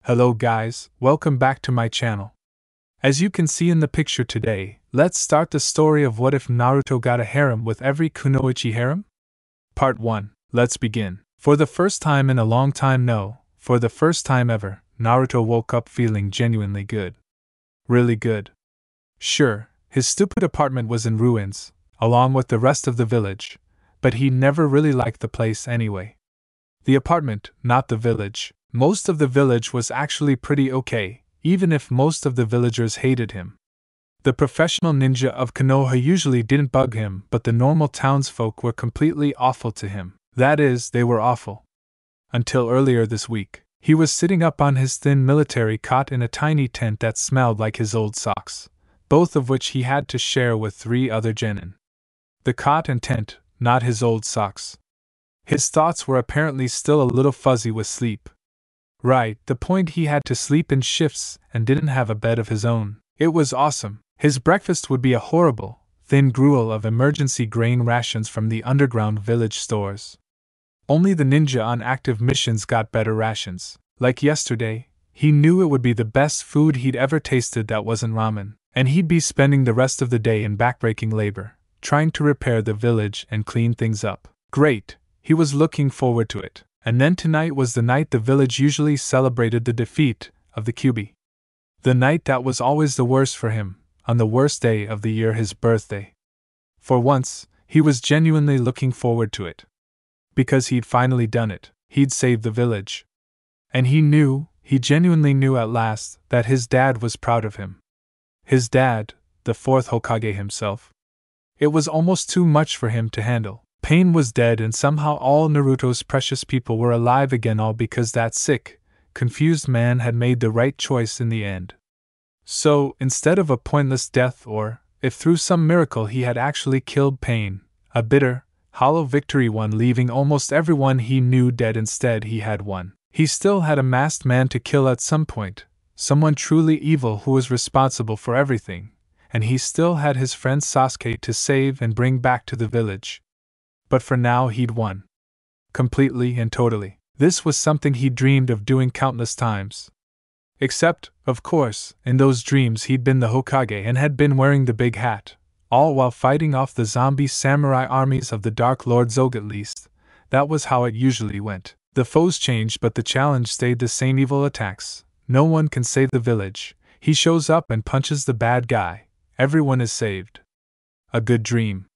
Hello guys, welcome back to my channel. As you can see in the picture today, let's start the story of what if Naruto got a harem with every kunoichi harem? Part 1, let's begin. For the first time in a long time, for the first time ever, Naruto woke up feeling genuinely good. Really good. Sure, his stupid apartment was in ruins, along with the rest of the village, but he never really liked the place anyway. The apartment, not the village. Most of the village was actually pretty okay, even if most of the villagers hated him. The professional ninja of Konoha usually didn't bug him, but the normal townsfolk were completely awful to him. That is, they were awful. Until earlier this week, he was sitting up on his thin military cot in a tiny tent that smelled like his old socks, both of which he had to share with 3 other genin. The cot and tent, not his old socks. His thoughts were apparently still a little fuzzy with sleep. Right, the point he had to sleep in shifts and didn't have a bed of his own. It was awesome. His breakfast would be a horrible, thin gruel of emergency grain rations from the underground village stores. Only the ninja on active missions got better rations. Like yesterday, he knew it would be the best food he'd ever tasted that wasn't ramen, and he'd be spending the rest of the day in backbreaking labor, trying to repair the village and clean things up. Great, he was looking forward to it. And then tonight was the night the village usually celebrated the defeat of the Kyuubi. The night that was always the worst for him, on the worst day of the year, his birthday. For once, he was genuinely looking forward to it. Because he'd finally done it, he'd saved the village. And he genuinely knew at last, that his dad was proud of him. His dad, the 4th Hokage himself. It was almost too much for him to handle. Pain was dead and somehow all Naruto's precious people were alive again, all because that sick, confused man had made the right choice in the end. So, instead of a pointless death or, if through some miracle he had actually killed Pain, a bitter, hollow victory won, leaving almost everyone he knew dead, instead he had won. He still had a masked man to kill at some point, someone truly evil who was responsible for everything, and he still had his friend Sasuke to save and bring back to the village. But for now he'd won. Completely and totally. This was something he'd dreamed of doing countless times. Except, of course, in those dreams he'd been the Hokage and had been wearing the big hat, all while fighting off the zombie samurai armies of the Dark Lord Zog. At least, that was how it usually went. The foes changed, but the challenge stayed the same: evil attacks. No one can save the village. He shows up and punches the bad guy. Everyone is saved. A good dream.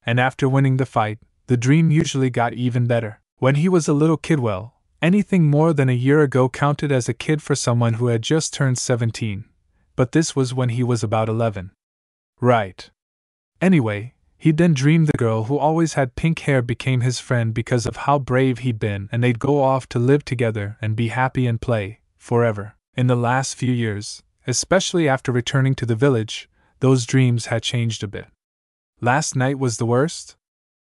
And after winning the fight, the dream usually got even better. When he was a little kid, well, anything more than a year ago counted as a kid for someone who had just turned 17. But this was when he was about 11. Right. Anyway, he'd then dreamed the girl who always had pink hair became his friend because of how brave he'd been, and they'd go off to live together and be happy and play, forever. In the last few years, especially after returning to the village, those dreams had changed a bit. Last night was the worst?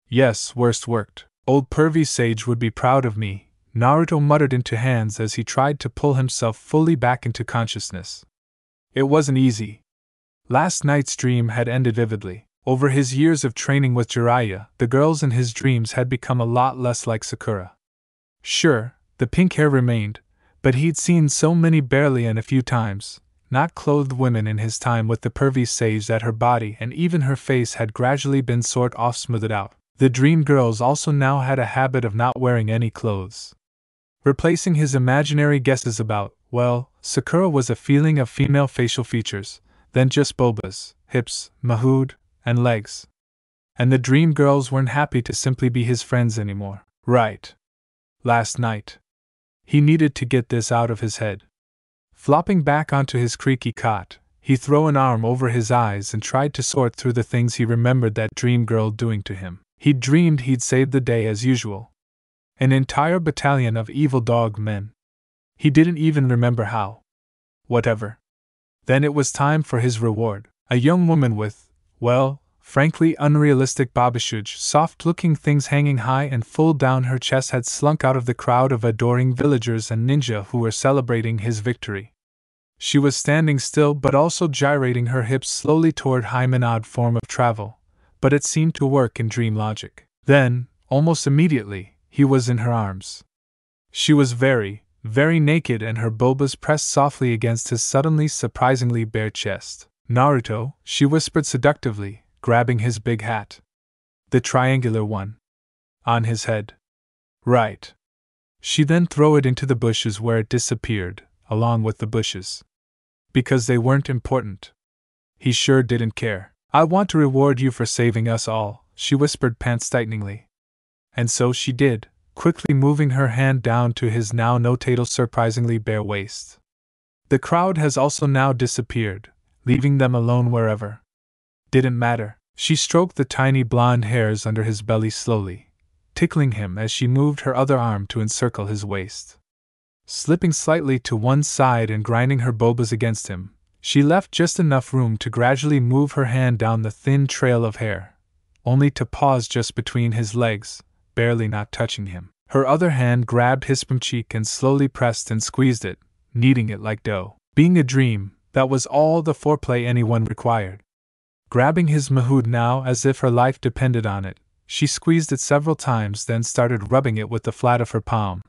Yes, worst worked. Old pervy sage would be proud of me, Naruto muttered into hands as he tried to pull himself fully back into consciousness. It wasn't easy. Last night's dream had ended vividly. Over his years of training with Jiraiya, the girls in his dreams had become a lot less like Sakura. Sure, the pink hair remained, but he'd seen so many barely and a few times, not clothed women in his time with the pervy sage, that her body and even her face had gradually been sort of smoothed out. The dream girls also now had a habit of not wearing any clothes. Replacing his imaginary guesses about, well, Sakura was a feeling of female facial features, then just bobas, hips, mahood, and legs. And the dream girls weren't happy to simply be his friends anymore. Right. Last night. He needed to get this out of his head. Flopping back onto his creaky cot, he threw an arm over his eyes and tried to sort through the things he remembered that dream girl doing to him. He'd dreamed he'd saved the day as usual. An entire battalion of evil dog men. He didn't even remember how. Whatever. Then it was time for his reward. A young woman with, well, frankly unrealistic babashuge, soft-looking things hanging high and full down her chest, had slunk out of the crowd of adoring villagers and ninja who were celebrating his victory. She was standing still but also gyrating her hips slowly toward him, an odd form of travel, but it seemed to work in dream logic. Then, almost immediately, he was in her arms. She was very, very naked, and her bulbas pressed softly against his suddenly surprisingly bare chest. "Naruto," she whispered seductively, grabbing his big hat. "The triangular one. On his head." "Right." She then threw it into the bushes, where it disappeared, along with the bushes. "Because they weren't important. He sure didn't care." "I want to reward you for saving us all," she whispered pants-tighteningly. And so she did, quickly moving her hand down to his now no-tail surprisingly bare waist. The crowd has also now disappeared, leaving them alone wherever. Didn't matter. She stroked the tiny blonde hairs under his belly slowly, tickling him as she moved her other arm to encircle his waist. Slipping slightly to one side and grinding her bulbas against him, she left just enough room to gradually move her hand down the thin trail of hair, only to pause just between his legs, barely not touching him. Her other hand grabbed his palm cheek and slowly pressed and squeezed it, kneading it like dough. Being a dream, that was all the foreplay anyone required. Grabbing his mahood now as if her life depended on it, she squeezed it several times, then started rubbing it with the flat of her palm,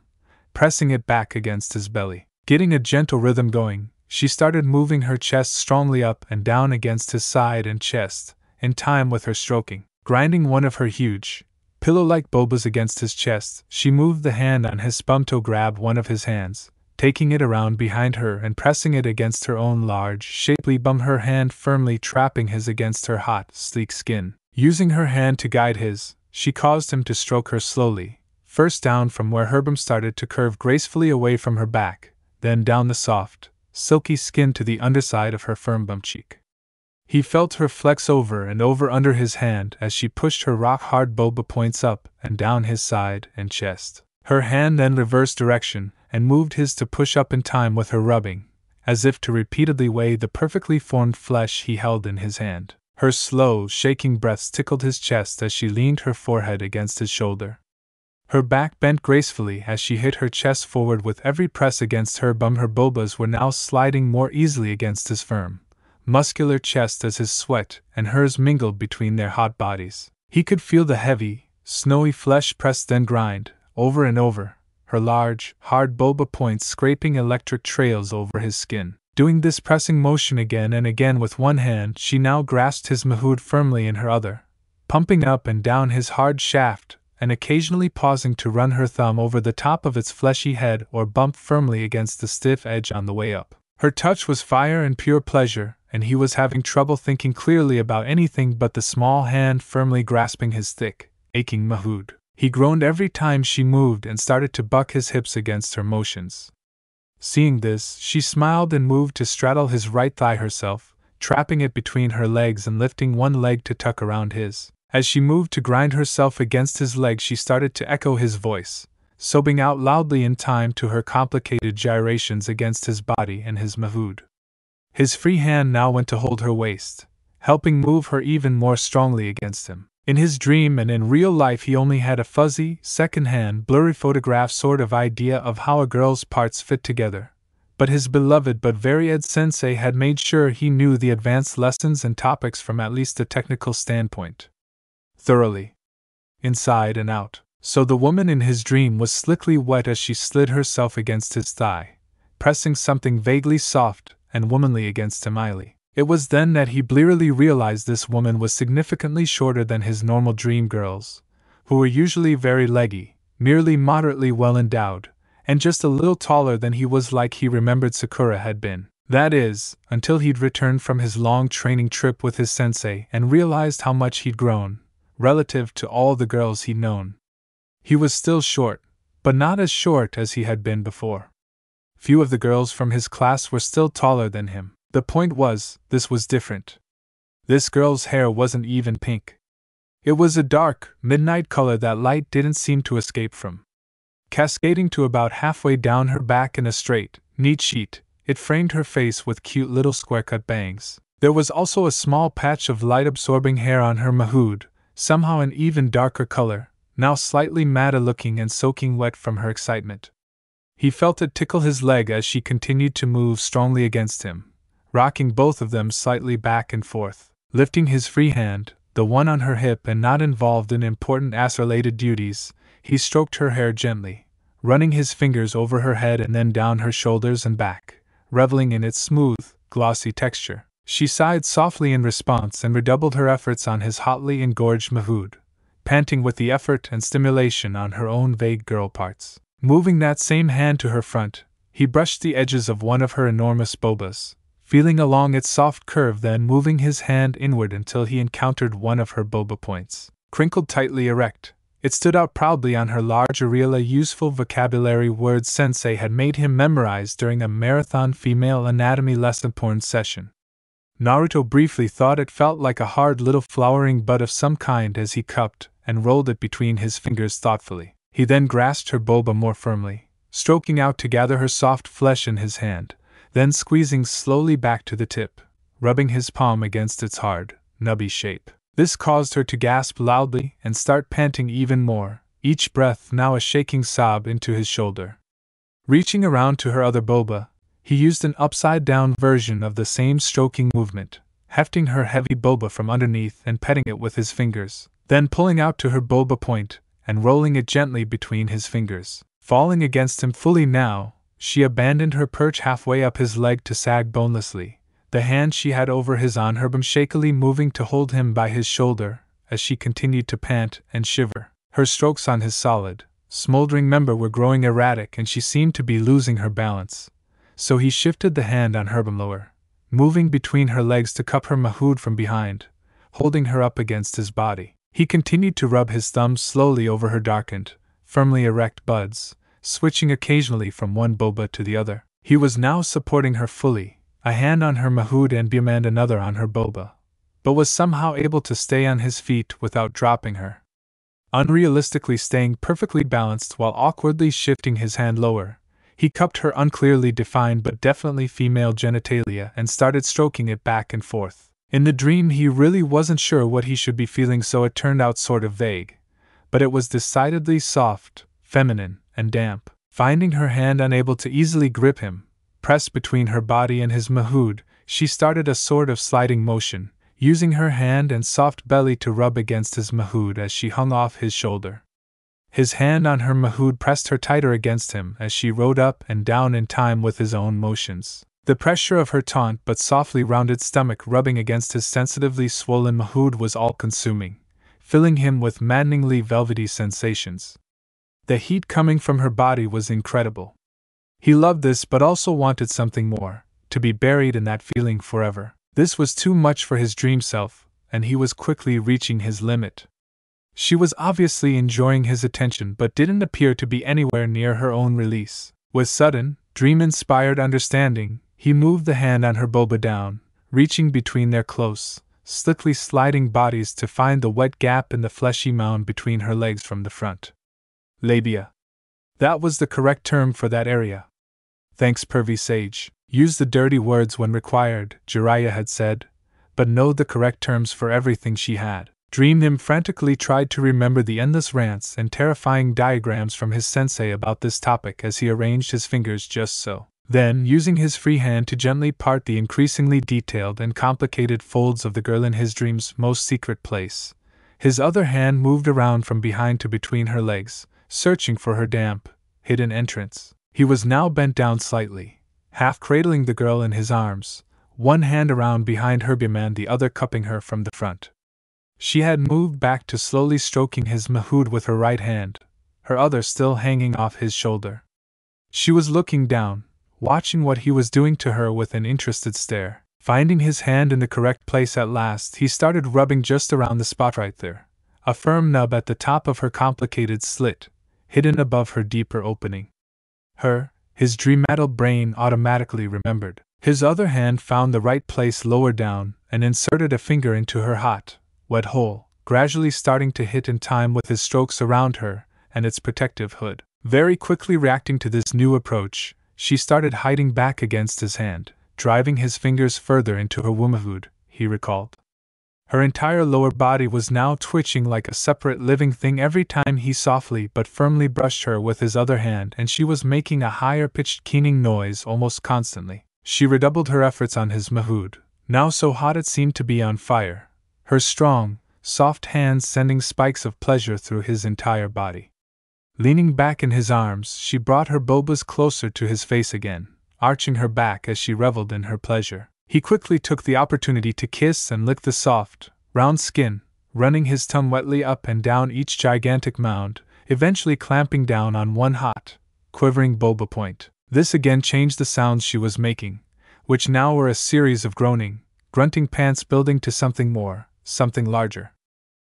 pressing it back against his belly. Getting a gentle rhythm going, she started moving her chest strongly up and down against his side and chest, in time with her stroking. Grinding one of her huge, pillow-like bulbas against his chest, she moved the hand on his bum to grab one of his hands, taking it around behind her and pressing it against her own large, shapely bum, her hand firmly trapping his against her hot, sleek skin. Using her hand to guide his, she caused him to stroke her slowly, first down from where her bum started to curve gracefully away from her back, then down the soft, silky skin to the underside of her firm bum cheek. He felt her flex over and over under his hand as she pushed her rock-hard boba points up and down his side and chest. Her hand then reversed direction and moved his to push up in time with her rubbing, as if to repeatedly weigh the perfectly formed flesh he held in his hand. Her slow, shaking breaths tickled his chest as she leaned her forehead against his shoulder. Her back bent gracefully as she hit her chest forward with every press against her bum. Her bulbas were now sliding more easily against his firm, muscular chest as his sweat and hers mingled between their hot bodies. He could feel the heavy, snowy flesh press then grind, over and over, her large, hard bulba points scraping electric trails over his skin. Doing this pressing motion again and again with one hand, she now grasped his mahood firmly in her other, pumping up and down his hard shaft, and occasionally pausing to run her thumb over the top of its fleshy head or bump firmly against the stiff edge on the way up. Her touch was fire and pure pleasure, and he was having trouble thinking clearly about anything but the small hand firmly grasping his thick, aching mahood. He groaned every time she moved and started to buck his hips against her motions. Seeing this, she smiled and moved to straddle his right thigh herself, trapping it between her legs and lifting one leg to tuck around his. As she moved to grind herself against his leg, she started to echo his voice, sobbing out loudly in time to her complicated gyrations against his body and his mahood. His free hand now went to hold her waist, helping move her even more strongly against him. In his dream and in real life he only had a fuzzy, second-hand, blurry photograph sort of idea of how a girl's parts fit together, but his beloved but varied sensei had made sure he knew the advanced lessons and topics from at least a technical standpoint. Thoroughly. Inside and out. So the woman in his dream was slickly wet as she slid herself against his thigh, pressing something vaguely soft and womanly against him idly. It was then that he blearily realized this woman was significantly shorter than his normal dream girls, who were usually very leggy, merely moderately well endowed, and just a little taller than he was, like he remembered Sakura had been. That is, until he'd returned from his long training trip with his sensei and realized how much he'd grown, relative to all the girls he'd known. He was still short, but not as short as he had been before. Few of the girls from his class were still taller than him. The point was, this was different. This girl's hair wasn't even pink. It was a dark, midnight color that light didn't seem to escape from. Cascading to about halfway down her back in a straight, neat sheet, it framed her face with cute little square-cut bangs. There was also a small patch of light-absorbing hair on her mahood, somehow an even darker color, now slightly madder-looking and soaking wet from her excitement. He felt it tickle his leg as she continued to move strongly against him, rocking both of them slightly back and forth. Lifting his free hand, the one on her hip and not involved in important ass-related duties, he stroked her hair gently, running his fingers over her head and then down her shoulders and back, reveling in its smooth, glossy texture. She sighed softly in response and redoubled her efforts on his hotly engorged mahood, panting with the effort and stimulation on her own vague girl parts. Moving that same hand to her front, he brushed the edges of one of her enormous bobas, feeling along its soft curve, then moving his hand inward until he encountered one of her boba points. Crinkled tightly erect, it stood out proudly on her large areola, useful vocabulary words Sensei had made him memorize during a marathon female anatomy lesson porn session. Naruto briefly thought it felt like a hard little flowering bud of some kind as he cupped and rolled it between his fingers thoughtfully. He then grasped her boba more firmly, stroking out to gather her soft flesh in his hand, then squeezing slowly back to the tip, rubbing his palm against its hard, nubby shape. This caused her to gasp loudly and start panting even more, each breath now a shaking sob into his shoulder. Reaching around to her other boba, he used an upside-down version of the same stroking movement, hefting her heavy boba from underneath and petting it with his fingers, then pulling out to her boba point and rolling it gently between his fingers. Falling against him fully now, she abandoned her perch halfway up his leg to sag bonelessly, the hand she had over his on her bum shakily moving to hold him by his shoulder as she continued to pant and shiver. Her strokes on his solid, smoldering member were growing erratic and she seemed to be losing her balance, so he shifted the hand on her bum lower, moving between her legs to cup her mahood from behind, holding her up against his body. He continued to rub his thumbs slowly over her darkened, firmly erect buds, switching occasionally from one boba to the other. He was now supporting her fully, a hand on her mahood and another on her boba, but was somehow able to stay on his feet without dropping her. Unrealistically staying perfectly balanced while awkwardly shifting his hand lower, he cupped her unclearly defined but definitely female genitalia and started stroking it back and forth. In the dream he really wasn't sure what he should be feeling, so it turned out sort of vague, but it was decidedly soft, feminine, and damp. Finding her hand unable to easily grip him, pressed between her body and his mahood, she started a sort of sliding motion, using her hand and soft belly to rub against his mahood as she hung off his shoulder. His hand on her mahood pressed her tighter against him as she rode up and down in time with his own motions. The pressure of her taut but softly rounded stomach rubbing against his sensitively swollen mahood was all-consuming, filling him with maddeningly velvety sensations. The heat coming from her body was incredible. He loved this but also wanted something more, to be buried in that feeling forever. This was too much for his dream self, and he was quickly reaching his limit. She was obviously enjoying his attention but didn't appear to be anywhere near her own release. With sudden, dream-inspired understanding, he moved the hand on her boba down, reaching between their close, slickly sliding bodies to find the wet gap in the fleshy mound between her legs from the front. Labia. That was the correct term for that area. Thanks, pervy sage. Use the dirty words when required, Jiraiya had said, but know the correct terms for everything she had. Dream frantically tried to remember the endless rants and terrifying diagrams from his sensei about this topic as he arranged his fingers just so. Then, using his free hand to gently part the increasingly detailed and complicated folds of the girl in his dream's most secret place, his other hand moved around from behind to between her legs, searching for her damp, hidden entrance. He was now bent down slightly, half cradling the girl in his arms, one hand around behind her and the other cupping her from the front. She had moved back to slowly stroking his mahood with her right hand, her other still hanging off his shoulder. She was looking down, watching what he was doing to her with an interested stare. Finding his hand in the correct place at last, he started rubbing just around the spot right there, a firm nub at the top of her complicated slit, hidden above her deeper opening. His dream-addled brain automatically remembered. His other hand found the right place lower down and inserted a finger into her hot, wet hole, gradually starting to hit in time with his strokes around her and its protective hood. Very quickly reacting to this new approach, she started hiding back against his hand, driving his fingers further into her womanhood, he recalled. Her entire lower body was now twitching like a separate living thing every time he softly but firmly brushed her with his other hand, and she was making a higher-pitched keening noise almost constantly. She redoubled her efforts on his mahood, now so hot it seemed to be on fire, her strong, soft hands sending spikes of pleasure through his entire body. Leaning back in his arms, she brought her bulbas closer to his face again, arching her back as she reveled in her pleasure. He quickly took the opportunity to kiss and lick the soft, round skin, running his tongue wetly up and down each gigantic mound, eventually clamping down on one hot, quivering bulba point. This again changed the sounds she was making, which now were a series of groaning, grunting pants building to something more, something larger.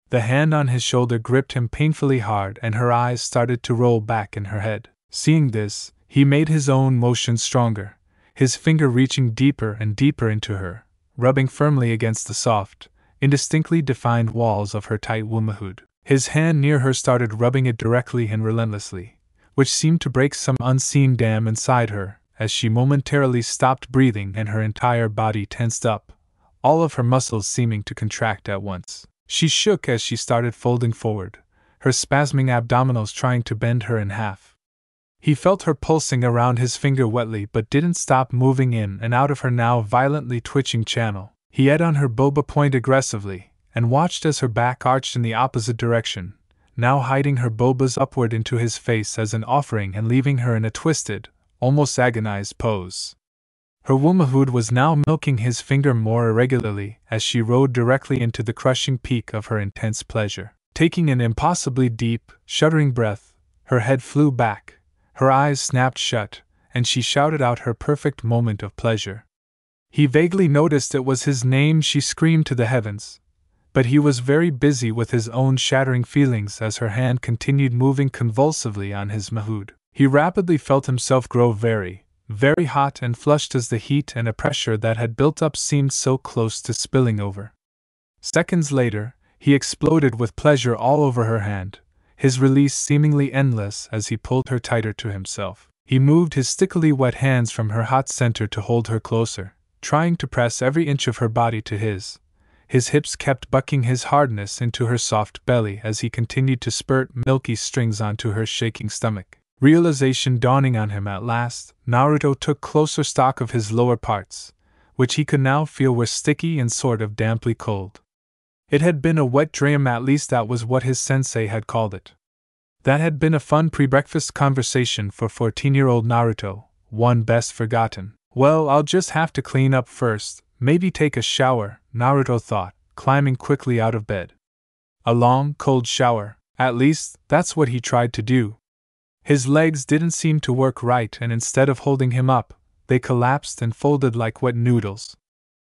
The hand on his shoulder gripped him painfully hard and her eyes started to roll back in her head. Seeing this, he made his own motion stronger, his finger reaching deeper and deeper into her, rubbing firmly against the soft, indistinctly defined walls of her tight womanhood. His hand near her started rubbing it directly and relentlessly, which seemed to break some unseen dam inside her, as she momentarily stopped breathing and her entire body tensed up, all of her muscles seeming to contract at once. She shook as she started folding forward, her spasming abdominals trying to bend her in half. He felt her pulsing around his finger wetly but didn't stop moving in and out of her now violently twitching channel. He ate on her boba point aggressively, and watched as her back arched in the opposite direction, now hiding her bobas upward into his face as an offering and leaving her in a twisted, almost agonized pose. Her womanhood was now milking his finger more irregularly as she rode directly into the crushing peak of her intense pleasure. Taking an impossibly deep, shuddering breath, her head flew back, her eyes snapped shut, and she shouted out her perfect moment of pleasure. He vaguely noticed it was his name she screamed to the heavens, but he was very busy with his own shattering feelings as her hand continued moving convulsively on his mahood. He rapidly felt himself grow very hot and flushed as the heat and a pressure that had built up seemed so close to spilling over. Seconds later, he exploded with pleasure all over her hand, his release seemingly endless as he pulled her tighter to himself. He moved his stickily wet hands from her hot center to hold her closer, trying to press every inch of her body to his. His hips kept bucking his hardness into her soft belly as he continued to spurt milky strings onto her shaking stomach. Realization dawning on him at last, Naruto took closer stock of his lower parts, which he could now feel were sticky and sort of damply cold. It had been a wet dream, at least that was what his sensei had called it. That had been a fun pre-breakfast conversation for 14-year-old Naruto, one best forgotten. Well, I'll just have to clean up first, maybe take a shower, Naruto thought, climbing quickly out of bed. A long, cold shower, at least, that's what he tried to do. His legs didn't seem to work right, and instead of holding him up, they collapsed and folded like wet noodles.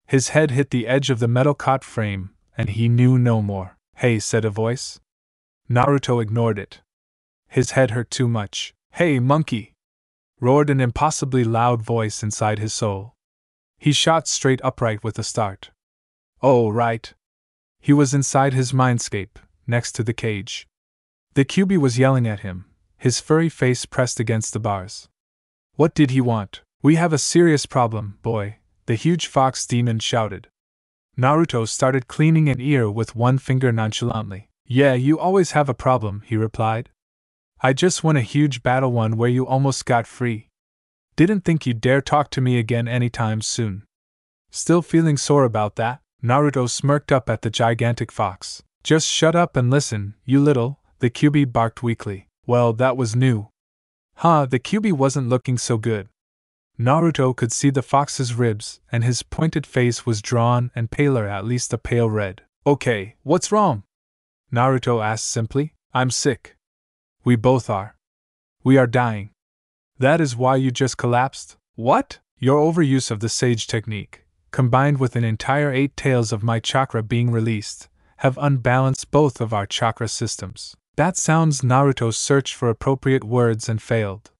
His head hit the edge of the metal cot frame, and he knew no more. "Hey," said a voice. Naruto ignored it. His head hurt too much. "Hey, monkey!" roared an impossibly loud voice inside his soul. He shot straight upright with a start. Oh, right. He was inside his mindscape, next to the cage. The QB was yelling at him, his furry face pressed against the bars. What did he want? "We have a serious problem, boy," the huge fox demon shouted. Naruto started cleaning an ear with one finger nonchalantly. "Yeah, you always have a problem," he replied. "I just won a huge battle, one where you almost got free. Didn't think you'd dare talk to me again anytime soon." Still feeling sore about that, Naruto smirked up at the gigantic fox. "Just shut up and listen, you little," the QB barked weakly. Well, that was new. The QB wasn't looking so good. Naruto could see the fox's ribs, and his pointed face was drawn and paler, at least a pale red. "Okay, what's wrong?" Naruto asked simply. "I'm sick. We both are. We are dying." "That is why you just collapsed?" "What?" "Your overuse of the sage technique, combined with an entire 8 tails of my chakra being released, have unbalanced both of our chakra systems." That sounds. Naruto searched for appropriate words and failed.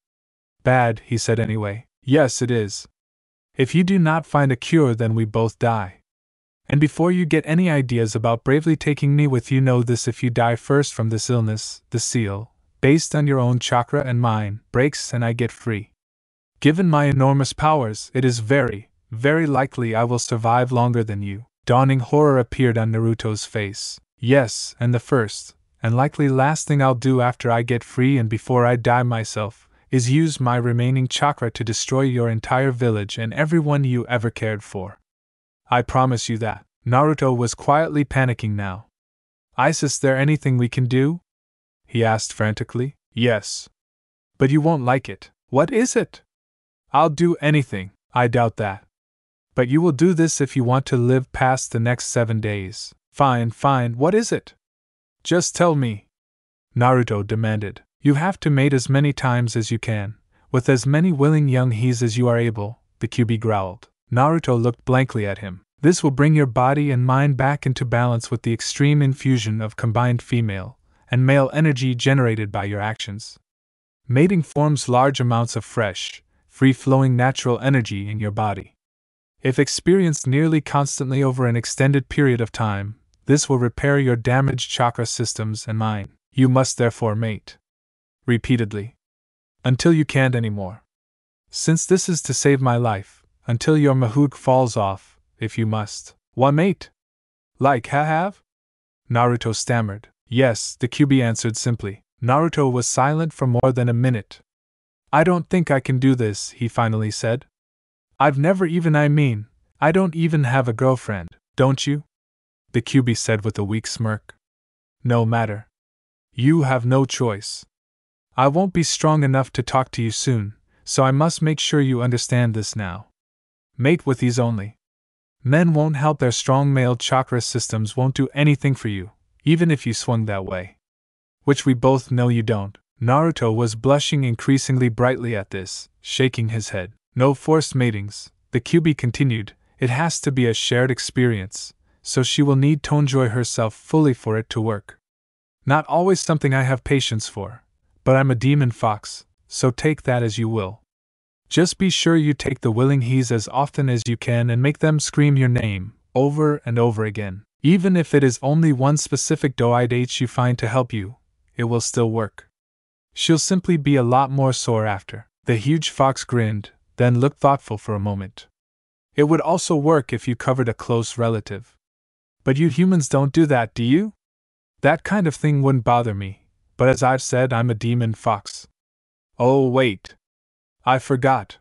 "Bad," he said anyway. "Yes, it is. If you do not find a cure, then we both die. And before you get any ideas about bravely taking me with you, know this: if you die first from this illness, the seal, based on your own chakra and mine, breaks and I get free. Given my enormous powers, it is very, very likely I will survive longer than you." Dawning horror appeared on Naruto's face. "Yes, and the first, and likely last thing I'll do after I get free and before I die myself, is use my remaining chakra to destroy your entire village and everyone you ever cared for. I promise you that." Naruto was quietly panicking now. "Is there anything we can do?" he asked frantically. Yes. But you won't like it. What is it? I'll do anything, I doubt that. But you will do this if you want to live past the next 7 days. Fine, fine, what is it? Just tell me. Naruto demanded. You have to mate as many times as you can, with as many willing young he's as you are able, the QB growled. Naruto looked blankly at him. This will bring your body and mind back into balance with the extreme infusion of combined female and male energy generated by your actions. Mating forms large amounts of fresh, free-flowing natural energy in your body. If experienced nearly constantly over an extended period of time, this will repair your damaged chakra systems and mind. You must therefore mate. Repeatedly. Until you can't anymore. Since this is to save my life, until your mahout falls off, if you must. What mate? Like have? Naruto stammered. Yes, the QB answered simply. Naruto was silent for more than a minute. I don't think I can do this, he finally said. I've never even I don't even have a girlfriend, don't you? The QB said with a weak smirk. No matter. You have no choice. I won't be strong enough to talk to you soon, so I must make sure you understand this now. Mate with these only. Men won't help, their strong male chakra systems won't do anything for you, even if you swung that way. Which we both know you don't. Naruto was blushing increasingly brightly at this, shaking his head. No forced matings, the QB continued, it has to be a shared experience, so she will need to enjoy herself fully for it to work. Not always something I have patience for, but I'm a demon fox, so take that as you will. Just be sure you take the willing he's as often as you can and make them scream your name, over and over again. Even if it is only one specific doidh you find to help you, it will still work. She'll simply be a lot more sore after. The huge fox grinned, then looked thoughtful for a moment. It would also work if you covered a close relative. But you humans don't do that, do you? That kind of thing wouldn't bother me, but as I've said, I'm a demon fox. Oh, wait. I forgot.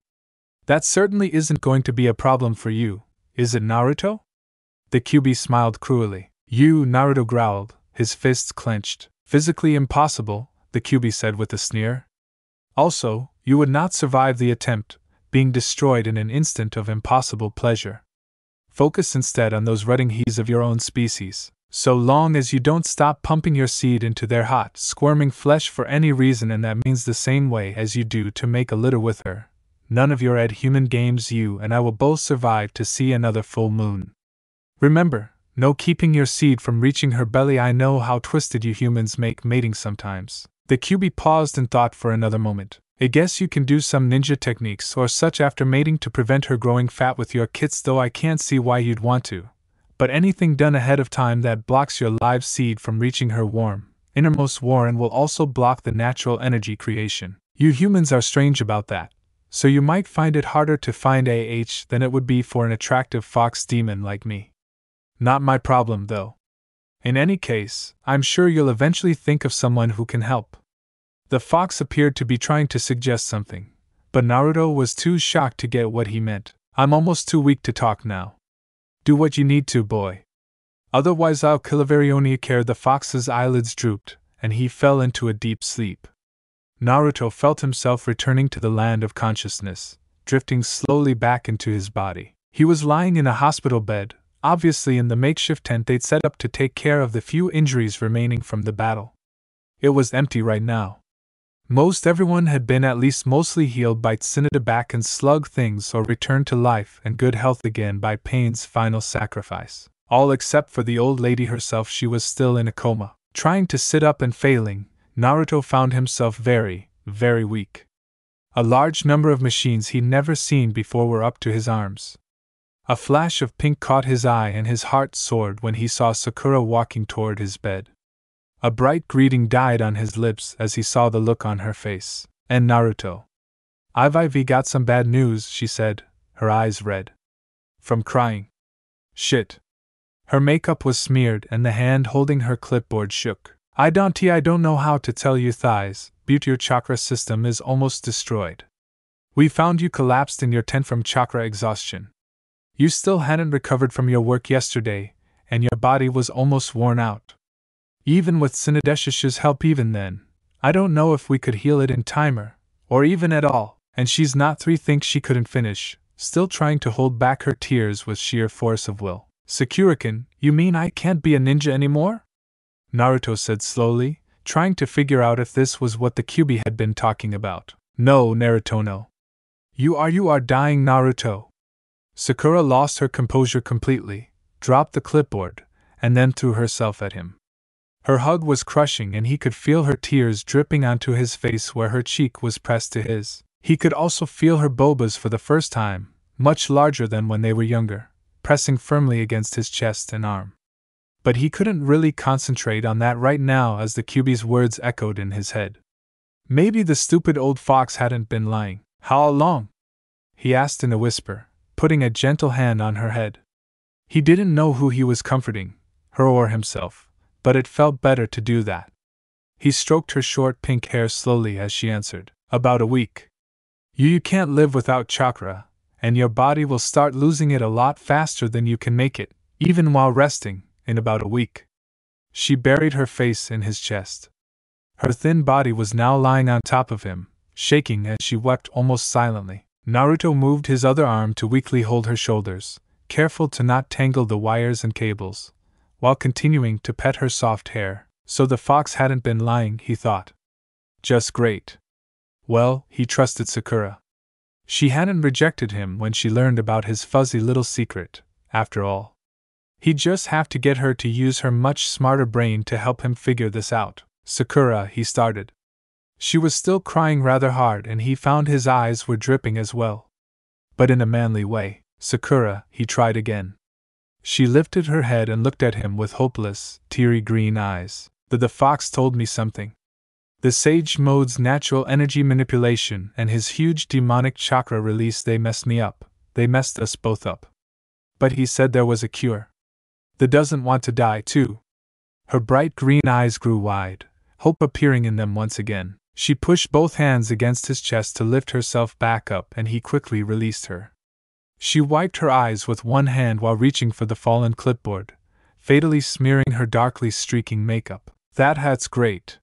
That certainly isn't going to be a problem for you, is it, Naruto? The QB smiled cruelly. You, Naruto growled, his fists clenched. Physically impossible, the QB said with a sneer. Also, you would not survive the attempt, being destroyed in an instant of impossible pleasure. Focus instead on those rutting he's of your own species. So long as you don't stop pumping your seed into their hot, squirming flesh for any reason, and that means the same way as you do to make a litter with her, none of your human games, you and I will both survive to see another full moon. Remember, no keeping your seed from reaching her belly. I know how twisted you humans make mating sometimes. The QB paused and thought for another moment. I guess you can do some ninja techniques or such after mating to prevent her growing fat with your kits, though I can't see why you'd want to. But anything done ahead of time that blocks your live seed from reaching her warm, innermost warren will also block the natural energy creation. You humans are strange about that, so you might find it harder to find than it would be for an attractive fox demon like me. Not my problem, though. In any case, I'm sure you'll eventually think of someone who can help. The fox appeared to be trying to suggest something, but Naruto was too shocked to get what he meant. I'm almost too weak to talk now. Do what you need to, boy. Otherwise I'll kill care. The fox's eyelids drooped, and he fell into a deep sleep. Naruto felt himself returning to the land of consciousness, drifting slowly back into his body. He was lying in a hospital bed, obviously in the makeshift tent they'd set up to take care of the few injuries remaining from the battle. It was empty right now. Most everyone had been at least mostly healed by back and slug things or returned to life and good health again by pain's final sacrifice. All except for the old lady herself. She was still in a coma. Trying to sit up and failing, Naruto found himself very, very weak. A large number of machines he'd never seen before were up to his arms. A flash of pink caught his eye and his heart soared when he saw Sakura walking toward his bed. A bright greeting died on his lips as he saw the look on her face. And Naruto. I've got some bad news, she said, her eyes red from crying. Shit. Her makeup was smeared and the hand holding her clipboard shook. I don't know how to tell you thighs, but your chakra system is almost destroyed. We found you collapsed in your tent from chakra exhaustion. You still hadn't recovered from your work yesterday, and your body was almost worn out. Even with Tsunadeshish's help, even then, I don't know if we could heal it in timer, or even at all, and she's not three think she couldn't finish, still trying to hold back her tears with sheer force of will. Sakura-kun, you mean I can't be a ninja anymore? Naruto said slowly, trying to figure out if this was what the Kyuubi had been talking about. No, Naruto, no. You are dying, Naruto. Sakura lost her composure completely, dropped the clipboard, and then threw herself at him. Her hug was crushing and he could feel her tears dripping onto his face where her cheek was pressed to his. He could also feel her bobas for the first time, much larger than when they were younger, pressing firmly against his chest and arm. But he couldn't really concentrate on that right now as the Kyuubi's words echoed in his head. Maybe the stupid old fox hadn't been lying. How long? He asked in a whisper, putting a gentle hand on her head. He didn't know who he was comforting, her or himself, but it felt better to do that. He stroked her short pink hair slowly as she answered, About a week. You can't live without chakra, and your body will start losing it a lot faster than you can make it, even while resting, in about a week. She buried her face in his chest. Her thin body was now lying on top of him, shaking as she wept almost silently. Naruto moved his other arm to weakly hold her shoulders, careful to not tangle the wires and cables, while continuing to pet her soft hair. So the fox hadn't been lying, he thought. Just great. Well, he trusted Sakura. She hadn't rejected him when she learned about his fuzzy little secret, after all. He'd just have to get her to use her much smarter brain to help him figure this out. Sakura, he started. She was still crying rather hard and he found his eyes were dripping as well. But in a manly way. Sakura, he tried again. She lifted her head and looked at him with hopeless, teary green eyes. The fox told me something. The Sage Mode's natural energy manipulation and his huge demonic chakra release, they messed me up. They messed us both up. But he said there was a cure. The doesn't want to die too. Her bright green eyes grew wide, hope appearing in them once again. She pushed both hands against his chest to lift herself back up and he quickly released her. She wiped her eyes with one hand while reaching for the fallen clipboard, fatally smearing her darkly streaking makeup. That's great.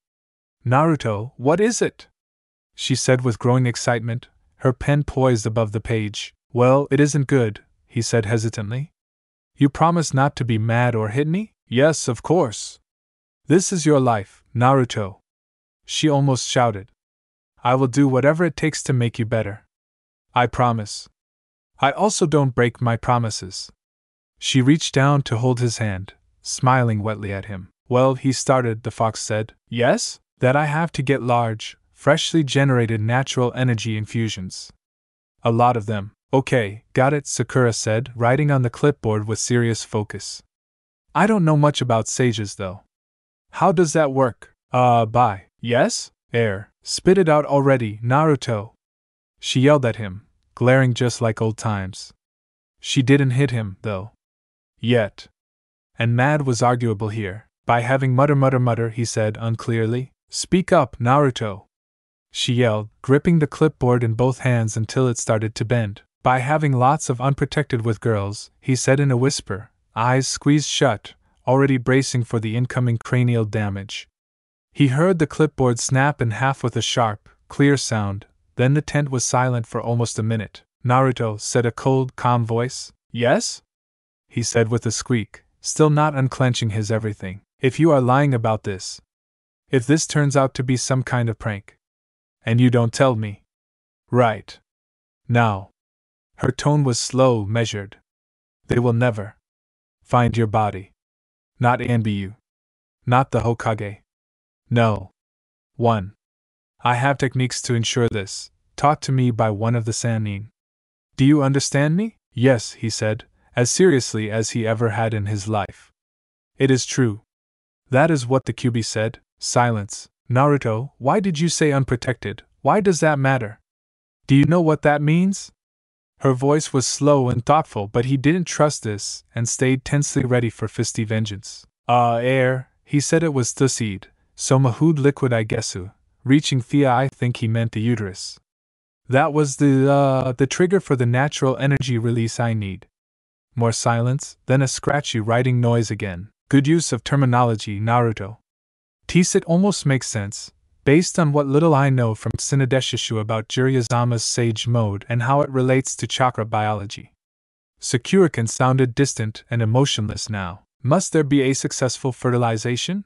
Naruto, what is it? She said with growing excitement, her pen poised above the page. Well, it isn't good, he said hesitantly. You promise not to be mad or hit me? Yes, of course. This is your life, Naruto. She almost shouted. I will do whatever it takes to make you better. I promise. I also don't break my promises. She reached down to hold his hand, smiling wetly at him. Well, he started, the fox said. Yes? That I have to get large, freshly generated natural energy infusions. A lot of them. Okay, got it, Sakura said, writing on the clipboard with serious focus. I don't know much about sages, though. How does that work? Bye. Yes? Spit it out already, Naruto. She yelled at him, glaring just like old times. She didn't hit him, though. Yet. And mad was arguable here. By having mutter, he said unclearly. Speak up, Naruto. She yelled, gripping the clipboard in both hands until it started to bend. By having lots of unprotected with girls, he said in a whisper, eyes squeezed shut, already bracing for the incoming cranial damage. He heard the clipboard snap in half with a sharp, clear sound, then the tent was silent for almost a minute. Naruto, said a cold, calm voice. Yes? He said with a squeak, still not unclenching his everything. If you are lying about this. If this turns out to be some kind of prank. And you don't tell me. Right. Now. Her tone was slow, measured. They will never find your body. Not Anbiyu. Not the Hokage. No. 1. I have techniques to ensure this, taught to me by one of the Sannin. Do you understand me? Yes, he said, as seriously as he ever had in his life. It is true. That is what the Kyuubi said. Silence. Naruto, why did you say unprotected? Why does that matter? Do you know what that means? Her voice was slow and thoughtful, but he didn't trust this and stayed tensely ready for fisty vengeance. He said it was the seed, so Mahood liquid I guessu, reaching Thea I think he meant the uterus. That was the trigger for the natural energy release I need. More silence, then a scratchy writing noise again. Good use of terminology, Naruto. It almost makes sense, Based on what little I know from Tsunedeshishu about Jiryazama's sage mode and how it relates to chakra biology. Sakurakin sounded distant and emotionless now. Must there be a successful fertilization?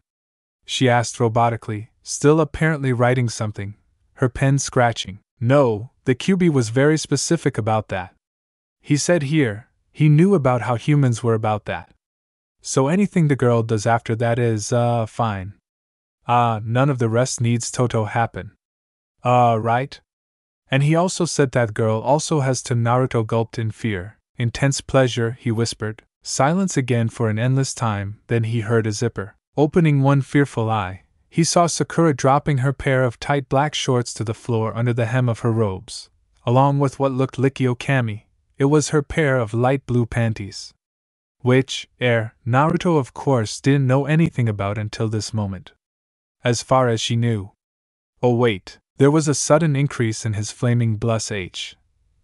She asked robotically, still apparently writing something, her pen scratching. No, the QB was very specific about that. He said here, he knew about how humans were about that. So anything the girl does after that is, fine. None of the rest needs to happen. Right? And he also said that girl also has to. Naruto gulped in fear. Intense pleasure, he whispered. Silence again for an endless time, then he heard a zipper. Opening one fearful eye, he saw Sakura dropping her pair of tight black shorts to the floor under the hem of her robes, along with what looked Likio Kami. It was her pair of light blue panties. Which, Naruto of course didn't know anything about until this moment. As far as she knew. Oh wait, there was a sudden increase in his flaming blush.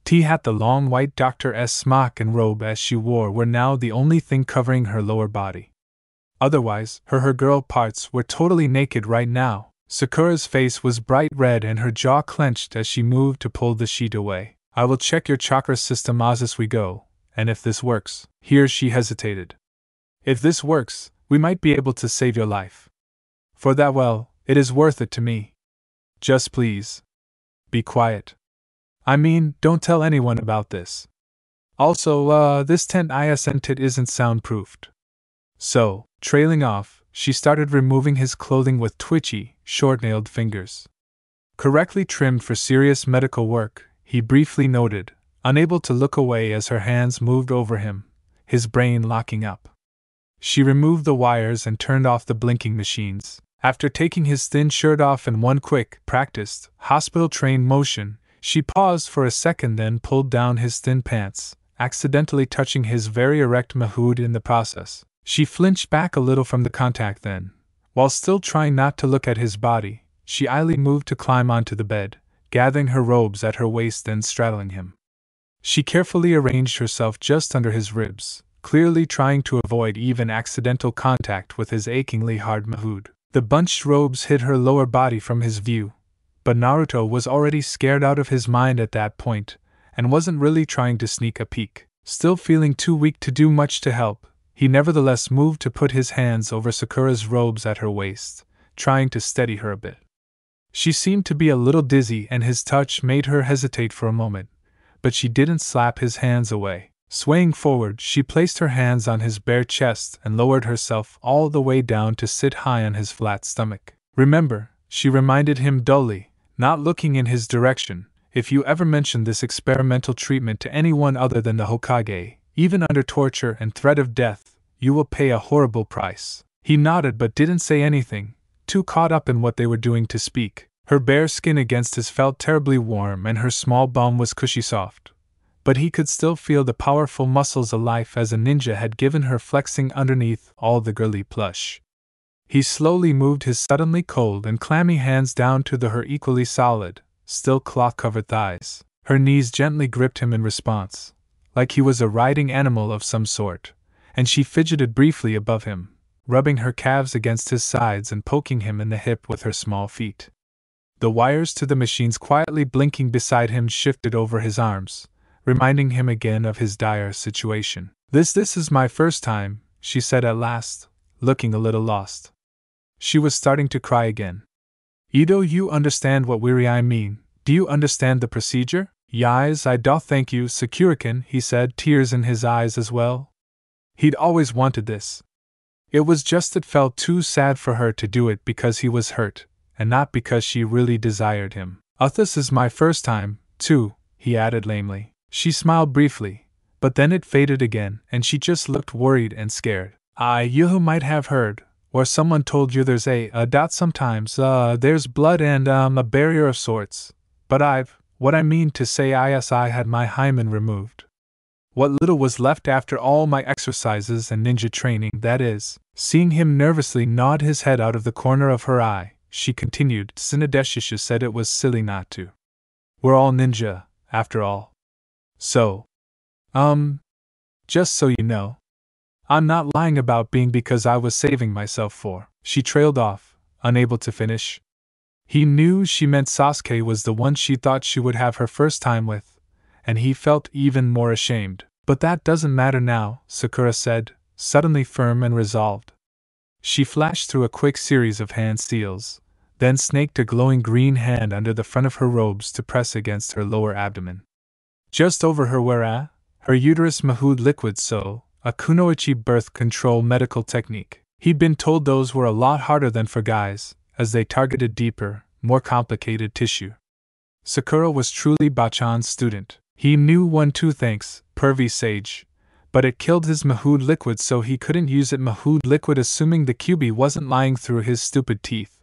T hat, the long white Dr. S smock and robe as she wore were now the only thing covering her lower body. Otherwise, her girl parts were totally naked right now. Sakura's face was bright red and her jaw clenched as she moved to pull the sheet away. I will check your chakra system as we go, and if this works, here she hesitated. If this works, we might be able to save your life. For that, well, it is worth it to me. Just please. Be quiet. I mean, don't tell anyone about this. Also, this tent it isn't soundproofed. So, trailing off, she started removing his clothing with twitchy, short-nailed fingers. Correctly trimmed for serious medical work, he briefly noted, unable to look away as her hands moved over him, his brain locking up. She removed the wires and turned off the blinking machines. After taking his thin shirt off in one quick, practiced, hospital-trained motion, she paused for a second, then pulled down his thin pants, accidentally touching his very erect mahood in the process. She flinched back a little from the contact then. While still trying not to look at his body, she idly moved to climb onto the bed, gathering her robes at her waist and straddling him. She carefully arranged herself just under his ribs, clearly trying to avoid even accidental contact with his achingly hard mahood. The bunched robes hid her lower body from his view, but Naruto was already scared out of his mind at that point, and wasn't really trying to sneak a peek. Still feeling too weak to do much to help, he nevertheless moved to put his hands over Sakura's robes at her waist, trying to steady her a bit. She seemed to be a little dizzy and his touch made her hesitate for a moment, but she didn't slap his hands away. Swaying forward, she placed her hands on his bare chest and lowered herself all the way down to sit high on his flat stomach. Remember, she reminded him dully, not looking in his direction, if you ever mention this experimental treatment to anyone other than the Hokage, even under torture and threat of death, you will pay a horrible price. He nodded but didn't say anything, too caught up in what they were doing to speak. Her bare skin against his felt terribly warm and her small bum was cushy soft. But he could still feel the powerful muscles alive as a ninja had given her, flexing underneath all the girly plush. He slowly moved his suddenly cold and clammy hands down to her equally solid, still cloth-covered thighs. Her knees gently gripped him in response, like he was a riding animal of some sort, and she fidgeted briefly above him, rubbing her calves against his sides and poking him in the hip with her small feet. The wires to the machines quietly blinking beside him shifted over his arms, reminding him again of his dire situation. This is my first time, she said at last, looking a little lost. She was starting to cry again. Ito, you understand what weary I mean, do you understand the procedure? Yes, I do, thank you, Sakurakin, he said, tears in his eyes as well. He'd always wanted this. It was just it felt too sad for her to do it because he was hurt, and not because she really desired him. This is my first time, too, he added lamely. She smiled briefly, but then it faded again, and she just looked worried and scared. You might have heard, or someone told you there's a doubt sometimes, there's blood and, a barrier of sorts. But what I mean to say is I had my hymen removed. What little was left after all my exercises and ninja training, that is. Seeing him nervously nod his head out of the corner of her eye, she continued, Tsunedeshishu said it was silly not to. We're all ninja, after all. So, just so you know, I'm not lying about being because I was saving myself for. She trailed off, unable to finish. He knew she meant Sasuke was the one she thought she would have her first time with, and he felt even more ashamed. But that doesn't matter now, Sakura said, suddenly firm and resolved. She flashed through a quick series of hand seals, then snaked a glowing green hand under the front of her robes to press against her lower abdomen. Just over her uterus mahud liquid so, a kunoichi birth control medical technique. He'd been told those were a lot harder than for guys, as they targeted deeper, more complicated tissue. Sakura was truly Bachan's student. He knew 1-2 thanks, pervy sage, but it killed his mahud liquid so he couldn't use it mahud liquid assuming the QB wasn't lying through his stupid teeth.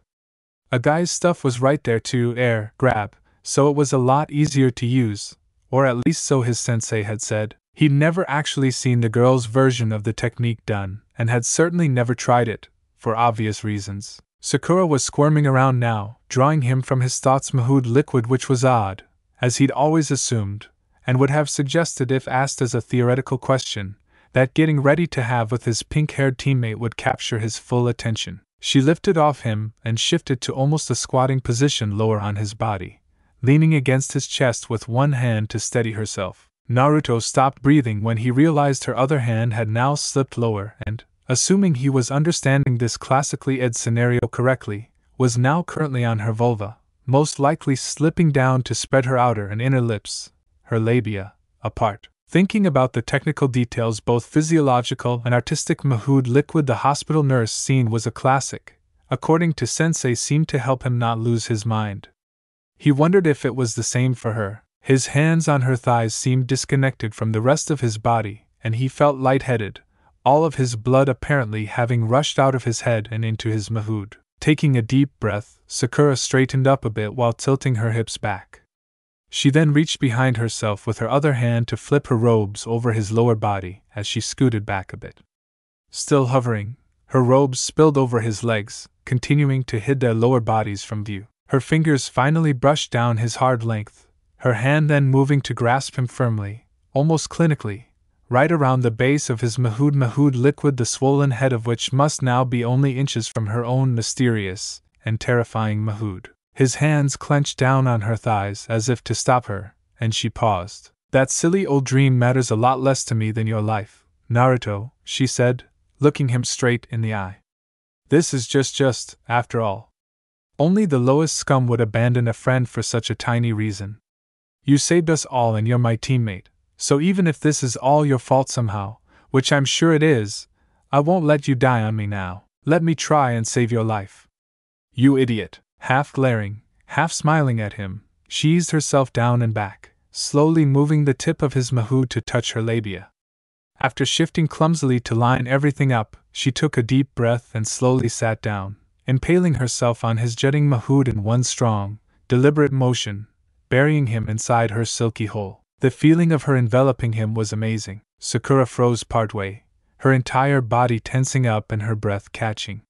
A guy's stuff was right there to grab, so it was a lot easier to use, or at least so his sensei had said. He'd never actually seen the girl's version of the technique done, and had certainly never tried it, for obvious reasons. Sakura was squirming around now, drawing him from his thoughts mahud liquid, which was odd, as he'd always assumed, and would have suggested if asked as a theoretical question, that getting ready to have with his pink-haired teammate would capture his full attention. She lifted off him and shifted to almost a squatting position lower on his body, leaning against his chest with one hand to steady herself. Naruto stopped breathing when he realized her other hand had now slipped lower and, assuming he was understanding this classically ed scenario correctly, was now currently on her vulva, most likely slipping down to spread her outer and inner lips, her labia, apart. Thinking about the technical details, both physiological and artistic, mahud liquid the hospital nurse scene was a classic, according to sensei, seemed to help him not lose his mind. He wondered if it was the same for her. His hands on her thighs seemed disconnected from the rest of his body, and he felt lightheaded, all of his blood apparently having rushed out of his head and into his mahud. Taking a deep breath, Sakura straightened up a bit while tilting her hips back. She then reached behind herself with her other hand to flip her robes over his lower body as she scooted back a bit. Still hovering, her robes spilled over his legs, continuing to hide their lower bodies from view. Her fingers finally brushed down his hard length, her hand then moving to grasp him firmly, almost clinically, right around the base of his mahud liquid, the swollen head of which must now be only inches from her own mysterious and terrifying mahud. His hands clenched down on her thighs as if to stop her, and she paused. "That silly old dream matters a lot less to me than your life, Naruto," she said, looking him straight in the eye. "This is just, after all. Only the lowest scum would abandon a friend for such a tiny reason. You saved us all and you're my teammate, so even if this is all your fault somehow, which I'm sure it is, I won't let you die on me now. Let me try and save your life." "You idiot." Half glaring, half smiling at him, she eased herself down and back, slowly moving the tip of his mahud to touch her labia. After shifting clumsily to line everything up, she took a deep breath and slowly sat down, impaling herself on his jutting mahud in one strong, deliberate motion, burying him inside her silky hole. The feeling of her enveloping him was amazing. Sakura froze partway, her entire body tensing up and her breath catching.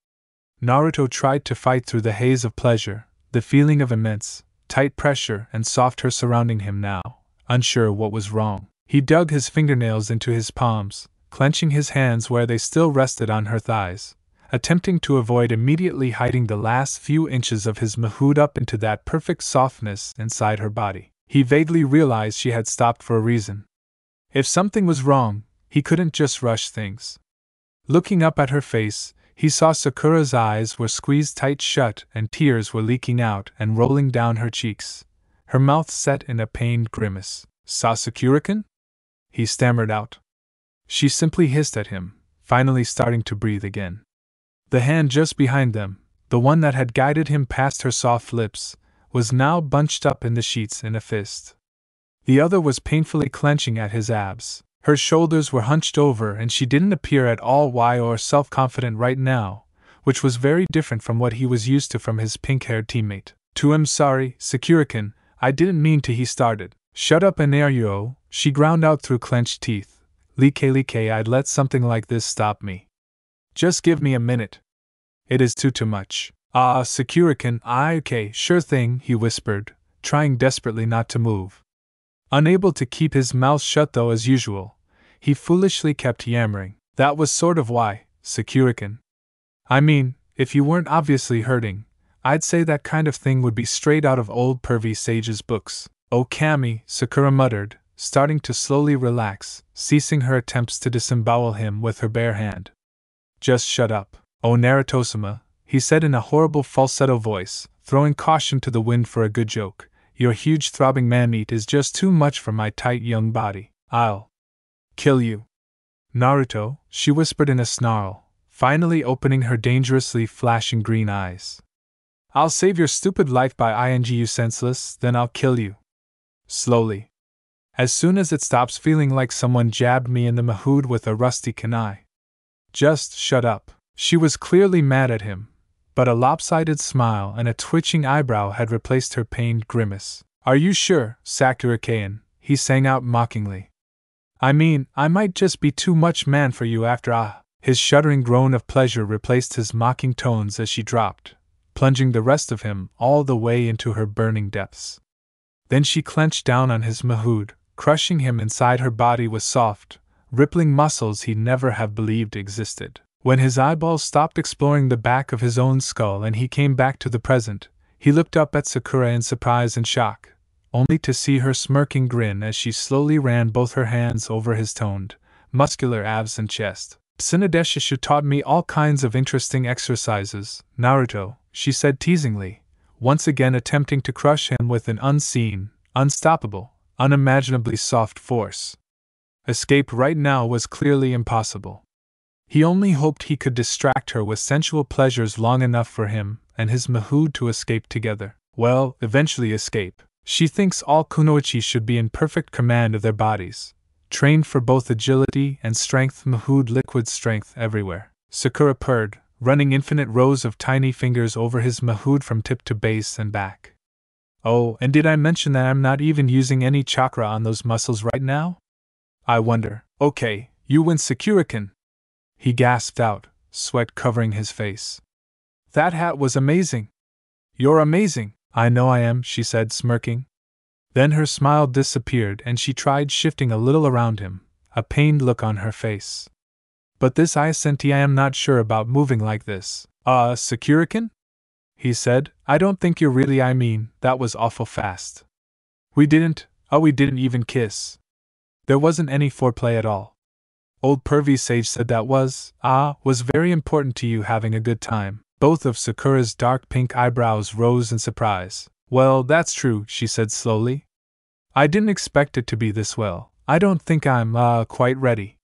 Naruto tried to fight through the haze of pleasure, the feeling of immense, tight pressure and soft her surrounding him now, unsure what was wrong. He dug his fingernails into his palms, clenching his hands where they still rested on her thighs, attempting to avoid immediately hiding the last few inches of his mahud up into that perfect softness inside her body. He vaguely realized she had stopped for a reason. If something was wrong, he couldn't just rush things. Looking up at her face, he saw Sakura's eyes were squeezed tight shut and tears were leaking out and rolling down her cheeks, her mouth set in a pained grimace. "Sasakura-kun?" he stammered out. She simply hissed at him, finally starting to breathe again. The hand just behind them, the one that had guided him past her soft lips, was now bunched up in the sheets in a fist. The other was painfully clenching at his abs. Her shoulders were hunched over and she didn't appear at all wise or self-confident right now, which was very different from what he was used to from his pink-haired teammate. "I'm sorry, Sakura-kun, I didn't mean to," he started. "Shut up and Naruto," she ground out through clenched teeth. Like I'd let something like this stop me. Just give me a minute. It is too much." "Ah, Sakura-kun, okay, sure thing," he whispered, trying desperately not to move. Unable to keep his mouth shut though as usual, he foolishly kept yammering. "That was sort of why, Sakura-kun. I mean, if you weren't obviously hurting, I'd say that kind of thing would be straight out of old pervy sage's books. Oh Kami, Sakura muttered, starting to slowly relax, ceasing her attempts to disembowel him with her bare hand. Just shut up. Oh Naruto-sama, he said in a horrible falsetto voice, throwing caution to the wind for a good joke. Your huge throbbing man-meat is just too much for my tight young body. I'll kill you. Naruto, she whispered in a snarl, finally opening her dangerously flashing green eyes. I'll save your stupid life by ing you senseless, then I'll kill you. Slowly. As soon as it stops feeling like someone jabbed me in the mahood with a rusty kunai. Just shut up. She was clearly mad at him, but a lopsided smile and a twitching eyebrow had replaced her pained grimace. Are you sure, Sakura-kan? He sang out mockingly. I mean, I might just be too much man for you after all. His shuddering groan of pleasure replaced his mocking tones as she dropped, plunging the rest of him all the way into her burning depths. Then she clenched down on his mahood, crushing him inside her body with soft, rippling muscles he'd never have believed existed. When his eyeballs stopped exploring the back of his own skull and he came back to the present, he looked up at Sakura in surprise and shock, only to see her smirking grin as she slowly ran both her hands over his toned, muscular abs and chest. Tsunadeshishu taught me all kinds of interesting exercises, Naruto, she said teasingly, once again attempting to crush him with an unseen, unstoppable, unimaginably soft force. Escape right now was clearly impossible. He only hoped he could distract her with sensual pleasures long enough for him and his mahood to escape together. Well, eventually escape. She thinks all kunoichi should be in perfect command of their bodies, trained for both agility and strength, mahood liquid strength everywhere. Sakura purred, running infinite rows of tiny fingers over his mahood from tip to base and back. Oh, and did I mention that I'm not even using any chakra on those muscles right now? I wonder. Okay, you win, Sakura-kan. He gasped out, sweat covering his face. That hat was amazing. You're amazing. I know I am, she said, smirking. Then her smile disappeared and she tried shifting a little around him, a pained look on her face. But this I am not sure about moving like this. Sakura-kan? He said, I don't think you're really, that was awful fast. We didn't even kiss. There wasn't any foreplay at all. Old pervy sage said that was very important to you having a good time. Both of Sakura's dark pink eyebrows rose in surprise. Well, that's true, she said slowly. I didn't expect it to be this well. I don't think I'm, quite ready.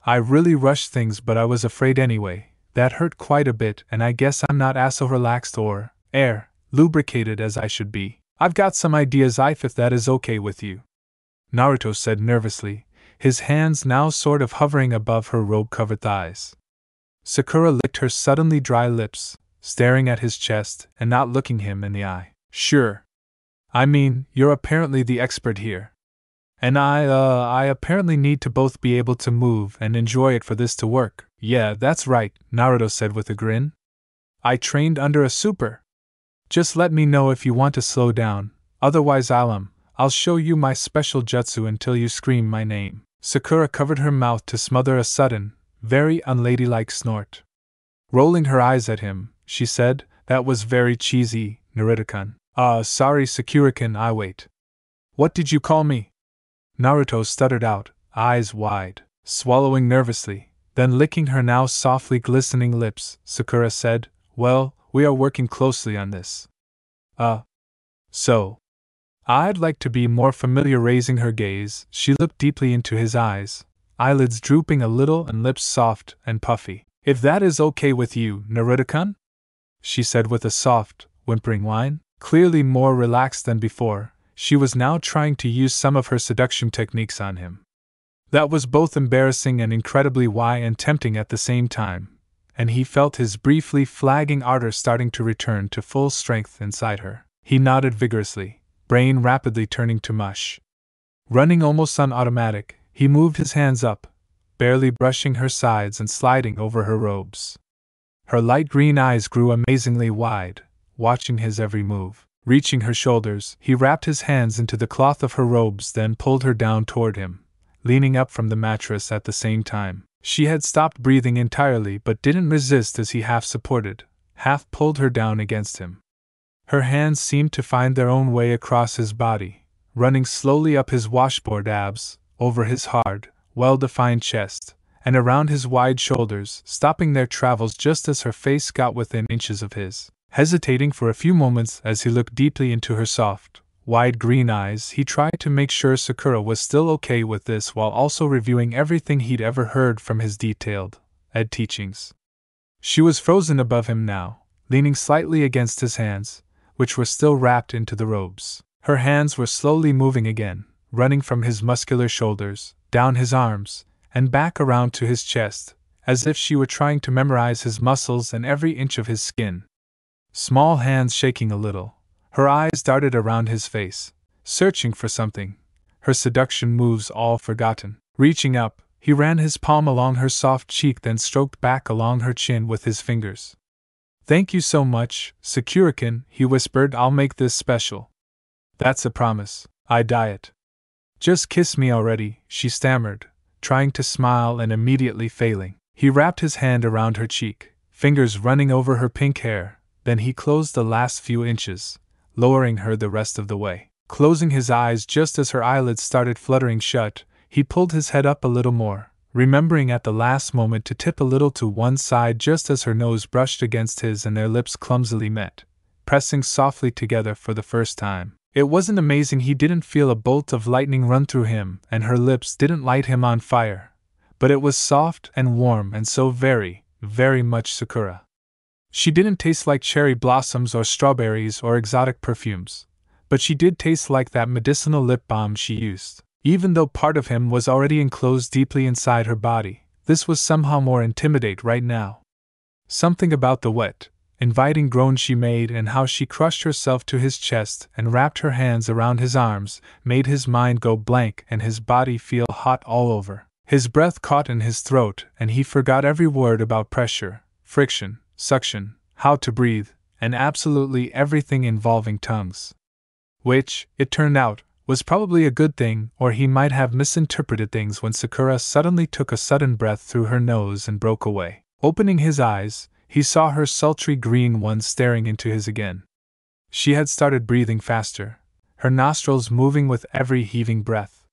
I really rushed things, but I was afraid anyway. That hurt quite a bit, and I guess I'm not as so relaxed or, lubricated as I should be. I've got some ideas if that is okay with you. Naruto said nervously, his hands now sort of hovering above her robe-covered thighs. Sakura licked her suddenly dry lips, staring at his chest and not looking him in the eye. Sure. You're apparently the expert here. And I apparently need to both be able to move and enjoy it for this to work. Yeah, that's right, Naruto said with a grin. I trained under a super. Just let me know if you want to slow down, otherwise I'll show you my special jutsu until you scream my name. Sakura covered her mouth to smother a sudden, very unladylike snort. Rolling her eyes at him, she said, that was very cheesy, Naruto-kun. Sorry, Sakura-kun, I wait. What did you call me? Naruto stuttered out, eyes wide. Swallowing nervously, then licking her now softly glistening lips, Sakura said, well, we are working closely on this. So. I'd like to be more familiar. Raising her gaze, she looked deeply into his eyes, eyelids drooping a little and lips soft and puffy. If that is okay with you, Naruto-kun? She said with a soft, whimpering whine. Clearly more relaxed than before, she was now trying to use some of her seduction techniques on him. That was both embarrassing and incredibly and tempting at the same time, and he felt his briefly flagging ardor starting to return to full strength inside her. He nodded vigorously, brain rapidly turning to mush. Running almost on automatic, he moved his hands up, barely brushing her sides and sliding over her robes. Her light green eyes grew amazingly wide, watching his every move. Reaching her shoulders, he wrapped his hands into the cloth of her robes, then pulled her down toward him, leaning up from the mattress at the same time. She had stopped breathing entirely but didn't resist as he half supported, half pulled her down against him. Her hands seemed to find their own way across his body, running slowly up his washboard abs, over his hard, well-defined chest, and around his wide shoulders, stopping their travels just as her face got within inches of his. Hesitating for a few moments as he looked deeply into her soft, wide green eyes, he tried to make sure Sakura was still okay with this while also reviewing everything he'd ever heard from his detailed ed teachings. She was frozen above him now, leaning slightly against his hands, which were still wrapped into the robes. Her hands were slowly moving again, running from his muscular shoulders, down his arms, and back around to his chest, as if she were trying to memorize his muscles and every inch of his skin. Small hands shaking a little, her eyes darted around his face, searching for something, her seduction moves all forgotten. Reaching up, he ran his palm along her soft cheek, then stroked back along her chin with his fingers. "Thank you so much, Sakura-kun," he whispered. "I'll make this special." "That's a promise. I diet." "Just kiss me already," she stammered, trying to smile and immediately failing. He wrapped his hand around her cheek, fingers running over her pink hair, then he closed the last few inches, lowering her the rest of the way. Closing his eyes just as her eyelids started fluttering shut, he pulled his head up a little more, remembering at the last moment to tip a little to one side just as her nose brushed against his and their lips clumsily met, pressing softly together for the first time. It wasn't amazing he didn't feel a bolt of lightning run through him and her lips didn't light him on fire, but it was soft and warm and so very, very much Sakura. She didn't taste like cherry blossoms or strawberries or exotic perfumes, but she did taste like that medicinal lip balm she used. Even though part of him was already enclosed deeply inside her body, this was somehow more intimidate right now. Something about the wet, inviting groan she made and how she crushed herself to his chest and wrapped her hands around his arms made his mind go blank and his body feel hot all over. His breath caught in his throat and he forgot every word about pressure, friction, suction, how to breathe, and absolutely everything involving tongues. Which, it turned out, was probably a good thing, or he might have misinterpreted things when Sakura suddenly took a sudden breath through her nose and broke away. Opening his eyes, he saw her sultry green ones staring into his again. She had started breathing faster, her nostrils moving with every heaving breath.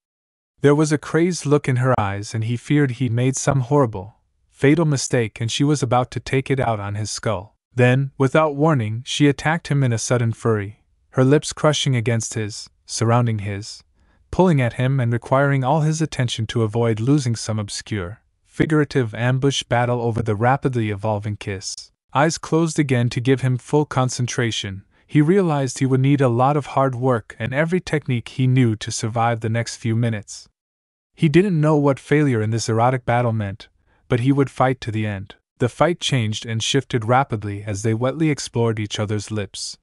There was a crazed look in her eyes and he feared he'd made some horrible, fatal mistake and she was about to take it out on his skull. Then, without warning, she attacked him in a sudden fury, her lips crushing against his, surrounding his, pulling at him and requiring all his attention to avoid losing some obscure, figurative ambush battle over the rapidly evolving kiss. Eyes closed again to give him full concentration, he realized he would need a lot of hard work and every technique he knew to survive the next few minutes. He didn't know what failure in this erotic battle meant, but he would fight to the end. The fight changed and shifted rapidly as they wetly explored each other's lips.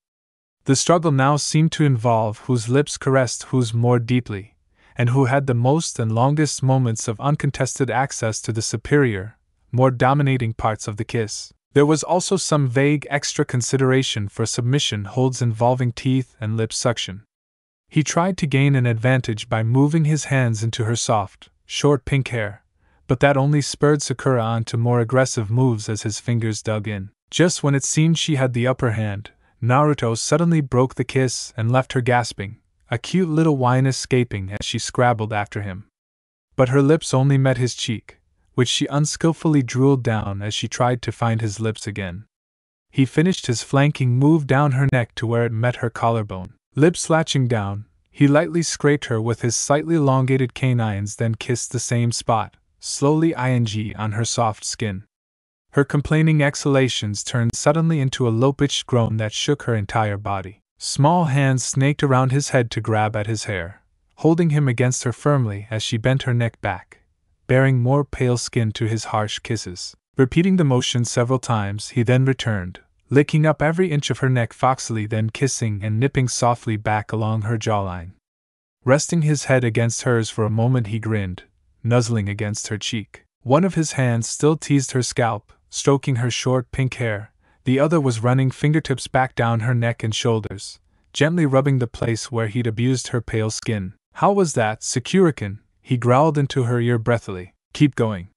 The struggle now seemed to involve whose lips caressed whose more deeply, and who had the most and longest moments of uncontested access to the superior, more dominating parts of the kiss. There was also some vague extra consideration for submission holds involving teeth and lip suction. He tried to gain an advantage by moving his hands into her soft, short pink hair, but that only spurred Sakura on to more aggressive moves as his fingers dug in. Just when it seemed she had the upper hand, Naruto suddenly broke the kiss and left her gasping, a cute little whine escaping as she scrabbled after him. But her lips only met his cheek, which she unskillfully drooled down as she tried to find his lips again. He finished his flanking move down her neck to where it met her collarbone. Lips latching down, he lightly scraped her with his slightly elongated canines, then kissed the same spot, slowly on her soft skin. Her complaining exhalations turned suddenly into a low-pitched groan that shook her entire body. Small hands snaked around his head to grab at his hair, holding him against her firmly as she bent her neck back, baring more pale skin to his harsh kisses. Repeating the motion several times, he then returned, licking up every inch of her neck foxily, then kissing and nipping softly back along her jawline. Resting his head against hers for a moment, he grinned, nuzzling against her cheek. One of his hands still teased her scalp, stroking her short pink hair. The other was running fingertips back down her neck and shoulders, gently rubbing the place where he'd abused her pale skin. "How was that, Sakura-kun?" he growled into her ear breathily. "Keep going.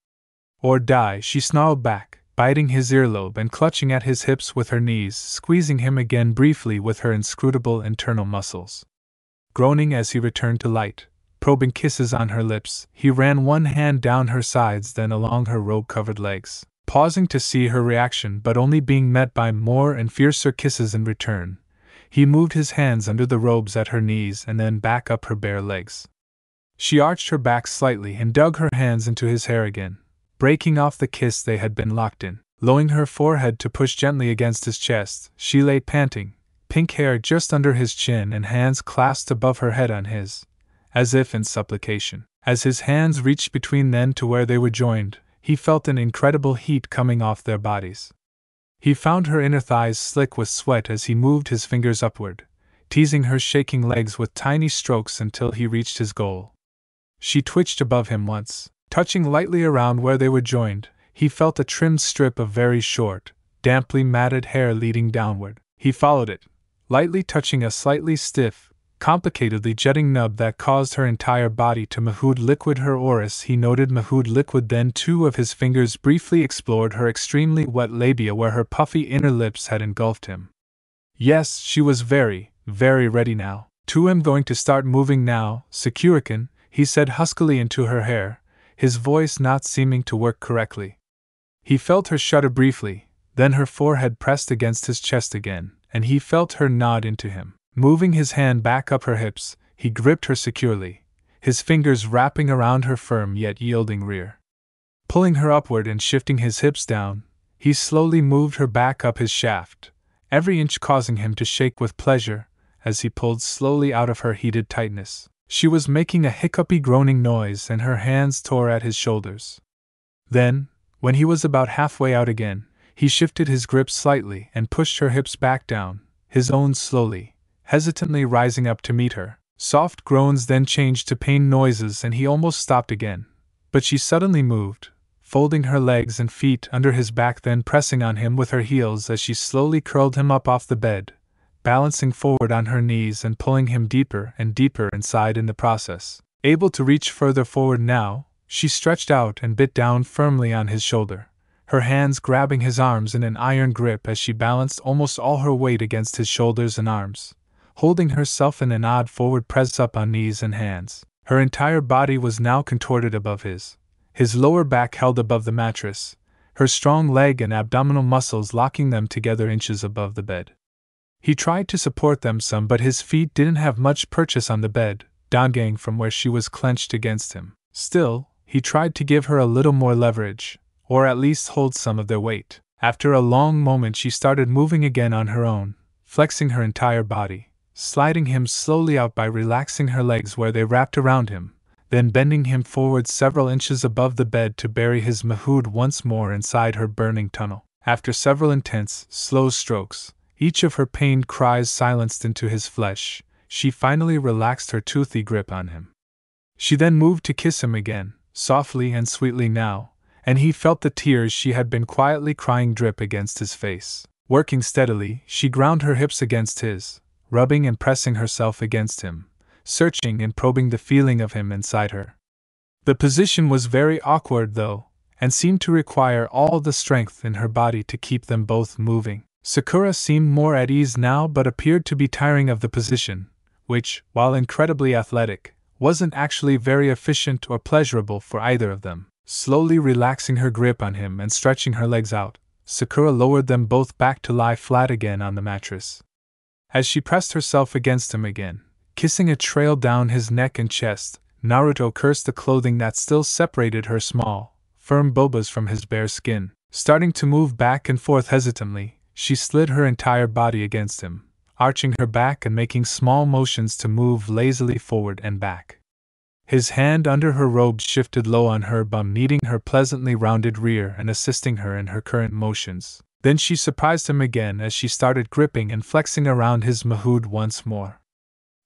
Or die," she snarled back, biting his earlobe and clutching at his hips with her knees, squeezing him again briefly with her inscrutable internal muscles. Groaning as he returned to light, probing kisses on her lips, he ran one hand down her sides, then along her robe-covered legs, pausing to see her reaction but only being met by more and fiercer kisses in return. He moved his hands under the robes at her knees and then back up her bare legs. She arched her back slightly and dug her hands into his hair again, breaking off the kiss they had been locked in. Lowering her forehead to push gently against his chest, she lay panting, pink hair just under his chin and hands clasped above her head on his, as if in supplication. As his hands reached between them to where they were joined, he felt an incredible heat coming off their bodies. He found her inner thighs slick with sweat as he moved his fingers upward, teasing her shaking legs with tiny strokes until he reached his goal. She twitched above him once, touching lightly around where they were joined. He felt a trimmed strip of very short, damply matted hair leading downward. He followed it, lightly touching a slightly stiff, complicatedly jetting nub that caused her entire body to Mahood liquid her oris. He noted Mahood liquid, then two of his fingers briefly explored her extremely wet labia where her puffy inner lips had engulfed him. Yes, she was very, very ready now. I'm going to start moving now, Sakurakin, he said huskily into her hair, his voice not seeming to work correctly. He felt her shudder briefly, then her forehead pressed against his chest again, and he felt her nod into him. Moving his hand back up her hips, he gripped her securely, his fingers wrapping around her firm yet yielding rear. Pulling her upward and shifting his hips down, he slowly moved her back up his shaft, every inch causing him to shake with pleasure as he pulled slowly out of her heated tightness. She was making a hiccupy groaning noise and her hands tore at his shoulders. Then, when he was about halfway out again, he shifted his grip slightly and pushed her hips back down, his own slowly, hesitantly rising up to meet her. Soft groans then changed to pain noises and he almost stopped again, but she suddenly moved, folding her legs and feet under his back, then pressing on him with her heels as she slowly curled him up off the bed, balancing forward on her knees and pulling him deeper and deeper inside in the process. Able to reach further forward now, she stretched out and bit down firmly on his shoulder, her hands grabbing his arms in an iron grip as she balanced almost all her weight against his shoulders and arms, holding herself in an odd forward press up on knees and hands. Her entire body was now contorted above his lower back held above the mattress, her strong leg and abdominal muscles locking them together inches above the bed. He tried to support them some, but his feet didn't have much purchase on the bed, downgang from where she was clenched against him. Still, he tried to give her a little more leverage, or at least hold some of their weight. After a long moment she started moving again on her own, flexing her entire body, sliding him slowly out by relaxing her legs where they wrapped around him, then bending him forward several inches above the bed to bury his Mahood once more inside her burning tunnel. After several intense, slow strokes, each of her pained cries silenced into his flesh, she finally relaxed her toothy grip on him. She then moved to kiss him again, softly and sweetly now, and he felt the tears she had been quietly crying drip against his face. Working steadily, she ground her hips against his, rubbing and pressing herself against him, searching and probing the feeling of him inside her. The position was very awkward though, and seemed to require all the strength in her body to keep them both moving. Sakura seemed more at ease now but appeared to be tiring of the position, which, while incredibly athletic, wasn't actually very efficient or pleasurable for either of them. Slowly relaxing her grip on him and stretching her legs out, Sakura lowered them both back to lie flat again on the mattress. As she pressed herself against him again, kissing a trail down his neck and chest, Naruto cursed the clothing that still separated her small, firm bobas from his bare skin. Starting to move back and forth hesitantly, she slid her entire body against him, arching her back and making small motions to move lazily forward and back. His hand under her robes shifted low on her bum, kneading her pleasantly rounded rear and assisting her in her current motions. Then she surprised him again as she started gripping and flexing around his Mahood once more.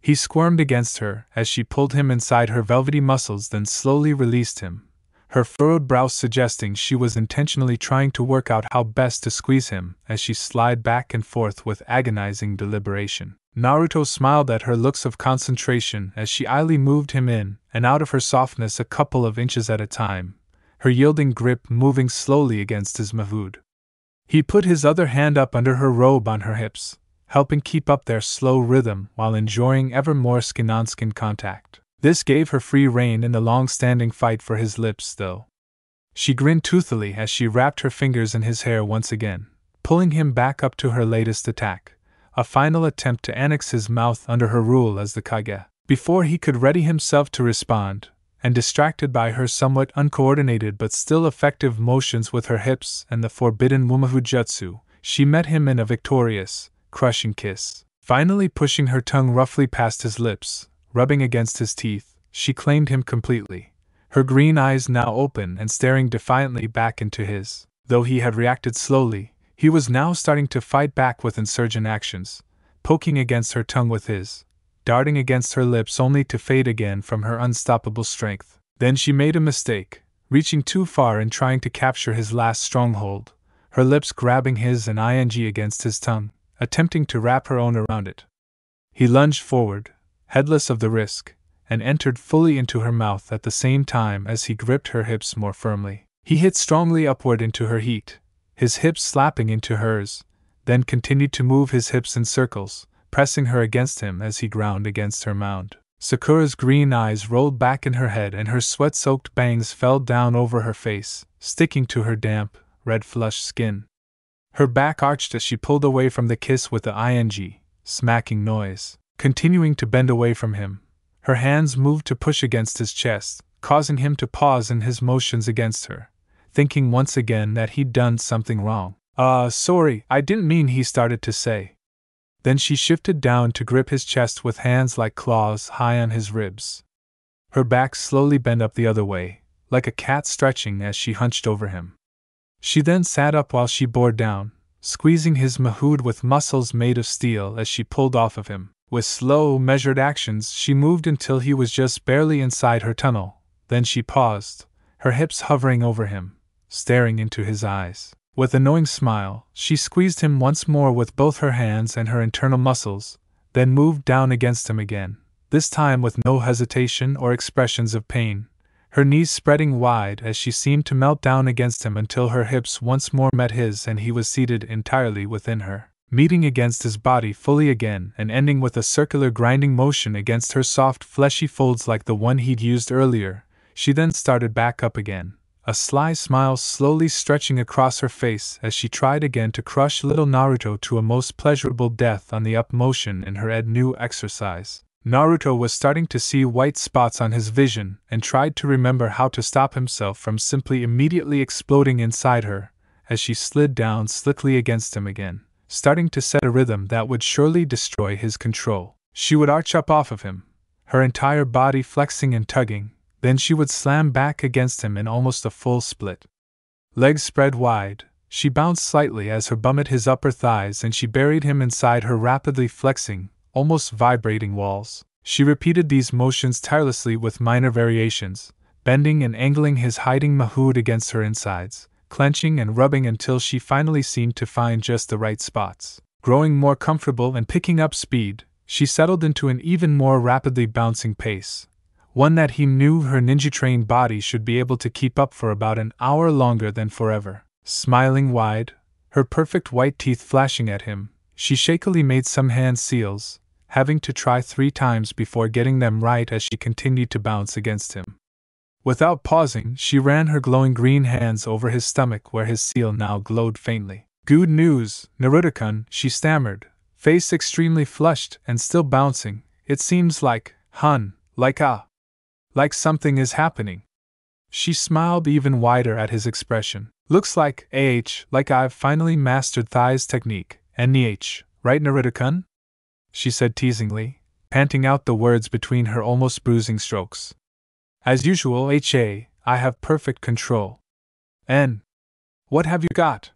He squirmed against her as she pulled him inside her velvety muscles, then slowly released him, her furrowed brow suggesting she was intentionally trying to work out how best to squeeze him as she slid back and forth with agonizing deliberation. Naruto smiled at her looks of concentration as she idly moved him in and out of her softness a couple of inches at a time, her yielding grip moving slowly against his Mahood. He put his other hand up under her robe on her hips, helping keep up their slow rhythm while enjoying ever more skin-on-skin contact. This gave her free rein in the long-standing fight for his lips, though. She grinned toothily as she wrapped her fingers in his hair once again, pulling him back up to her latest attack, a final attempt to annex his mouth under her rule as the Kage. Before he could ready himself to respond, and distracted by her somewhat uncoordinated but still effective motions with her hips and the forbidden Wumahujutsu, she met him in a victorious, crushing kiss. Finally pushing her tongue roughly past his lips, rubbing against his teeth, she claimed him completely, her green eyes now open and staring defiantly back into his. Though he had reacted slowly, he was now starting to fight back with insurgent actions, poking against her tongue with his, darting against her lips only to fade again from her unstoppable strength. Then she made a mistake, reaching too far in trying to capture his last stronghold, her lips grabbing his and against his tongue, attempting to wrap her own around it. He lunged forward, heedless of the risk, and entered fully into her mouth at the same time as he gripped her hips more firmly. He hit strongly upward into her heat, his hips slapping into hers, then continued to move his hips in circles, pressing her against him as he ground against her mound. Sakura's green eyes rolled back in her head and her sweat-soaked bangs fell down over her face, sticking to her damp, red-flushed skin. Her back arched as she pulled away from the kiss with the smacking noise. Continuing to bend away from him, her hands moved to push against his chest, causing him to pause in his motions against her, thinking once again that he'd done something wrong. Sorry, I didn't mean," he started to say. Then she shifted down to grip his chest with hands like claws high on his ribs. Her back slowly bent up the other way, like a cat stretching as she hunched over him. She then sat up while she bore down, squeezing his mahood with muscles made of steel as she pulled off of him. With slow, measured actions, she moved until he was just barely inside her tunnel. Then she paused, her hips hovering over him, staring into his eyes. With a knowing smile, she squeezed him once more with both her hands and her internal muscles, then moved down against him again, this time with no hesitation or expressions of pain, her knees spreading wide as she seemed to melt down against him until her hips once more met his and he was seated entirely within her, meeting against his body fully again and ending with a circular grinding motion against her soft fleshy folds like the one he'd used earlier. She then started back up again, a sly smile slowly stretching across her face as she tried again to crush little Naruto to a most pleasurable death on the up motion in her new exercise. Naruto was starting to see white spots on his vision and tried to remember how to stop himself from simply immediately exploding inside her as she slid down slickly against him again, starting to set a rhythm that would surely destroy his control. She would arch up off of him, her entire body flexing and tugging, then she would slam back against him in almost a full split. Legs spread wide, she bounced slightly as her bum hit his upper thighs and she buried him inside her rapidly flexing, almost vibrating walls. She repeated these motions tirelessly with minor variations, bending and angling his hiding mahood against her insides, clenching and rubbing until she finally seemed to find just the right spots. Growing more comfortable and picking up speed, she settled into an even more rapidly bouncing pace, one that he knew her ninja-trained body should be able to keep up for about an hour longer than forever. Smiling wide, her perfect white teeth flashing at him, she shakily made some hand seals, having to try 3 times before getting them right as she continued to bounce against him. Without pausing, she ran her glowing green hands over his stomach where his seal now glowed faintly. "Good news, Naruto-kun," she stammered, face extremely flushed and still bouncing. "It seems like something is happening." She smiled even wider at his expression. "Looks like I've finally mastered thighs technique, and right Naruto-kun?" she said teasingly, panting out the words between her almost bruising strokes. "As usual, I have perfect control. And what have you got?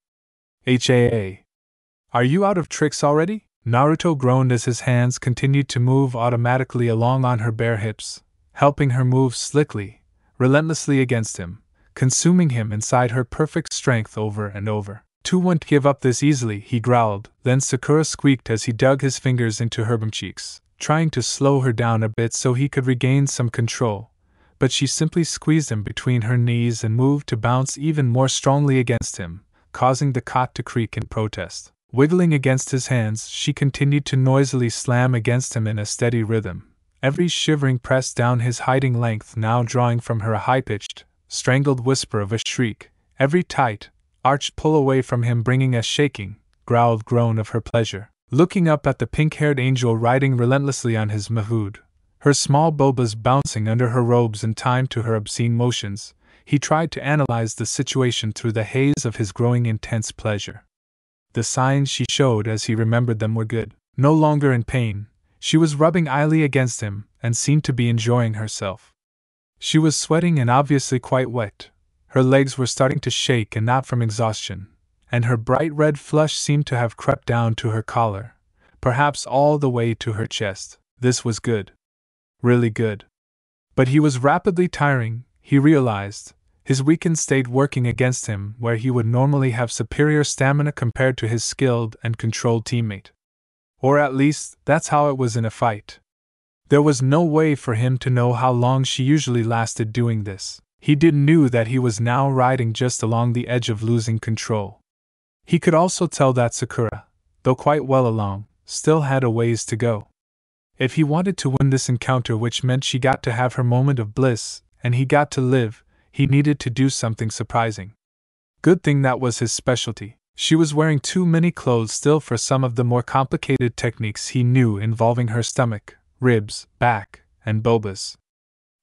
Are you out of tricks already?" Naruto groaned as his hands continued to move automatically along on her bare hips, helping her move slickly, relentlessly against him, consuming him inside her perfect strength over and over. "Tu won't give up this easily," he growled, then Sakura squeaked as he dug his fingers into her bum cheeks, trying to slow her down a bit so he could regain some control, but she simply squeezed him between her knees and moved to bounce even more strongly against him, causing the cot to creak in protest. Wiggling against his hands, she continued to noisily slam against him in a steady rhythm, every shivering press down his hiding length now drawing from her a high-pitched, strangled whisper of a shriek, every tight, arched pull away from him bringing a shaking, growled groan of her pleasure. Looking up at the pink-haired angel riding relentlessly on his mahood, her small bobas bouncing under her robes in time to her obscene motions, he tried to analyze the situation through the haze of his growing intense pleasure. The signs she showed as he remembered them were good. No longer in pain, she was rubbing idly against him and seemed to be enjoying herself. She was sweating and obviously quite wet. Her legs were starting to shake and not from exhaustion, and her bright red flush seemed to have crept down to her collar, perhaps all the way to her chest. This was good. Really good. But he was rapidly tiring, he realized, his weakened state working against him where he would normally have superior stamina compared to his skilled and controlled teammate. Or at least, that's how it was in a fight. There was no way for him to know how long she usually lasted doing this. He knew that he was now riding just along the edge of losing control. He could also tell that Sakura, though quite well along, still had a ways to go. If he wanted to win this encounter, which meant she got to have her moment of bliss, and he got to live, he needed to do something surprising. Good thing that was his specialty. She was wearing too many clothes still for some of the more complicated techniques he knew involving her stomach, ribs, back, and bobas.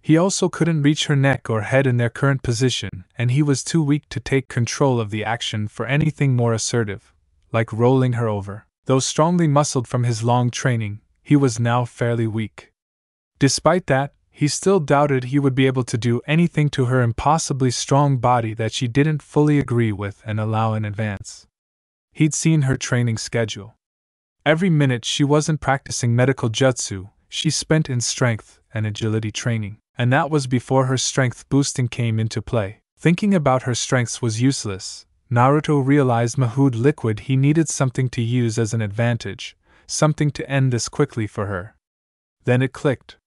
He also couldn't reach her neck or head in their current position, and he was too weak to take control of the action for anything more assertive, like rolling her over. Though strongly muscled from his long training, he was now fairly weak. Despite that, he still doubted he would be able to do anything to her impossibly strong body that she didn't fully agree with and allow in advance. He'd seen her training schedule. Every minute she wasn't practicing medical jutsu, she spent in strength and agility training, and that was before her strength boosting came into play. Thinking about her strengths was useless. Naruto realized Mahood liquid he needed something to use as an advantage, something to end this quickly for her. Then it clicked.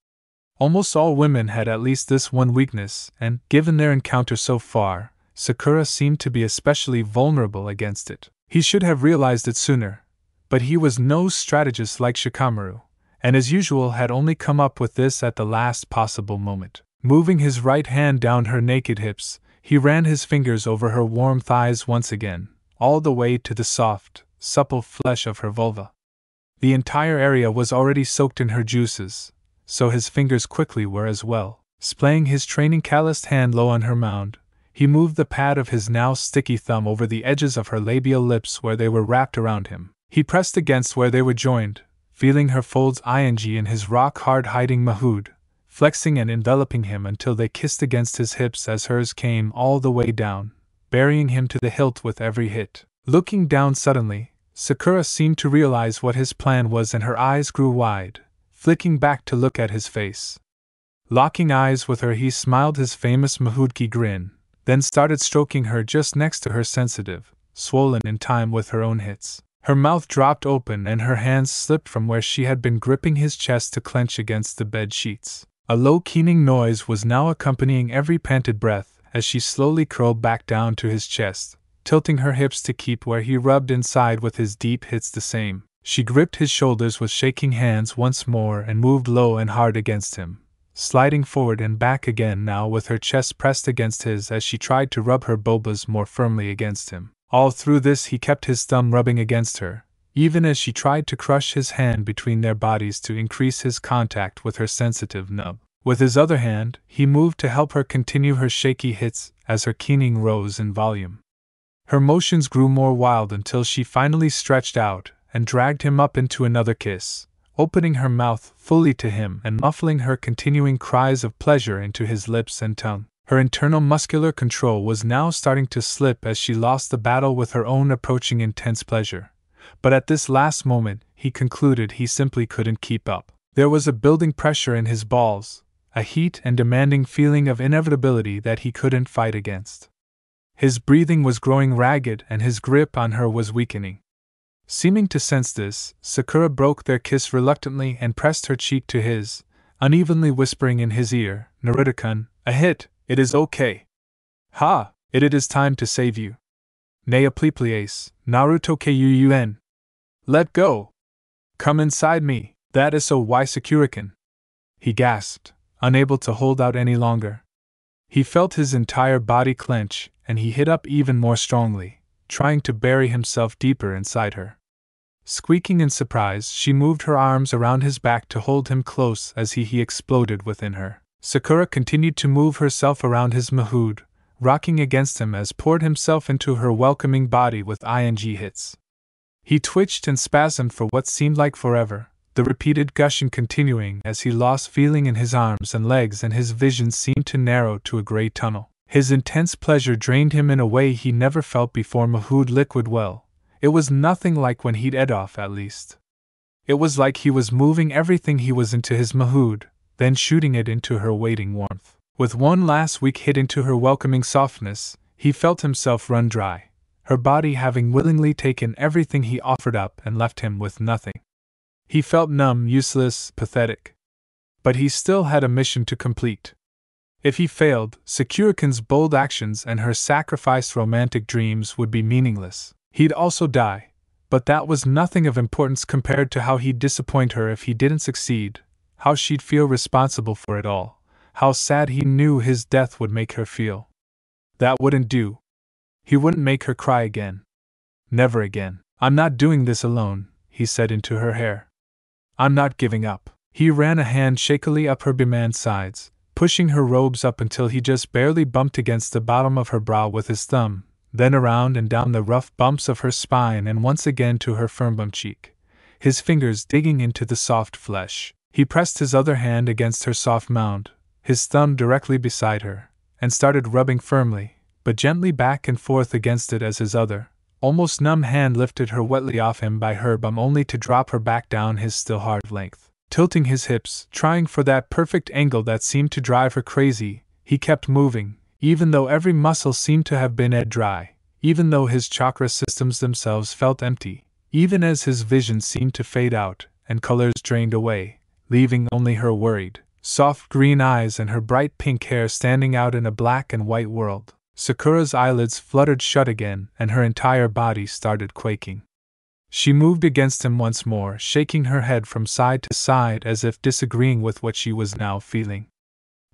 Almost all women had at least this one weakness, and, given their encounter so far, Sakura seemed to be especially vulnerable against it. He should have realized it sooner, but he was no strategist like Shikamaru, and as usual had only come up with this at the last possible moment. Moving his right hand down her naked hips, he ran his fingers over her warm thighs once again, all the way to the soft, supple flesh of her vulva. The entire area was already soaked in her juices, so his fingers quickly were as well. Splaying his training calloused hand low on her mound, he moved the pad of his now sticky thumb over the edges of her labial lips where they were wrapped around him. He pressed against where they were joined, feeling her folds in his rock-hard hiding mahood, flexing and enveloping him until they kissed against his hips as hers came all the way down, burying him to the hilt with every hit. Looking down suddenly, Sakura seemed to realize what his plan was and her eyes grew wide, flicking back to look at his face. Locking eyes with her, he smiled his famous Mahoodki grin, then started stroking her just next to her sensitive, swollen in time with her own hits. Her mouth dropped open and her hands slipped from where she had been gripping his chest to clench against the bed sheets. A low keening noise was now accompanying every panted breath as she slowly curled back down to his chest, tilting her hips to keep where he rubbed inside with his deep hits the same. She gripped his shoulders with shaking hands once more and moved low and hard against him, sliding forward and back again now with her chest pressed against his as she tried to rub her bobas more firmly against him. All through this he kept his thumb rubbing against her, even as she tried to crush his hand between their bodies to increase his contact with her sensitive nub. With his other hand, he moved to help her continue her shaky hits as her keening rose in volume. Her motions grew more wild until she finally stretched out and dragged him up into another kiss, opening her mouth fully to him and muffling her continuing cries of pleasure into his lips and tongue. Her internal muscular control was now starting to slip as she lost the battle with her own approaching intense pleasure, but at this last moment he concluded he simply couldn't keep up. There was a building pressure in his balls, a heat and demanding feeling of inevitability that he couldn't fight against. His breathing was growing ragged and his grip on her was weakening. Seeming to sense this, Sakura broke their kiss reluctantly and pressed her cheek to his, unevenly whispering in his ear, "Naruto-kun, a hit, it is okay. Ha, it is time to save you." Neapliplies, Naruto Kuun. Let go! Come inside me, that is so why Sakurakin. He gasped, unable to hold out any longer. He felt his entire body clench, and he hit up even more strongly, trying to bury himself deeper inside her. Squeaking in surprise, she moved her arms around his back to hold him close as he exploded within her. Sakura continued to move herself around his mahood, rocking against him as poured himself into her welcoming body with ing hits. He twitched and spasmed for what seemed like forever, the repeated gushing continuing as he lost feeling in his arms and legs and his vision seemed to narrow to a gray tunnel. His intense pleasure drained him in a way he never felt before. Mahood liquid well. It was nothing like when he'd ed off, at least. It was like he was moving everything he was into his mahood, then shooting it into her waiting warmth. With one last weak hit into her welcoming softness, he felt himself run dry, her body having willingly taken everything he offered up and left him with nothing. He felt numb, useless, pathetic. But he still had a mission to complete. If he failed, Sakurakin's bold actions and her sacrificed romantic dreams would be meaningless. He'd also die, but that was nothing of importance compared to how he'd disappoint her if he didn't succeed, how she'd feel responsible for it all, how sad he knew his death would make her feel. That wouldn't do. He wouldn't make her cry again. Never again. I'm not doing this alone, he said into her hair. I'm not giving up. He ran a hand shakily up her bemanned sides, pushing her robes up until he just barely bumped against the bottom of her brow with his thumb, then around and down the rough bumps of her spine and once again to her firm bum cheek, his fingers digging into the soft flesh. He pressed his other hand against her soft mound, his thumb directly beside her, and started rubbing firmly, but gently back and forth against it as his other, almost numb hand lifted her wetly off him by her bum only to drop her back down his still hard length. Tilting his hips, trying for that perfect angle that seemed to drive her crazy, he kept moving, even though every muscle seemed to have been dry, even though his chakra systems themselves felt empty, even as his vision seemed to fade out and colors drained away, leaving only her worried, soft green eyes and her bright pink hair standing out in a black and white world. Sakura's eyelids fluttered shut again and her entire body started quaking. She moved against him once more, shaking her head from side to side as if disagreeing with what she was now feeling.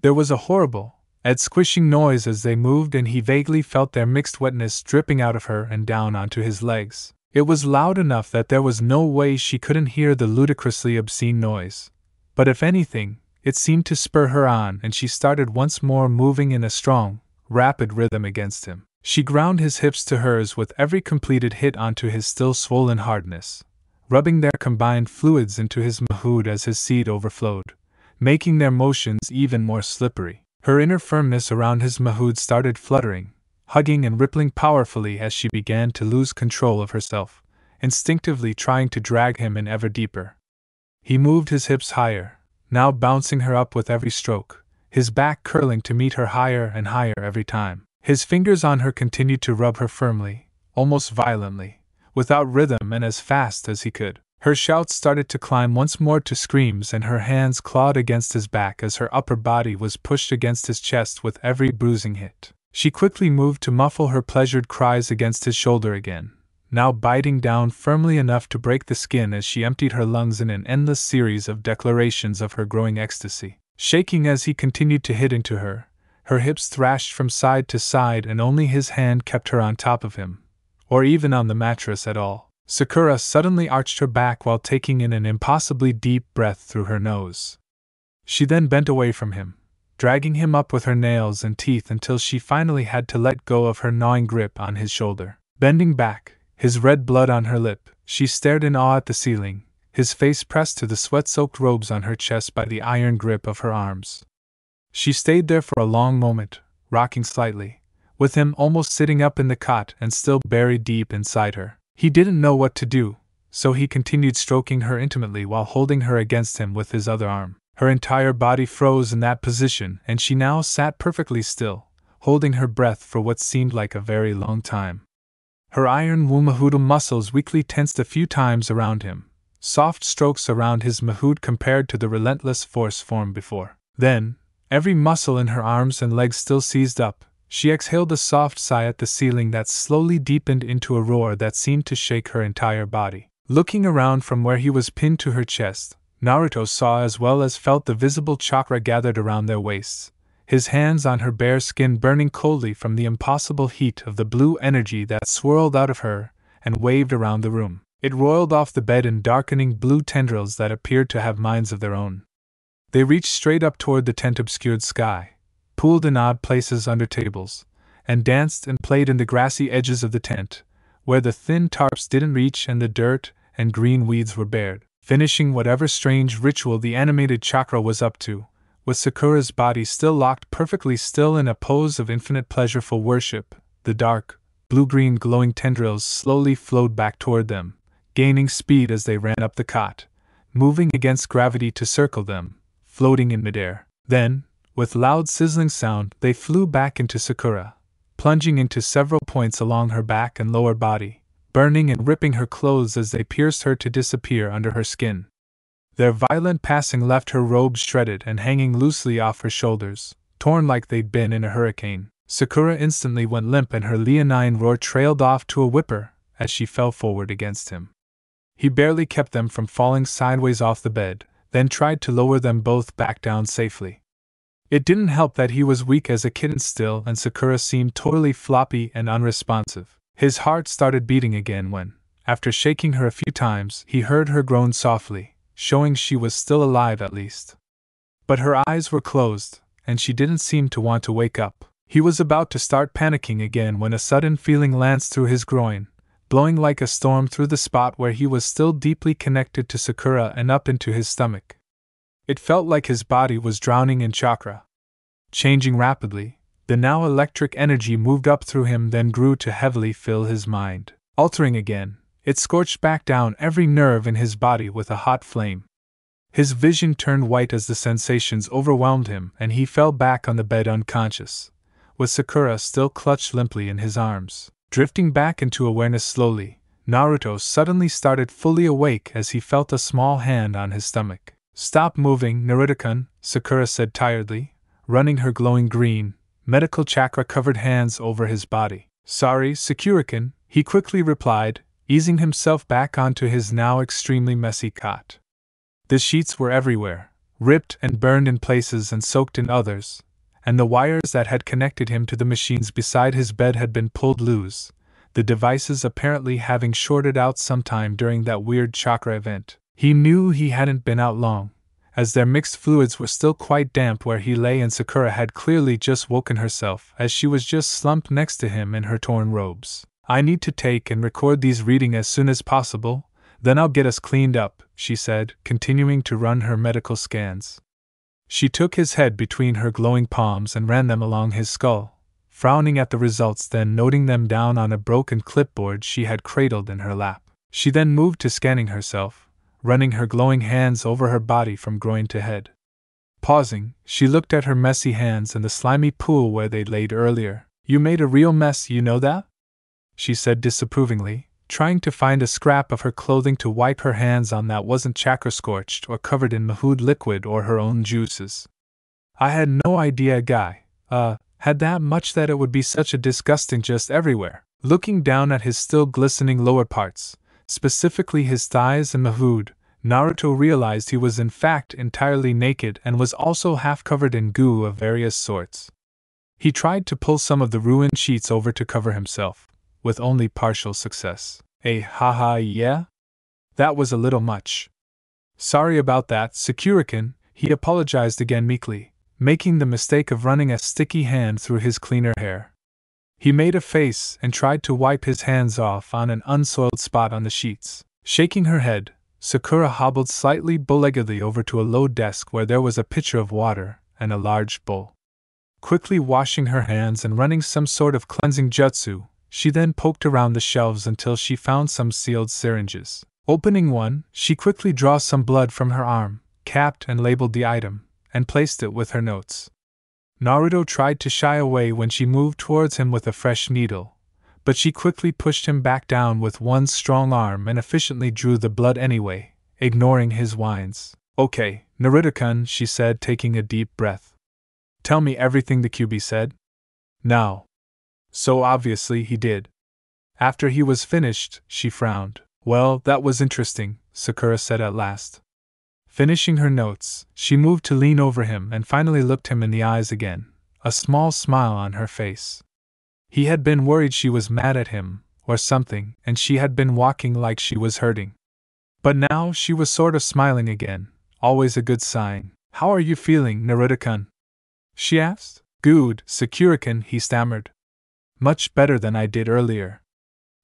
There was a horrible, squishing noise as they moved and he vaguely felt their mixed wetness dripping out of her and down onto his legs. It was loud enough that there was no way she couldn't hear the ludicrously obscene noise. But if anything, it seemed to spur her on and she started once more moving in a strong, rapid rhythm against him. She ground his hips to hers with every completed hit onto his still swollen hardness, rubbing their combined fluids into his mahood as his seed overflowed, making their motions even more slippery. Her inner firmness around his mahood started fluttering, hugging and rippling powerfully as she began to lose control of herself, instinctively trying to drag him in ever deeper. He moved his hips higher, now bouncing her up with every stroke, his back curling to meet her higher and higher every time. His fingers on her continued to rub her firmly, almost violently, without rhythm and as fast as he could. Her shouts started to climb once more to screams and her hands clawed against his back as her upper body was pushed against his chest with every bruising hit. She quickly moved to muffle her pleasured cries against his shoulder again, now biting down firmly enough to break the skin as she emptied her lungs in an endless series of declarations of her growing ecstasy. Shaking as he continued to hit into her, her hips thrashed from side to side and only his hand kept her on top of him, or even on the mattress at all. Sakura suddenly arched her back while taking in an impossibly deep breath through her nose. She then bent away from him, dragging him up with her nails and teeth until she finally had to let go of her gnawing grip on his shoulder. Bending back, his red blood on her lip, she stared in awe at the ceiling, his face pressed to the sweat-soaked robes on her chest by the iron grip of her arms. She stayed there for a long moment, rocking slightly, with him almost sitting up in the cot and still buried deep inside her. He didn't know what to do, so he continued stroking her intimately while holding her against him with his other arm. Her entire body froze in that position and she now sat perfectly still, holding her breath for what seemed like a very long time. Her iron wumahoodle muscles weakly tensed a few times around him, soft strokes around his mahood compared to the relentless force formed before. Then, every muscle in her arms and legs still seized up, She exhaled a soft sigh at the ceiling that slowly deepened into a roar that seemed to shake her entire body. Looking around from where he was pinned to her chest, Naruto saw as well as felt the visible chakra gathered around their waists, his hands on her bare skin burning coldly from the impossible heat of the blue energy that swirled out of her and waved around the room. It roiled off the bed in darkening blue tendrils that appeared to have minds of their own. They reached straight up toward the tent-obscured sky, pooled in odd places under tables, and danced and played in the grassy edges of the tent, where the thin tarps didn't reach and the dirt and green weeds were bared, finishing whatever strange ritual the animated chakra was up to, with Sakura's body still locked perfectly still in a pose of infinite pleasureful worship. The dark, blue-green glowing tendrils slowly flowed back toward them, gaining speed as they ran up the cot, moving against gravity to circle them, floating in midair. Then, with loud sizzling sound, they flew back into Sakura, plunging into several points along her back and lower body, burning and ripping her clothes as they pierced her to disappear under her skin. Their violent passing left her robes shredded and hanging loosely off her shoulders, torn like they'd been in a hurricane. Sakura instantly went limp and her leonine roar trailed off to a whimper as she fell forward against him. He barely kept them from falling sideways off the bed, then tried to lower them both back down safely. It didn't help that he was weak as a kitten still and Sakura seemed totally floppy and unresponsive. His heart started beating again when, after shaking her a few times, he heard her groan softly, showing she was still alive at least. But her eyes were closed, and she didn't seem to want to wake up. He was about to start panicking again when a sudden feeling lanced through his groin, blowing like a storm through the spot where he was still deeply connected to Sakura and up into his stomach. It felt like his body was drowning in chakra. Changing rapidly, the now electric energy moved up through him then grew to heavily fill his mind. Altering again, it scorched back down every nerve in his body with a hot flame. His vision turned white as the sensations overwhelmed him and he fell back on the bed unconscious, with Sakura still clutched limply in his arms. Drifting back into awareness slowly, Naruto suddenly started fully awake as he felt a small hand on his stomach. "Stop moving, Naruto-kun," Sakura said tiredly, running her glowing green, medical chakra-covered hands over his body. "Sorry, Sakura-kun," he quickly replied, easing himself back onto his now extremely messy cot. The sheets were everywhere, ripped and burned in places and soaked in others, and the wires that had connected him to the machines beside his bed had been pulled loose, the devices apparently having shorted out sometime during that weird chakra event. He knew he hadn't been out long, as their mixed fluids were still quite damp where he lay and Sakura had clearly just woken herself as she was just slumped next to him in her torn robes. "I need to take and record these readings as soon as possible, then I'll get us cleaned up," she said, continuing to run her medical scans. She took his head between her glowing palms and ran them along his skull, frowning at the results then noting them down on a broken clipboard she had cradled in her lap. She then moved to scanning herself, running her glowing hands over her body from groin to head. Pausing, she looked at her messy hands and the slimy pool where they'd laid earlier. "You made a real mess, you know that?" she said disapprovingly, trying to find a scrap of her clothing to wipe her hands on that wasn't chakra-scorched or covered in mahood liquid or her own juices. "I had no idea a guy, had that much that it would be such a disgusting just everywhere." Looking down at his still glistening lower parts, specifically his thighs and mahood, Naruto realized he was in fact entirely naked and was also half covered in goo of various sorts. He tried to pull some of the ruined sheets over to cover himself, with only partial success. Haha, yeah? That was a little much. "Sorry about that, Sakura-kun," he apologized again meekly, making the mistake of running a sticky hand through his cleaner hair. He made a face and tried to wipe his hands off on an unsoiled spot on the sheets. Shaking her head, Sakura hobbled slightly bow-leggedly over to a low desk where there was a pitcher of water and a large bowl. Quickly washing her hands and running some sort of cleansing jutsu, she then poked around the shelves until she found some sealed syringes. Opening one, she quickly drew some blood from her arm, capped and labeled the item, and placed it with her notes. Naruto tried to shy away when she moved towards him with a fresh needle, but she quickly pushed him back down with one strong arm and efficiently drew the blood anyway, ignoring his whines. "Okay, Naruto-kun," she said, taking a deep breath. "Tell me everything the QB said." Now. So obviously he did. After he was finished, she frowned. Well, that was interesting, Sakura said at last. Finishing her notes, she moved to lean over him and finally looked him in the eyes again, a small smile on her face. He had been worried she was mad at him, or something, and she had been walking like she was hurting. But now she was sort of smiling again, always a good sign. How are you feeling, Naruto-kun? She asked. Good, Sakura-kun, he stammered. Much better than I did earlier.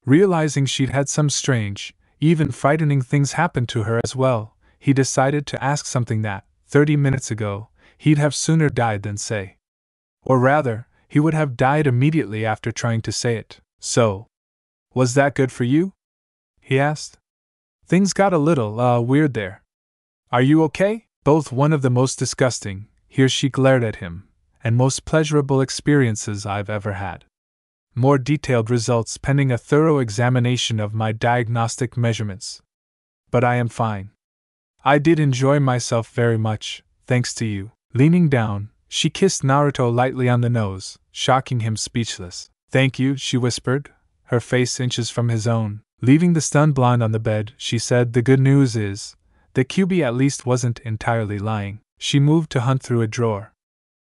Realizing she'd had some strange, even frightening things happen to her as well, he decided to ask something that, 30 minutes ago, he'd have sooner died than say. Or rather, he would have died immediately after trying to say it. So, was that good for you? He asked. Things got a little, weird there. Are you okay? Both one of the most disgusting, here she glared at him, and most pleasurable experiences I've ever had. More detailed results pending a thorough examination of my diagnostic measurements. But I am fine. I did enjoy myself very much, thanks to you. Leaning down, she kissed Naruto lightly on the nose, shocking him speechless. Thank you, she whispered, her face inches from his own. Leaving the stunned blonde on the bed, she said, the good news is, the QB at least wasn't entirely lying. She moved to hunt through a drawer.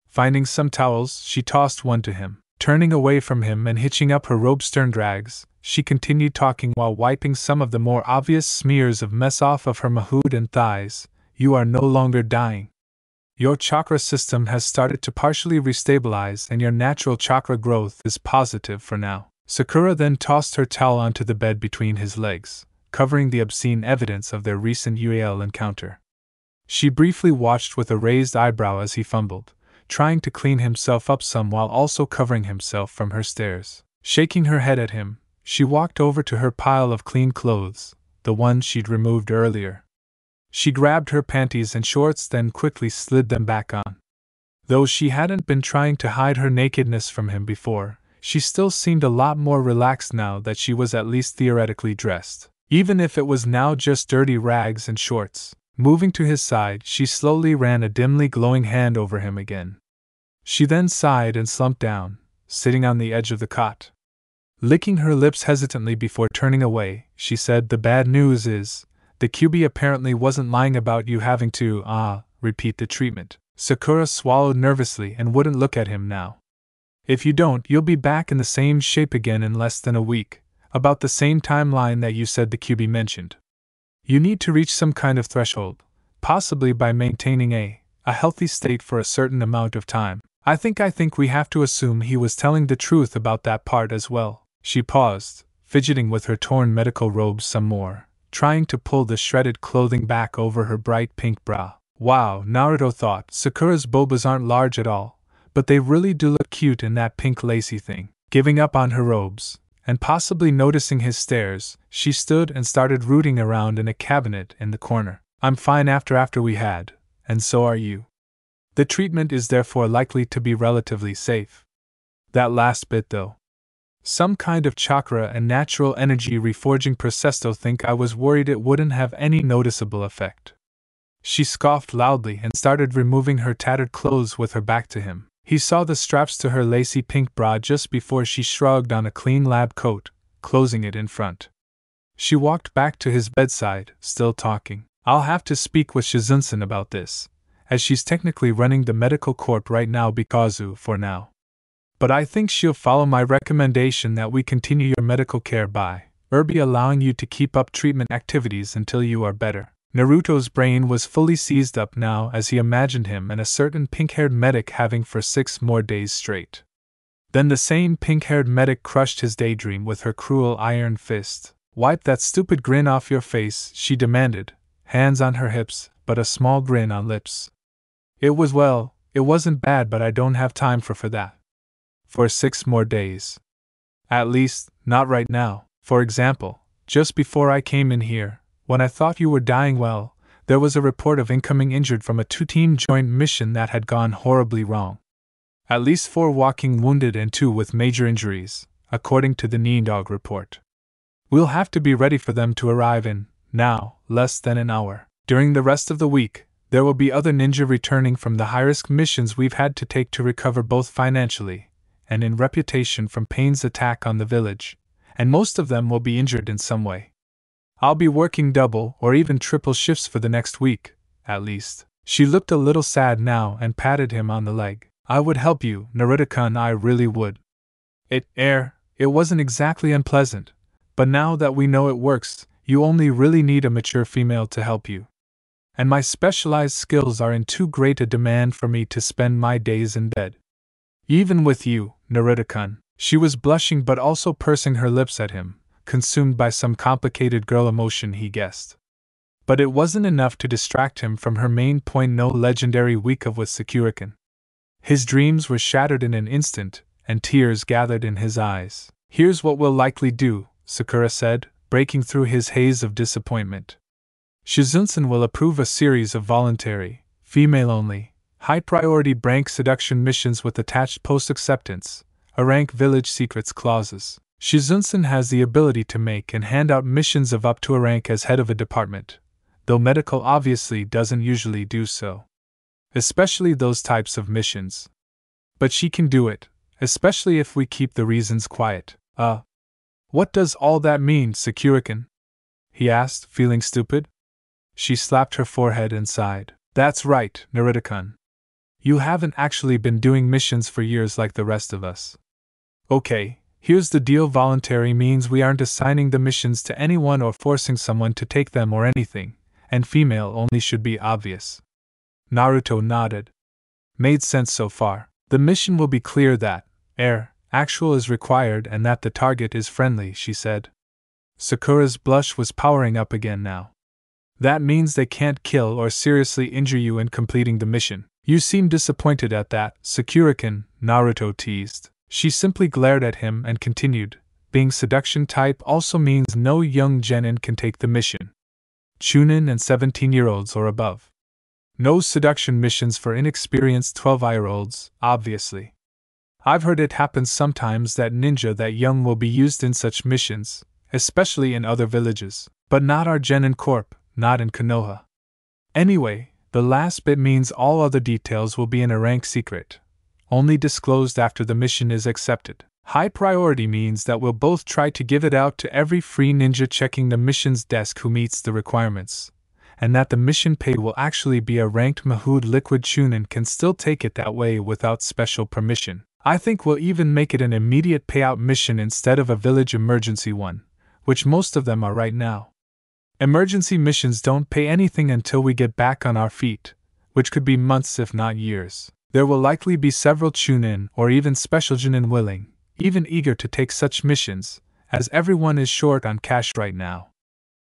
Finding some towels, she tossed one to him. Turning away from him and hitching up her robe stern drags, she continued talking while wiping some of the more obvious smears of mess off of her mahood and thighs. You are no longer dying. Your chakra system has started to partially restabilize and your natural chakra growth is positive for now. Sakura then tossed her towel onto the bed between his legs, covering the obscene evidence of their recent UAL encounter. She briefly watched with a raised eyebrow as he fumbled, trying to clean himself up some while also covering himself from her stares. Shaking her head at him, she walked over to her pile of clean clothes, the ones she'd removed earlier. She grabbed her panties and shorts, then quickly slid them back on. Though she hadn't been trying to hide her nakedness from him before, she still seemed a lot more relaxed now that she was at least theoretically dressed, even if it was now just dirty rags and shorts. Moving to his side, she slowly ran a dimly glowing hand over him again. She then sighed and slumped down, sitting on the edge of the cot. Licking her lips hesitantly before turning away, she said, the bad news is, the QB apparently wasn't lying about you having to, repeat the treatment. Sakura swallowed nervously and wouldn't look at him now. If you don't, you'll be back in the same shape again in less than a week, about the same timeline that you said the QB mentioned. You need to reach some kind of threshold, possibly by maintaining a healthy state for a certain amount of time. I think we have to assume he was telling the truth about that part as well. She paused, fidgeting with her torn medical robes some more, trying to pull the shredded clothing back over her bright pink bra. Wow, Naruto thought, Sakura's bobas aren't large at all, but they really do look cute in that pink lacy thing. Giving up on her robes, and possibly noticing his stares, she stood and started rooting around in a cabinet in the corner. I'm fine after we had, and so are you. The treatment is therefore likely to be relatively safe. That last bit though. Some kind of chakra and natural energy reforging processo. Think I was worried it wouldn't have any noticeable effect. She scoffed loudly and started removing her tattered clothes with her back to him. He saw the straps to her lacy pink bra just before she shrugged on a clean lab coat, closing it in front. She walked back to his bedside, still talking. I'll have to speak with Shizunsen about this, as she's technically running the medical corp right now for now. But I think she'll follow my recommendation that we continue your medical care by allowing you to keep up treatment activities until you are better. Naruto's brain was fully seized up now as he imagined him and a certain pink-haired medic having for 6 more days straight. Then the same pink-haired medic crushed his daydream with her cruel iron fist. Wipe that stupid grin off your face, she demanded, hands on her hips, but a small grin on lips. It wasn't bad, but I don't have time for that. For 6 more days. At least, not right now. For example, just before I came in here, when I thought you were dying well, there was a report of incoming injured from a 2-team joint mission that had gone horribly wrong. At least 4 walking wounded and 2 with major injuries, according to the Neendog report. We'll have to be ready for them to arrive in, now, less than an hour. During the rest of the week, there will be other ninja returning from the high-risk missions we've had to take to recover both financially and in reputation from Pain's attack on the village, and most of them will be injured in some way. I'll be working double or even triple shifts for the next week, at least. She looked a little sad now and patted him on the leg. I would help you, Naruto-kun, I really would. It wasn't exactly unpleasant, but now that we know it works, you only really need a mature female to help you. And my specialized skills are in too great a demand for me to spend my days in bed. Even with you, Naruto-kun. She was blushing but also pursing her lips at him, consumed by some complicated girl emotion he guessed. But it wasn't enough to distract him from her main point, no legendary week of with Sakura-kun. His dreams were shattered in an instant, and tears gathered in his eyes. Here's what we'll likely do, Sakura said, breaking through his haze of disappointment. Shizunsen will approve a series of voluntary, female-only, high-priority rank seduction missions with attached post-acceptance, rank village secrets clauses. Shizunsen has the ability to make and hand out missions of up to a rank as head of a department, though medical obviously doesn't usually do so. Especially those types of missions. But she can do it, especially if we keep the reasons quiet. What does all that mean, Sakura-kun? He asked, feeling stupid. She slapped her forehead and sighed. That's right, Naruto-kun. You haven't actually been doing missions for years like the rest of us. Okay, here's the deal. Voluntary means we aren't assigning the missions to anyone or forcing someone to take them or anything, and female only should be obvious. Naruto nodded. Made sense so far. The mission will be clear that actual is required and that the target is friendly, she said. Sakura's blush was powering up again now. That means they can't kill or seriously injure you in completing the mission. You seem disappointed at that, Sakura-kun, Naruto teased. She simply glared at him and continued, being seduction type also means no young genin can take the mission. Chunin and 17-year-olds or above. No seduction missions for inexperienced 12-year-olds, obviously. I've heard it happens sometimes that ninja that young will be used in such missions, especially in other villages, but not our genin corp, not in Konoha. Anyway, the last bit means all other details will be in a rank secret, only disclosed after the mission is accepted. High priority means that we'll both try to give it out to every free ninja checking the mission's desk who meets the requirements, and that the mission pay will actually be a ranked Mahood liquid chunin can still take it that way without special permission. I think we'll even make it an immediate payout mission instead of a village emergency one, which most of them are right now. Emergency missions don't pay anything until we get back on our feet, which could be months if not years. There will likely be several chunin or even special genin willing, even eager to take such missions, as everyone is short on cash right now.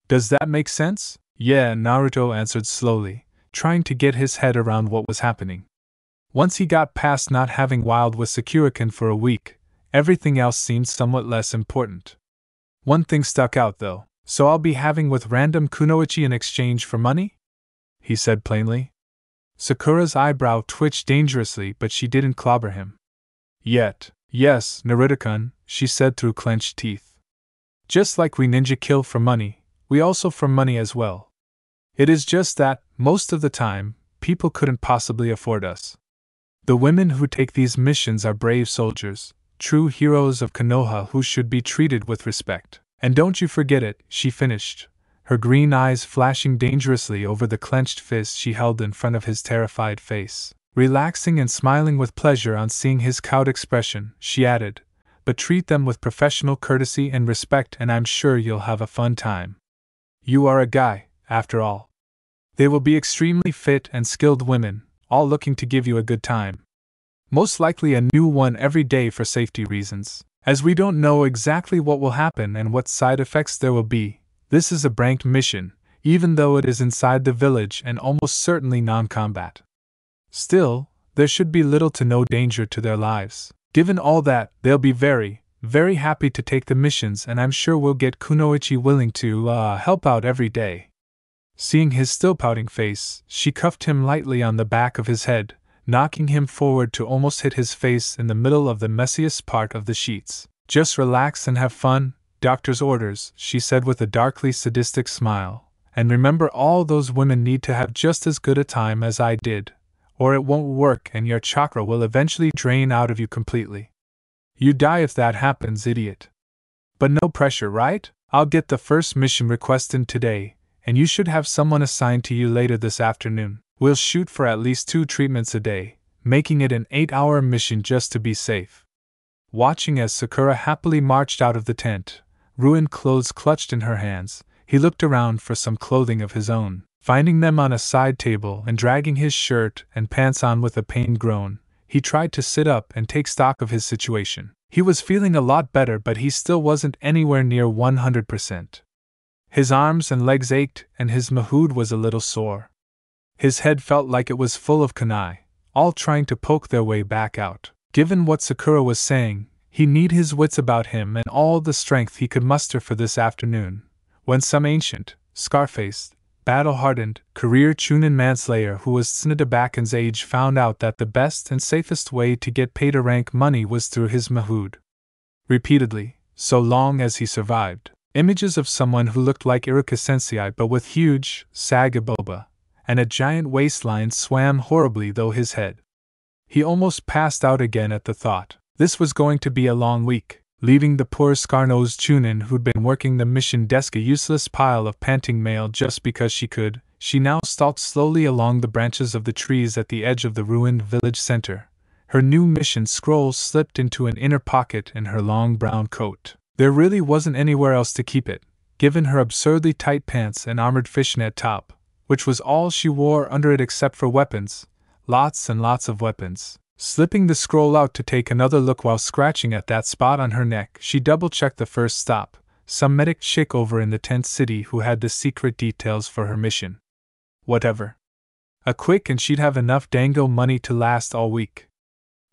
Does that make sense? Yeah, Naruto answered slowly, trying to get his head around what was happening. Once he got past not having wild with Sakura-kun for a week, everything else seemed somewhat less important. One thing stuck out though. So I'll be having with random kunoichi in exchange for money? He said plainly. Sakura's eyebrow twitched dangerously, but she didn't clobber him. Yet. Yes, Naruto-kun, she said through clenched teeth. Just like we ninja kill for money, we also for money as well. It is just that, most of the time, people couldn't possibly afford us. The women who take these missions are brave soldiers, true heroes of Konoha who should be treated with respect. And don't you forget it, she finished, her green eyes flashing dangerously over the clenched fist she held in front of his terrified face. Relaxing and smiling with pleasure on seeing his cowed expression, she added, but treat them with professional courtesy and respect and I'm sure you'll have a fun time. You are a guy, after all. They will be extremely fit and skilled women, all looking to give you a good time. Most likely a new one every day for safety reasons. As we don't know exactly what will happen and what side effects there will be, this is a ranked mission, even though it is inside the village and almost certainly non-combat. Still, there should be little to no danger to their lives. Given all that, they'll be very, very happy to take the missions and I'm sure we'll get kunoichi willing to, help out every day. Seeing his still pouting face, she cuffed him lightly on the back of his head, knocking him forward to almost hit his face in the middle of the messiest part of the sheets. Just relax and have fun, doctor's orders, she said with a darkly sadistic smile, and remember all those women need to have just as good a time as I did, or it won't work and your chakra will eventually drain out of you completely. You die if that happens, idiot. But no pressure, right? I'll get the first mission request in today, and you should have someone assigned to you later this afternoon. We'll shoot for at least 2 treatments a day, making it an 8-hour mission just to be safe. Watching as Sakura happily marched out of the tent, ruined clothes clutched in her hands, he looked around for some clothing of his own. Finding them on a side table and dragging his shirt and pants on with a pained groan, he tried to sit up and take stock of his situation. He was feeling a lot better, but he still wasn't anywhere near 100%. His arms and legs ached, and his mahood was a little sore. His head felt like it was full of kunai, all trying to poke their way back out. Given what Sakura was saying, he needed his wits about him and all the strength he could muster for this afternoon, when some ancient, scar-faced, battle-hardened, career Chunin manslayer who was Tsunodabakan's age found out that the best and safest way to get paid a rank money was through his mahood. Repeatedly, so long as he survived, images of someone who looked like Iruka Sensei but with huge, sagaboba, and a giant waistline swam horribly through his head. He almost passed out again at the thought. This was going to be a long week. Leaving the poor scar-nosed Chunin who'd been working the mission desk a useless pile of panting mail just because she could, she now stalked slowly along the branches of the trees at the edge of the ruined village center. Her new mission scroll slipped into an inner pocket in her long brown coat. There really wasn't anywhere else to keep it, given her absurdly tight pants and armored fishnet top, which was all she wore under it except for weapons, lots and lots of weapons. Slipping the scroll out to take another look while scratching at that spot on her neck, she double-checked the first stop, some medic chick over in the tent city who had the secret details for her mission. Whatever. A quick and she'd have enough dango money to last all week.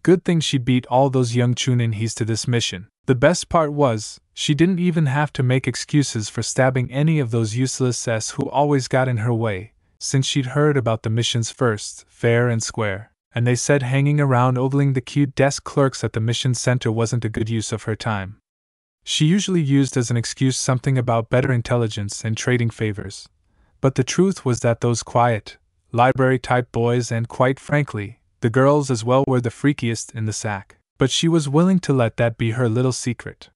Good thing she beat all those young Chunin-his to this mission. The best part was, she didn't even have to make excuses for stabbing any of those useless s who always got in her way, since she'd heard about the missions first, fair and square. And they said hanging around ogling the cute desk clerks at the mission center wasn't a good use of her time. She usually used as an excuse something about better intelligence and trading favors. But the truth was that those quiet, library-type boys and, quite frankly, the girls as well were the freakiest in the sack. But she was willing to let that be her little secret.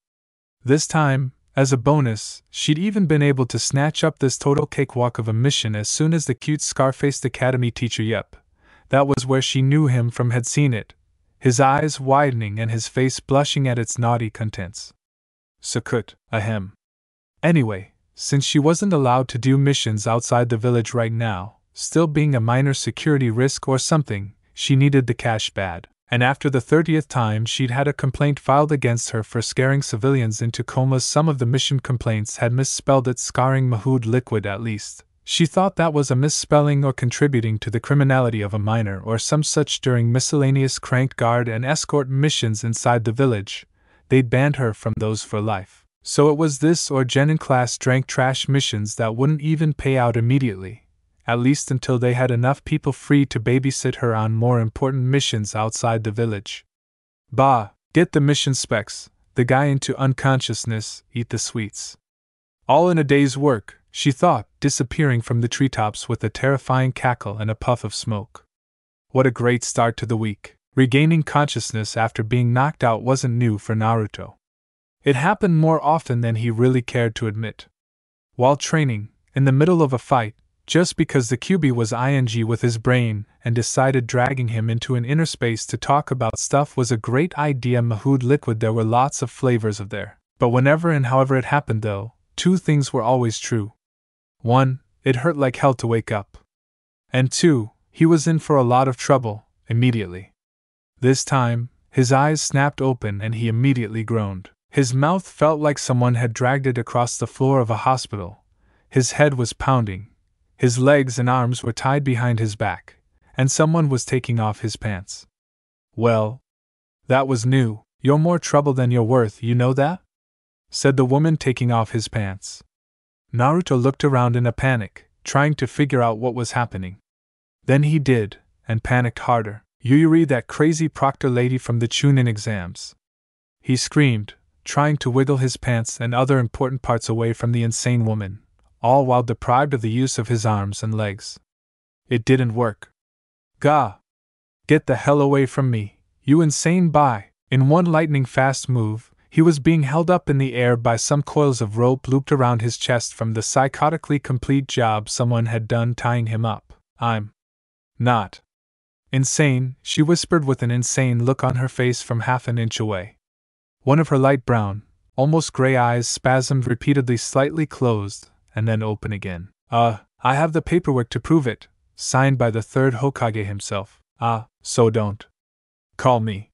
This time, as a bonus, she'd even been able to snatch up this total cakewalk of a mission as soon as the cute scar-faced academy teacher that was where she knew him from had seen it, his eyes widening and his face blushing at its naughty contents. Sakut, ahem. Anyway, since she wasn't allowed to do missions outside the village right now, still being a minor security risk or something, she needed the cash bad. And after the 30th time she'd had a complaint filed against her for scaring civilians into comas, some of the mission complaints had misspelled it scarring mahood liquid at least. She thought that was a misspelling or contributing to the criminality of a minor or some such. During miscellaneous cranked guard and escort missions inside the village, they'd banned her from those for life. So it was this or Genin-class drank trash missions that wouldn't even pay out immediately, at least until they had enough people free to babysit her on more important missions outside the village. Bah, get the mission specs, the guy into unconsciousness, eat the sweets. All in a day's work, she thought, disappearing from the treetops with a terrifying cackle and a puff of smoke. What a great start to the week. Regaining consciousness after being knocked out wasn't new for Naruto. It happened more often than he really cared to admit. While training, in the middle of a fight, just because the QB was ing with his brain and decided dragging him into an inner space to talk about stuff was a great idea. Mahood liquid, there were lots of flavors of there. But whenever and however it happened though, 2 things were always true. 1, it hurt like hell to wake up. And 2, he was in for a lot of trouble, immediately. This time, his eyes snapped open and he immediately groaned. His mouth felt like someone had dragged it across the floor of a hospital. His head was pounding. His legs and arms were tied behind his back, and someone was taking off his pants. Well, that was new. You're more trouble than you're worth, you know that? Said the woman taking off his pants. Naruto looked around in a panic, trying to figure out what was happening. Then he did, and panicked harder. Yuyuri, that crazy proctor lady from the Chunin exams. He screamed, trying to wiggle his pants and other important parts away from the insane woman, all while deprived of the use of his arms and legs. It didn't work. Gah! Get the hell away from me, you insane bye! In one lightning-fast move, he was being held up in the air by some coils of rope looped around his chest from the psychotically complete job someone had done tying him up. "I'm not insane," she whispered with an insane look on her face from half an inch away. One of her light brown, almost gray eyes spasmed repeatedly, slightly closed, and then open again. I have the paperwork to prove it, signed by the third Hokage himself. So don't call me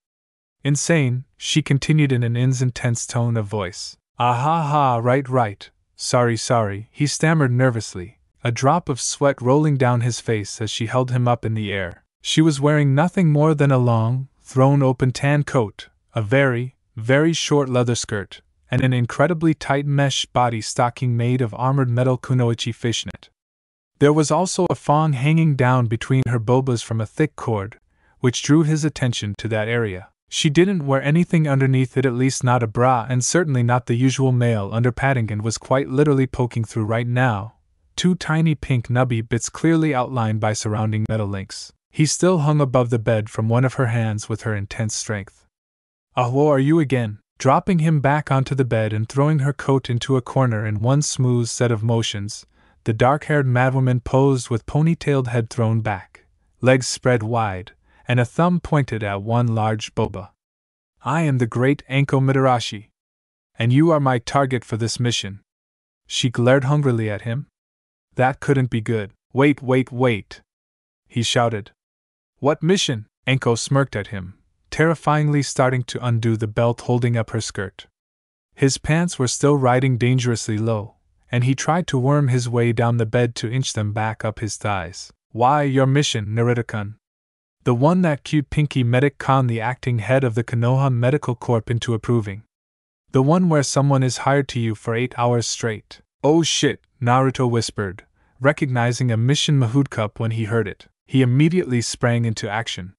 insane," she continued in an intense tone of voice. Right. Sorry, he stammered nervously, a drop of sweat rolling down his face as she held him up in the air. She was wearing nothing more than a long, thrown-open tan coat, a very, very short leather skirt, and an incredibly tight mesh body stocking made of armored metal kunoichi fishnet. There was also a thong hanging down between her bobas from a thick cord, which drew his attention to that area. She didn't wear anything underneath it, at least not a bra, and certainly not the usual male underpadding, and was quite literally poking through right now, two tiny pink nubby bits clearly outlined by surrounding metal links. He still hung above the bed from one of her hands with her intense strength. "Who are you again?" Dropping him back onto the bed and throwing her coat into a corner in one smooth set of motions, the dark-haired madwoman posed with ponytailed head thrown back, legs spread wide, and a thumb pointed at one large boba. "I am the great Anko Mitarashi, and you are my target for this mission." She glared hungrily at him. "That couldn't be good." Wait, he shouted. "What mission?" Anko smirked at him, terrifyingly starting to undo the belt holding up her skirt. His pants were still riding dangerously low, and he tried to worm his way down the bed to inch them back up his thighs. "Why, your mission, Naruto-kun. The one that cute Pinky Medic conned the acting head of the Konoha Medical Corp into approving. The one where someone is hired to you for 8 hours straight." "Oh shit," Naruto whispered, recognizing a mission Mahood Cup when he heard it. He immediately sprang into action.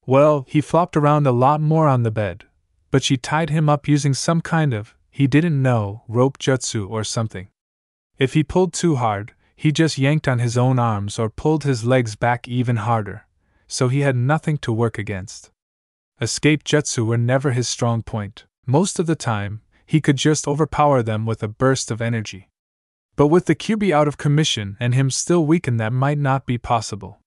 Well, he flopped around a lot more on the bed, but she tied him up using some kind of, he didn't know, rope jutsu or something. If he pulled too hard, he just yanked on his own arms or pulled his legs back even harder, so he had nothing to work against. Escape jutsu were never his strong point. Most of the time, he could just overpower them with a burst of energy. But with the QB out of commission and him still weakened, that might not be possible.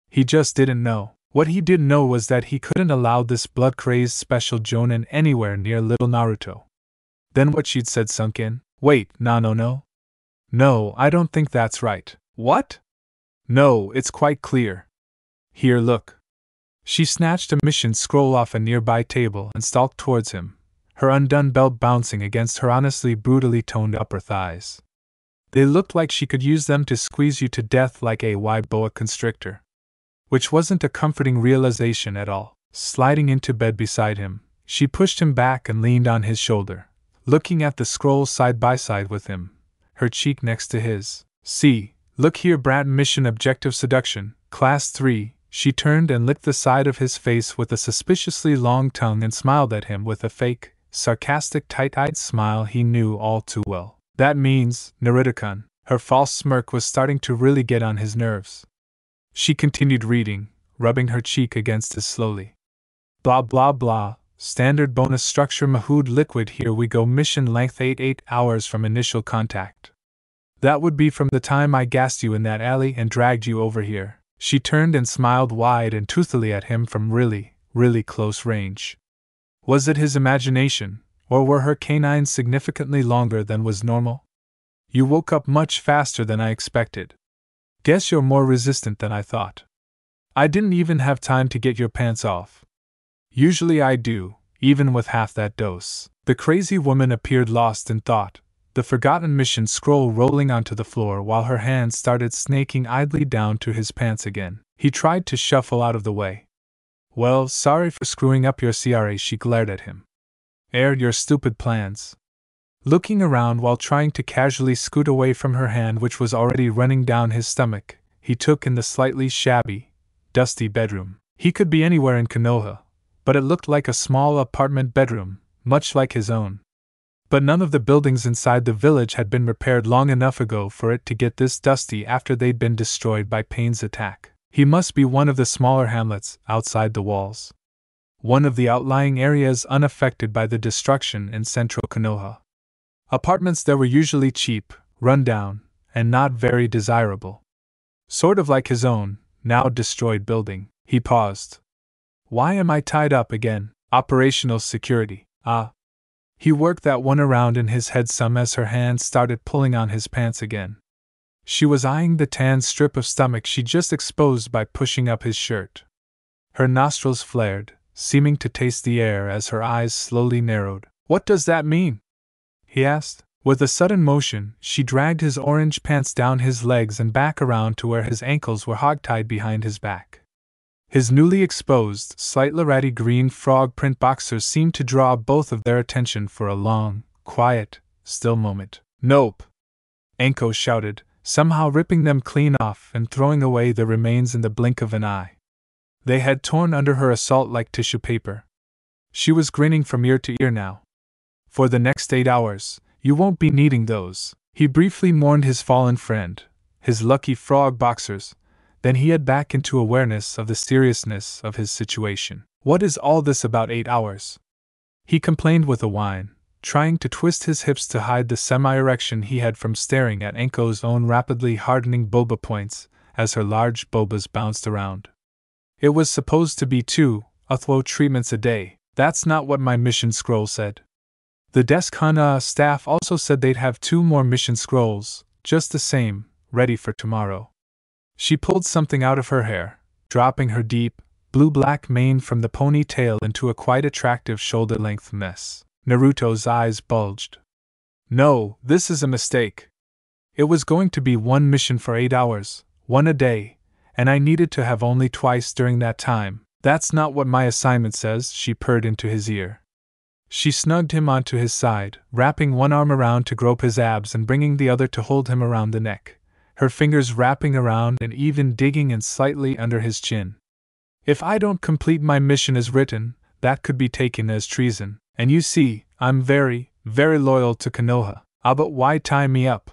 He just didn't know. What he did know was that he couldn't allow this blood-crazed special jonin anywhere near little Naruto. Then what she'd said sunk in. "Wait, no. No, I don't think that's right." "What?" "No, it's quite clear. Here, look." She snatched a mission scroll off a nearby table and stalked towards him, her undone belt bouncing against her honestly brutally toned upper thighs. They looked like she could use them to squeeze you to death like a boa constrictor. Which wasn't a comforting realization at all. Sliding into bed beside him, she pushed him back and leaned on his shoulder, looking at the scroll side by side with him, her cheek next to his. "See, look here, brat, mission objective seduction, class 3, she turned and licked the side of his face with a suspiciously long tongue and smiled at him with a fake, sarcastic, tight-eyed smile he knew all too well. "That means, Naruto-kun." Her false smirk was starting to really get on his nerves. She continued reading, rubbing her cheek against his slowly. "Blah blah blah, standard bonus structure Mahood liquid, here we go, mission length 8 hours from initial contact. That would be from the time I gassed you in that alley and dragged you over here." She turned and smiled wide and truthfully at him from really, really close range. Was it his imagination, or were her canines significantly longer than was normal? "You woke up much faster than I expected. Guess you're more resistant than I thought. I didn't even have time to get your pants off. Usually I do, even with half that dose." The crazy woman appeared lost in thought, the forgotten mission scroll rolling onto the floor while her hands started snaking idly down to his pants again. He tried to shuffle out of the way. "Well, sorry for screwing up your CRA," she glared at him. Your stupid plans." Looking around while trying to casually scoot away from her hand, which was already running down his stomach, he took in the slightly shabby, dusty bedroom. He could be anywhere in Konoha, but it looked like a small apartment bedroom, much like his own. But none of the buildings inside the village had been repaired long enough ago for it to get this dusty after they'd been destroyed by Pain's attack. He must be one of the smaller hamlets outside the walls. one of the outlying areas unaffected by the destruction in central Konoha. Apartments that were usually cheap, run down, and not very desirable. Sort of like his own, now destroyed building. He paused. Why am I tied up again? Operational security. Ah. He worked that one around in his head some as her hand started pulling on his pants again. She was eyeing the tan strip of stomach she just exposed by pushing up his shirt. Her nostrils flared, seeming to taste the air as her eyes slowly narrowed. What does that mean? He asked. With a sudden motion, she dragged his orange pants down his legs and back around to where his ankles were hogtied behind his back. His newly exposed, slightly ratty green frog print boxers seemed to draw both of their attention for a long, quiet, still moment. Nope! Anko shouted, somehow ripping them clean off and throwing away the remains in the blink of an eye. They had torn under her assault like tissue paper. She was grinning from ear to ear now. For the next 8 hours, you won't be needing those. He briefly mourned his fallen friend, his lucky frog boxers, then he had back into awareness of the seriousness of his situation. What is all this about 8 hours? He complained with a whine, trying to twist his hips to hide the semi-erection he had from staring at Anko's own rapidly hardening boba points as her large bobas bounced around. It was supposed to be 2 Uthwo treatments a day. That's not what my mission scroll said. The desk Hana staff also said they'd have 2 more mission scrolls, just the same, ready for tomorrow. She pulled something out of her hair, dropping her deep, blue-black mane from the ponytail into a quite attractive shoulder-length mess. Naruto's eyes bulged. No, this is a mistake. It was going to be 1 mission for 8 hours, 1 a day, and I needed to have only twice during that time. That's not what my assignment says, she purred into his ear. She snugged him onto his side, wrapping one arm around to grope his abs and bringing the other to hold him around the neck, her fingers wrapping around and even digging in slightly under his chin. If I don't complete my mission as written, that could be taken as treason, and you see, I'm very, very loyal to Konoha. But why tie me up?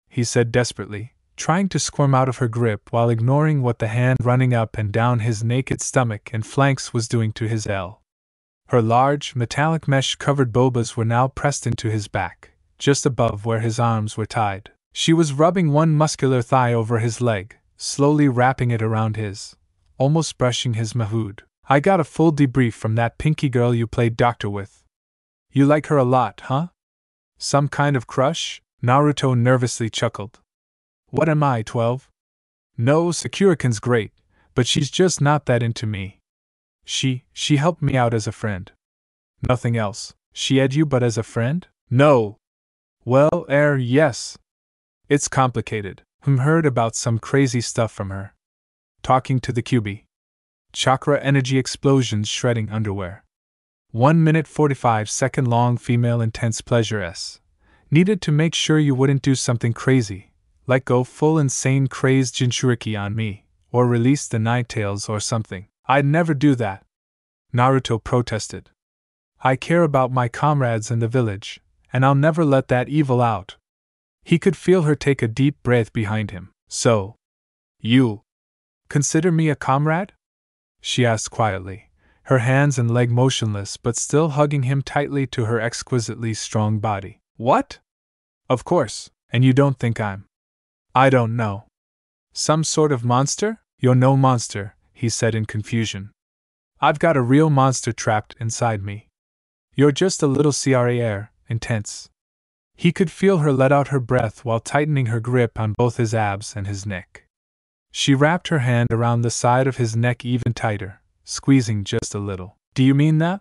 He said desperately, trying to squirm out of her grip while ignoring what the hand running up and down his naked stomach and flanks was doing to his L. Her large, metallic mesh-covered bobas were now pressed into his back, just above where his arms were tied. She was rubbing one muscular thigh over his leg, slowly wrapping it around his, almost brushing his mahood. I got a full debrief from that pinky girl you played doctor with. You like her a lot, huh? Some kind of crush? Naruto nervously chuckled. What am I, 12? No, Sakurakin's great, but she's just not that into me. She helped me out as a friend. Nothing else. She ed you but as a friend? No. Well, yes. It's complicated. Heard about some crazy stuff from her. Talking to the QB. Chakra energy explosions shredding underwear. 1 minute 45-second long female intense pleasure S. Needed to make sure you wouldn't do something crazy, like go full insane crazed Jinchuriki on me, or release the Ninetales or something. I'd never do that. Naruto protested. I care about my comrades in the village, and I'll never let that evil out. He could feel her take a deep breath behind him. So, you consider me a comrade? She asked quietly, her hands and leg motionless but still hugging him tightly to her exquisitely strong body. What? Of course, and you don't think I'm... I don't know. Some sort of monster? You're no monster, he said in confusion. I've got a real monster trapped inside me. You're just a little CRAR, intense. He could feel her let out her breath while tightening her grip on both his abs and his neck. She wrapped her hand around the side of his neck even tighter, squeezing just a little. Do you mean that?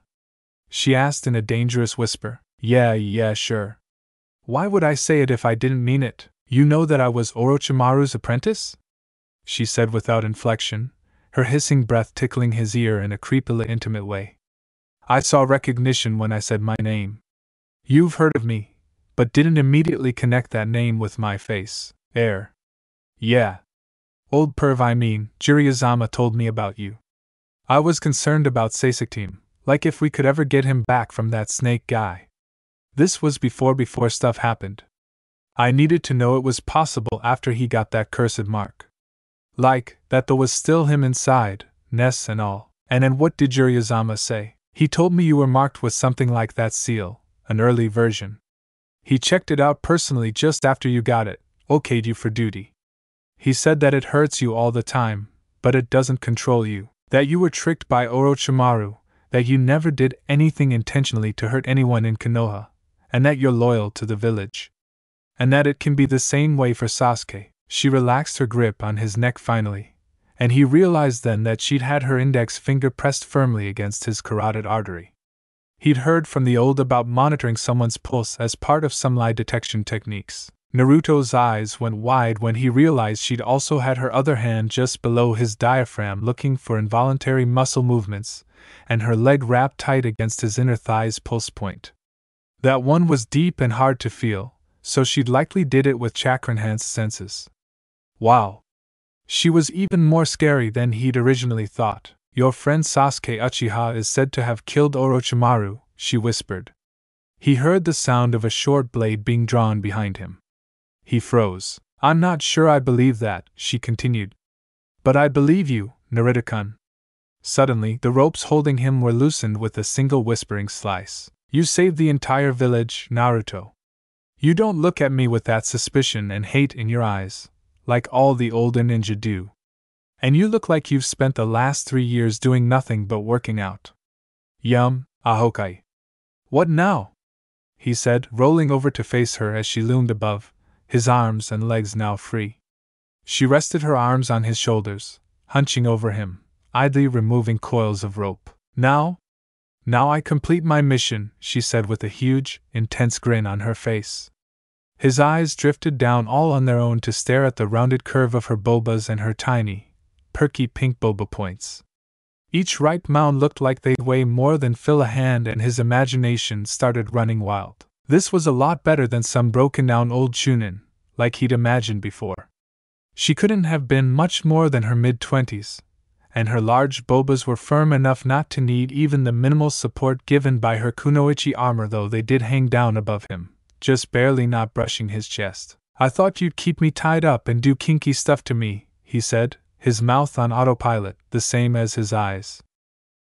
She asked in a dangerous whisper. Yeah, sure. Why would I say it if I didn't mean it? You know that I was Orochimaru's apprentice? She said without inflection, her hissing breath tickling his ear in a creepily intimate way. I saw recognition when I said my name. You've heard of me, but didn't immediately connect that name with my face. Yeah. Old perv, I mean, Jiraiya-sama told me about you. I was concerned about Sasaki, like if we could ever get him back from that snake guy. This was before stuff happened. I needed to know it was possible after he got that cursed mark. Like, that there was still him inside, Ness and all. And then what did Yuriyazama say? He told me you were marked with something like that seal, an early version. He checked it out personally just after you got it, okayed you for duty. He said that it hurts you all the time, but it doesn't control you, that you were tricked by Orochimaru, that you never did anything intentionally to hurt anyone in Konoha, and that you're loyal to the village. And that it can be the same way for Sasuke. She relaxed her grip on his neck finally, and he realized then that she'd had her index finger pressed firmly against his carotid artery. He'd heard from the old about monitoring someone's pulse as part of some lie detection techniques. Naruto's eyes went wide when he realized she'd also had her other hand just below his diaphragm looking for involuntary muscle movements, and her leg wrapped tight against his inner thigh's pulse point. That one was deep and hard to feel, so she'd likely did it with chakra-enhanced senses. Wow. She was even more scary than he'd originally thought. Your friend Sasuke Uchiha is said to have killed Orochimaru, she whispered. He heard the sound of a short blade being drawn behind him. He froze. I'm not sure I believe that, she continued. But I believe you, Naruto-kun. Suddenly, the ropes holding him were loosened with a single whispering slice. You saved the entire village, Naruto. You don't look at me with that suspicion and hate in your eyes, like all the older ninja do. And you look like you've spent the last 3 years doing nothing but working out. Yum, Ahokai. What now? He said, rolling over to face her as she loomed above, his arms and legs now free. She rested her arms on his shoulders, hunching over him, idly removing coils of rope. Now I complete my mission, she said with a huge, intense grin on her face. His eyes drifted down all on their own to stare at the rounded curve of her bobas and her tiny, perky pink boba points. Each ripe mound looked like they'd weigh more than fill a hand, and his imagination started running wild. This was a lot better than some broken-down old chunin, like he'd imagined before. She couldn't have been much more than her mid-20s, and her large bobas were firm enough not to need even the minimal support given by her kunoichi armor, though they did hang down above him, just barely not brushing his chest. I thought you'd keep me tied up and do kinky stuff to me, he said, his mouth on autopilot, the same as his eyes.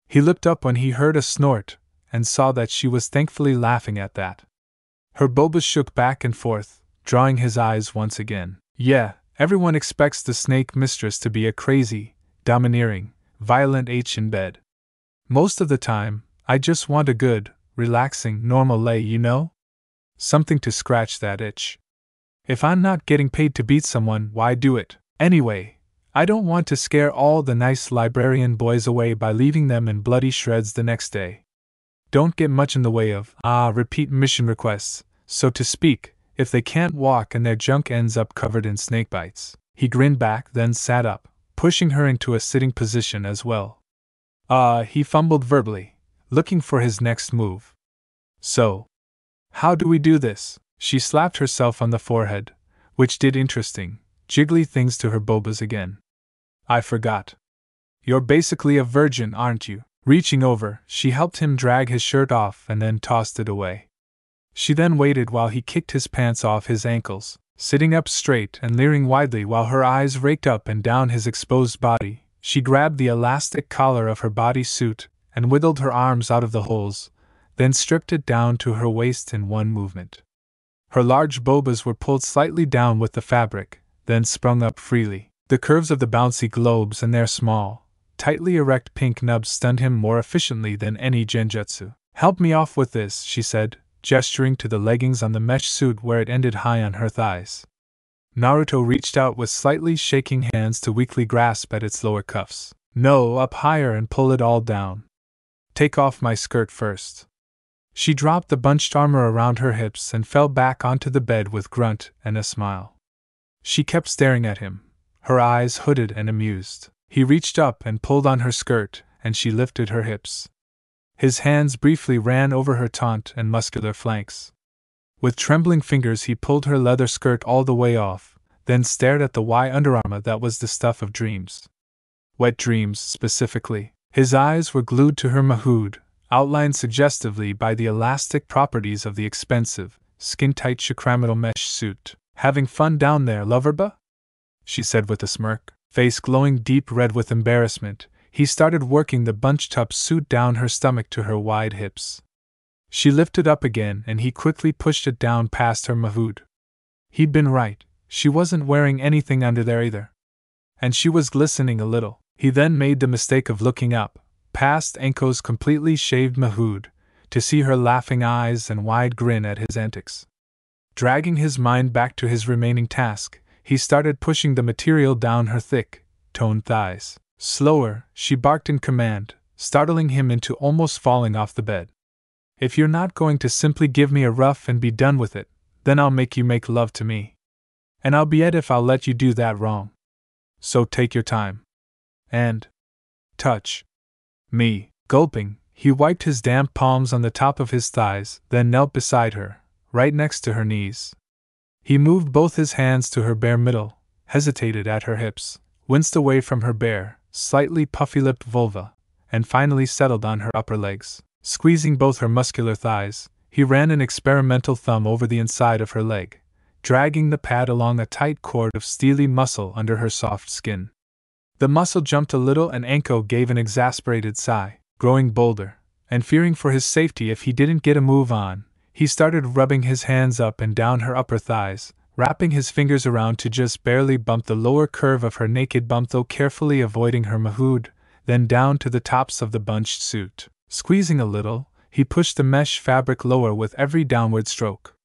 He looked up when he heard a snort, and saw that she was thankfully laughing at that. Her bobas shook back and forth, drawing his eyes once again. Yeah, everyone expects the snake mistress to be a crazy, domineering, violent H in bed. Most of the time, I just want a good, relaxing, normal lay, you know? Something to scratch that itch. If I'm not getting paid to beat someone, why do it? Anyway, I don't want to scare all the nice librarian boys away by leaving them in bloody shreds the next day. Don't get much in the way of, repeat mission requests, so to speak, if they can't walk and their junk ends up covered in snake bites. He grinned back, then sat up, pushing her into a sitting position as well. He fumbled verbally, looking for his next move. So, how do we do this? She slapped herself on the forehead, which did interesting, jiggly things to her bobas again. I forgot. You're basically a virgin, aren't you? Reaching over, she helped him drag his shirt off and then tossed it away. She then waited while he kicked his pants off his ankles, sitting up straight and leering widely while her eyes raked up and down his exposed body. She grabbed the elastic collar of her bodysuit and wiggled her arms out of the holes, then stripped it down to her waist in one movement. Her large bobas were pulled slightly down with the fabric, then sprung up freely. The curves of the bouncy globes and their small, tightly erect pink nubs stunned him more efficiently than any genjutsu. Help me off with this, she said, gesturing to the leggings on the mesh suit where it ended high on her thighs. Naruto reached out with slightly shaking hands to weakly grasp at its lower cuffs. No, up higher and pull it all down. Take off my skirt first. She dropped the bunched armor around her hips and fell back onto the bed with grunt and a smile. She kept staring at him, her eyes hooded and amused. He reached up and pulled on her skirt, and she lifted her hips. His hands briefly ran over her taut and muscular flanks. With trembling fingers he pulled her leather skirt all the way off, then stared at the underarmor that was the stuff of dreams. Wet dreams, specifically. His eyes were glued to her mahood, outlined suggestively by the elastic properties of the expensive, skin-tight chakramidal mesh suit. Having fun down there, loverba? She said with a smirk. Face glowing deep red with embarrassment, he started working the bunched-up suit down her stomach to her wide hips. She lifted up again and he quickly pushed it down past her mahood. He'd been right, she wasn't wearing anything under there either. And she was glistening a little. He then made the mistake of looking up, past Enko's completely shaved mahood, to see her laughing eyes and wide grin at his antics. Dragging his mind back to his remaining task, he started pushing the material down her thick, toned thighs. Slower, she barked in command, startling him into almost falling off the bed. If you're not going to simply give me a rough and be done with it, then I'll make you make love to me. And I'll be it if I'll let you do that wrong. So take your time. And touch me. Gulping, he wiped his damp palms on the top of his thighs, then knelt beside her, right next to her knees. He moved both his hands to her bare middle, hesitated at her hips, winced away from her bare, slightly puffy-lipped vulva, and finally settled on her upper legs. Squeezing both her muscular thighs, he ran an experimental thumb over the inside of her leg, dragging the pad along a tight cord of steely muscle under her soft skin. The muscle jumped a little and Enko gave an exasperated sigh, growing bolder, and fearing for his safety if he didn't get a move on, he started rubbing his hands up and down her upper thighs, wrapping his fingers around to just barely bump the lower curve of her naked bump, though carefully avoiding her mahood, then down to the tops of the bunched suit. Squeezing a little, he pushed the mesh fabric lower with every downward stroke.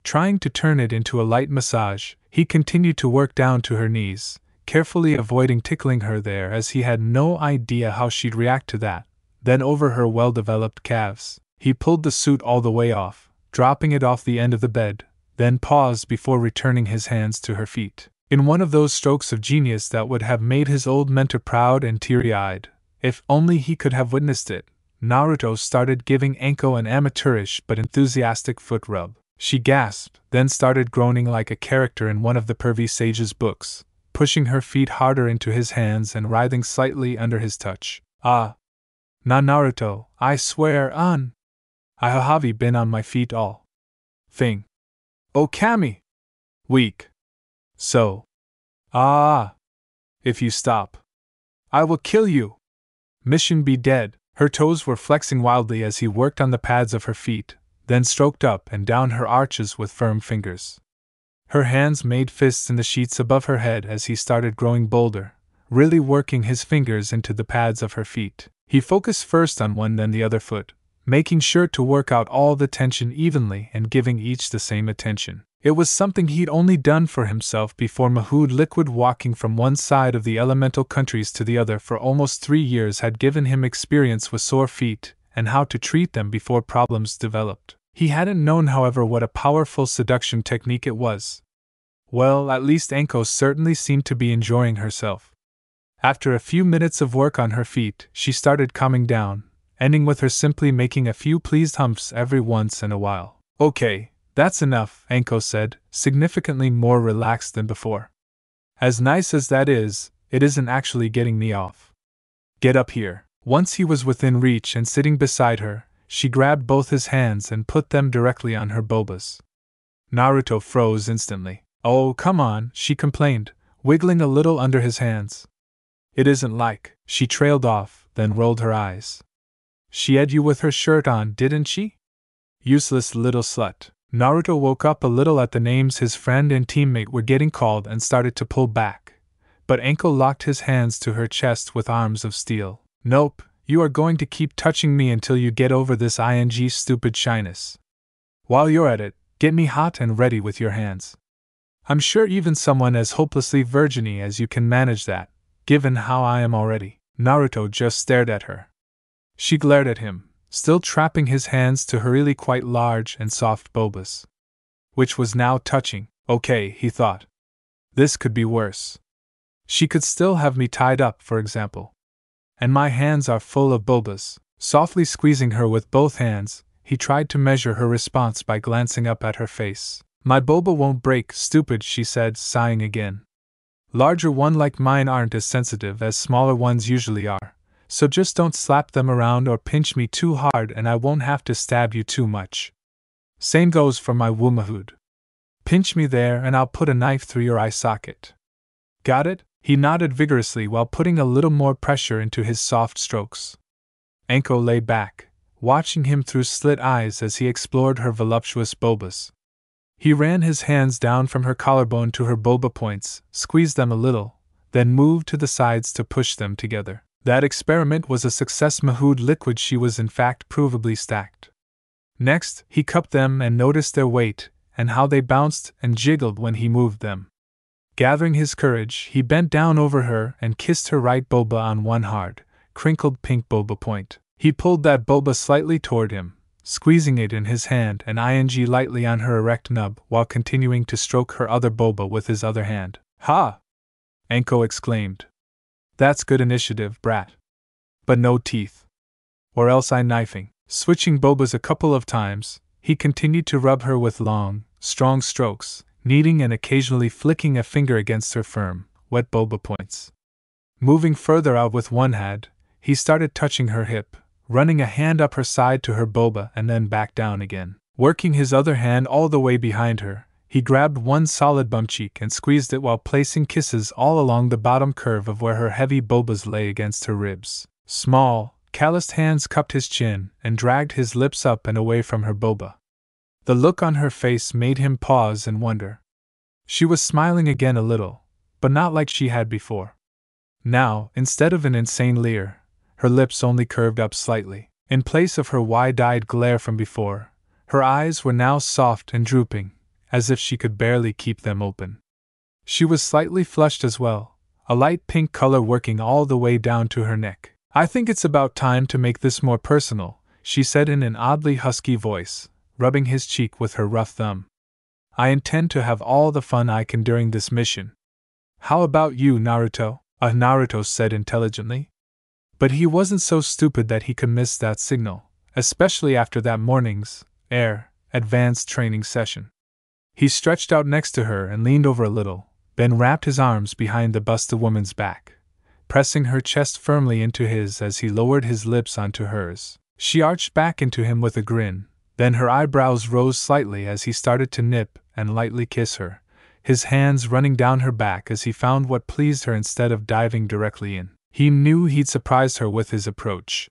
Trying to turn it into a light massage, he continued to work down to her knees, carefully avoiding tickling her there as he had no idea how she'd react to that. Then over her well-developed calves, he pulled the suit all the way off, dropping it off the end of the bed, then paused before returning his hands to her feet. In one of those strokes of genius that would have made his old mentor proud and teary-eyed, if only he could have witnessed it, Naruto started giving Enko an amateurish but enthusiastic foot rub. She gasped, then started groaning like a character in one of the pervy sage's books, pushing her feet harder into his hands and writhing slightly under his touch. Ah! Na Naruto, I swear on! I have been on my feet all thing. Oh Kami! Weak. So. Ah! If you stop, I will kill you! Mission be dead. Her toes were flexing wildly as he worked on the pads of her feet, then stroked up and down her arches with firm fingers. Her hands made fists in the sheets above her head as he started growing bolder, really working his fingers into the pads of her feet. He focused first on one then the other foot, making sure to work out all the tension evenly and giving each the same attention. It was something he'd only done for himself before Mahood Liquid, walking from one side of the elemental countries to the other for almost 3 years, had given him experience with sore feet and how to treat them before problems developed. He hadn't known, however, what a powerful seduction technique it was. Well, at least Enko certainly seemed to be enjoying herself. After a few minutes of work on her feet, she started calming down, ending with her simply making a few pleased humps every once in a while. Okay. That's enough, Enko said, significantly more relaxed than before. As nice as that is, it isn't actually getting me off. Get up here. Once he was within reach and sitting beside her, she grabbed both his hands and put them directly on her bobas. Naruto froze instantly. Oh, come on, she complained, wiggling a little under his hands. It isn't like, she trailed off, then rolled her eyes. She had you with her shirt on, didn't she? Useless little slut. Naruto woke up a little at the names his friend and teammate were getting called and started to pull back, but Enko locked his hands to her chest with arms of steel. Nope, you are going to keep touching me until you get over this stupid shyness. While you're at it, get me hot and ready with your hands. I'm sure even someone as hopelessly virgin-y as you can manage that, given how I am already. Naruto just stared at her. She glared at him, still trapping his hands to her really quite large and soft bobas, which was now touching. Okay, he thought. This could be worse. She could still have me tied up, for example. And my hands are full of bobas. Softly squeezing her with both hands, he tried to measure her response by glancing up at her face. My boba won't break, stupid, she said, sighing again. Larger ones like mine aren't as sensitive as smaller ones usually are. So just don't slap them around or pinch me too hard and I won't have to stab you too much. Same goes for my Wumahood. Pinch me there and I'll put a knife through your eye socket. Got it? He nodded vigorously while putting a little more pressure into his soft strokes. Anko lay back, watching him through slit eyes as he explored her voluptuous bulbas. He ran his hands down from her collarbone to her bulba points, squeezed them a little, then moved to the sides to push them together. That experiment was a success. Mahood liquid she was in fact provably stacked. Next, he cupped them and noticed their weight, and how they bounced and jiggled when he moved them. Gathering his courage, he bent down over her and kissed her right bulba on one hard, crinkled pink bulba point. He pulled that bulba slightly toward him, squeezing it in his hand and lightly on her erect nub while continuing to stroke her other bulba with his other hand. "Ha!" Anko exclaimed. "That's good initiative, brat. But no teeth. Or else I knifing." Switching bulbas a couple of times, he continued to rub her with long, strong strokes, kneading and occasionally flicking a finger against her firm, wet bulba points. Moving further out with one hand, he started touching her hip, running a hand up her side to her bulba and then back down again. Working his other hand all the way behind her, he grabbed one solid bum cheek and squeezed it while placing kisses all along the bottom curve of where her heavy bulbas lay against her ribs. Small, calloused hands cupped his chin and dragged his lips up and away from her bulba. The look on her face made him pause and wonder. She was smiling again a little, but not like she had before. Now, instead of an insane leer, her lips only curved up slightly. In place of her wide-eyed glare from before, her eyes were now soft and drooping, as if she could barely keep them open. She was slightly flushed as well, a light pink color working all the way down to her neck. "I think it's about time to make this more personal," she said in an oddly husky voice, rubbing his cheek with her rough thumb. "I intend to have all the fun I can during this mission. How about you, Naruto?" Naruto said intelligently. But he wasn't so stupid that he could miss that signal, especially after that morning's advanced training session. He stretched out next to her and leaned over a little, then wrapped his arms behind the busty woman's back, pressing her chest firmly into his as he lowered his lips onto hers. She arched back into him with a grin, then her eyebrows rose slightly as he started to nip and lightly kiss her, his hands running down her back as he found what pleased her instead of diving directly in. He knew he'd surprised her with his approach.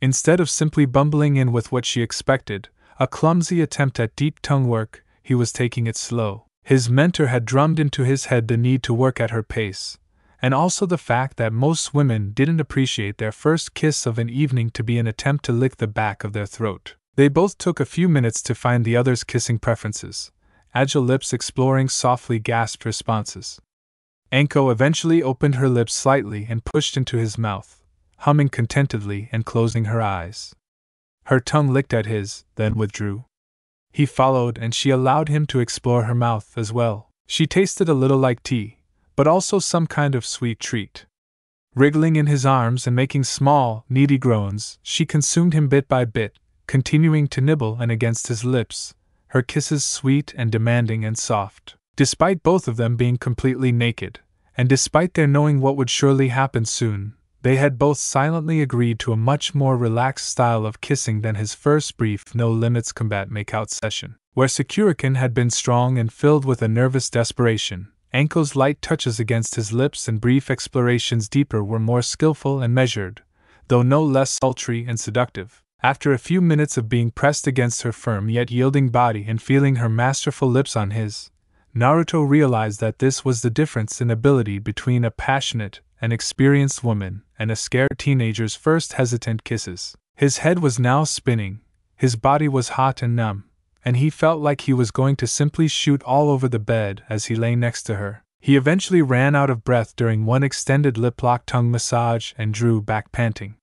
Instead of simply bumbling in with what she expected, a clumsy attempt at deep tongue work, he was taking it slow. His mentor had drummed into his head the need to work at her pace, and also the fact that most women didn't appreciate their first kiss of an evening to be an attempt to lick the back of their throat. They both took a few minutes to find the other's kissing preferences, agile lips exploring softly gasped responses. Anko eventually opened her lips slightly and pushed into his mouth, humming contentedly and closing her eyes. Her tongue licked at his, then withdrew. He followed and she allowed him to explore her mouth as well. She tasted a little like tea, but also some kind of sweet treat. Wriggling in his arms and making small, needy groans, she consumed him bit by bit, continuing to nibble and against his lips, her kisses sweet and demanding and soft. Despite both of them being completely naked, and despite their knowing what would surely happen soon, they had both silently agreed to a much more relaxed style of kissing than his first brief no-limits combat makeout session. Where Sakurakin had been strong and filled with a nervous desperation, Anko's light touches against his lips and brief explorations deeper were more skillful and measured, though no less sultry and seductive. After a few minutes of being pressed against her firm yet yielding body and feeling her masterful lips on his, Naruto realized that this was the difference in ability between a passionate and experienced woman and a scared teenager's first hesitant kisses. His head was now spinning, his body was hot and numb, and he felt like he was going to simply shoot all over the bed as he lay next to her. He eventually ran out of breath during one extended lip-lock tongue massage and drew back panting.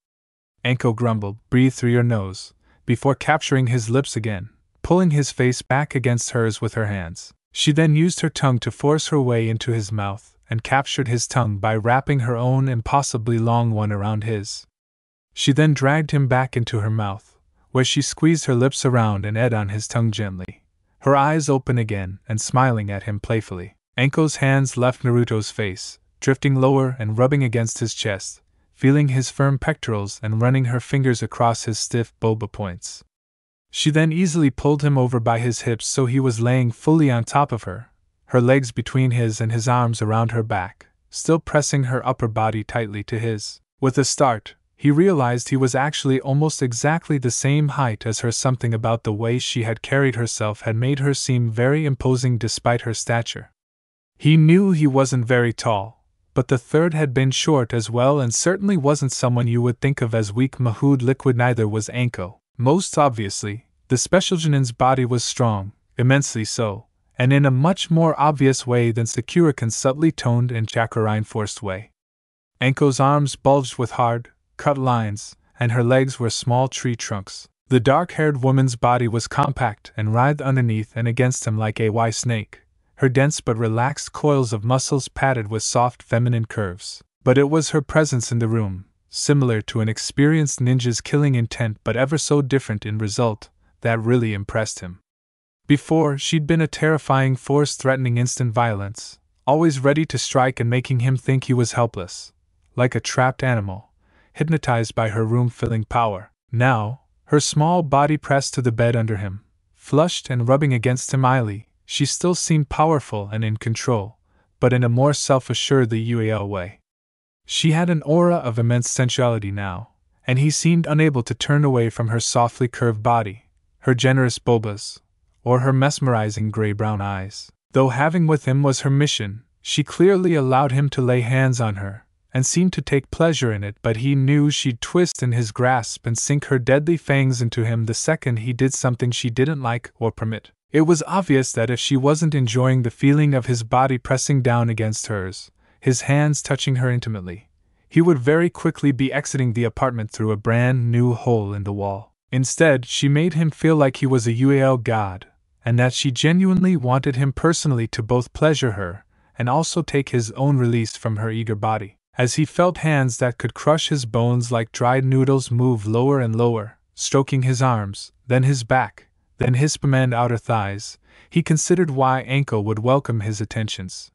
Anko grumbled, "Breathe through your nose," before capturing his lips again, pulling his face back against hers with her hands. She then used her tongue to force her way into his mouth, and captured his tongue by wrapping her own impossibly long one around his. She then dragged him back into her mouth, where she squeezed her lips around and ate on his tongue gently, her eyes open again and smiling at him playfully. Anko's hands left Naruto's face, drifting lower and rubbing against his chest, feeling his firm pectorals and running her fingers across his stiff bulba points. She then easily pulled him over by his hips so he was laying fully on top of her, her legs between his and his arms around her back, still pressing her upper body tightly to his. With a start, he realized he was actually almost exactly the same height as her. Something about the way she had carried herself had made her seem very imposing despite her stature. He knew he wasn't very tall, but the third had been short as well and certainly wasn't someone you would think of as weak. Mahmoud Liquid neither was Anko. Most obviously, the special Jonin's body was strong, immensely so, and in a much more obvious way than Sakurakin's subtly toned and chakra-reinforced way. Anko's arms bulged with hard, cut lines, and her legs were small tree trunks. The dark-haired woman's body was compact and writhed underneath and against him like a snake, her dense but relaxed coils of muscles padded with soft feminine curves. But it was her presence in the room, similar to an experienced ninja's killing intent but ever so different in result, that really impressed him. Before, she'd been a terrifying force threatening instant violence, always ready to strike and making him think he was helpless, like a trapped animal, hypnotized by her room-filling power. Now, her small body pressed to the bed under him, flushed and rubbing against him idly, she still seemed powerful and in control, but in a more self-assured way. She had an aura of immense sensuality now, and he seemed unable to turn away from her softly curved body, her generous bobas, or her mesmerizing gray-brown eyes. Though having with him was her mission, she clearly allowed him to lay hands on her, and seemed to take pleasure in it, but he knew she'd twist in his grasp and sink her deadly fangs into him the second he did something she didn't like or permit. It was obvious that if she wasn't enjoying the feeling of his body pressing down against hers, his hands touching her intimately, he would very quickly be exiting the apartment through a brand new hole in the wall. Instead, she made him feel like he was a god, and that she genuinely wanted him personally to both pleasure her and also take his own release from her eager body. As he felt hands that could crush his bones like dried noodles move lower and lower, stroking his arms, then his back, then his and outer thighs, he considered why Anko would welcome his attentions.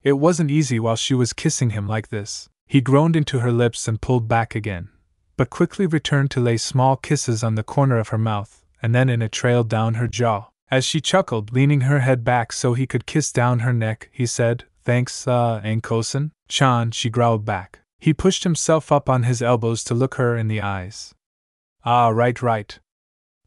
It wasn't easy while she was kissing him like this. He groaned into her lips and pulled back again, but quickly returned to lay small kisses on the corner of her mouth, and then in a trail down her jaw. As she chuckled, leaning her head back so he could kiss down her neck, he said, "Thanks, Anko-san." "Chan," she growled back. He pushed himself up on his elbows to look her in the eyes. "Ah, right.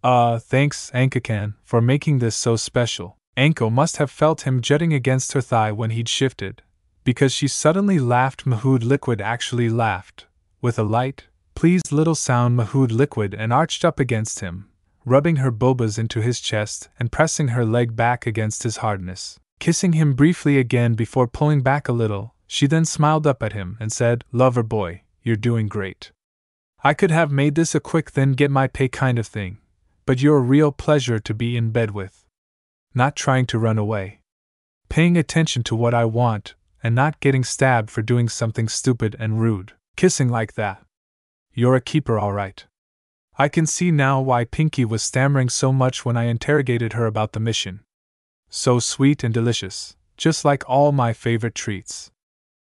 Thanks, Anko-kan, for making this so special." Anko must have felt him jutting against her thigh when he'd shifted, because she suddenly laughed. Mahmoud Liquid actually laughed, with a light, pleased little sound. Mahmoud Liquid and arched up against him, rubbing her bobas into his chest and pressing her leg back against his hardness. Kissing him briefly again before pulling back a little, she then smiled up at him and said, "Lover boy, you're doing great. I could have made this a quick then get my pay kind of thing, but you're a real pleasure to be in bed with. Not trying to run away. Paying attention to what I want, and not getting stabbed for doing something stupid and rude. Kissing like that. You're a keeper all right." I can see now why Pinky was stammering so much when I interrogated her about the mission. So sweet and delicious, just like all my favorite treats.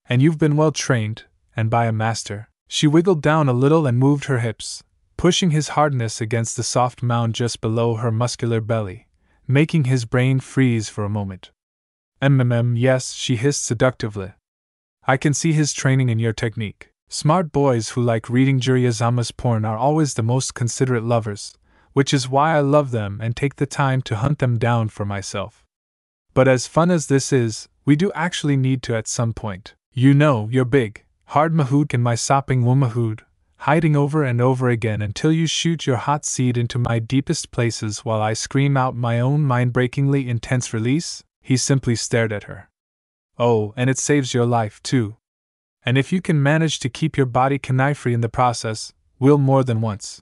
And you've been well trained, and by a master. She wiggled down a little and moved her hips, pushing his hardness against the soft mound just below her muscular belly, making his brain freeze for a moment. Yes, she hissed seductively. I can see his training in your technique. Smart boys who like reading Juriyazama's porn are always the most considerate lovers, which is why I love them and take the time to hunt them down for myself. But as fun as this is, we do actually need to at some point. You know, you're big, hard Mahood and my sopping Wumahood, hiding over and over again until you shoot your hot seed into my deepest places while I scream out my own mind-breakingly intense release. He simply stared at her. Oh, and it saves your life, too. And if you can manage to keep your body kanai-free in the process, we'll more than once.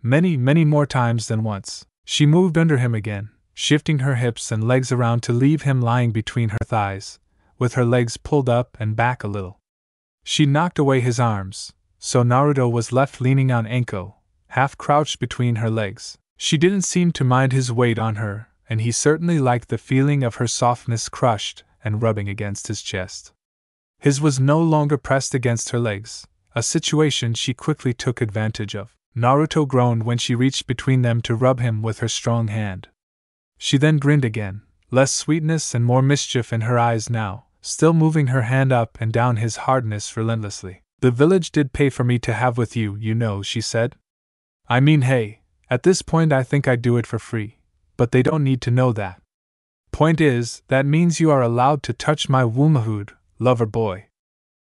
Many more times than once. She moved under him again, shifting her hips and legs around to leave him lying between her thighs, with her legs pulled up and back a little. She knocked away his arms, so Naruto was left leaning on Anko, half crouched between her legs. She didn't seem to mind his weight on her, and he certainly liked the feeling of her softness crushed and rubbing against his chest. His was no longer pressed against her legs, a situation she quickly took advantage of. Naruto groaned when she reached between them to rub him with her strong hand. She then grinned again, less sweetness and more mischief in her eyes now, still moving her hand up and down his hardness relentlessly. The village did pay for me to have with you, you know, she said. I mean, hey, at this point I think I'd do it for free, but they don't need to know that. Point is, that means you are allowed to touch my womanhood, lover boy.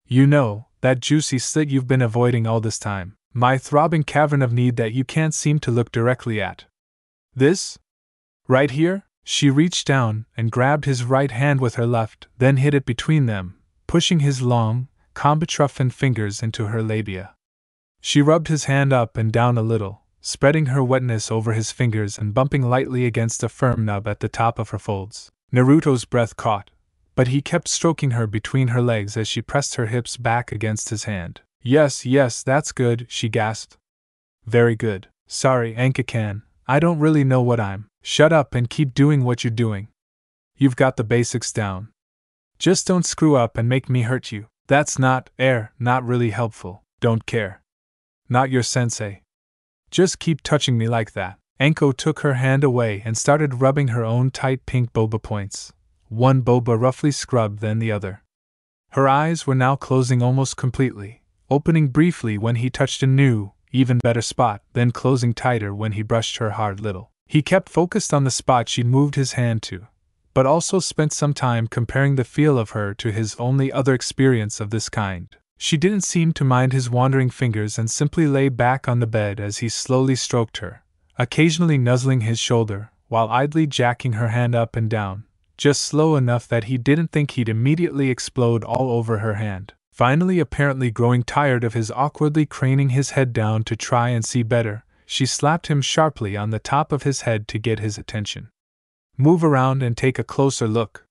You know, that juicy slit you've been avoiding all this time, my throbbing cavern of need that you can't seem to look directly at. This? Right here? She reached down and grabbed his right hand with her left, then hid it between them, pushing his long, combatroughened fingers into her labia. She rubbed his hand up and down a little, spreading her wetness over his fingers and bumping lightly against a firm nub at the top of her folds. Naruto's breath caught, but he kept stroking her between her legs as she pressed her hips back against his hand. Yes, that's good, she gasped. Very good. Sorry, Anka-kan, I don't really know what I'm. Shut up and keep doing what you're doing. You've got the basics down. Just don't screw up and make me hurt you. That's not really helpful. Don't care. Not your sensei. Just keep touching me like that. Anko took her hand away and started rubbing her own tight pink boba points, one boba roughly scrubbed then the other. Her eyes were now closing almost completely, opening briefly when he touched a new, even better spot, then closing tighter when he brushed her hard little. He kept focused on the spot she'd moved his hand to, but also spent some time comparing the feel of her to his only other experience of this kind. She didn't seem to mind his wandering fingers and simply lay back on the bed as he slowly stroked her, occasionally nuzzling his shoulder, while idly jacking her hand up and down, just slow enough that he didn't think he'd immediately explode all over her hand. Finally, apparently growing tired of his awkwardly craning his head down to try and see better, she slapped him sharply on the top of his head to get his attention. Move around and take a closer look.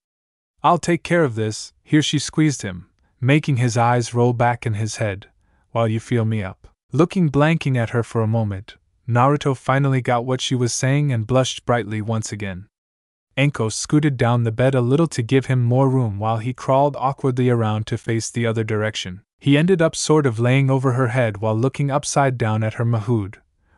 I'll take care of this. Here she squeezed him, making his eyes roll back in his head, while you feel me up. Looking blanking at her for a moment, Naruto finally got what she was saying and blushed brightly once again. Anko scooted down the bed a little to give him more room while he crawled awkwardly around to face the other direction. He ended up sort of laying over her head while looking upside down at her mahood,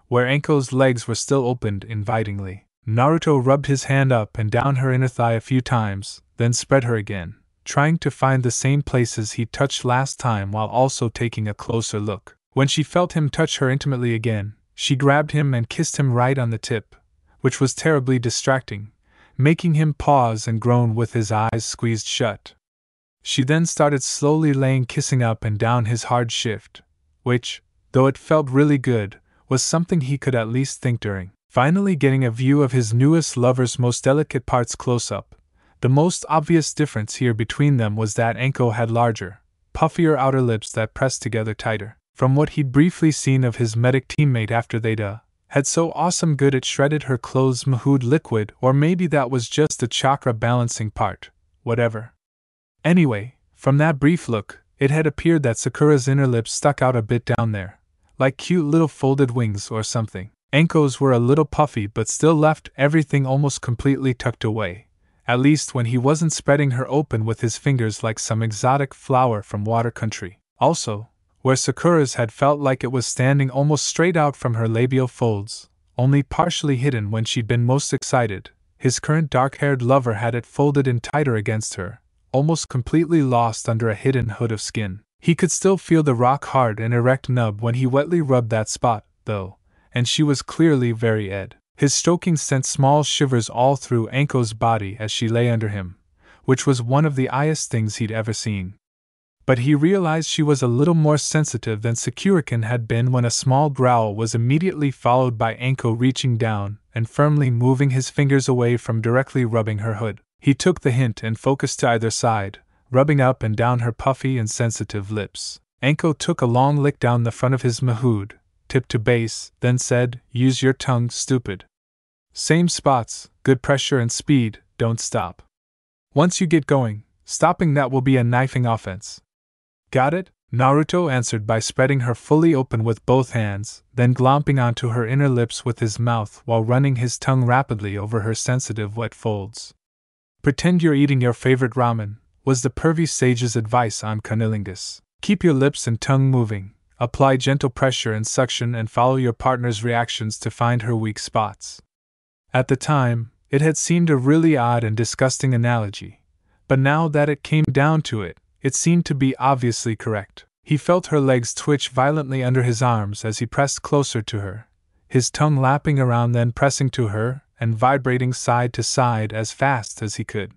where Anko's legs were still opened invitingly. Naruto rubbed his hand up and down her inner thigh a few times, then spread her again, trying to find the same places he touched last time while also taking a closer look. When she felt him touch her intimately again, she grabbed him and kissed him right on the tip, which was terribly distracting, making him pause and groan with his eyes squeezed shut. She then started slowly laying kissing up and down his hard shift, which, though it felt really good, was something he could at least think during. Finally getting a view of his newest lover's most delicate parts close up, the most obvious difference here between them was that Anko had larger, puffier outer lips that pressed together tighter. From what he'd briefly seen of his medic teammate after they'd had so awesome good it shredded her clothes mahood liquid, or maybe that was just the chakra balancing part, whatever. Anyway, from that brief look, it had appeared that Sakura's inner lips stuck out a bit down there, like cute little folded wings or something. Anko's were a little puffy but still left everything almost completely tucked away, at least when he wasn't spreading her open with his fingers like some exotic flower from water country. Also, where Sakura's had felt like it was standing almost straight out from her labial folds, only partially hidden when she'd been most excited, his current dark-haired lover had it folded in tighter against her, almost completely lost under a hidden hood of skin. He could still feel the rock-hard and erect nub when he wetly rubbed that spot, though, and she was clearly very ed. His stroking sent small shivers all through Anko's body as she lay under him, which was one of the oddest things he'd ever seen. But he realized she was a little more sensitive than Sakura-kun had been when a small growl was immediately followed by Anko reaching down and firmly moving his fingers away from directly rubbing her hood. He took the hint and focused to either side, rubbing up and down her puffy and sensitive lips. Anko took a long lick down the front of his mahood, tip to base, then said, "Use your tongue, stupid. Same spots, good pressure and speed, don't stop. Once you get going, stopping that will be a knifing offense." "Got it?" Naruto answered by spreading her fully open with both hands, then glomping onto her inner lips with his mouth while running his tongue rapidly over her sensitive wet folds. "Pretend you're eating your favorite ramen," was the pervy sage's advice on cunnilingus. "Keep your lips and tongue moving, apply gentle pressure and suction and follow your partner's reactions to find her weak spots." At the time, it had seemed a really odd and disgusting analogy, But now that it came down to it, it seemed to be obviously correct. He felt her legs twitch violently under his arms as he pressed closer to her, his tongue lapping around, then pressing to her and vibrating side to side as fast as he could.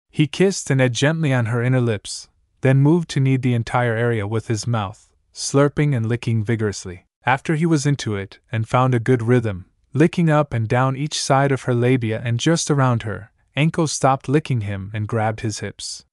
He kissed and ate gently on her inner lips, then moved to knead the entire area with his mouth, slurping and licking vigorously. After he was into it and found a good rhythm, licking up and down each side of her labia and just around her, Anko stopped licking him and grabbed his hips.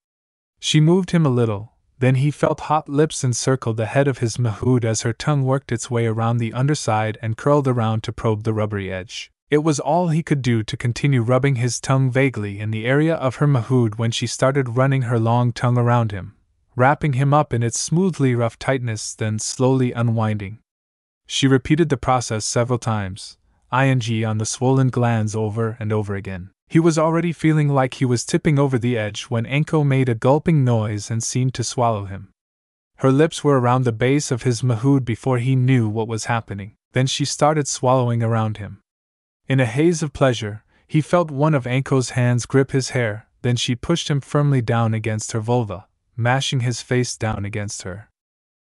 She moved him a little, then he felt hot lips encircle the head of his mahood as her tongue worked its way around the underside and curled around to probe the rubbery edge. It was all he could do to continue rubbing his tongue vaguely in the area of her mahood when she started running her long tongue around him, wrapping him up in its smoothly rough tightness, then slowly unwinding. She repeated the process several times, ing on the swollen glands over and over again. He was already feeling like he was tipping over the edge when Anko made a gulping noise and seemed to swallow him. Her lips were around the base of his mahood before he knew what was happening. Then she started swallowing around him. In a haze of pleasure, he felt one of Anko's hands grip his hair, then she pushed him firmly down against her vulva, mashing his face down against her.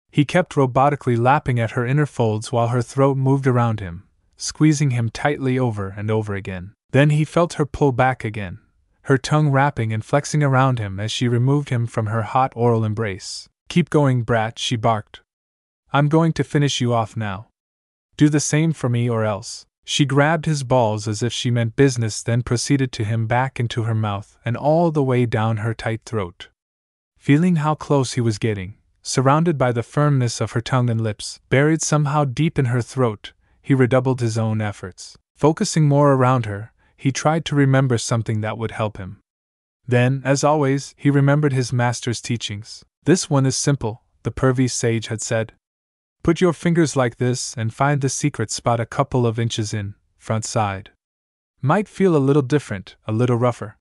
He kept robotically lapping at her inner folds while her throat moved around him, squeezing him tightly over and over again. Then he felt her pull back again, her tongue wrapping and flexing around him as she removed him from her hot oral embrace. "Keep going, brat," she barked. "I'm going to finish you off now. Do the same for me or else." She grabbed his balls as if she meant business, then proceeded to him back into her mouth and all the way down her tight throat. Feeling how close he was getting, surrounded by the firmness of her tongue and lips, buried somehow deep in her throat, he redoubled his own efforts. Focusing more around her, he tried to remember something that would help him. Then, as always, he remembered his master's teachings. "This one is simple," the pervy sage had said. "Put your fingers like this and find the secret spot a couple of inches in, front side. Might feel a little different, a little rougher.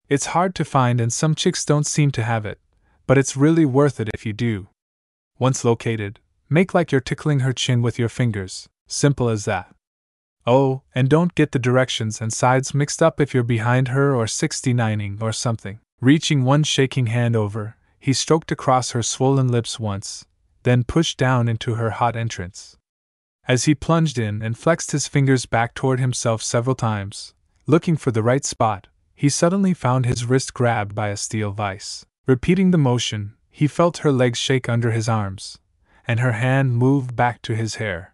It's hard to find and some chicks don't seem to have it, but it's really worth it if you do. Once located, make like you're tickling her chin with your fingers, simple as that. Oh, and don't get the directions and sides mixed up if you're behind her or 69ing or something." Reaching one shaking hand over, he stroked across her swollen lips once, then pushed down into her hot entrance. As he plunged in and flexed his fingers back toward himself several times, looking for the right spot, he suddenly found his wrist grabbed by a steel vise. Repeating the motion, he felt her legs shake under his arms, and her hand moved back to his hair.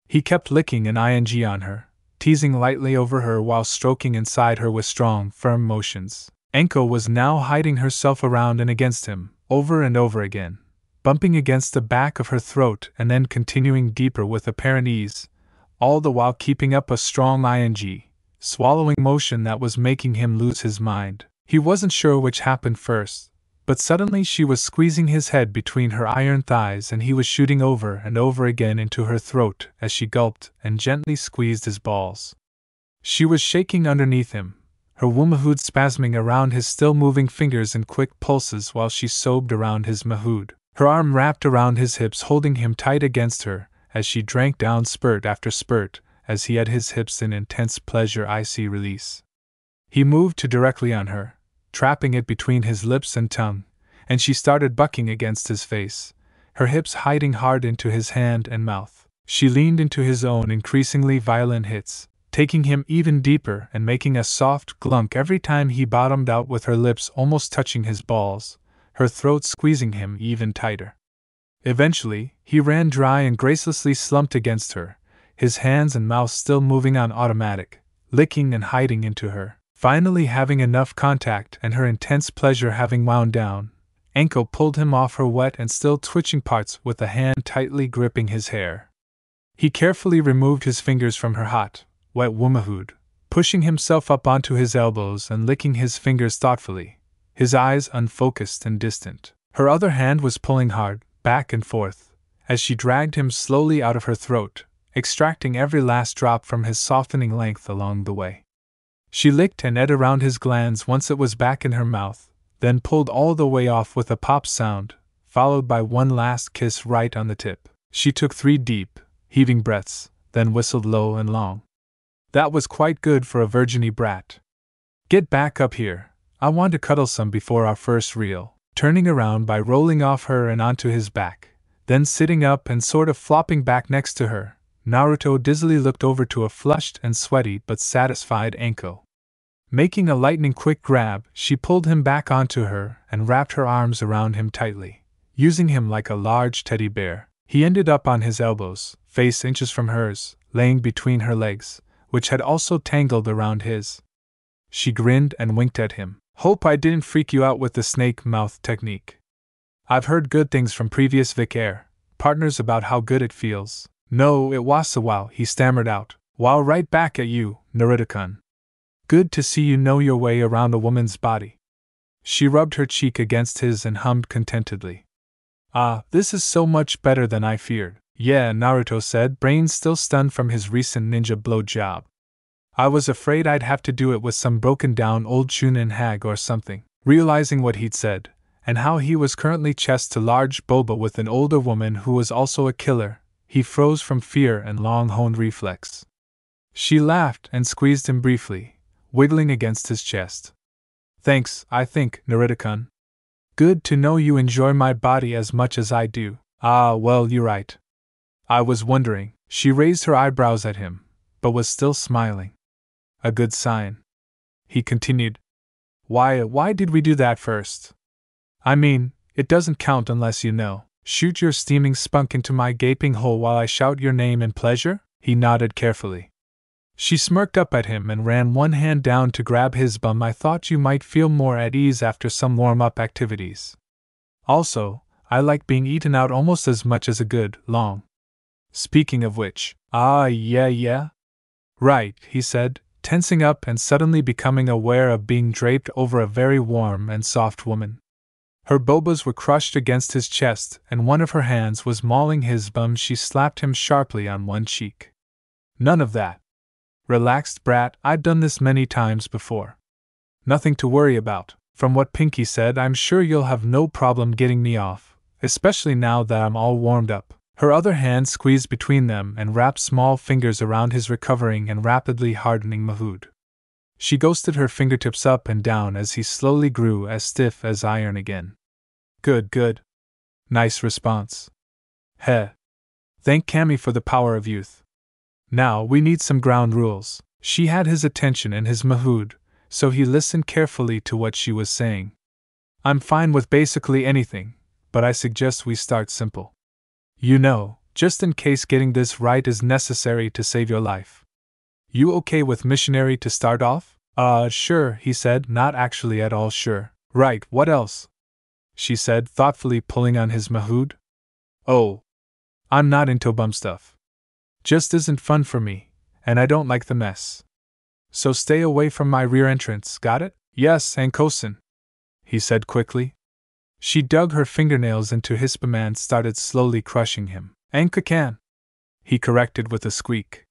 He kept licking an ing on her, teasing lightly over her while stroking inside her with strong, firm motions. Anko was now hiding herself around and against him, over and over again, bumping against the back of her throat and then continuing deeper with apparent ease, all the while keeping up a strong ing, swallowing motion that was making him lose his mind. He wasn't sure which happened first, but suddenly she was squeezing his head between her iron thighs and he was shooting over and over again into her throat as she gulped and gently squeezed his balls. She was shaking underneath him, her womahood spasming around his still moving fingers in quick pulses while she sobbed around his mahood. Her arm wrapped around his hips, holding him tight against her as she drank down spurt after spurt as he had his hips in intense pleasure icy release. He moved too directly on her, trapping it between his lips and tongue, and she started bucking against his face, her hips hiding hard into his hand and mouth. She leaned into his own increasingly violent hits, taking him even deeper and making a soft glunk every time he bottomed out with her lips almost touching his balls, her throat squeezing him even tighter. Eventually, he ran dry and gracelessly slumped against her, his hands and mouth still moving on automatic, licking and hiding into her. Finally, having enough contact and her intense pleasure having wound down, Anko pulled him off her wet and still twitching parts with a hand tightly gripping his hair. He carefully removed his fingers from her hot, wet womahood, pushing himself up onto his elbows and licking his fingers thoughtfully, his eyes unfocused and distant. Her other hand was pulling hard, back and forth, as she dragged him slowly out of her throat, extracting every last drop from his softening length along the way. She licked and ate around his glands once it was back in her mouth, then pulled all the way off with a pop sound, followed by one last kiss right on the tip. She took 3 deep, heaving breaths, then whistled low and long. That was quite good for a virginy brat. "Get back up here. I want to cuddle some before our first reel. Turning around by rolling off her and onto his back, then sitting up and sort of flopping back next to her, Naruto dizzily looked over to a flushed and sweaty but satisfied Anko. Making a lightning-quick grab, she pulled him back onto her and wrapped her arms around him tightly, using him like a large teddy bear. He ended up on his elbows, face inches from hers, laying between her legs, which had also tangled around his. She grinned and winked at him. Hope I didn't freak you out with the snake mouth technique. I've heard good things from previous Vic Air partners about how good it feels. No, it was a while, he stammered out. Wow, right back at you, Naruto-kun. Good to see you know your way around a woman's body. She rubbed her cheek against his and hummed contentedly. Ah, this is so much better than I feared. Yeah, Naruto said, brain still stunned from his recent ninja blowjob. I was afraid I'd have to do it with some broken-down old Chunin hag or something. Realizing what he'd said, and how he was currently chest to large boba with an older woman who was also a killer, he froze from fear and long-honed reflex. She laughed and squeezed him briefly, wiggling against his chest. Thanks, I think, Naruto-kun. Good to know you enjoy my body as much as I do. Ah, well, you're right. I was wondering. She raised her eyebrows at him, but was still smiling. A good sign. He continued. Why did we do that first? I mean, it doesn't count unless you know. Shoot your steaming spunk into my gaping hole while I shout your name in pleasure? He nodded carefully. She smirked up at him and ran one hand down to grab his bum. I thought you might feel more at ease after some warm-up activities. Also, I like being eaten out almost as much as a good, long. Speaking of which, yeah? Right, he said, tensing up and suddenly becoming aware of being draped over a very warm and soft woman. Her bobas were crushed against his chest, and one of her hands was mauling his bum. She slapped him sharply on one cheek. None of that. Relaxed, brat, I've done this many times before. Nothing to worry about. From what Pinky said, I'm sure you'll have no problem getting me off, especially now that I'm all warmed up. Her other hand squeezed between them and wrapped small fingers around his recovering and rapidly hardening mahood. She ghosted her fingertips up and down as he slowly grew as stiff as iron again. Good. Nice response. Heh. Thank Cammy for the power of youth. Now we need some ground rules. She had his attention and his mahood, so he listened carefully to what she was saying. I'm fine with basically anything, but I suggest we start simple. You know, just in case getting this right is necessary to save your life. You okay with missionary to start off? Sure, he said, not actually at all sure. Right, what else? She said, thoughtfully pulling on his mahood. Oh. I'm not into bum stuff. Just isn't fun for me, and I don't like the mess. So stay away from my rear entrance, got it? Yes, Ankosen, he said quickly. She dug her fingernails into his bum and started slowly crushing him. Anka-kan, he corrected with a squeak.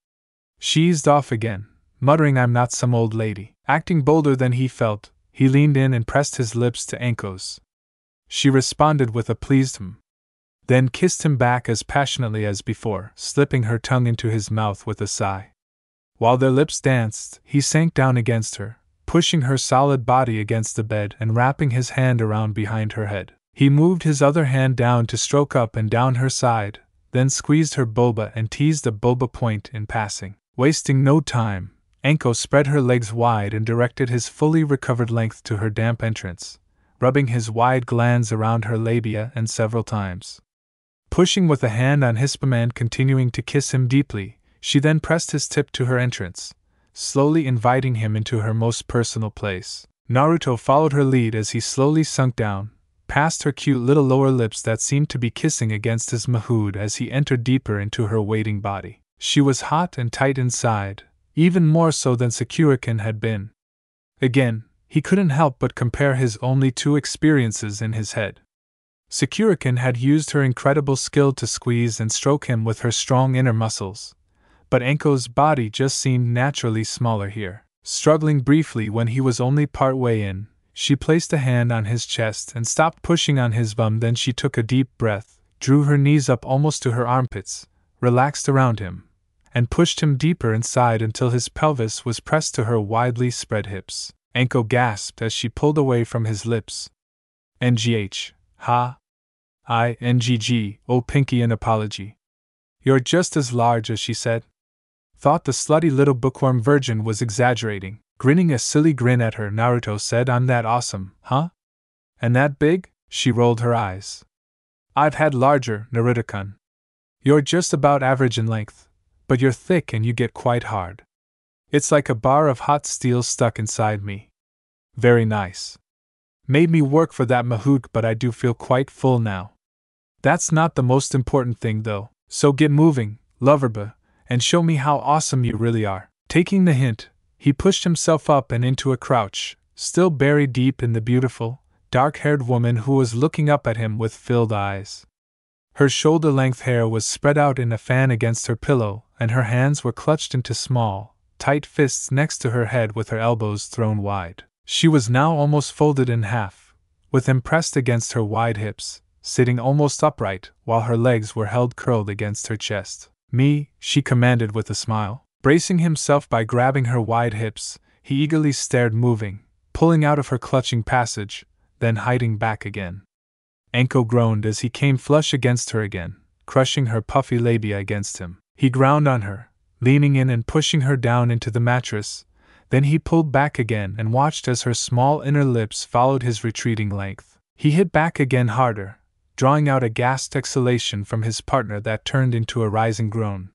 She eased off again, muttering I'm not some old lady. Acting bolder than he felt, he leaned in and pressed his lips to Anko's. She responded with a pleased then kissed him back as passionately as before, slipping her tongue into his mouth with a sigh. While their lips danced, he sank down against her, pushing her solid body against the bed and wrapping his hand around behind her head. He moved his other hand down to stroke up and down her side, then squeezed her boba and teased a boba point in passing. Wasting no time, Anko spread her legs wide and directed his fully recovered length to her damp entrance, rubbing his wide glands around her labia and several times. Pushing with a hand on his bum and continuing to kiss him deeply, she then pressed his tip to her entrance, slowly inviting him into her most personal place. Naruto followed her lead as he slowly sunk down, past her cute little lower lips that seemed to be kissing against his mahood as he entered deeper into her waiting body. She was hot and tight inside, even more so than Sakura-kin had been. Again, he couldn't help but compare his only two experiences in his head. Sakura-kin had used her incredible skill to squeeze and stroke him with her strong inner muscles, but Anko's body just seemed naturally smaller here. Struggling briefly when he was only part way in, she placed a hand on his chest and stopped pushing on his bum. Then she took a deep breath, drew her knees up almost to her armpits, relaxed around him, and pushed him deeper inside until his pelvis was pressed to her widely spread hips. Anko gasped as she pulled away from his lips. NGH, ha? INGG, oh Pinky, an apology. You're just as large as she said. Thought the slutty little bookworm virgin was exaggerating. Grinning a silly grin at her, Naruto said, I'm that awesome, huh? And that big? She rolled her eyes. I've had larger, Naruto-kun. You're just about average in length, but you're thick and you get quite hard. It's like a bar of hot steel stuck inside me. Very nice. Made me work for that mahout, but I do feel quite full now. That's not the most important thing though, so get moving, loverba, and show me how awesome you really are. Taking the hint, he pushed himself up and into a crouch, still buried deep in the beautiful, dark-haired woman who was looking up at him with filled eyes. Her shoulder-length hair was spread out in a fan against her pillow, and her hands were clutched into small, tight fists next to her head with her elbows thrown wide. She was now almost folded in half, with them pressed against her wide hips, sitting almost upright while her legs were held curled against her chest. Me, she commanded with a smile. Bracing himself by grabbing her wide hips, he eagerly stared, moving, pulling out of her clutching passage, then hiding back again. Anko groaned as he came flush against her again, crushing her puffy labia against him. He ground on her, leaning in and pushing her down into the mattress. Then he pulled back again and watched as her small inner lips followed his retreating length. He hit back again harder, drawing out a gasped exhalation from his partner that turned into a rising groan.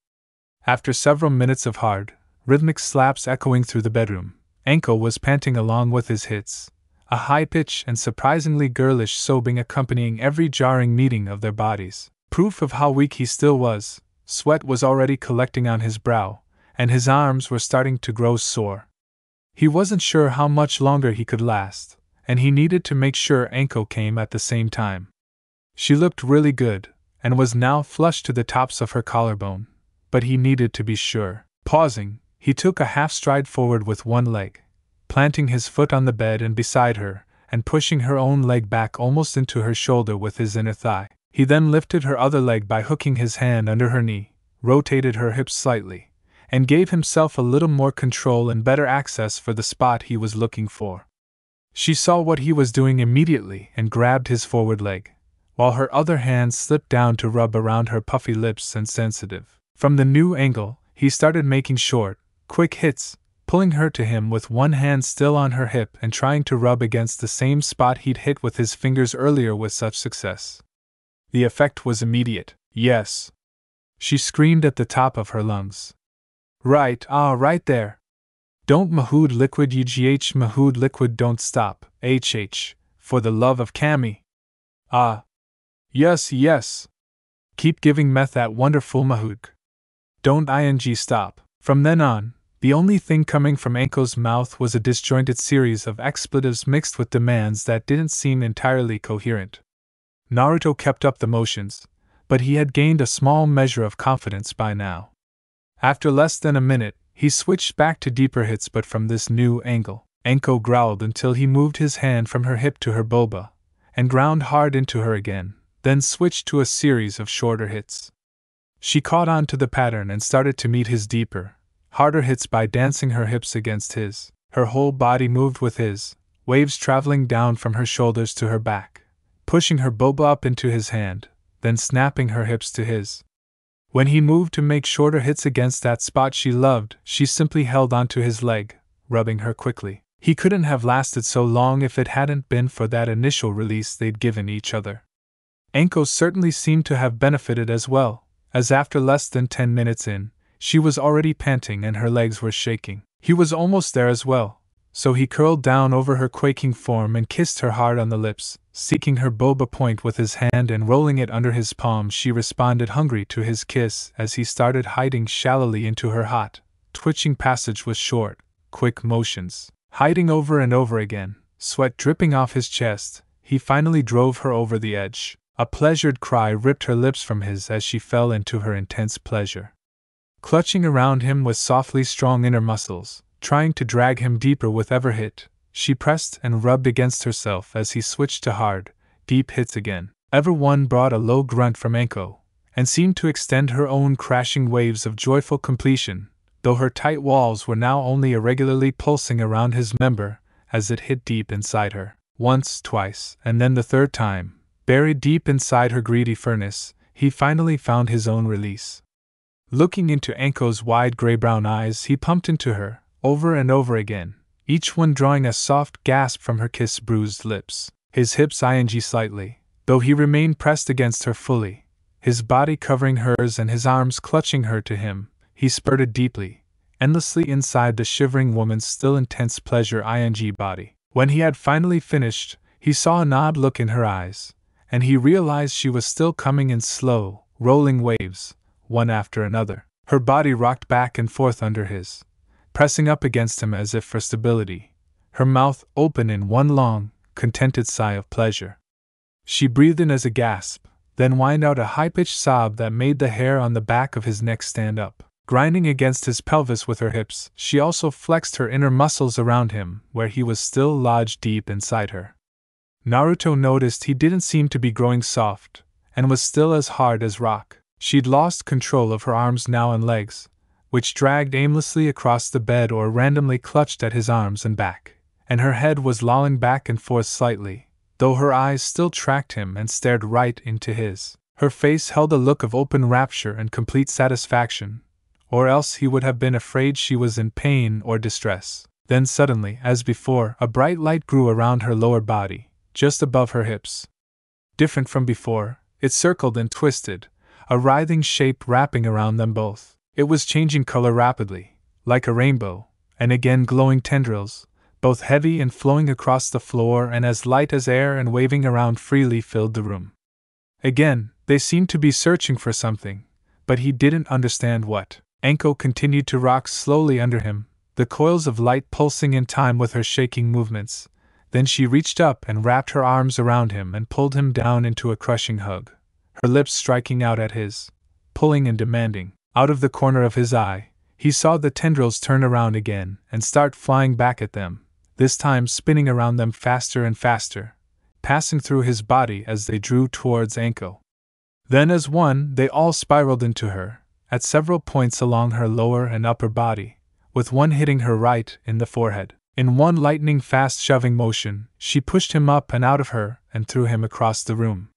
After several minutes of hard, rhythmic slaps echoing through the bedroom, Anko was panting along with his hits, a high-pitched and surprisingly girlish sobbing accompanying every jarring meeting of their bodies. Proof of how weak he still was, sweat was already collecting on his brow, and his arms were starting to grow sore. He wasn't sure how much longer he could last, and he needed to make sure Anko came at the same time. She looked really good, and was now flushed to the tops of her collarbone, but he needed to be sure. Pausing, he took a half-stride forward with one leg, planting his foot on the bed and beside her, and pushing her own leg back almost into her shoulder with his inner thigh. He then lifted her other leg by hooking his hand under her knee, rotated her hips slightly, and gave himself a little more control and better access for the spot he was looking for. She saw what he was doing immediately and grabbed his forward leg, while her other hand slipped down to rub around her puffy lips and sensitive. From the new angle, he started making short, quick hits, pulling her to him with one hand still on her hip and trying to rub against the same spot he'd hit with his fingers earlier with such success. The effect was immediate. Yes, she screamed at the top of her lungs. Right, right there. Don't mahood liquid UGH mahood liquid, don't stop, HH, for the love of Cammy. Ah. Yes. Keep giving meth that wonderful mahood. Don't ing stop. From then on, the only thing coming from Anko's mouth was a disjointed series of expletives mixed with demands that didn't seem entirely coherent. Naruto kept up the motions, but he had gained a small measure of confidence by now. After less than a minute, he switched back to deeper hits, but from this new angle. Anko growled until he moved his hand from her hip to her boba, and ground hard into her again, then switched to a series of shorter hits. She caught on to the pattern and started to meet his deeper, harder hits by dancing her hips against his. Her whole body moved with his, waves traveling down from her shoulders to her back, pushing her boba up into his hand, then snapping her hips to his. When he moved to make shorter hits against that spot she loved, she simply held onto his leg, rubbing her quickly. He couldn't have lasted so long if it hadn't been for that initial release they'd given each other. Anko certainly seemed to have benefited as well, as after less than 10 minutes in, she was already panting and her legs were shaking. He was almost there as well, so he curled down over her quaking form and kissed her hard on the lips, seeking her boba point with his hand and rolling it under his palm. She responded hungry to his kiss as he started hiding shallowly into her hot, twitching passage with short, quick motions. Hiding over and over again, sweat dripping off his chest, he finally drove her over the edge. A pleasured cry ripped her lips from his as she fell into her intense pleasure. Clutching around him with softly strong inner muscles, trying to drag him deeper with every hit, she pressed and rubbed against herself as he switched to hard, deep hits again. Every one brought a low grunt from Anko, and seemed to extend her own crashing waves of joyful completion, though her tight walls were now only irregularly pulsing around his member, as it hit deep inside her. Once, twice, and then the third time, buried deep inside her greedy furnace, he finally found his own release. Looking into Anko's wide gray-brown eyes, he pumped into her, over and over again, each one drawing a soft gasp from her kiss-bruised lips. His hips ing slightly, though he remained pressed against her fully, his body covering hers and his arms clutching her to him. He spurted deeply, endlessly inside the shivering woman's still intense pleasure ing body. When he had finally finished, he saw an odd look in her eyes, and he realized she was still coming in slow, rolling waves, one after another. Her body rocked back and forth under his, pressing up against him as if for stability, her mouth open in one long, contented sigh of pleasure. She breathed in as a gasp, then whined out a high-pitched sob that made the hair on the back of his neck stand up. Grinding against his pelvis with her hips, she also flexed her inner muscles around him, where he was still lodged deep inside her. Naruto noticed he didn't seem to be growing soft, and was still as hard as rock. She'd lost control of her arms now and legs, which dragged aimlessly across the bed or randomly clutched at his arms and back, and her head was lolling back and forth slightly, though her eyes still tracked him and stared right into his. Her face held a look of open rapture and complete satisfaction, or else he would have been afraid she was in pain or distress. Then suddenly, as before, a bright light grew around her lower body, just above her hips. Different from before, it circled and twisted, a writhing shape wrapping around them both. It was changing color rapidly, like a rainbow, and again glowing tendrils, both heavy and flowing across the floor and as light as air and waving around freely filled the room. Again, they seemed to be searching for something, but he didn't understand what. Anko continued to rock slowly under him, the coils of light pulsing in time with her shaking movements. Then she reached up and wrapped her arms around him and pulled him down into a crushing hug, her lips striking out at his, pulling and demanding. Out of the corner of his eye, he saw the tendrils turn around again and start flying back at them, this time spinning around them faster and faster, passing through his body as they drew towards Anko. Then as one, they all spiraled into her, at several points along her lower and upper body, with one hitting her right in the forehead. In one lightning-fast shoving motion, she pushed him up and out of her and threw him across the room.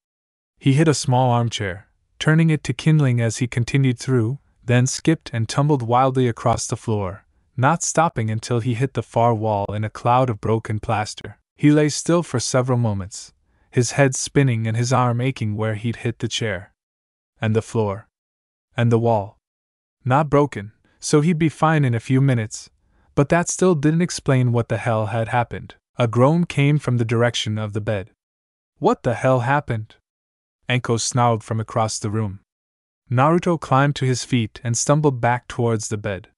He hit a small armchair, turning it to kindling as he continued through, then skipped and tumbled wildly across the floor, not stopping until he hit the far wall in a cloud of broken plaster. He lay still for several moments, his head spinning and his arm aching where he'd hit the chair. And the floor. And the wall. Not broken, so he'd be fine in a few minutes, but that still didn't explain what the hell had happened. A groan came from the direction of the bed. What the hell happened? Anko snarled from across the room. Naruto climbed to his feet and stumbled back towards the bed.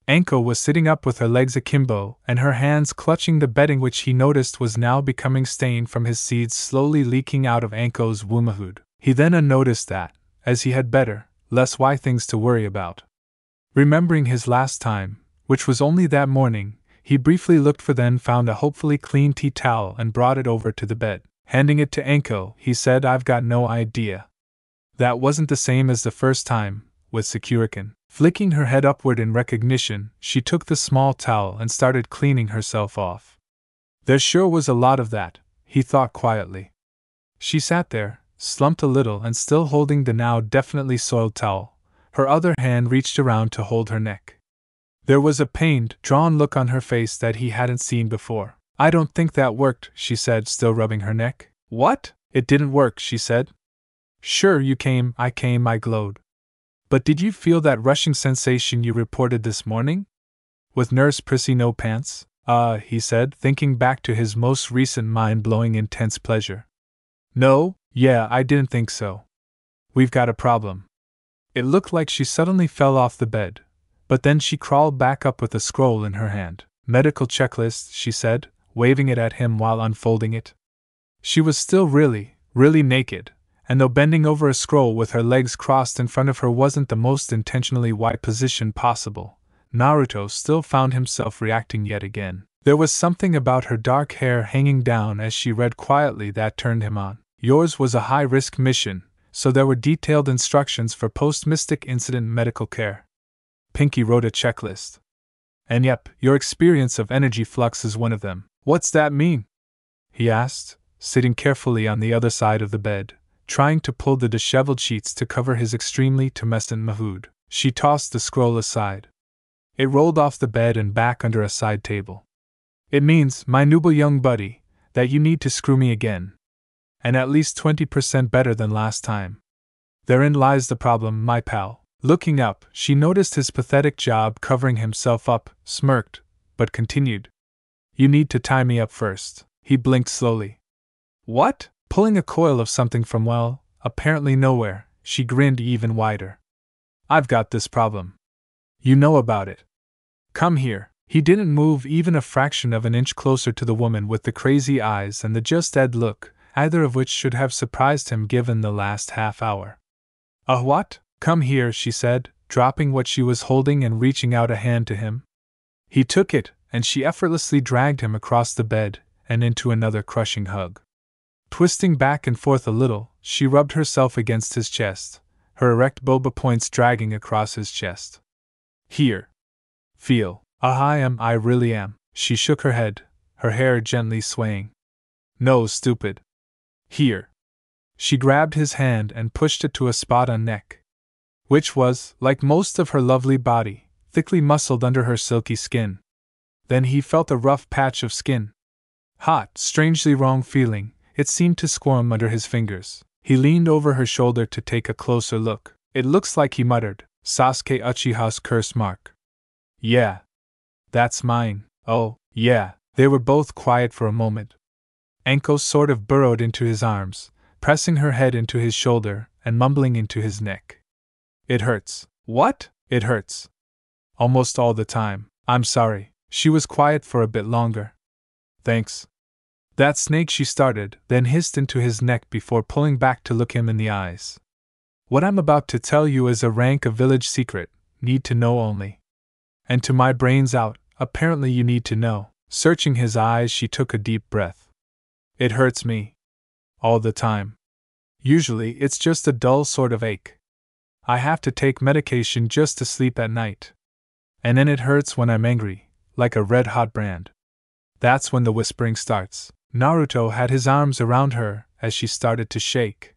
Anko was sitting up with her legs akimbo and her hands clutching the bedding, which he noticed was now becoming stained from his seeds slowly leaking out of Anko's womanhood. He then noticed that, as he had better, less why things to worry about. Remembering his last time, which was only that morning, he briefly looked for then found a hopefully clean tea towel and brought it over to the bed. Handing it to Anko, he said, "I've got no idea." That wasn't the same as the first time, with Sakurakin. Flicking her head upward in recognition, she took the small towel and started cleaning herself off. There sure was a lot of that, he thought quietly. She sat there, slumped a little and still holding the now definitely soiled towel, her other hand reached around to hold her neck. There was a pained, drawn look on her face that he hadn't seen before. "I don't think that worked," she said, still rubbing her neck. "What? It didn't work," she said. "Sure you came, I glowed. But did you feel that rushing sensation you reported this morning? With Nurse Prissy no pants?" He said, thinking back to his most recent mind-blowing intense pleasure. "No, yeah, I didn't think so. We've got a problem." It looked like she suddenly fell off the bed, but then she crawled back up with a scroll in her hand. "Medical checklist," she said, waving it at him while unfolding it. She was still really naked, and though bending over a scroll with her legs crossed in front of her wasn't the most intentionally wide position possible, Naruto still found himself reacting yet again. There was something about her dark hair hanging down as she read quietly that turned him on. Yours was a high-risk mission, so there were detailed instructions for post-mystic incident medical care. Pinky wrote a checklist. And yep, your experience of energy flux is one of them. What's that mean? He asked, sitting carefully on the other side of the bed, trying to pull the disheveled sheets to cover his extremely tumescent mahood. She tossed the scroll aside. It rolled off the bed and back under a side table. It means, my noble young buddy, that you need to screw me again. And at least 20% better than last time. Therein lies the problem, my pal. Looking up, she noticed his pathetic job covering himself up, smirked, but continued. You need to tie me up first. He blinked slowly. What? Pulling a coil of something from, well, apparently nowhere, she grinned even wider. I've got this problem. You know about it. Come here. He didn't move even a fraction of an inch closer to the woman with the crazy eyes and the just dead look, either of which should have surprised him given the last half hour. What? Come here, she said, dropping what she was holding and reaching out a hand to him. He took it, and she effortlessly dragged him across the bed and into another crushing hug. Twisting back and forth a little, she rubbed herself against his chest, her erect boba points dragging across his chest. Here. Feel. I really am. She shook her head, her hair gently swaying. No, stupid. Here. She grabbed his hand and pushed it to a spot on neck, which was, like most of her lovely body, thickly muscled under her silky skin. Then he felt a rough patch of skin. Hot, strangely wrong feeling, it seemed to squirm under his fingers. He leaned over her shoulder to take a closer look. It looks like, he muttered, Sasuke Uchiha's curse mark. Yeah. That's mine. Oh, yeah. They were both quiet for a moment. Anko sort of burrowed into his arms, pressing her head into his shoulder and mumbling into his neck. It hurts. What? It hurts. Almost all the time. I'm sorry. She was quiet for a bit longer. Thanks. That snake, she started, then hissed into his neck before pulling back to look him in the eyes. What I'm about to tell you is a village secret, need to know only. And to my brains out, apparently you need to know. Searching his eyes, she took a deep breath. It hurts me. All the time. Usually it's just a dull sort of ache. I have to take medication just to sleep at night. And then it hurts when I'm angry, like a red-hot brand. That's when the whispering starts. Naruto had his arms around her as she started to shake.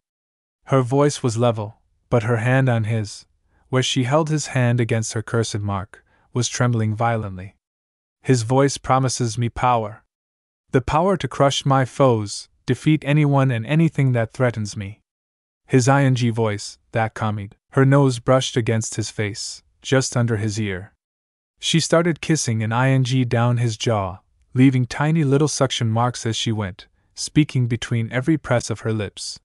Her voice was level, but her hand on his, where she held his hand against her cursed mark, was trembling violently. His voice promises me power. The power to crush my foes, defeat anyone and anything that threatens me. His voice, that calmed. Her nose brushed against his face, just under his ear. She started kissing an down his jaw, leaving tiny little suction marks as she went, speaking between every press of her lips.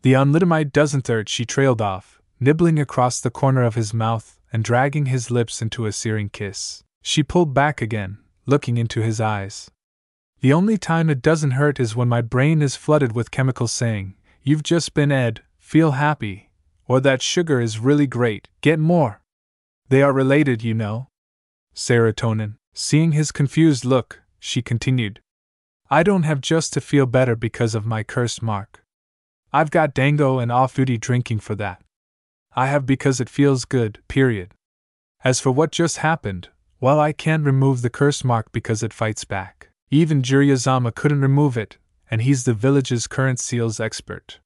The unlitamite dozen-third she trailed off, nibbling across the corner of his mouth and dragging his lips into a searing kiss. She pulled back again, looking into his eyes. The only time it doesn't hurt is when my brain is flooded with chemicals saying, you've just been Ed, feel happy, or that sugar is really great, get more. They are related, you know. Serotonin. Seeing his confused look, she continued. I don't have just to feel better because of my cursed mark. I've got dango and off-duty drinking for that. I have because it feels good, period. As for what just happened, well, I can't remove the curse mark because it fights back. Even Jiraiya couldn't remove it, and he's the village's current seals expert.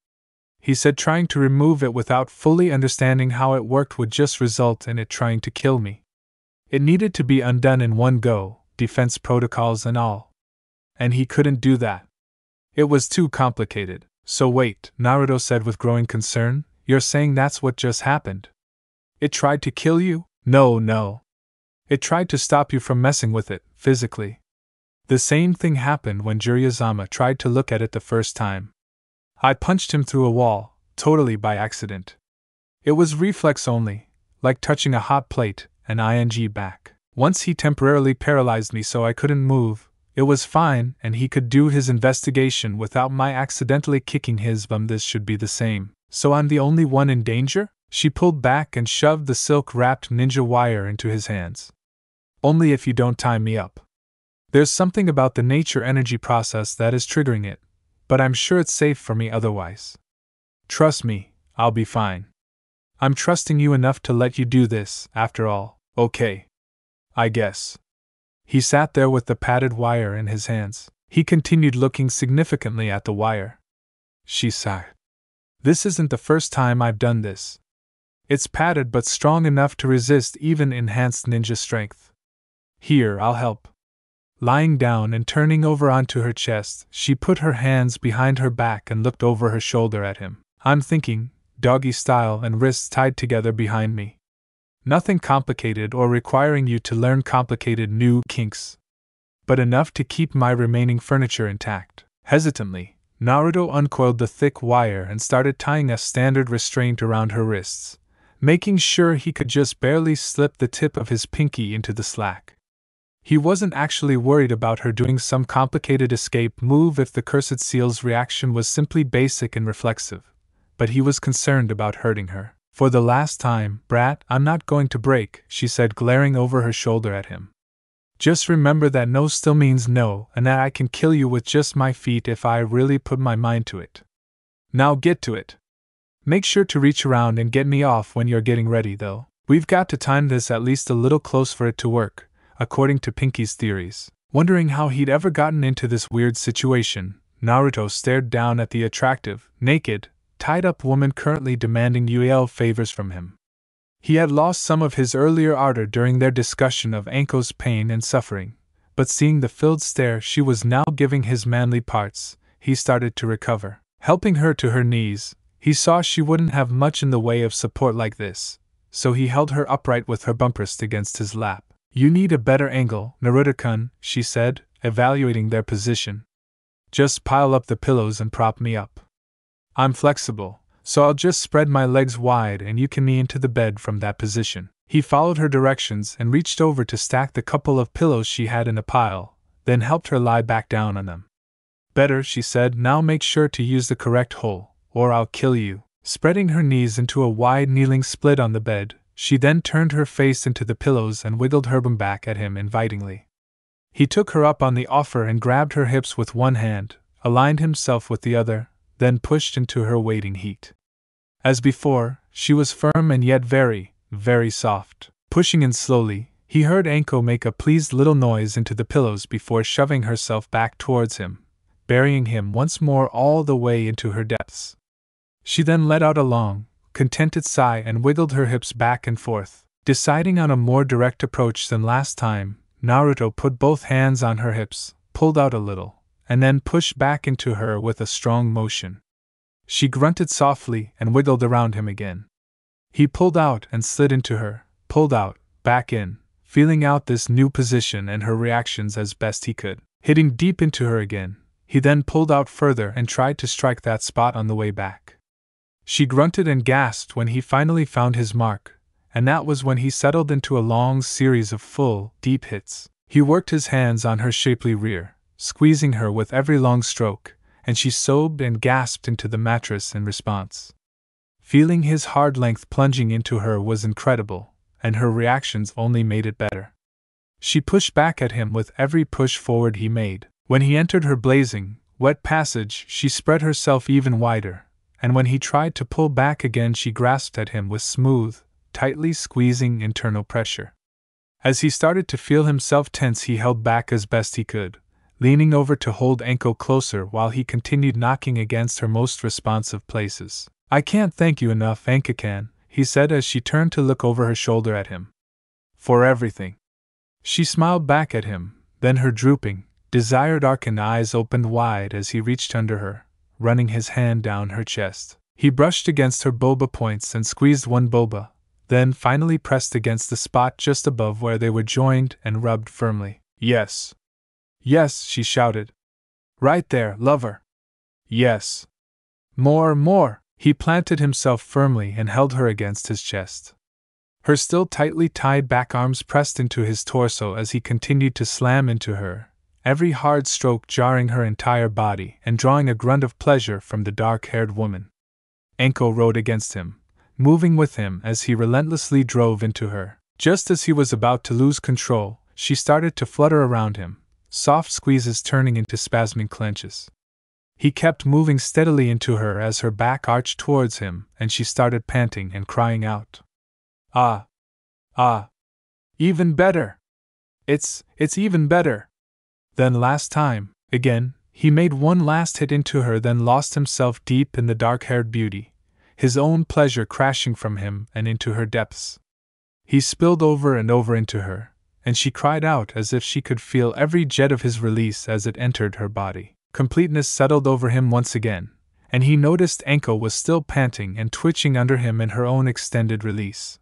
He said trying to remove it without fully understanding how it worked would just result in it trying to kill me. It needed to be undone in one go, defense protocols and all. And he couldn't do that. It was too complicated. So wait, Naruto said with growing concern, you're saying that's what just happened? It tried to kill you? No. It tried to stop you from messing with it, physically. The same thing happened when Jiraiya tried to look at it the first time. I punched him through a wall, totally by accident. It was reflex only, like touching a hot plate, and back. Once he temporarily paralyzed me so I couldn't move, it was fine and he could do his investigation without my accidentally kicking his bum. This should be the same. So I'm the only one in danger? She pulled back and shoved the silk-wrapped ninja wire into his hands. Only if you don't tie me up. There's something about the nature energy process that is triggering it, but I'm sure it's safe for me otherwise. Trust me, I'll be fine. I'm trusting you enough to let you do this, after all. Okay. I guess. He sat there with the padded wire in his hands. He continued looking significantly at the wire. She sighed. This isn't the first time I've done this. It's padded but strong enough to resist even enhanced ninja strength. Here, I'll help. Lying down and turning over onto her chest, she put her hands behind her back and looked over her shoulder at him. I'm thinking, doggy style and wrists tied together behind me. Nothing complicated or requiring you to learn complicated new kinks, but enough to keep my remaining furniture intact. Hesitantly, Naruto uncoiled the thick wire and started tying a standard restraint around her wrists, making sure he could just barely slip the tip of his pinky into the slack. He wasn't actually worried about her doing some complicated escape move if the cursed seal's reaction was simply basic and reflexive, but he was concerned about hurting her. For the last time, brat, I'm not going to break, she said, glaring over her shoulder at him. Just remember that no still means no, and that I can kill you with just my feet if I really put my mind to it. Now get to it. Make sure to reach around and get me off when you're getting ready, though. We've got to time this at least a little close for it to work, according to Pinky's theories. Wondering how he'd ever gotten into this weird situation, Naruto stared down at the attractive, naked, tied-up woman currently demanding UL favors from him. He had lost some of his earlier ardor during their discussion of Anko's pain and suffering, but seeing the filled stare she was now giving his manly parts, he started to recover. Helping her to her knees, he saw she wouldn't have much in the way of support like this, so he held her upright with her bumprest against his lap. You need a better angle, Naruto-kun, she said, evaluating their position. Just pile up the pillows and prop me up. I'm flexible, so I'll just spread my legs wide and you can knee into the bed from that position. He followed her directions and reached over to stack the couple of pillows she had in a pile, then helped her lie back down on them. Better, she said, now make sure to use the correct hole, or I'll kill you. Spreading her knees into a wide kneeling split on the bed, she then turned her face into the pillows and wiggled her bum back at him invitingly. He took her up on the offer and grabbed her hips with one hand, aligned himself with the other, then pushed into her waiting heat. As before, she was firm and yet very, very soft. Pushing in slowly, he heard Anko make a pleased little noise into the pillows before shoving herself back towards him, burying him once more all the way into her depths. She then let out a long, contented sigh and wiggled her hips back and forth. Deciding on a more direct approach than last time, Naruto put both hands on her hips, pulled out a little, and then pushed back into her with a strong motion. She grunted softly and wiggled around him again. He pulled out and slid into her, pulled out, back in, feeling out this new position and her reactions as best he could. Hitting deep into her again, he then pulled out further and tried to strike that spot on the way back. She grunted and gasped when he finally found his mark, and that was when he settled into a long series of full, deep hits. He worked his hands on her shapely rear, squeezing her with every long stroke, and she sobbed and gasped into the mattress in response. Feeling his hard length plunging into her was incredible, and her reactions only made it better. She pushed back at him with every push forward he made. When he entered her blazing, wet passage, she spread herself even wider, and when he tried to pull back again, she grasped at him with smooth, tightly squeezing internal pressure. As he started to feel himself tense, he held back as best he could, leaning over to hold Anko closer while he continued knocking against her most responsive places. I can't thank you enough, Anko-kan, he said as she turned to look over her shoulder at him. For everything. She smiled back at him, then her drooping, desire-darkened eyes opened wide as he reached under her, running his hand down her chest. He brushed against her boba points and squeezed one boba, then finally pressed against the spot just above where they were joined and rubbed firmly. Yes. Yes, she shouted. Right there, lover. Yes. More, more. He planted himself firmly and held her against his chest. Her still tightly tied back arms pressed into his torso as he continued to slam into her, every hard stroke jarring her entire body and drawing a grunt of pleasure from the dark-haired woman. Anko rode against him, moving with him as he relentlessly drove into her. Just as he was about to lose control, she started to flutter around him, soft squeezes turning into spasming clenches. He kept moving steadily into her as her back arched towards him, and she started panting and crying out. Ah! Ah! Even better! It's even better than last time." Again, he made one last hit into her, then lost himself deep in the dark-haired beauty, his own pleasure crashing from him and into her depths. He spilled over and over into her, and she cried out as if she could feel every jet of his release as it entered her body. Completeness settled over him once again, and he noticed Anko was still panting and twitching under him in her own extended release.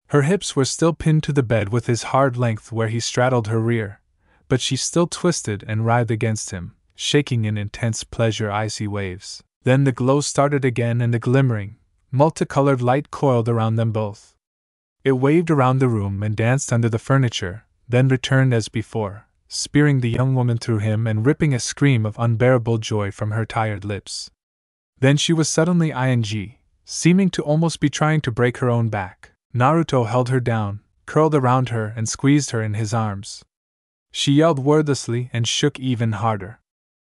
Her hips were still pinned to the bed with his hard length where he straddled her rear, but she still twisted and writhed against him, shaking in intense pleasure icy waves. Then the glow started again and the glimmering, multicolored light coiled around them both. It waved around the room and danced under the furniture, then returned as before, spearing the young woman through him and ripping a scream of unbearable joy from her tired lips. Then she was suddenly seeming to almost be trying to break her own back. Naruto held her down, curled around her and squeezed her in his arms. She yelled wordlessly and shook even harder.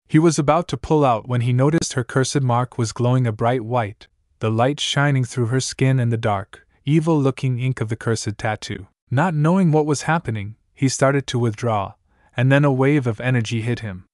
He was about to pull out when he noticed her cursed mark was glowing a bright white, the light shining through her skin and the dark, evil-looking ink of the cursed tattoo. Not knowing what was happening, he started to withdraw, and then a wave of energy hit him.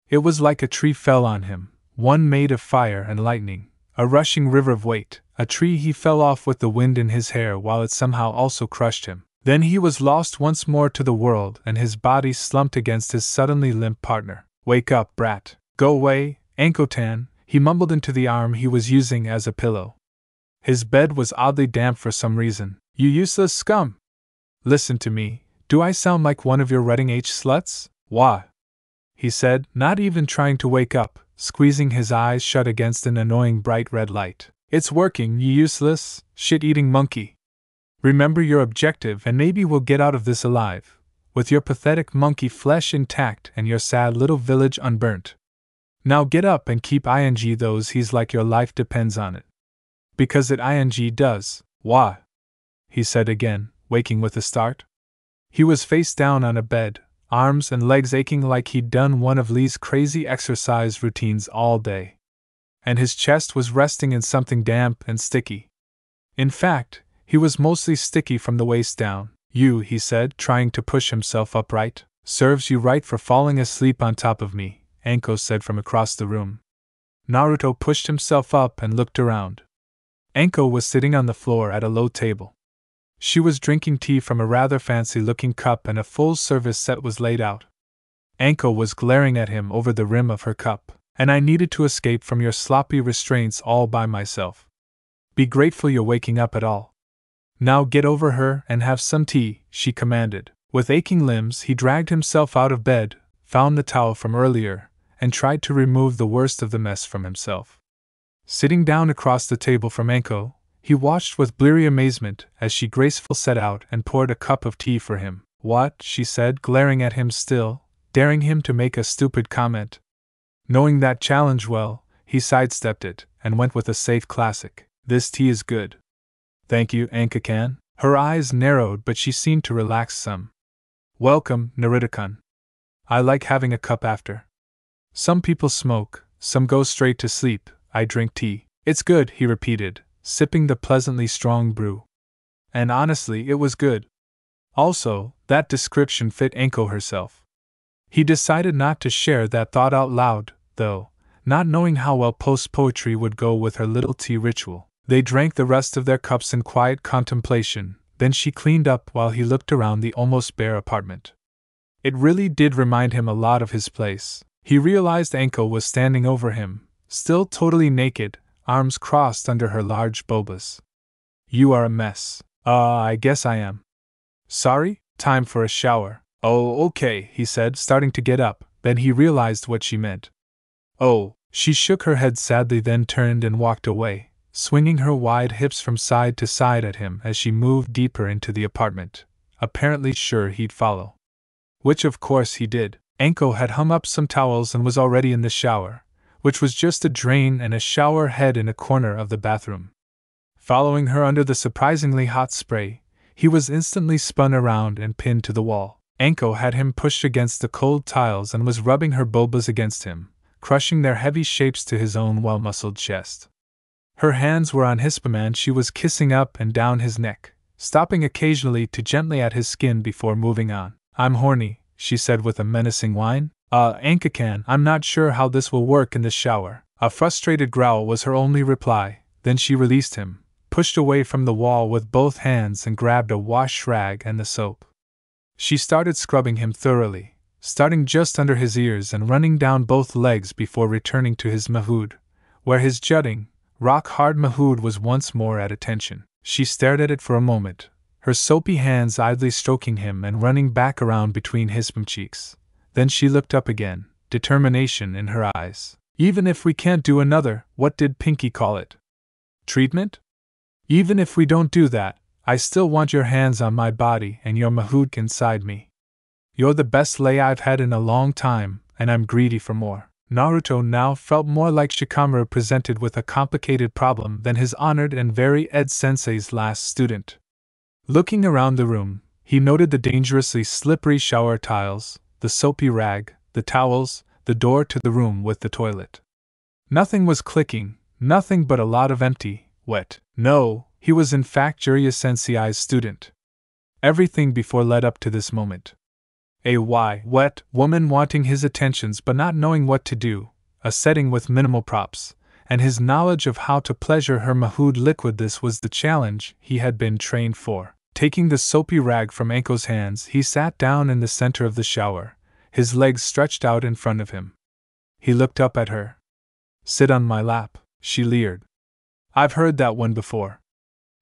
It was like a tree fell on him, one made of fire and lightning, a rushing river of weight, a tree he fell off with the wind in his hair while it somehow also crushed him. Then he was lost once more to the world and his body slumped against his suddenly limp partner. "Wake up, brat. Go away, Anko-tan," he mumbled into the arm he was using as a pillow. His bed was oddly damp for some reason. "You useless scum! Listen to me, do I sound like one of your rutting sluts? Why?" he said, not even trying to wake up, squeezing his eyes shut against an annoying bright red light. "It's working, you useless, shit-eating monkey. Remember your objective and maybe we'll get out of this alive, with your pathetic monkey flesh intact and your sad little village unburnt. Now get up and keep those he's like your life depends on it. Because it does, why?" he said again, waking with a start. He was face down on a bed, arms and legs aching like he'd done one of Lee's crazy exercise routines all day. And his chest was resting in something damp and sticky. In fact, he was mostly sticky from the waist down. "You," he said, trying to push himself upright. "Serves you right for falling asleep on top of me," Anko said from across the room. Naruto pushed himself up and looked around. Anko was sitting on the floor at a low table. She was drinking tea from a rather fancy-looking cup and a full-service set was laid out. Anko was glaring at him over the rim of her cup. "And I needed to escape from your sloppy restraints all by myself. Be grateful you're waking up at all. Now get over her and have some tea," she commanded. With aching limbs he dragged himself out of bed, found the towel from earlier, and tried to remove the worst of the mess from himself. Sitting down across the table from Anko, he watched with bleary amazement as she gracefully set out and poured a cup of tea for him. "What?" she said, glaring at him still, daring him to make a stupid comment. Knowing that challenge well, he sidestepped it and went with a safe classic. "This tea is good." "Thank you, Anko-kan." Her eyes narrowed but she seemed to relax some. "Welcome, Naruto-kun. I like having a cup after. Some people smoke, some go straight to sleep, I drink tea." "It's good," he repeated, sipping the pleasantly strong brew. And honestly, it was good. Also, that description fit Anko herself. He decided not to share that thought out loud, though, not knowing how well post-poetry would go with her little tea ritual. They drank the rest of their cups in quiet contemplation, then she cleaned up while he looked around the almost bare apartment. It really did remind him a lot of his place. He realized Anko was standing over him, still totally naked, arms crossed under her large bobas. "You are a mess." I guess I am." "Sorry, time for a shower." "Oh, okay," he said, starting to get up, then he realized what she meant. "Oh," she shook her head sadly, then turned and walked away, swinging her wide hips from side to side at him as she moved deeper into the apartment, apparently sure he'd follow. Which of course he did. Anko had hung up some towels and was already in the shower, which was just a drain and a shower head in a corner of the bathroom. Following her under the surprisingly hot spray, he was instantly spun around and pinned to the wall. Anko had him pushed against the cold tiles and was rubbing her bobas against him, crushing their heavy shapes to his own well-muscled chest. Her hands were on his and she was kissing up and down his neck, stopping occasionally to gently at his skin before moving on. I'm horny, she said with a menacing whine. Anka-can, I'm not sure how this will work in the shower. A frustrated growl was her only reply. Then she released him, pushed away from the wall with both hands and grabbed a wash rag and the soap. She started scrubbing him thoroughly, starting just under his ears and running down both legs before returning to his mahood, where his jutting, rock-hard mahood was once more at attention. She stared at it for a moment, her soapy hands idly stroking him and running back around between his cheeks. Then she looked up again, determination in her eyes. Even if we can't do another, what did Pinky call it? Treatment? Even if we don't do that, I still want your hands on my body and your mahood inside me. You're the best lay I've had in a long time, and I'm greedy for more. Naruto now felt more like Shikamaru presented with a complicated problem than his honored and very ed-sensei's last student. Looking around the room, he noted the dangerously slippery shower tiles, the soapy rag, the towels, the door to the room with the toilet. Nothing was clicking, nothing but a lot of empty, wet. No, he was in fact Jiraiya Sensei's student. Everything before led up to this moment. A wet woman wanting his attentions but not knowing what to do, a setting with minimal props, and his knowledge of how to pleasure her mahood liquid. This was the challenge he had been trained for. Taking the soapy rag from Anko's hands, he sat down in the center of the shower, his legs stretched out in front of him. He looked up at her. Sit on my lap, she leered. I've heard that one before.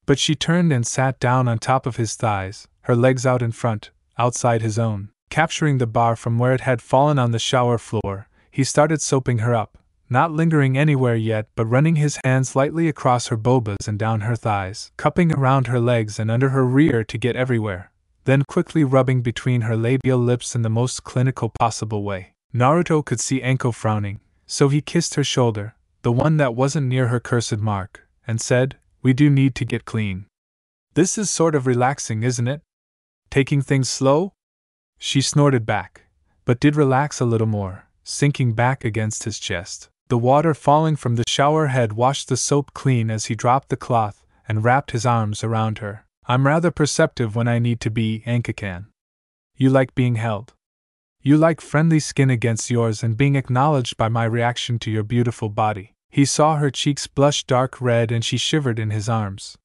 But she turned and sat down on top of his thighs, her legs out in front, outside his own. Capturing the bar from where it had fallen on the shower floor, he started soaping her up, not lingering anywhere yet but running his hands lightly across her bobas and down her thighs, cupping around her legs and under her rear to get everywhere, then quickly rubbing between her labial lips in the most clinical possible way. Naruto could see Anko frowning, so he kissed her shoulder, the one that wasn't near her cursed mark, and said, "We do need to get clean. This is sort of relaxing, isn't it? Taking things slow?" She snorted back, but did relax a little more, sinking back against his chest. The water falling from the shower head washed the soap clean as he dropped the cloth and wrapped his arms around her. I'm rather perceptive when I need to be, Anka-can. You like being held. You like friendly skin against yours and being acknowledged by my reaction to your beautiful body. He saw her cheeks blush dark red and she shivered in his arms.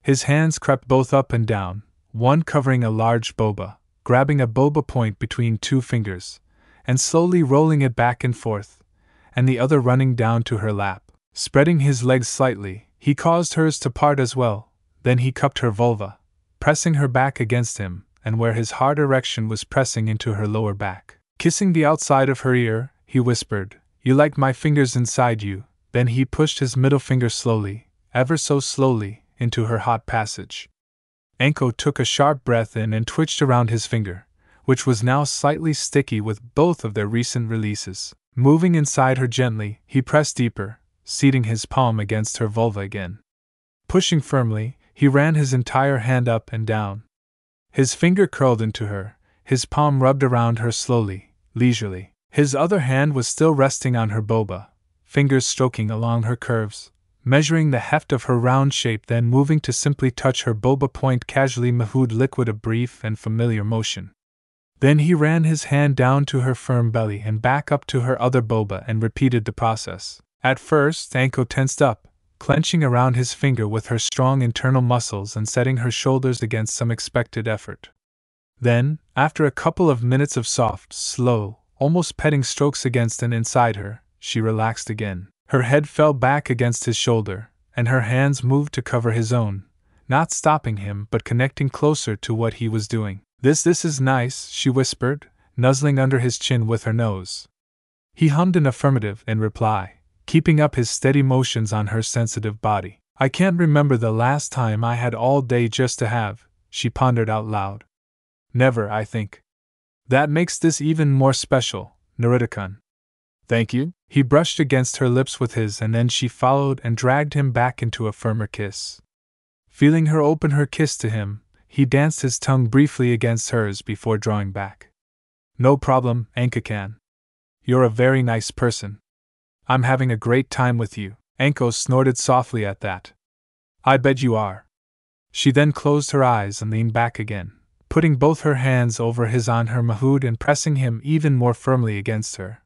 His hands crept both up and down, one covering a large boba, grabbing a boba point between two fingers, and slowly rolling it back and forth, and the other running down to her lap. Spreading his legs slightly, he caused hers to part as well, then he cupped her vulva, pressing her back against him, and where his hard erection was pressing into her lower back. Kissing the outside of her ear, he whispered, "You like my fingers inside you." Then he pushed his middle finger slowly, ever so slowly, into her hot passage. Anko took a sharp breath in and twitched around his finger, which was now slightly sticky with both of their recent releases. Moving inside her gently, he pressed deeper, seating his palm against her vulva again. Pushing firmly, he ran his entire hand up and down. His finger curled into her, his palm rubbed around her slowly, leisurely. His other hand was still resting on her boba, fingers stroking along her curves, measuring the heft of her round shape, then moving to simply touch her boba point casually. Mahood liquid, a brief and familiar motion. Then he ran his hand down to her firm belly and back up to her other boba and repeated the process. At first, Anko tensed up, clenching around his finger with her strong internal muscles and setting her shoulders against some expected effort. Then, after a couple of minutes of soft, slow, almost petting strokes against and inside her, she relaxed again. Her head fell back against his shoulder, and her hands moved to cover his own, not stopping him but connecting closer to what he was doing. This is nice," she whispered, nuzzling under his chin with her nose. He hummed an affirmative in reply, keeping up his steady motions on her sensitive body. "I can't remember the last time I had all day just to have," she pondered out loud. "Never, I think. That makes this even more special, Naruto-kun." "Thank you." He brushed against her lips with his, and then she followed and dragged him back into a firmer kiss. Feeling her open her kiss to him, he danced his tongue briefly against hers before drawing back. "No problem, Anka-can. You're a very nice person. I'm having a great time with you." Anko snorted softly at that. "I bet you are." She then closed her eyes and leaned back again, putting both her hands over his on her mahood and pressing him even more firmly against her.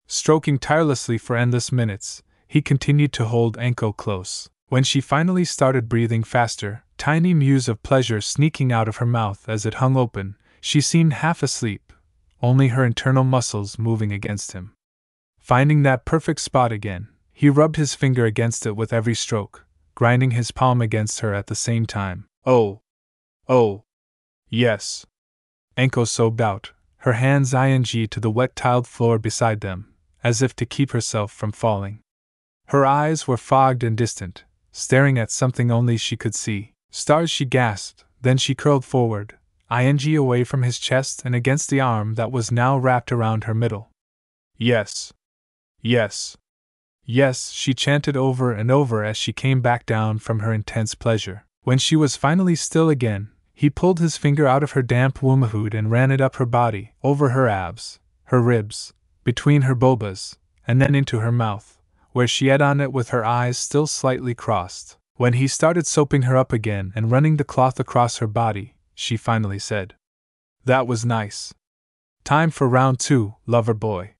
Stroking tirelessly for endless minutes, he continued to hold Anko close. When she finally started breathing faster, tiny mews of pleasure sneaking out of her mouth as it hung open, she seemed half asleep, only her internal muscles moving against him. Finding that perfect spot again, he rubbed his finger against it with every stroke, grinding his palm against her at the same time. Oh! Oh! Yes! Anko sobbed out, her hands ing to the wet tiled floor beside them, as if to keep herself from falling. Her eyes were fogged and distant, staring at something only she could see. Stars, she gasped, then she curled forward, ing away from his chest and against the arm that was now wrapped around her middle. Yes. Yes. Yes, she chanted over and over as she came back down from her intense pleasure. When she was finally still again, he pulled his finger out of her damp womahood and ran it up her body, over her abs, her ribs, between her bulbas, and then into her mouth, where she had on it with her eyes still slightly crossed. When he started soaping her up again and running the cloth across her body, she finally said, "That was nice. Time for round 2, lover boy."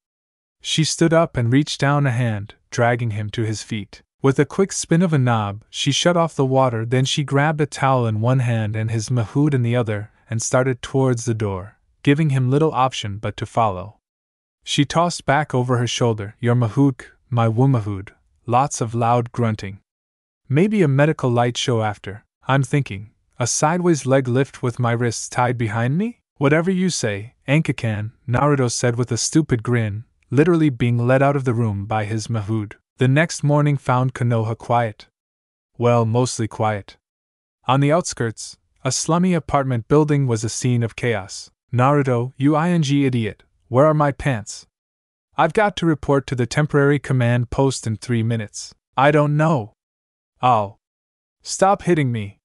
She stood up and reached down a hand, dragging him to his feet. With a quick spin of a knob, she shut off the water, then she grabbed a towel in one hand and his mahood in the other, and started towards the door, giving him little option but to follow. She tossed back over her shoulder, "Your mahood, my womahood," lots of loud grunting. Maybe a medical light show after, I'm thinking, a sideways leg lift with my wrists tied behind me? Whatever you say, Ankakan, Naruto said with a stupid grin, literally being led out of the room by his mahood. The next morning found Konoha quiet. Well, mostly quiet. On the outskirts, a slummy apartment building was a scene of chaos. "Naruto, you idiot, where are my pants? I've got to report to the temporary command post in 3 minutes. I don't know." "Oh. Stop hitting me.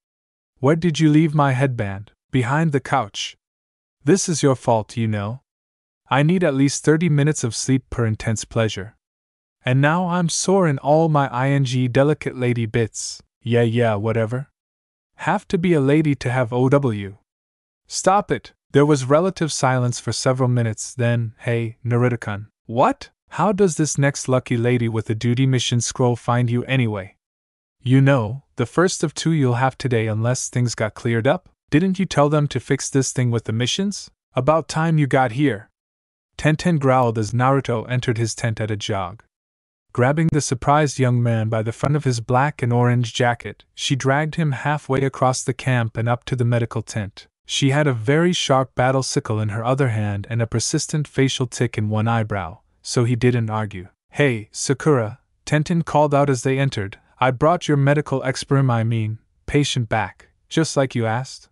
Where did you leave my headband?" "Behind the couch. This is your fault, you know. I need at least 30 minutes of sleep per intense pleasure. And now I'm sore in all my delicate lady bits." Yeah, whatever. Have to be a lady to have OW. Stop it." There was relative silence for several minutes, then, "Hey, Naruto-kun." "What? How does this next lucky lady with the duty mission scroll find you anyway?" "You know, the first of 2 you'll have today unless things got cleared up. Didn't you tell them to fix this thing with the missions? About time you got here." Tenten growled as Naruto entered his tent at a jog. Grabbing the surprised young man by the front of his black and orange jacket, she dragged him halfway across the camp and up to the medical tent. She had a very sharp battle sickle in her other hand and a persistent facial tic in one eyebrow, so he didn't argue. "Hey, Sakura," Tenten called out as they entered, "I brought your medical patient back, just like you asked.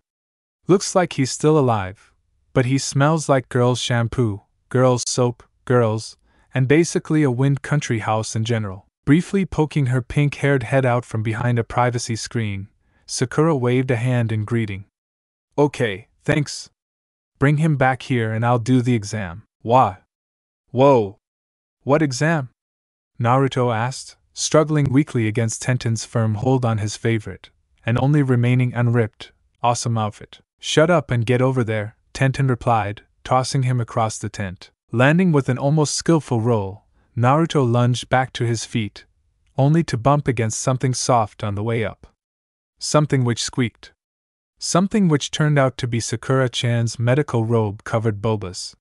Looks like he's still alive, but he smells like girls' shampoo, girls' soap, girls, and basically a wind country house in general." Briefly poking her pink-haired head out from behind a privacy screen, Sakura waved a hand in greeting. "Okay, thanks. Bring him back here and I'll do the exam." "What? Whoa! What exam?" Naruto asked, struggling weakly against Tenten's firm hold on his favorite, and only remaining unripped, awesome outfit. "Shut up and get over there," Tenten replied, tossing him across the tent. Landing with an almost skillful roll, Naruto lunged back to his feet, only to bump against something soft on the way up. Something which squeaked. Something which turned out to be Sakura-chan's medical robe-covered bulbas.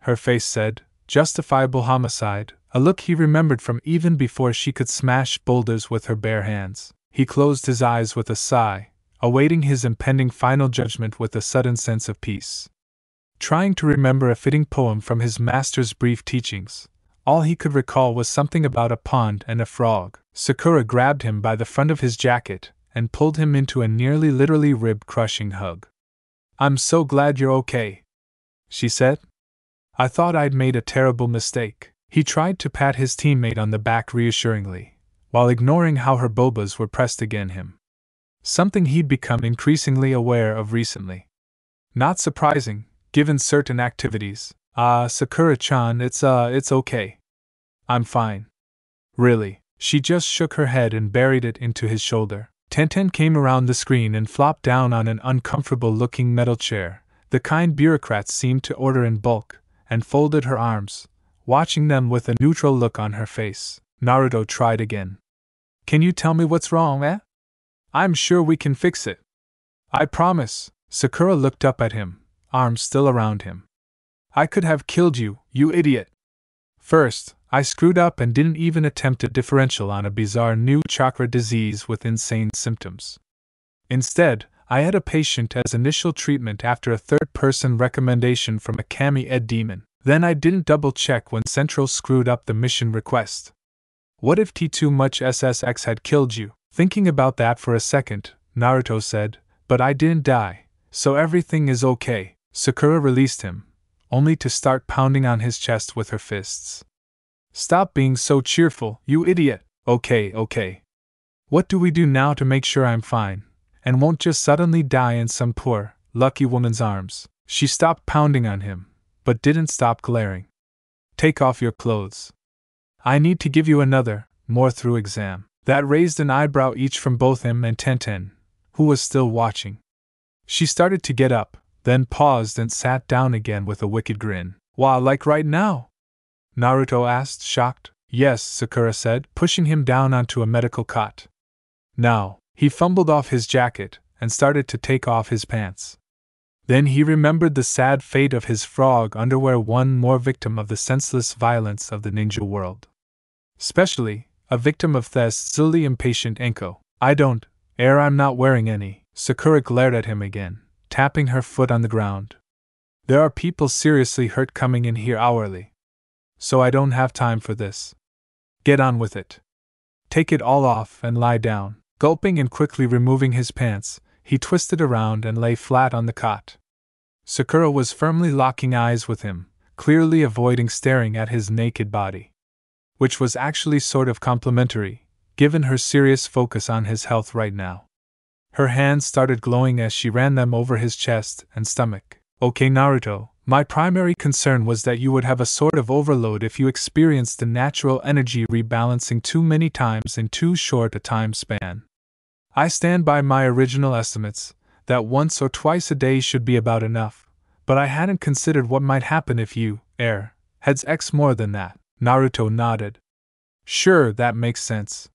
Her face said, "Justifiable homicide," a look he remembered from even before she could smash boulders with her bare hands. He closed his eyes with a sigh, awaiting his impending final judgment with a sudden sense of peace. Trying to remember a fitting poem from his master's brief teachings, all he could recall was something about a pond and a frog. Sakura grabbed him by the front of his jacket and pulled him into a nearly literally rib-crushing hug. "I'm so glad you're okay," she said. "I thought I'd made a terrible mistake." He tried to pat his teammate on the back reassuringly, while ignoring how her bulbas were pressed against him. Something he'd become increasingly aware of recently. Not surprising, given certain activities. Sakura-chan, it's okay. I'm fine. Really." She just shook her head and buried it into his shoulder. Tenten came around the screen and flopped down on an uncomfortable-looking metal chair, the kind bureaucrats seemed to order in bulk, and folded her arms, watching them with a neutral look on her face. Naruto tried again. Can you tell me what's wrong, eh? I'm sure we can fix it. I promise. Sakura looked up at him, arms still around him. I could have killed you, you idiot. First, I screwed up and didn't even attempt a differential on a bizarre new chakra disease with insane symptoms. Instead, I had a patient as initial treatment after a third-person recommendation from a Kami-Ed demon. Then I didn't double-check when Central screwed up the mission request. What if T2 Much SSX had killed you? Thinking about that for a second, Naruto said, but I didn't die, so everything is okay. Sakura released him, only to start pounding on his chest with her fists. Stop being so cheerful, you idiot. Okay. What do we do now to make sure I'm fine, and won't just suddenly die in some poor, lucky woman's arms? She stopped pounding on him, but didn't stop glaring. Take off your clothes. I need to give you another, more through exam. That raised an eyebrow each from both him and Tenten, who was still watching. She started to get up, then paused and sat down again with a wicked grin. Wow, like right now? Naruto asked, shocked. Yes, Sakura said, pushing him down onto a medical cot. Now, he fumbled off his jacket and started to take off his pants. Then he remembered the sad fate of his frog underwear, one more victim of the senseless violence of the ninja world. Especially, a victim of Thess' silly impatient Enko. I'm not wearing any. Sakura glared at him again, tapping her foot on the ground. There are people seriously hurt coming in here hourly. So I don't have time for this. Get on with it. Take it all off and lie down. Gulping and quickly removing his pants, he twisted around and lay flat on the cot. Sakura was firmly locking eyes with him, clearly avoiding staring at his naked body. Which was actually sort of complimentary, given her serious focus on his health right now. Her hands started glowing as she ran them over his chest and stomach. Okay, Naruto, my primary concern was that you would have a sort of overload if you experienced the natural energy rebalancing too many times in too short a time span. I stand by my original estimates, that once or twice a day should be about enough, but I hadn't considered what might happen if you, heads X more than that. Naruto nodded. Sure, that makes sense.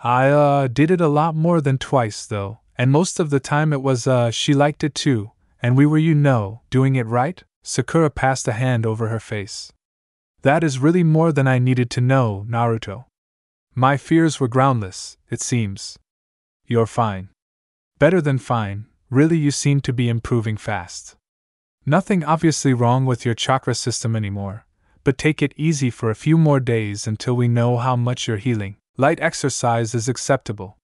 I did it a lot more than twice though, and most of the time it was she liked it too, and we were doing it right? Sakura passed a hand over her face. That is really more than I needed to know, Naruto. My fears were groundless, it seems. You're fine. Better than fine, really you seem to be improving fast. Nothing obviously wrong with your chakra system anymore, but take it easy for a few more days until we know how much you're healing. Light exercise is acceptable.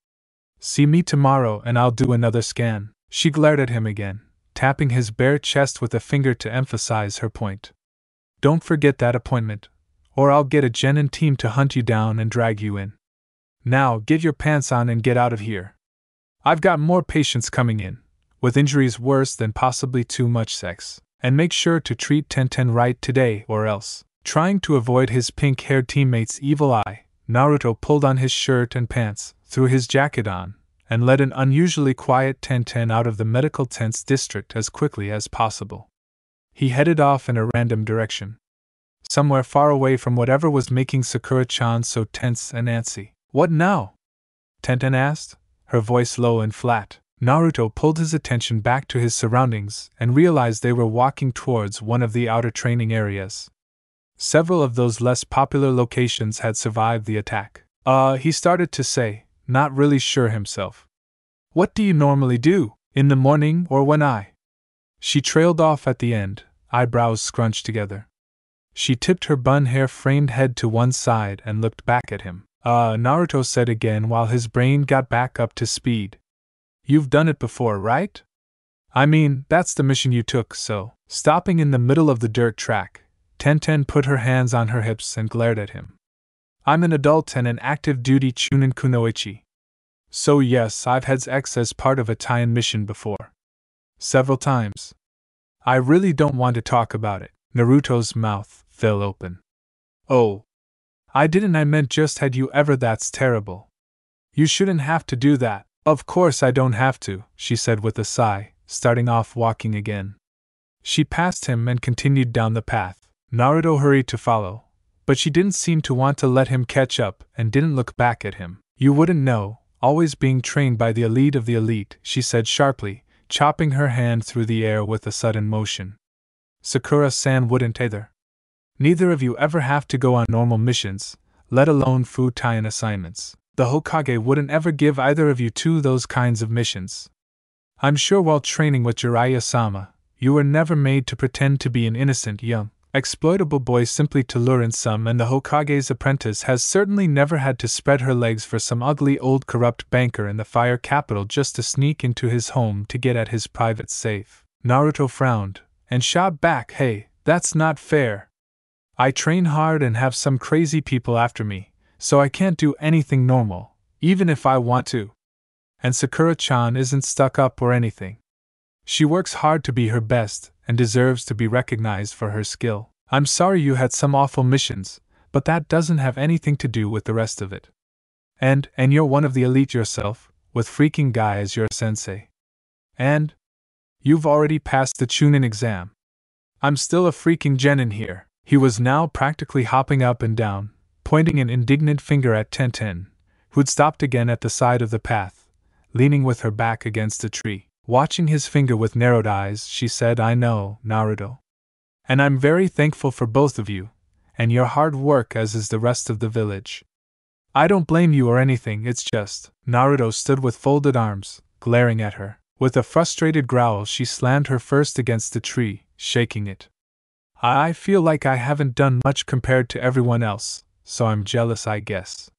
See me tomorrow and I'll do another scan. She glared at him again, tapping his bare chest with a finger to emphasize her point. Don't forget that appointment, or I'll get a genin team to hunt you down and drag you in. Now get your pants on and get out of here. I've got more patients coming in, with injuries worse than possibly too much sex, and make sure to treat Tenten right today or else. Trying to avoid his pink-haired teammate's evil eye, Naruto pulled on his shirt and pants, threw his jacket on, and led an unusually quiet Tenten out of the medical tents district as quickly as possible. He headed off in a random direction, somewhere far away from whatever was making Sakura-chan so tense and antsy. What now? Tenten asked, her voice low and flat. Naruto pulled his attention back to his surroundings and realized they were walking towards one of the outer training areas. Several of those less popular locations had survived the attack. He started to say, not really sure himself. What do you normally do, in the morning or when I? She trailed off at the end, eyebrows scrunched together. She tipped her bun-hair-framed head to one side and looked back at him. Naruto said again while his brain got back up to speed. You've done it before, right? I mean, that's the mission you took, so. Stopping in the middle of the dirt track, Tenten put her hands on her hips and glared at him. I'm an adult and an active-duty Chunin kunoichi. So yes, I've had X as part of a tie-in mission before. Several times. I really don't want to talk about it. Naruto's mouth fell open. Oh. I meant just had you ever. That's terrible. You shouldn't have to do that. Of course I don't have to, she said with a sigh, starting off walking again. She passed him and continued down the path. Naruto hurried to follow, but she didn't seem to want to let him catch up and didn't look back at him. You wouldn't know, always being trained by the elite of the elite, she said sharply, chopping her hand through the air with a sudden motion. Sakura-san wouldn't either. Neither of you ever have to go on normal missions, let alone full-time assignments. The Hokage wouldn't ever give either of you two those kinds of missions. I'm sure while training with Jiraiya-sama, you were never made to pretend to be an innocent young, exploitable boy simply to lure in some, and the Hokage's apprentice has certainly never had to spread her legs for some ugly old corrupt banker in the fire capital just to sneak into his home to get at his private safe. Naruto frowned, and shot back, hey, that's not fair. I train hard and have some crazy people after me, so I can't do anything normal, even if I want to. And Sakura-chan isn't stuck up or anything. She works hard to be her best, and deserves to be recognized for her skill. I'm sorry you had some awful missions, but that doesn't have anything to do with the rest of it. And you're one of the elite yourself, with freaking guy as your sensei. And you've already passed the Chunin exam. I'm still a freaking genin here. He was now practically hopping up and down, pointing an indignant finger at Tenten, who'd stopped again at the side of the path, leaning with her back against a tree. Watching his finger with narrowed eyes, she said, I know, Naruto. And I'm very thankful for both of you, and your hard work as is the rest of the village. I don't blame you or anything, it's just. Naruto stood with folded arms, glaring at her. With a frustrated growl, she slammed her fist against the tree, shaking it. I feel like I haven't done much compared to everyone else, so I'm jealous, I guess.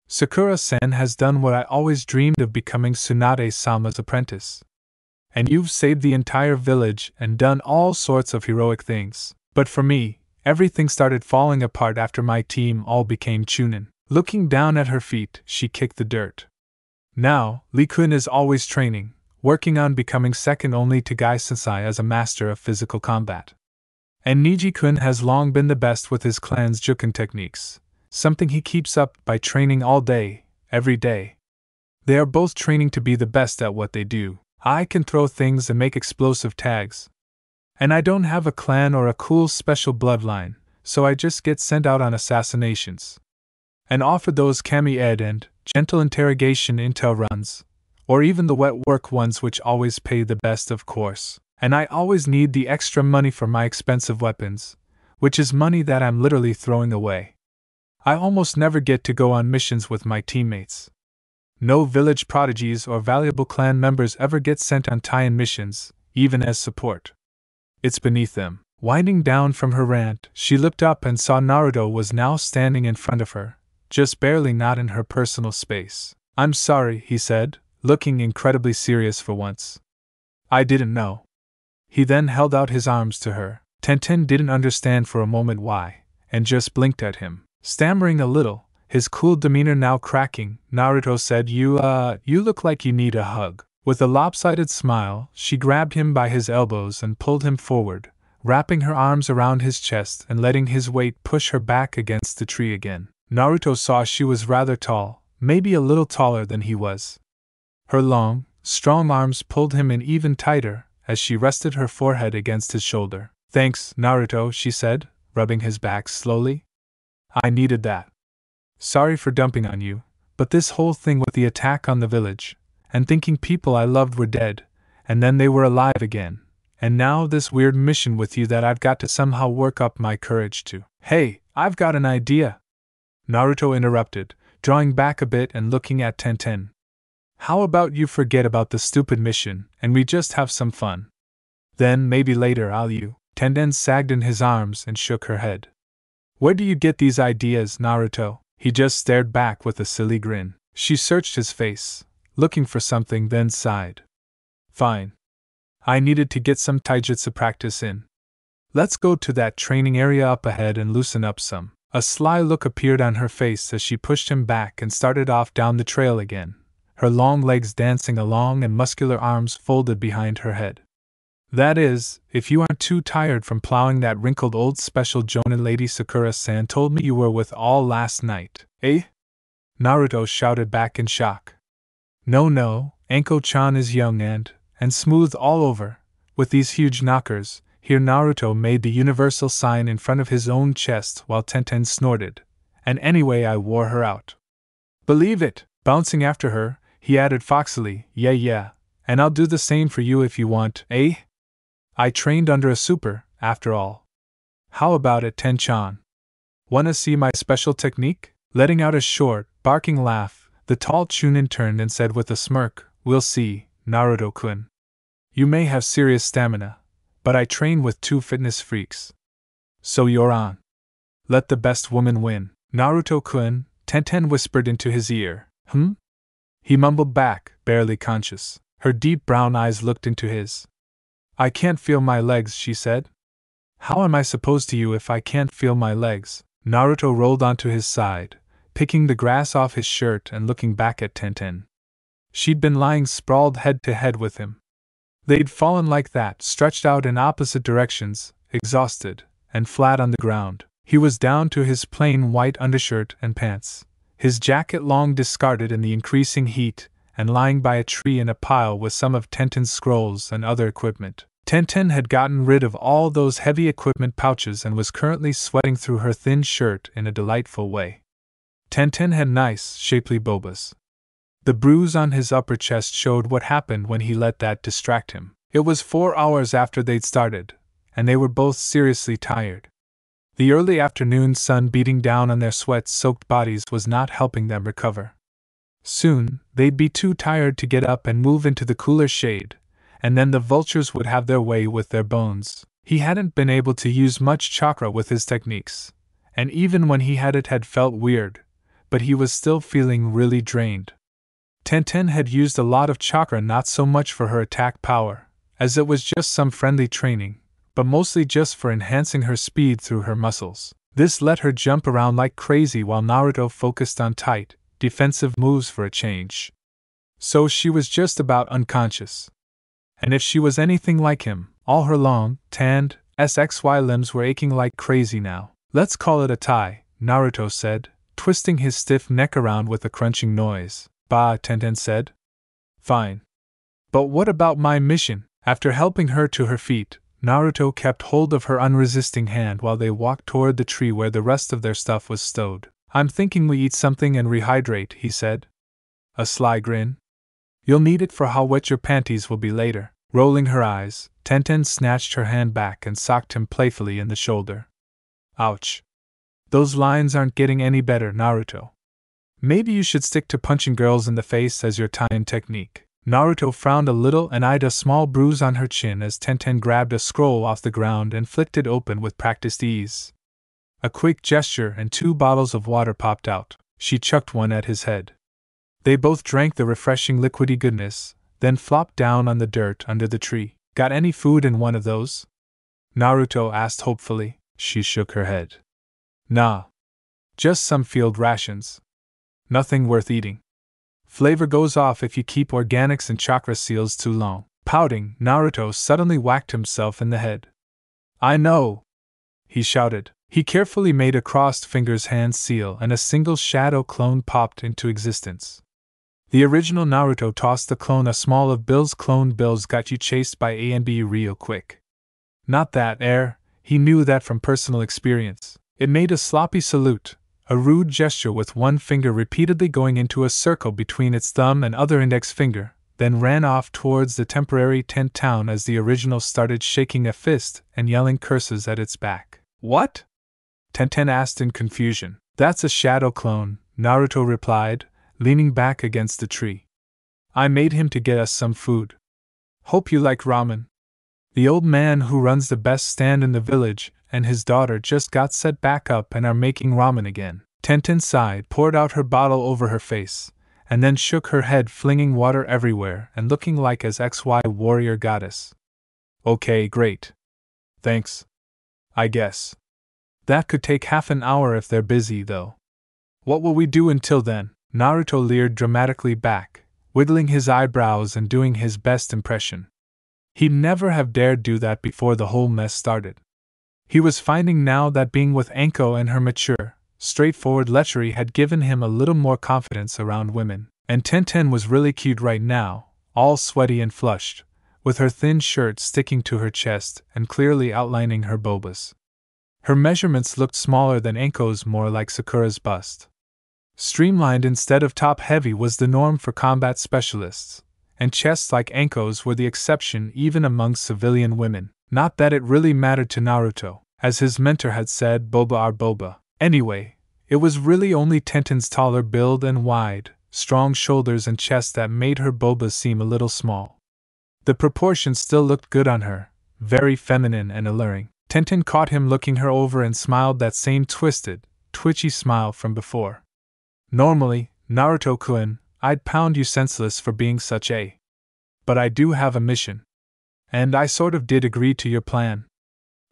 Sakura-san has done what I always dreamed of, becoming Tsunade-sama's apprentice. And you've saved the entire village and done all sorts of heroic things. But for me, everything started falling apart after my team all became Chunin. Looking down at her feet, she kicked the dirt. Now, Lee-kun is always training, working on becoming second only to Gai-sensei as a master of physical combat. And Niji-kun has long been the best with his clan's juken techniques, something he keeps up by training all day, every day. They are both training to be the best at what they do. I can throw things and make explosive tags. And I don't have a clan or a cool special bloodline, so I just get sent out on assassinations. And offer those Kami-ed and gentle interrogation intel runs, or even the wet work ones, which always pay the best, of course. And I always need the extra money for my expensive weapons, which is money that I'm literally throwing away. I almost never get to go on missions with my teammates. No village prodigies or valuable clan members ever get sent on tie-in missions, even as support. It's beneath them. Winding down from her rant, she looked up and saw Naruto was now standing in front of her, just barely not in her personal space. I'm sorry, he said, looking incredibly serious for once. I didn't know. He then held out his arms to her. Tenten didn't understand for a moment why, and just blinked at him. Stammering a little, his cool demeanor now cracking, Naruto said, You look like you need a hug. With a lopsided smile, she grabbed him by his elbows and pulled him forward, wrapping her arms around his chest and letting his weight push her back against the tree again. Naruto saw she was rather tall, maybe a little taller than he was. Her long, strong arms pulled him in even tighter as she rested her forehead against his shoulder. Thanks, Naruto, she said, rubbing his back slowly. I needed that. Sorry for dumping on you, but this whole thing with the attack on the village, and thinking people I loved were dead, and then they were alive again, and now this weird mission with you that I've got to somehow work up my courage to. Hey, I've got an idea! Naruto interrupted, drawing back a bit and looking at Tenten. How about you forget about the stupid mission, and we just have some fun? Then maybe later I'll you. Tenten sagged in his arms and shook her head. Where do you get these ideas, Naruto? He just stared back with a silly grin. She searched his face, looking for something, then sighed. Fine. I needed to get some taijutsu practice in. Let's go to that training area up ahead and loosen up some. A sly look appeared on her face as she pushed him back and started off down the trail again, her long legs dancing along and muscular arms folded behind her head. That is, if you aren't too tired from plowing that wrinkled old special Jonin lady Sakura-san told me you were with all last night, eh? Naruto shouted back in shock. No, Anko-chan is young and smooth all over, with these huge knockers. Here Naruto made the universal sign in front of his own chest while Tenten snorted. And anyway, I wore her out. Believe it! Bouncing after her, he added foxily, yeah, and I'll do the same for you if you want, eh? I trained under a super, after all. How about it, Ten-chan? Wanna see my special technique? Letting out a short, barking laugh, the tall Chunin turned and said with a smirk, We'll see, Naruto-kun. You may have serious stamina, but I train with 2 fitness freaks. So you're on. Let the best woman win. Naruto-kun, Tenten whispered into his ear. He mumbled back, barely conscious. Her deep brown eyes looked into his. I can't feel my legs, she said. How am I supposed to if I can't feel my legs? Naruto rolled onto his side, picking the grass off his shirt and looking back at Tenten. She'd been lying sprawled head to head with him. They'd fallen like that, stretched out in opposite directions, exhausted, and flat on the ground. He was down to his plain white undershirt and pants, his jacket long discarded in the increasing heat, and lying by a tree in a pile with some of Tenten's scrolls and other equipment. Tenten had gotten rid of all those heavy equipment pouches and was currently sweating through her thin shirt in a delightful way. Tenten had nice, shapely bobas. The bruise on his upper chest showed what happened when he let that distract him. It was 4 hours after they'd started, and they were both seriously tired. The early afternoon sun beating down on their sweat-soaked bodies was not helping them recover. Soon, they'd be too tired to get up and move into the cooler shade, and then the vultures would have their way with their bones. He hadn't been able to use much chakra with his techniques, and even when he had felt weird, but he was still feeling really drained. Tenten had used a lot of chakra, not so much for her attack power, as it was just some friendly training, but mostly just for enhancing her speed through her muscles. This let her jump around like crazy while Naruto focused on tight, defensive moves for a change. So she was just about unconscious. And if she was anything like him, all her long, tanned, SXY limbs were aching like crazy now. Let's call it a tie, Naruto said, twisting his stiff neck around with a crunching noise. Bah, Tenten said. Fine. But what about my mission? After helping her to her feet, Naruto kept hold of her unresisting hand while they walked toward the tree where the rest of their stuff was stowed. I'm thinking we eat something and rehydrate, he said. A sly grin. You'll need it for how wet your panties will be later. Rolling her eyes, Tenten snatched her hand back and socked him playfully in the shoulder. Ouch. Those lines aren't getting any better, Naruto. Maybe you should stick to punching girls in the face as your tie-in technique. Naruto frowned a little and eyed a small bruise on her chin as Tenten grabbed a scroll off the ground and flicked it open with practiced ease. A quick gesture and 2 bottles of water popped out. She chucked one at his head. They both drank the refreshing liquidy goodness, then flopped down on the dirt under the tree. Got any food in one of those? Naruto asked hopefully. She shook her head. Nah. Just some field rations. Nothing worth eating. Flavor goes off if you keep organics and chakra seals too long. Pouting, Naruto suddenly whacked himself in the head. I know! He shouted. He carefully made a crossed fingers hand seal and a single shadow clone popped into existence. The original Naruto tossed the clone a small of Bill's clone. Bill's got you chased by A and B real quick. Not that, he knew that from personal experience. It made a sloppy salute, a rude gesture with one finger repeatedly going into a circle between its thumb and other index finger, then ran off towards the temporary tent town as the original started shaking a fist and yelling curses at its back. What? Tenten asked in confusion. That's a shadow clone, Naruto replied, leaning back against the tree. I made him to get us some food. Hope you like ramen. The old man who runs the best stand in the village and his daughter just got set back up and are making ramen again. Tenten sighed, poured out her bottle over her face, and then shook her head, flinging water everywhere and looking like as XY warrior goddess. Okay, great. Thanks. I guess. That could take half an hour if they're busy, though. What will we do until then? Naruto leered dramatically back, wiggling his eyebrows and doing his best impression. He'd never have dared do that before the whole mess started. He was finding now that being with Anko and her mature, straightforward lechery had given him a little more confidence around women. And Tenten was really cute right now, all sweaty and flushed, with her thin shirt sticking to her chest and clearly outlining her bobas. Her measurements looked smaller than Anko's, more like Sakura's bust. Streamlined instead of top-heavy was the norm for combat specialists, and chests like Anko's were the exception even among civilian women. Not that it really mattered to Naruto, as his mentor had said, boba are boba. Anyway, it was really only Tenten's taller build and wide, strong shoulders and chest that made her boba seem a little small. The proportions still looked good on her, very feminine and alluring. Tenten caught him looking her over and smiled that same twisted, twitchy smile from before. Normally, Naruto-kun, I'd pound you senseless for being such a. But I do have a mission. And I sort of did agree to your plan.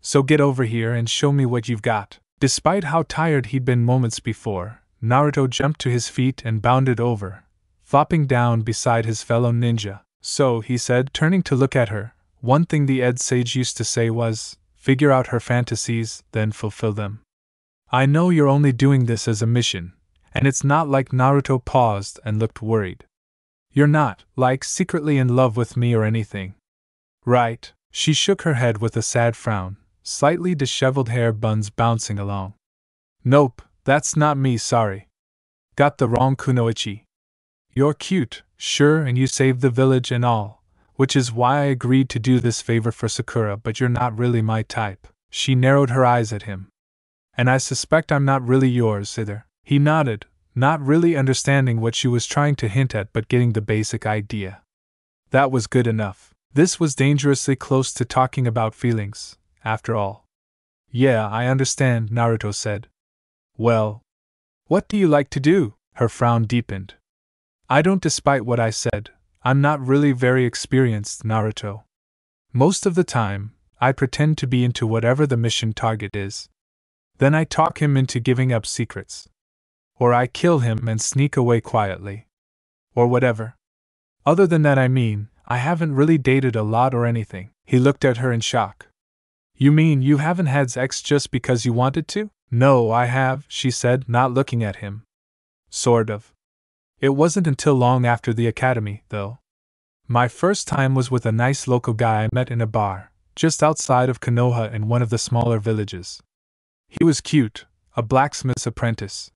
So get over here and show me what you've got. Despite how tired he'd been moments before, Naruto jumped to his feet and bounded over, flopping down beside his fellow ninja. So, he said, turning to look at her, one thing the Ed sage used to say was, figure out her fantasies, then fulfill them. I know you're only doing this as a mission, and it's not like. Naruto paused and looked worried. You're not, like, secretly in love with me or anything. Right? She shook her head with a sad frown, slightly disheveled hair buns bouncing along. Nope, that's not me, sorry. Got the wrong kunoichi. You're cute, sure, and you saved the village and all, which is why I agreed to do this favor for Sakura, but you're not really my type. She narrowed her eyes at him. And I suspect I'm not really yours either. He nodded, not really understanding what she was trying to hint at but getting the basic idea. That was good enough. This was dangerously close to talking about feelings, after all. Yeah, I understand, Naruto said. Well, what do you like to do? Her frown deepened. I don't, despite what I said, I'm not really very experienced, Naruto. Most of the time, I pretend to be into whatever the mission target is. Then I talk him into giving up secrets. Or I kill him and sneak away quietly. Or whatever. Other than that, I haven't really dated a lot or anything. He looked at her in shock. You mean you haven't had sex just because you wanted to? No, I have, she said, not looking at him. Sort of. It wasn't until long after the academy, though. My first time was with a nice local guy I met in a bar, just outside of Konoha in one of the smaller villages. He was cute, a blacksmith's apprentice.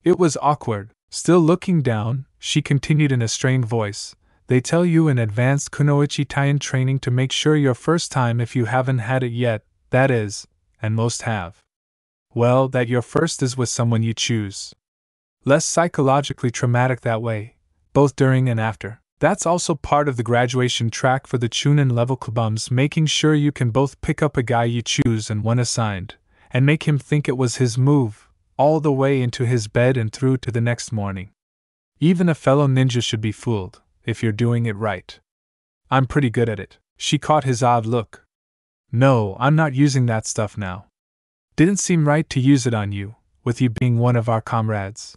It was awkward. Still looking down, she continued in a strained voice. They tell you in advanced kunoichi tie-in training to make sure your first time, if you haven't had it yet, that is, and most have. Well, that your first is with someone you choose. Less psychologically traumatic that way, both during and after. That's also part of the graduation track for the Chunin level clubums, making sure you can both pick up a guy you choose and one assigned, and make him think it was his move, all the way into his bed and through to the next morning. Even a fellow ninja should be fooled, if you're doing it right. I'm pretty good at it. She caught his odd look. No, I'm not using that stuff now. Didn't seem right to use it on you, with you being one of our comrades.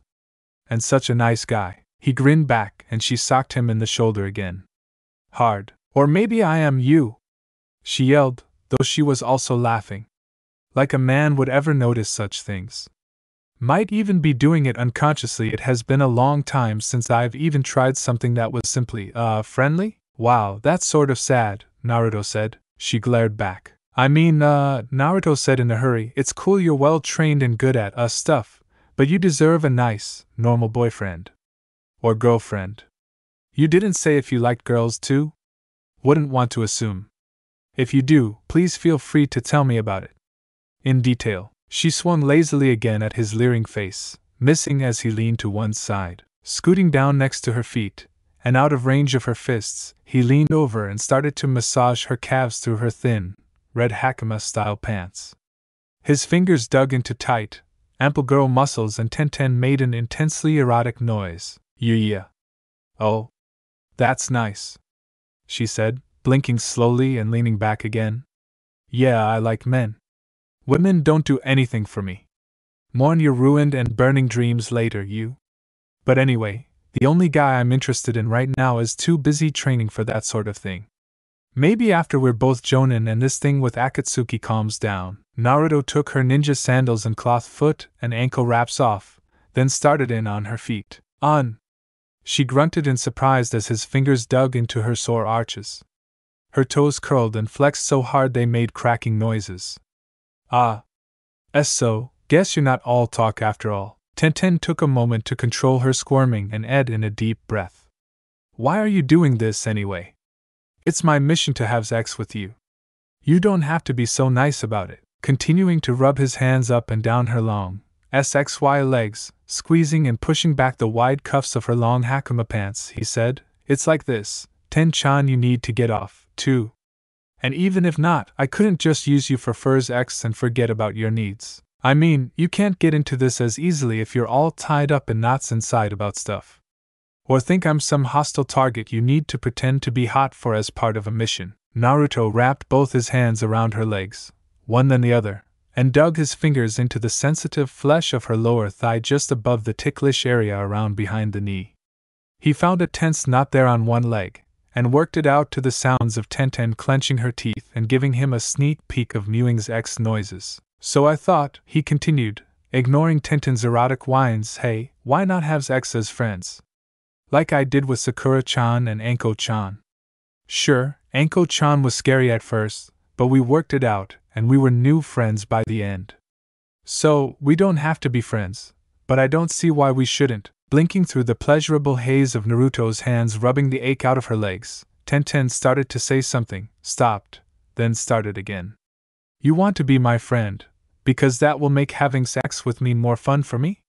And such a nice guy. He grinned back and she socked him in the shoulder again. Hard. Or maybe I am you, she yelled, though she was also laughing. Like a man would ever notice such things. Might even be doing it unconsciously. It has been a long time since I've even tried something that was simply, friendly? Wow, that's sort of sad, Naruto said. She glared back. Naruto said in a hurry, it's cool you're well trained and good at, stuff, but you deserve a nice, normal boyfriend. Or girlfriend. You didn't say if you liked girls too? Wouldn't want to assume. If you do, please feel free to tell me about it. In detail. She swung lazily again at his leering face, missing as he leaned to one side. Scooting down next to her feet, and out of range of her fists, he leaned over and started to massage her calves through her thin, red hakama-style pants. His fingers dug into tight, ample girl muscles and Tenten made an intensely erotic noise. Yeah. Oh. That's nice, she said, blinking slowly and leaning back again. Yeah, I like men. Women don't do anything for me. Mourn your ruined and burning dreams later, you. But anyway, the only guy I'm interested in right now is too busy training for that sort of thing. Maybe after we're both jonin and this thing with Akatsuki calms down. Naruto took her ninja sandals and cloth foot and ankle wraps off, then started in on her feet. On. She grunted in surprise as his fingers dug into her sore arches. Her toes curled and flexed so hard they made cracking noises. Ah. So, guess you're not all talk after all. Tenten took a moment to control her squirming and added in a deep breath. Why are you doing this anyway? It's my mission to have sex with you. You don't have to be so nice about it. Continuing to rub his hands up and down her long SXY legs, squeezing and pushing back the wide cuffs of her long hakama pants, he said, It's like this, Ten-chan, you need to get off, too. And even if not, I couldn't just use you for Fur's X and forget about your needs. I mean, you can't get into this as easily if you're all tied up in knots inside about stuff. Or think I'm some hostile target you need to pretend to be hot for as part of a mission. Naruto wrapped both his hands around her legs, one then the other, and dug his fingers into the sensitive flesh of her lower thigh just above the ticklish area around behind the knee. He found a tense knot there on one leg, and worked it out to the sounds of Tenten clenching her teeth and giving him a sneak peek of Mewing's X noises. So I thought, he continued, ignoring Tenten's erotic whines, hey, why not have X as friends? Like I did with Sakura-chan and Anko-chan. Sure, Anko-chan was scary at first, but we worked it out, and we were new friends by the end. So, we don't have to be friends, but I don't see why we shouldn't. Blinking through the pleasurable haze of Naruto's hands rubbing the ache out of her legs, Tenten started to say something, stopped, then started again. You want to be my friend, because that will make having sex with me more fun for me?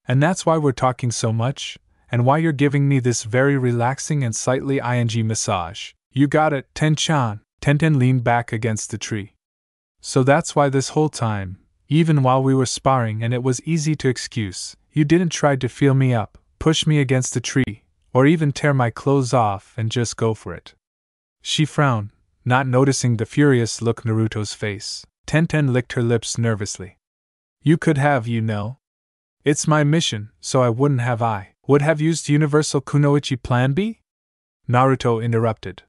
And that's why we're talking so much, and why you're giving me this very relaxing and slightly ing massage. You got it, Ten-chan. Tenten leaned back against the tree. So that's why this whole time, even while we were sparring and it was easy to excuse, you didn't try to feel me up, push me against the tree, or even tear my clothes off and just go for it. She frowned, not noticing the furious look on Naruto's face. Tenten licked her lips nervously. You could have, you know. It's my mission, so I wouldn't have would have used Universal Kunoichi Plan B? Naruto interrupted.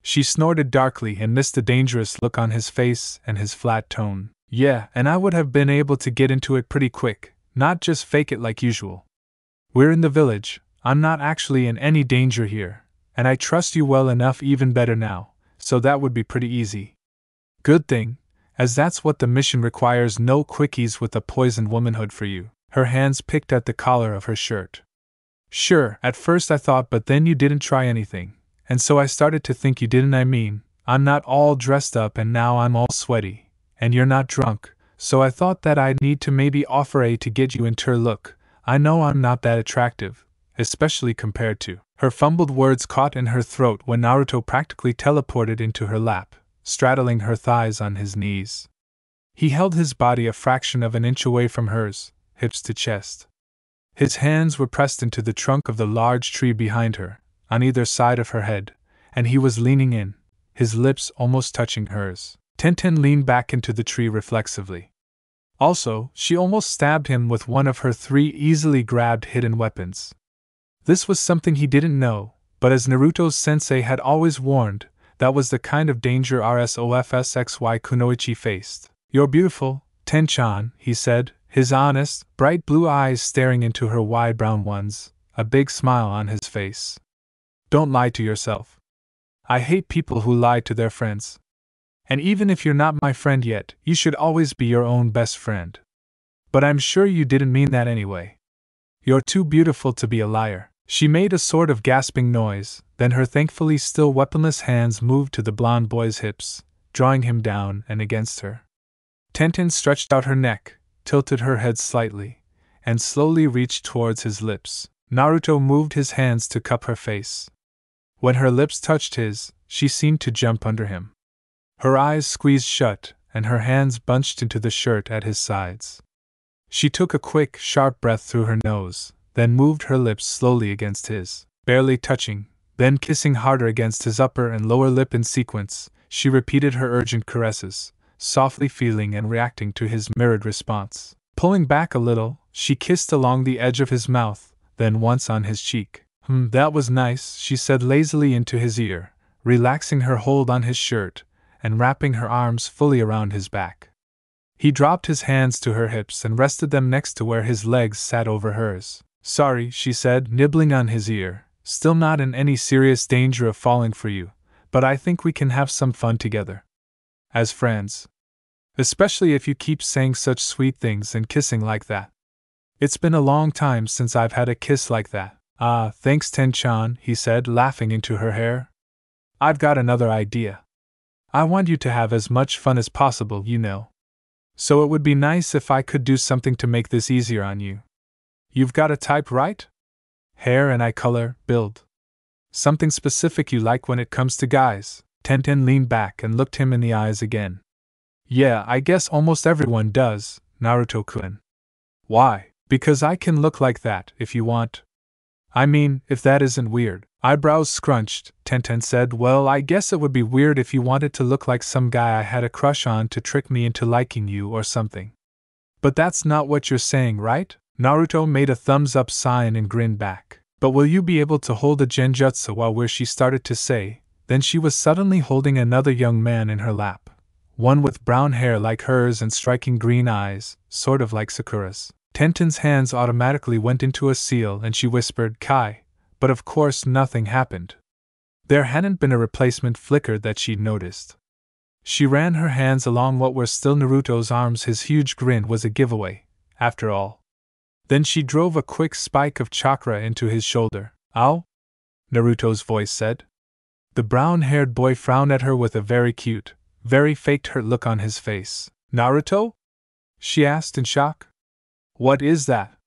She snorted darkly and missed the dangerous look on his face and his flat tone. Yeah, and I would have been able to get into it pretty quick, not just fake it like usual. We're in the village, I'm not actually in any danger here, and I trust you well enough, even better now, so that would be pretty easy. Good thing, as that's what the mission requires, no quickies with a poisoned womanhood for you. Her hands picked at the collar of her shirt. Sure, at first I thought, but then you didn't try anything, and so I started to think you didn't. I mean, I'm not all dressed up and now I'm all sweaty, and you're not drunk, so I thought that I'd need to maybe offer to get you into her look. I know I'm not that attractive, especially compared to. Her fumbled words caught in her throat when Naruto practically teleported into her lap, straddling her thighs on his knees. He held his body a fraction of an inch away from hers, hips to chest. His hands were pressed into the trunk of the large tree behind her, on either side of her head, and he was leaning in, his lips almost touching hers. Tenten leaned back into the tree reflexively. Also, she almost stabbed him with one of her 3 easily grabbed hidden weapons. This was something he didn't know, but as Naruto's sensei had always warned, that was the kind of danger RSOFSXY Kunoichi faced. You're beautiful, Ten-chan, he said, his honest, bright blue eyes staring into her wide brown ones, a big smile on his face. Don't lie to yourself. I hate people who lie to their friends. And even if you're not my friend yet, you should always be your own best friend. But I'm sure you didn't mean that anyway. You're too beautiful to be a liar. She made a sort of gasping noise, then her thankfully still weaponless hands moved to the blond boy's hips, drawing him down and against her. Tenten stretched out her neck, tilted her head slightly, and slowly reached towards his lips. Naruto moved his hands to cup her face. When her lips touched his, she seemed to jump under him. Her eyes squeezed shut, and her hands bunched into the shirt at his sides. She took a quick, sharp breath through her nose, then moved her lips slowly against his, barely touching, then kissing harder against his upper and lower lip in sequence. She repeated her urgent caresses, softly feeling and reacting to his mirrored response. Pulling back a little, she kissed along the edge of his mouth, then once on his cheek. That was nice, she said lazily into his ear, relaxing her hold on his shirt, and wrapping her arms fully around his back. He dropped his hands to her hips and rested them next to where his legs sat over hers. Sorry, she said, nibbling on his ear, still not in any serious danger of falling for you, but I think we can have some fun together. As friends. Especially if you keep saying such sweet things and kissing like that. It's been a long time since I've had a kiss like that. Ah, thanks Ten-chan, he said, laughing into her hair. I've got another idea. I want you to have as much fun as possible, you know. So it would be nice if I could do something to make this easier on you. You've got a type, right? Hair and eye color, build. Something specific you like when it comes to guys. Tenten leaned back and looked him in the eyes again. Yeah, I guess almost everyone does, Naruto-kun. Why? Because I can look like that, if you want. I mean, if that isn't weird. Eyebrows scrunched, Tenten said, well, I guess it would be weird if you wanted to look like some guy I had a crush on to trick me into liking you or something. But that's not what you're saying, right? Naruto made a thumbs-up sign and grinned back. But will you be able to hold a genjutsu while where she started to say, then she was suddenly holding another young man in her lap. One with brown hair like hers and striking green eyes, sort of like Sakura's. Tenten's hands automatically went into a seal and she whispered, Kai, but of course nothing happened. There hadn't been a replacement flicker that she'd noticed. She ran her hands along what were still Naruto's arms. His huge grin was a giveaway, after all. Then she drove a quick spike of chakra into his shoulder. Ow? Naruto's voice said. The brown-haired boy frowned at her with a very cute, very faked hurt look on his face. Naruto? She asked in shock. What is that?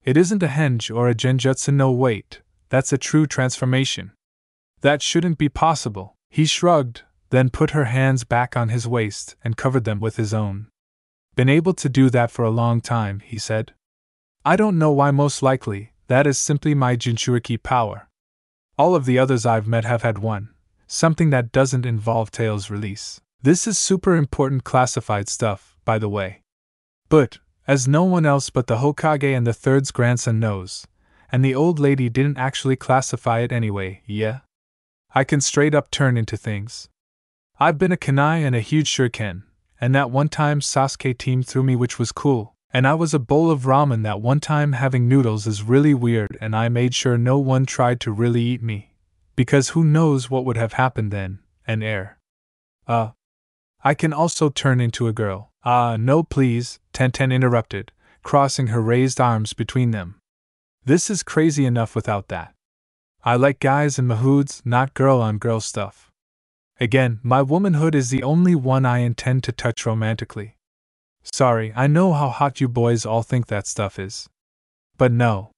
It isn't a henge or a genjutsu, no wait, that's a true transformation. That shouldn't be possible. He shrugged, then put her hands back on his waist and covered them with his own. Been able to do that for a long time, he said. I don't know why, most likely, that is simply my Jinchuriki power. All of the others I've met have had one, something that doesn't involve tails release. This is super important classified stuff, by the way. But, as no one else but the Hokage and the third's grandson knows, and the old lady didn't actually classify it anyway, yeah? I can straight up turn into things. I've been a kunai and a huge shuriken, and that one time Sasuke teamed through me, which was cool, and I was a bowl of ramen that one time. Having noodles is really weird, and I made sure no one tried to really eat me, because who knows what would have happened then, and I can also turn into a girl. No please, Tenten interrupted, crossing her raised arms between them. This is crazy enough without that. I like guys in mahouds, not girl-on-girl stuff. Again, my womanhood is the only one I intend to touch romantically. Sorry, I know how hot you boys all think that stuff is. But no.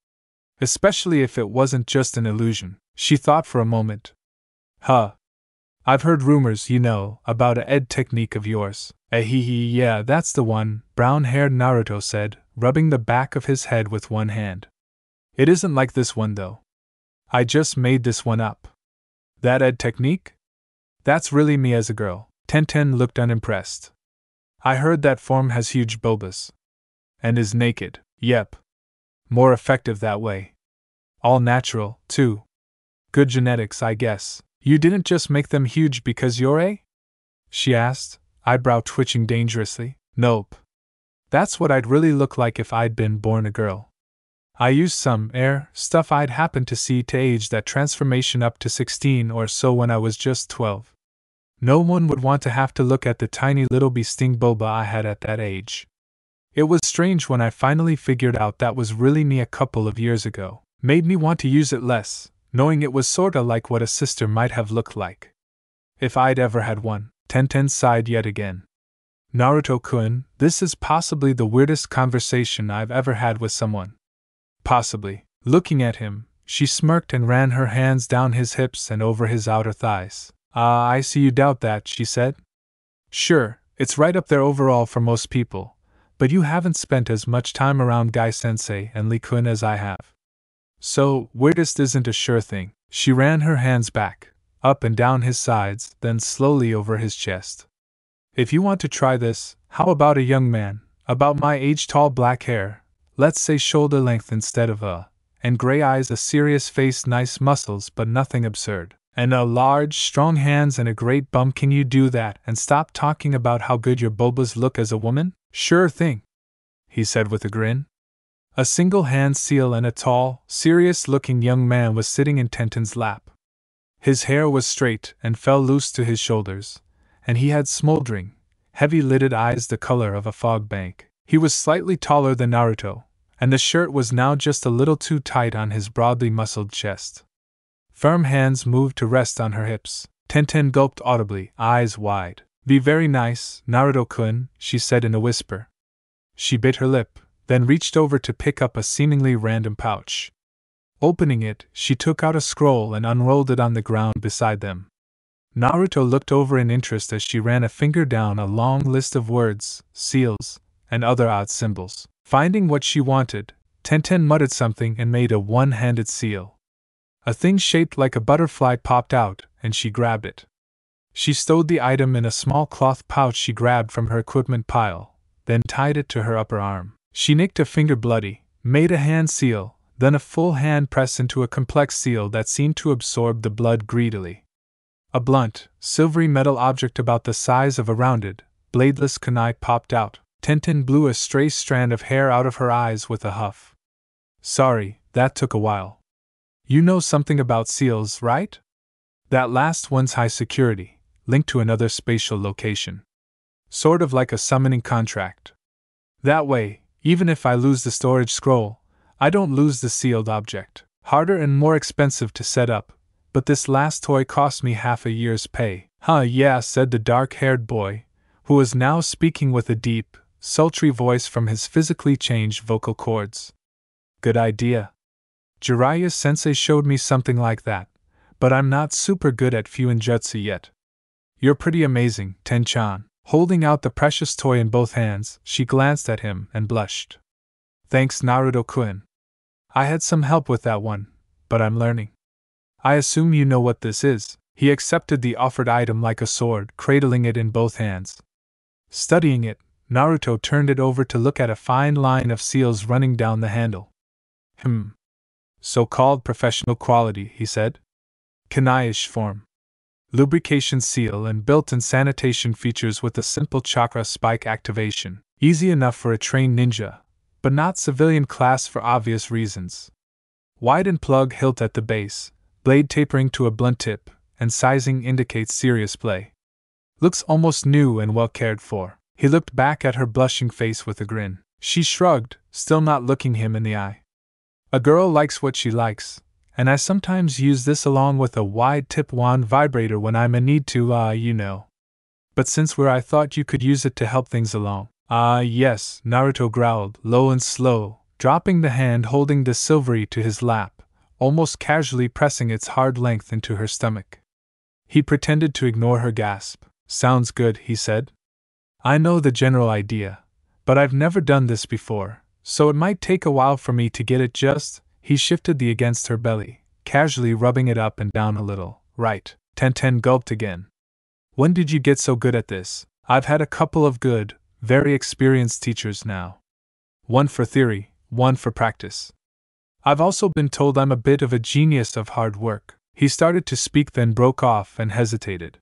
Especially if it wasn't just an illusion. She thought for a moment. I've heard rumors, you know, about a ed technique of yours. Yeah, that's the one, brown-haired Naruto said, rubbing the back of his head with one hand. It isn't like this one, though. I just made this one up. That ed technique? That's really me as a girl. Tenten looked unimpressed. I heard that form has huge bulbas. And is naked. Yep. More effective that way. All natural, too. Good genetics, I guess. You didn't just make them huge because you're a? She asked, eyebrow twitching dangerously. Nope. That's what I'd really look like if I'd been born a girl. I used some stuff I'd happened to see to age that transformation up to 16 or so when I was just 12. No one would want to have to look at the tiny little bee sting boba I had at that age. It was strange when I finally figured out that was really me a couple of years ago. Made me want to use it less, knowing it was sorta like what a sister might have looked like. If I'd ever had one. Tenten sighed yet again. Naruto-kun, this is possibly the weirdest conversation I've ever had with someone. Possibly. Looking at him, she smirked and ran her hands down his hips and over his outer thighs. I see you doubt that, she said. Sure, it's right up there overall for most people, but you haven't spent as much time around Guy-sensei and Lee-kun as I have. So, weirdest isn't a sure thing. She ran her hands back, up and down his sides, then slowly over his chest. If you want to try this, how about a young man, about my age, tall, black hair, let's say shoulder length instead of and gray eyes, a serious face, nice muscles but nothing absurd, and large, strong hands and a great bum. Can you do that and stop talking about how good your bulbas look as a woman? Sure thing, he said with a grin. A single hand seal and a tall, serious-looking young man was sitting in Tenten's lap. His hair was straight and fell loose to his shoulders, and he had smoldering, heavy-lidded eyes the color of a fog bank. He was slightly taller than Naruto, and the shirt was now just a little too tight on his broadly muscled chest. Firm hands moved to rest on her hips. Tenten gulped audibly, eyes wide. "Be very nice, Naruto-kun," she said in a whisper. She bit her lip, then reached over to pick up a seemingly random pouch. Opening it, she took out a scroll and unrolled it on the ground beside them. Naruto looked over in interest as she ran a finger down a long list of words, seals, and other odd symbols. Finding what she wanted, Tenten muttered something and made a one-handed seal. A thing shaped like a butterfly popped out, and she grabbed it. She stowed the item in a small cloth pouch she grabbed from her equipment pile, then tied it to her upper arm. She nicked a finger bloody, made a hand seal, then a full hand press into a complex seal that seemed to absorb the blood greedily. A blunt, silvery metal object about the size of a rounded, bladeless kunai popped out. Tenten blew a stray strand of hair out of her eyes with a huff. "Sorry, that took a while. You know something about seals, right? That last one's high security, linked to another spatial location. Sort of like a summoning contract. That way, even if I lose the storage scroll, I don't lose the sealed object. Harder and more expensive to set up, but this last toy cost me half a year's pay." "Huh, yeah," said the dark-haired boy, who was now speaking with a deep, sultry voice from his physically changed vocal cords. "Good idea. Jiraiya-sensei showed me something like that, but I'm not super good at Fuinjutsu yet." "You're pretty amazing, Ten-chan." Holding out the precious toy in both hands, she glanced at him and blushed. "Thanks, Naruto-kun. I had some help with that one, but I'm learning. I assume you know what this is." He accepted the offered item like a sword, cradling it in both hands. Studying it, Naruto turned it over to look at a fine line of seals running down the handle. "So-called professional quality," he said. "Kunai-ish form. Lubrication seal and built-in sanitation features with a simple chakra spike activation. Easy enough for a trained ninja, but not civilian class for obvious reasons. Wide and plug hilt at the base, blade tapering to a blunt tip, and sizing indicates serious play. Looks almost new and well cared for." He looked back at her blushing face with a grin. She shrugged, still not looking him in the eye. "A girl likes what she likes, and I sometimes use this along with a wide-tip wand vibrator when I'm in need to, you know. But I thought you could use it to help things along." Yes," Naruto growled, low and slow, dropping the hand holding the silvery to his lap, almost casually pressing its hard length into her stomach. He pretended to ignore her gasp. "Sounds good," he said. "I know the general idea, but I've never done this before, so it might take a while for me to get it just." He shifted the against her belly, casually rubbing it up and down a little. "Right." Tenten gulped again. "When did you get so good at this?" "I've had a couple of good, very experienced teachers now. One for theory, one for practice. I've also been told I'm a bit of a genius of hard work." He started to speak, then broke off and hesitated.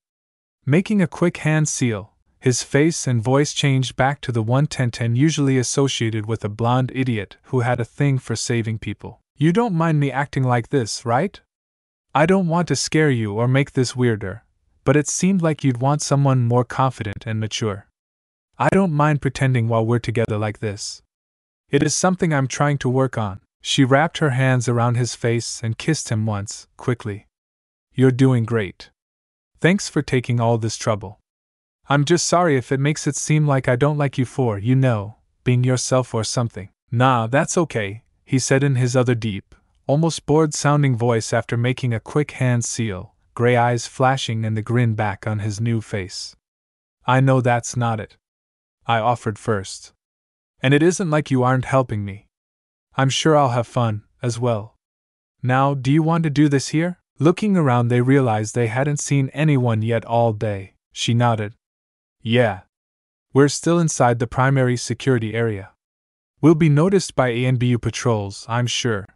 Making a quick hand seal, his face and voice changed back to the one Tenten usually associated with a blonde idiot who had a thing for saving people. "You don't mind me acting like this, right? I don't want to scare you or make this weirder, but it seemed like you'd want someone more confident and mature. I don't mind pretending while we're together like this. It is something I'm trying to work on." She wrapped her hands around his face and kissed him once, quickly. "You're doing great. Thanks for taking all this trouble. I'm just sorry if it makes it seem like I don't like you for, being yourself or something." "Nah, that's okay," he said in his other deep, almost bored-sounding voice after making a quick hand seal, gray eyes flashing and the grin back on his new face. "I know that's not it. I offered first. And it isn't like you aren't helping me. I'm sure I'll have fun, as well. Now, do you want to do this here?" Looking around, they realized they hadn't seen anyone yet all day. She nodded. "Yeah. We're still inside the primary security area. We'll be noticed by ANBU patrols, I'm sure,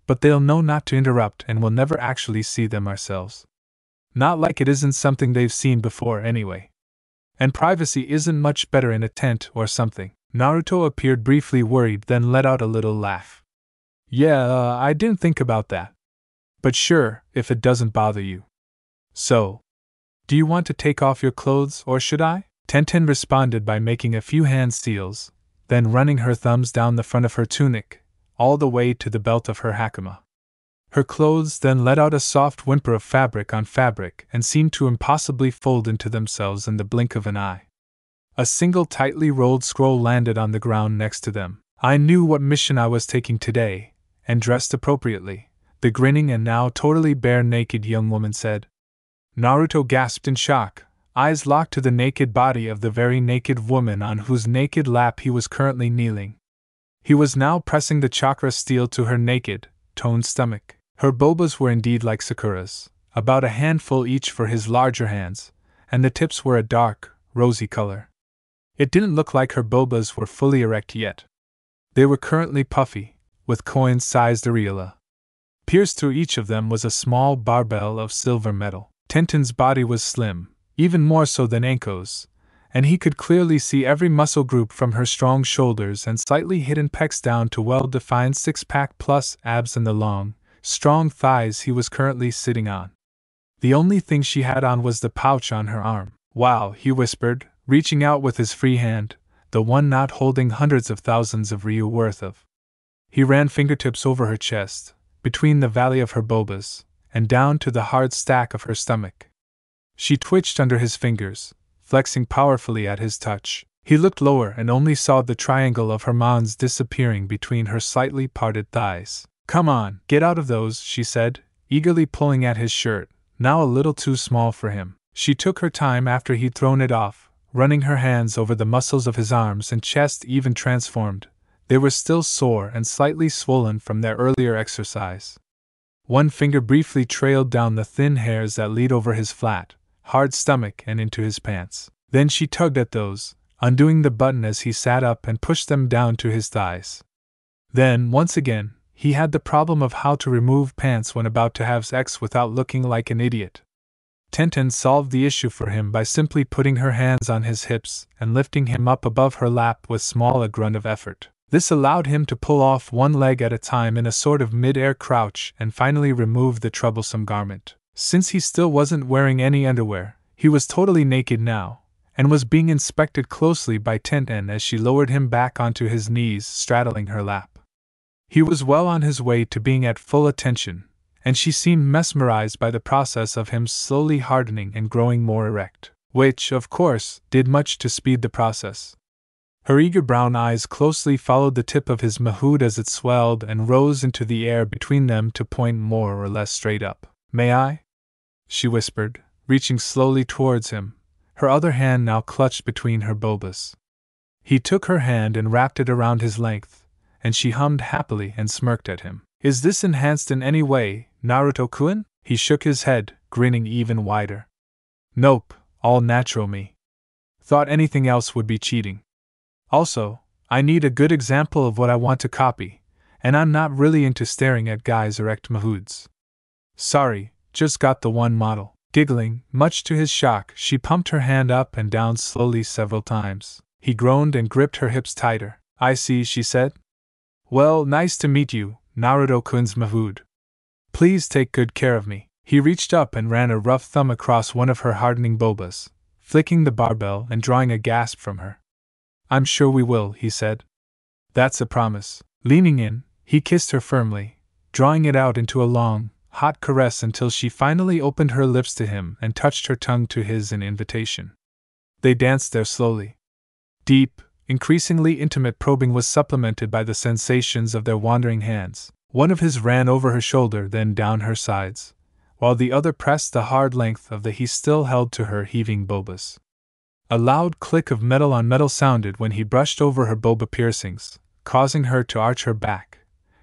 but they'll know not to interrupt and we'll never actually see them ourselves. Not like it isn't something they've seen before anyway. And privacy isn't much better in a tent or something." Naruto appeared briefly worried, then let out a little laugh. Yeah, I didn't think about that. But sure, if it doesn't bother you. So, do you want to take off your clothes, or should I? Tenten responded by making a few hand seals, then running her thumbs down the front of her tunic, all the way to the belt of her hakama. Her clothes then let out a soft whimper of fabric on fabric and seemed to impossibly fold into themselves in the blink of an eye. A single tightly rolled scroll landed on the ground next to them. I knew what mission I was taking today, and dressed appropriately, the grinning and now totally bare naked young woman said. Naruto gasped in shock, eyes locked to the naked body of the very naked woman on whose naked lap he was currently kneeling. He was now pressing the chakra steel to her naked, toned stomach. Her bobas were indeed like Sakura's, about a handful each for his larger hands, and the tips were a dark, rosy color. It didn't look like her bobas were fully erect yet. They were currently puffy, with coin-sized areola. Pierced through each of them was a small barbell of silver metal. Tenten's body was slim, even more so than Anko's, and he could clearly see every muscle group from her strong shoulders and slightly hidden pecs down to well-defined six-pack plus abs and the long, strong thighs he was currently sitting on. The only thing she had on was the pouch on her arm. Wow, he whispered, reaching out with his free hand, the one not holding hundreds of thousands of ryu worth of. He ran fingertips over her chest, between the valley of her bobas, and down to the hard stack of her stomach. She twitched under his fingers, flexing powerfully at his touch. He looked lower and only saw the triangle of her mons disappearing between her slightly parted thighs. Come on, get out of those, she said, eagerly pulling at his shirt, now a little too small for him. She took her time after he'd thrown it off, running her hands over the muscles of his arms and chest even transformed. They were still sore and slightly swollen from their earlier exercise. One finger briefly trailed down the thin hairs that lead over his flat, hard stomach and into his pants. Then she tugged at those, undoing the button as he sat up and pushed them down to his thighs. Then, once again, he had the problem of how to remove pants when about to have sex without looking like an idiot. Tenten solved the issue for him by simply putting her hands on his hips and lifting him up above her lap with small a grunt of effort. This allowed him to pull off one leg at a time in a sort of mid-air crouch and finally remove the troublesome garment. Since he still wasn't wearing any underwear, he was totally naked now, and was being inspected closely by Tenten as she lowered him back onto his knees, straddling her lap. He was well on his way to being at full attention, and she seemed mesmerized by the process of him slowly hardening and growing more erect, which, of course, did much to speed the process. Her eager brown eyes closely followed the tip of his mahout as it swelled and rose into the air between them to point more or less straight up. May I? She whispered, reaching slowly towards him, her other hand now clutched between her bobas. He took her hand and wrapped it around his length, and she hummed happily and smirked at him. Is this enhanced in any way, Naruto-kun? He shook his head, grinning even wider. Nope, all natural me. Thought anything else would be cheating. Also, I need a good example of what I want to copy, and I'm not really into staring at guys' erect mahouts. Sorry, just got the one model. Giggling, much to his shock, she pumped her hand up and down slowly several times. He groaned and gripped her hips tighter. I see, she said. Well, nice to meet you, Naruto-kun's mahout. Please take good care of me. He reached up and ran a rough thumb across one of her hardening bobas, flicking the barbell and drawing a gasp from her. I'm sure we will, he said. That's a promise. Leaning in, he kissed her firmly, drawing it out into a long, hot caress until she finally opened her lips to him and touched her tongue to his in invitation. They danced there slowly. Deep, increasingly intimate probing was supplemented by the sensations of their wandering hands. One of his ran over her shoulder, then down her sides, while the other pressed the hard length of the he still held to her heaving bobas. A loud click of metal on metal sounded when he brushed over her boba piercings, causing her to arch her back,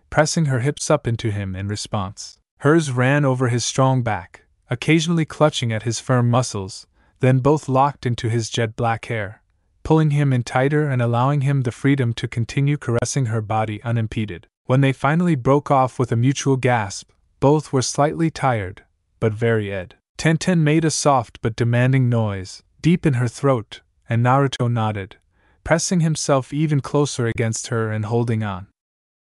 pressing her hips up into him in response. Hers ran over his strong back, occasionally clutching at his firm muscles, then both locked into his jet black hair, pulling him in tighter and allowing him the freedom to continue caressing her body unimpeded. When they finally broke off with a mutual gasp, both were slightly tired, but very ed. Tenten made a soft but demanding noise, deep in her throat, and Naruto nodded, pressing himself even closer against her and holding on.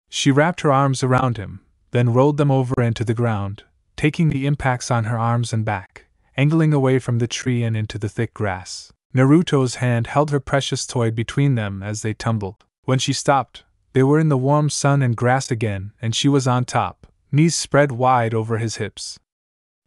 She wrapped her arms around him, then rolled them over into the ground, taking the impacts on her arms and back, angling away from the tree and into the thick grass. Naruto's hand held her precious toy between them as they tumbled. When she stopped, they were in the warm sun and grass again, and she was on top, knees spread wide over his hips.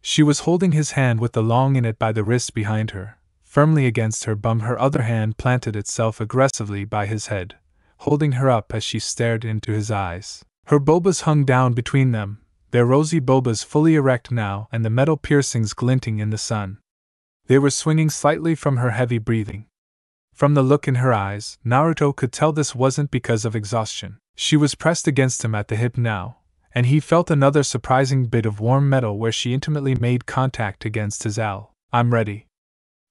She was holding his hand with the long in it by the wrist behind her, firmly against her bum. Her other hand planted itself aggressively by his head, holding her up as she stared into his eyes. Her bulbas hung down between them, their rosy bulbas fully erect now and the metal piercings glinting in the sun. They were swinging slightly from her heavy breathing. From the look in her eyes, Naruto could tell this wasn't because of exhaustion. She was pressed against him at the hip now, and he felt another surprising bit of warm metal where she intimately made contact against his "Al, I'm ready."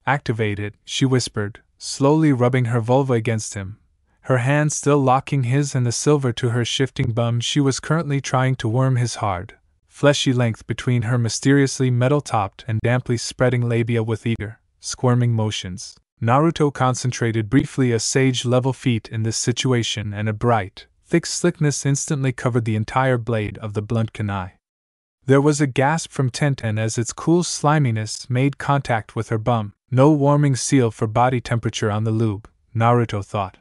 "Activate it," she whispered, slowly rubbing her vulva against him, her hand still locking his and the silver to her shifting bum. She was currently trying to worm his hard, fleshy length between her mysteriously metal-topped and damply spreading labia with eager, squirming motions. Naruto concentrated briefly. A sage-level feat in this situation, and a bright, thick slickness instantly covered the entire blade of the blunt kunai. There was a gasp from Tenten as its cool sliminess made contact with her bum. No warming seal for body temperature on the lube, Naruto thought.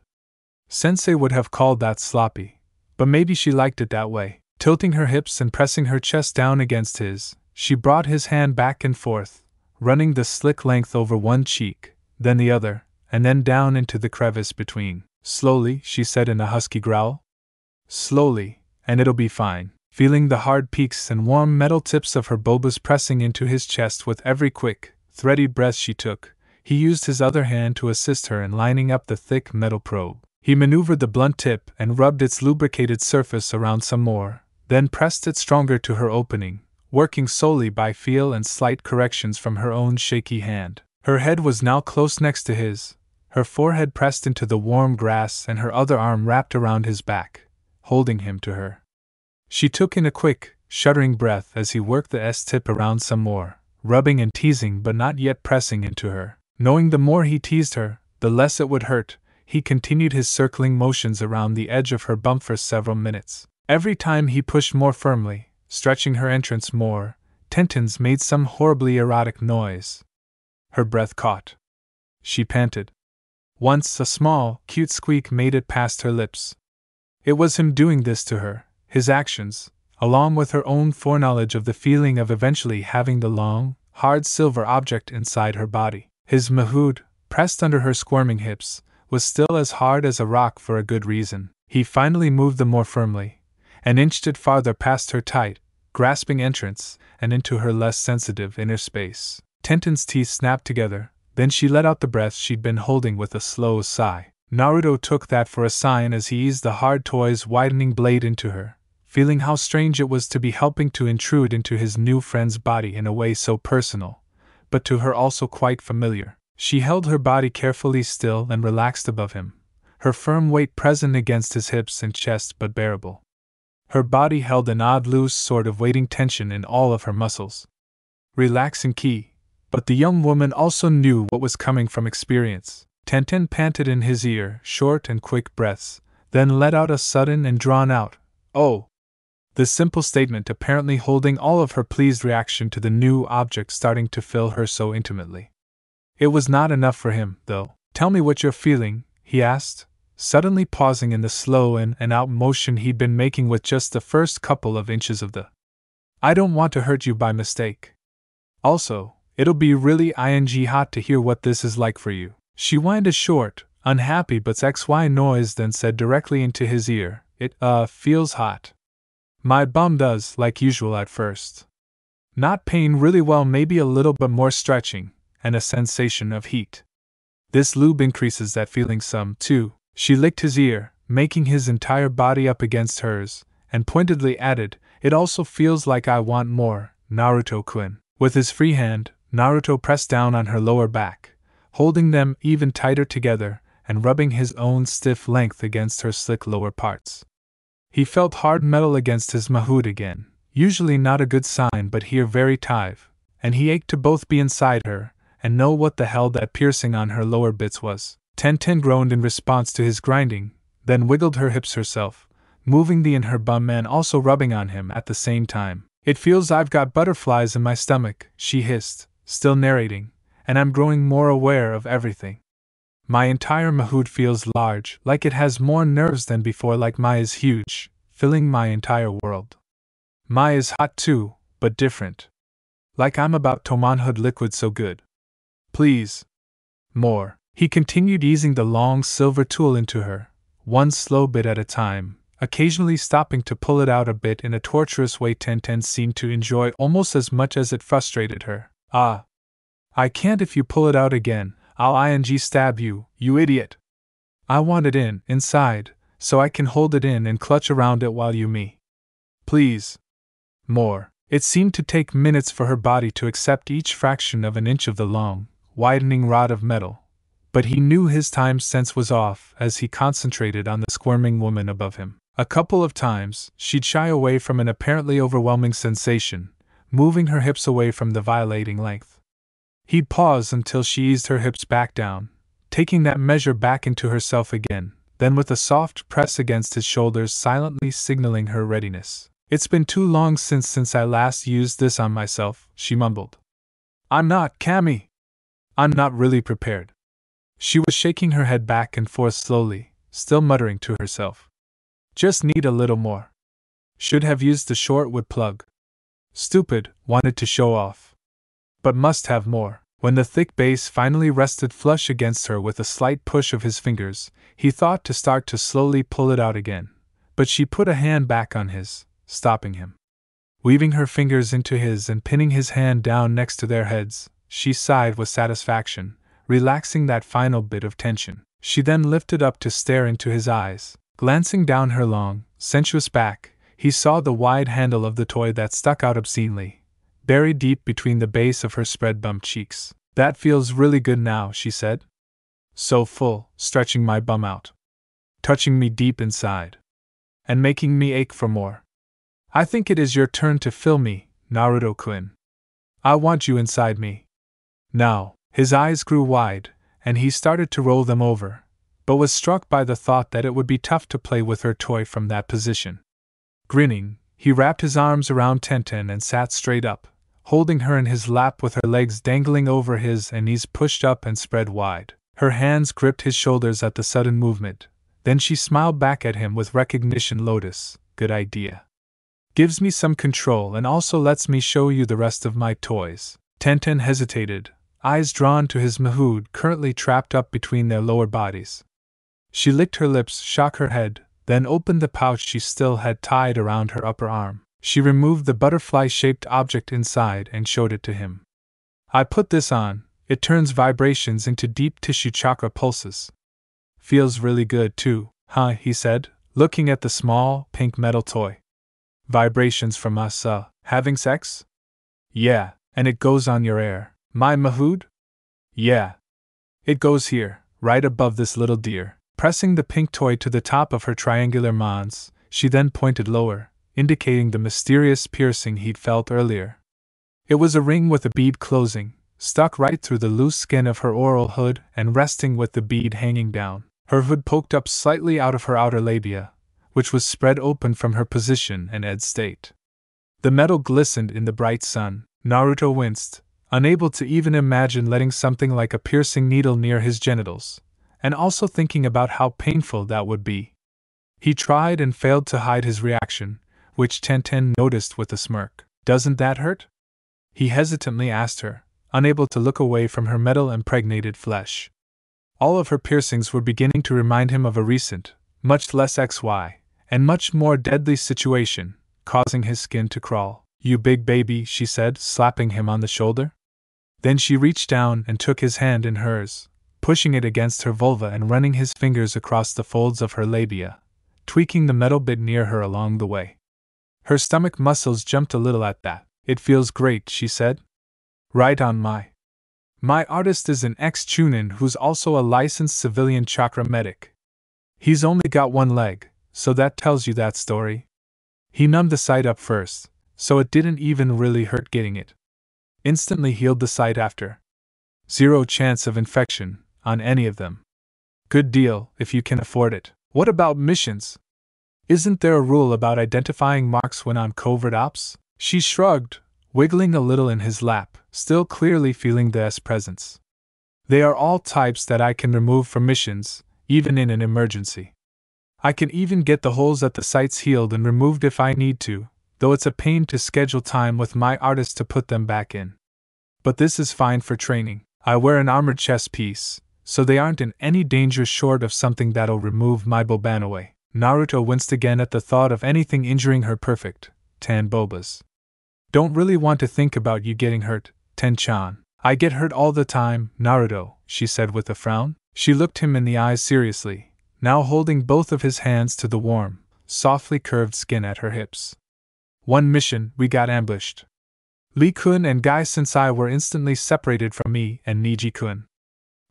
Sensei would have called that sloppy, but maybe she liked it that way. Tilting her hips and pressing her chest down against his, she brought his hand back and forth, running the slick length over one cheek, then the other, and then down into the crevice between. "Slowly," she said in a husky growl. "Slowly, and it'll be fine." Feeling the hard peaks and warm metal tips of her bulbas pressing into his chest with every quick, thready breath she took, he used his other hand to assist her in lining up the thick metal probe. He maneuvered the blunt tip and rubbed its lubricated surface around some more, then pressed it stronger to her opening, working solely by feel and slight corrections from her own shaky hand. Her head was now close next to his, her forehead pressed into the warm grass and her other arm wrapped around his back, holding him to her. She took in a quick, shuddering breath as he worked the S-tip around some more, rubbing and teasing but not yet pressing into her. Knowing the more he teased her, the less it would hurt, he continued his circling motions around the edge of her bum for several minutes. Every time he pushed more firmly, stretching her entrance more, Tenten's made some horribly erotic noise. Her breath caught. She panted. Once a small, cute squeak made it past her lips. It was him doing this to her, his actions, along with her own foreknowledge of the feeling of eventually having the long, hard silver object inside her body. His mahood, pressed under her squirming hips, was still as hard as a rock for a good reason. He finally moved them more firmly, and inched it farther past her tight, grasping entrance, and into her less sensitive inner space. Tenten's teeth snapped together, then she let out the breath she'd been holding with a slow sigh. Naruto took that for a sign as he eased the hard toy's widening blade into her, feeling how strange it was to be helping to intrude into his new friend's body in a way so personal, but to her also quite familiar. She held her body carefully still and relaxed above him, her firm weight present against his hips and chest but bearable. Her body held an odd loose sort of waiting tension in all of her muscles. Relaxing key. But the young woman also knew what was coming from experience. Tenten panted in his ear, short and quick breaths, then let out a sudden and drawn-out, "Oh!" The simple statement apparently holding all of her pleased reaction to the new object starting to fill her so intimately. It was not enough for him, though. "Tell me what you're feeling," he asked, suddenly pausing in the slow in and out motion he'd been making with just the first couple of inches of the. "I don't want to hurt you by mistake. Also, it'll be really hot to hear what this is like for you." She whined a short, unhappy but XY noise, then said directly into his ear, "It, feels hot. My bum does, like usual at first. Not pain really well, maybe a little but more stretching, and a sensation of heat. This lube increases that feeling some, too." She licked his ear, making his entire body up against hers, and pointedly added, "It also feels like I want more, Naruto-kun." With his free hand, Naruto pressed down on her lower back, holding them even tighter together and rubbing his own stiff length against her slick lower parts. He felt hard metal against his mahood again, usually not a good sign but here very tive, and he ached to both be inside her and know what the hell that piercing on her lower bits was. Tenten groaned in response to his grinding, then wiggled her hips herself, moving the in her bum and also rubbing on him at the same time. It feels I've got butterflies in my stomach, she hissed, still narrating, and I'm growing more aware of everything. My entire mahout feels large, like it has more nerves than before, like my is huge, filling my entire world. My is hot too, but different. Like I'm about to manhood liquid so good. Please. More. He continued easing the long silver tool into her, one slow bit at a time, occasionally stopping to pull it out a bit in a torturous way Tenten seemed to enjoy almost as much as it frustrated her. Ah. I can't if you pull it out again, I'll stab you, you idiot. I want it inside, so I can hold it in and clutch around it while you me. Please. More. It seemed to take minutes for her body to accept each fraction of an inch of the long, widening rod of metal, but he knew his time sense was off as he concentrated on the squirming woman above him. A couple of times, she'd shy away from an apparently overwhelming sensation, moving her hips away from the violating length. He'd pause until she eased her hips back down, taking that measure back into herself again, then with a soft press against his shoulders silently signaling her readiness. It's been too long since I last used this on myself, she mumbled. I'm not, Cammy. I'm not really prepared. She was shaking her head back and forth slowly, still muttering to herself. Just need a little more. Should have used the short wood plug. Stupid, wanted to show off. But must have more. When the thick base finally rested flush against her with a slight push of his fingers, he thought to start to slowly pull it out again. But she put a hand back on his, stopping him. Weaving her fingers into his and pinning his hand down next to their heads, she sighed with satisfaction, relaxing that final bit of tension. She then lifted up to stare into his eyes. Glancing down her long, sensuous back, he saw the wide handle of the toy that stuck out obscenely, buried deep between the base of her spread bum cheeks. That feels really good now, she said. So full, stretching my bum out. Touching me deep inside. And making me ache for more. I think it is your turn to fill me, Naruto-kun. I want you inside me. Now, his eyes grew wide, and he started to roll them over, but was struck by the thought that it would be tough to play with her toy from that position. Grinning, he wrapped his arms around Tenten and sat straight up, holding her in his lap with her legs dangling over his and knees pushed up and spread wide. Her hands gripped his shoulders at the sudden movement, then she smiled back at him with recognition. Lotus, good idea. Gives me some control and also lets me show you the rest of my toys. Tenten hesitated, eyes drawn to his mahout currently trapped up between their lower bodies. She licked her lips, shook her head, then opened the pouch she still had tied around her upper arm. She removed the butterfly-shaped object inside and showed it to him. I put this on, it turns vibrations into deep tissue chakra pulses. Feels really good too, huh, he said, looking at the small, pink metal toy. Vibrations from us, having sex? Yeah, and it goes on your air. My mahout? Yeah. It goes here, right above this little deer. Pressing the pink toy to the top of her triangular mons, she then pointed lower, indicating the mysterious piercing he'd felt earlier. It was a ring with a bead closing, stuck right through the loose skin of her oral hood and resting with the bead hanging down. Her hood poked up slightly out of her outer labia, which was spread open from her position and ed state. The metal glistened in the bright sun. Naruto winced, unable to even imagine letting something like a piercing needle near his genitals, and also thinking about how painful that would be. He tried and failed to hide his reaction, which Tenten noticed with a smirk. Doesn't that hurt? He hesitantly asked her, unable to look away from her metal-impregnated flesh. All of her piercings were beginning to remind him of a recent, much less XY, and much more deadly situation, causing his skin to crawl. You big baby, she said, slapping him on the shoulder. Then she reached down and took his hand in hers, pushing it against her vulva and running his fingers across the folds of her labia, tweaking the metal bit near her along the way. Her stomach muscles jumped a little at that. It feels great, she said. Right on My artist is an ex-chunin who's also a licensed civilian chakra medic. He's only got one leg, so that tells you that story. He numbed the site up first, so it didn't even really hurt getting it. Instantly healed the site after. 0 chance of infection on any of them. Good deal, if you can afford it. What about missions? Isn't there a rule about identifying marks when on covert ops? She shrugged, wiggling a little in his lap, still clearly feeling the presence. They are all types that I can remove from missions, even in an emergency. I can even get the holes at the sites healed and removed if I need to, though it's a pain to schedule time with my artist to put them back in. But this is fine for training. I wear an armored chest piece, so they aren't in any danger short of something that'll remove my boban away. Naruto winced again at the thought of anything injuring her perfect, tan bobas. Don't really want to think about you getting hurt, Ten-chan. I get hurt all the time, Naruto, she said with a frown. She looked him in the eyes seriously, now holding both of his hands to the warm, softly curved skin at her hips. One mission, we got ambushed. Lee-kun and Gai-sensei were instantly separated from me and Niji-kun.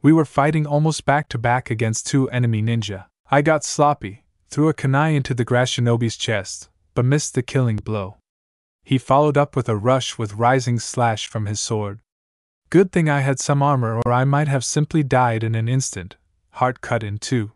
We were fighting almost back-to-back against two enemy ninja. I got sloppy, threw a kunai into the grass shinobi's chest, but missed the killing blow. He followed up with a rush with rising slash from his sword. Good thing I had some armor or I might have simply died in an instant, heart cut in two.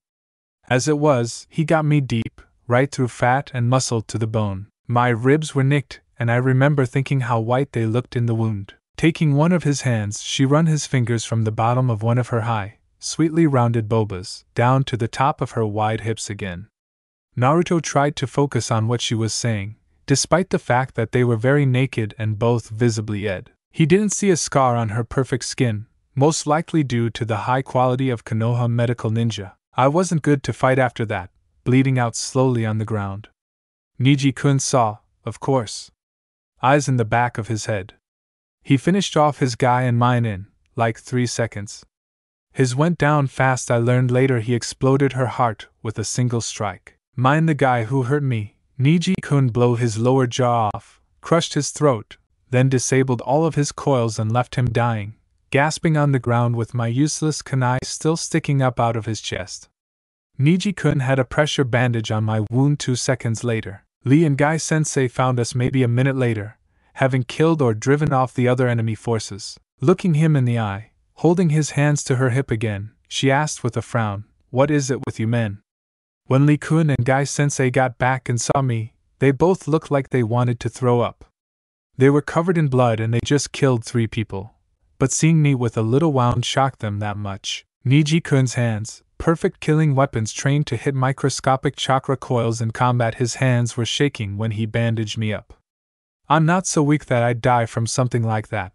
As it was, he got me deep, right through fat and muscle to the bone. My ribs were nicked, and I remember thinking how white they looked in the wound. Taking one of his hands, she run his fingers from the bottom of one of her high, sweetly rounded bobas, down to the top of her wide hips again. Naruto tried to focus on what she was saying, despite the fact that they were very naked and both visibly red. He didn't see a scar on her perfect skin, most likely due to the high quality of Konoha medical ninja. I wasn't good to fight after that, bleeding out slowly on the ground. Niji-kun saw, of course. Eyes in the back of his head. He finished off his guy and mine in, like 3 seconds. His went down fast. I learned later he exploded her heart with a single strike. Mine the guy who hurt me. Niji-kun blew his lower jaw off, crushed his throat, then disabled all of his coils and left him dying, gasping on the ground with my useless kunai still sticking up out of his chest. Niji-kun had a pressure bandage on my wound 2 seconds later. Lee and Gai-sensei found us maybe a minute later, having killed or driven off the other enemy forces. Looking him in the eye, holding his hands to her hip again, she asked with a frown, "What is it with you men?" When Lee-kun and Gai-sensei got back and saw me, they both looked like they wanted to throw up. They were covered in blood and they just killed 3 people. But seeing me with a little wound shocked them that much. Niji-kun's hands, perfect killing weapons trained to hit microscopic chakra coils in combat, his hands were shaking when he bandaged me up. I'm not so weak that I'd die from something like that,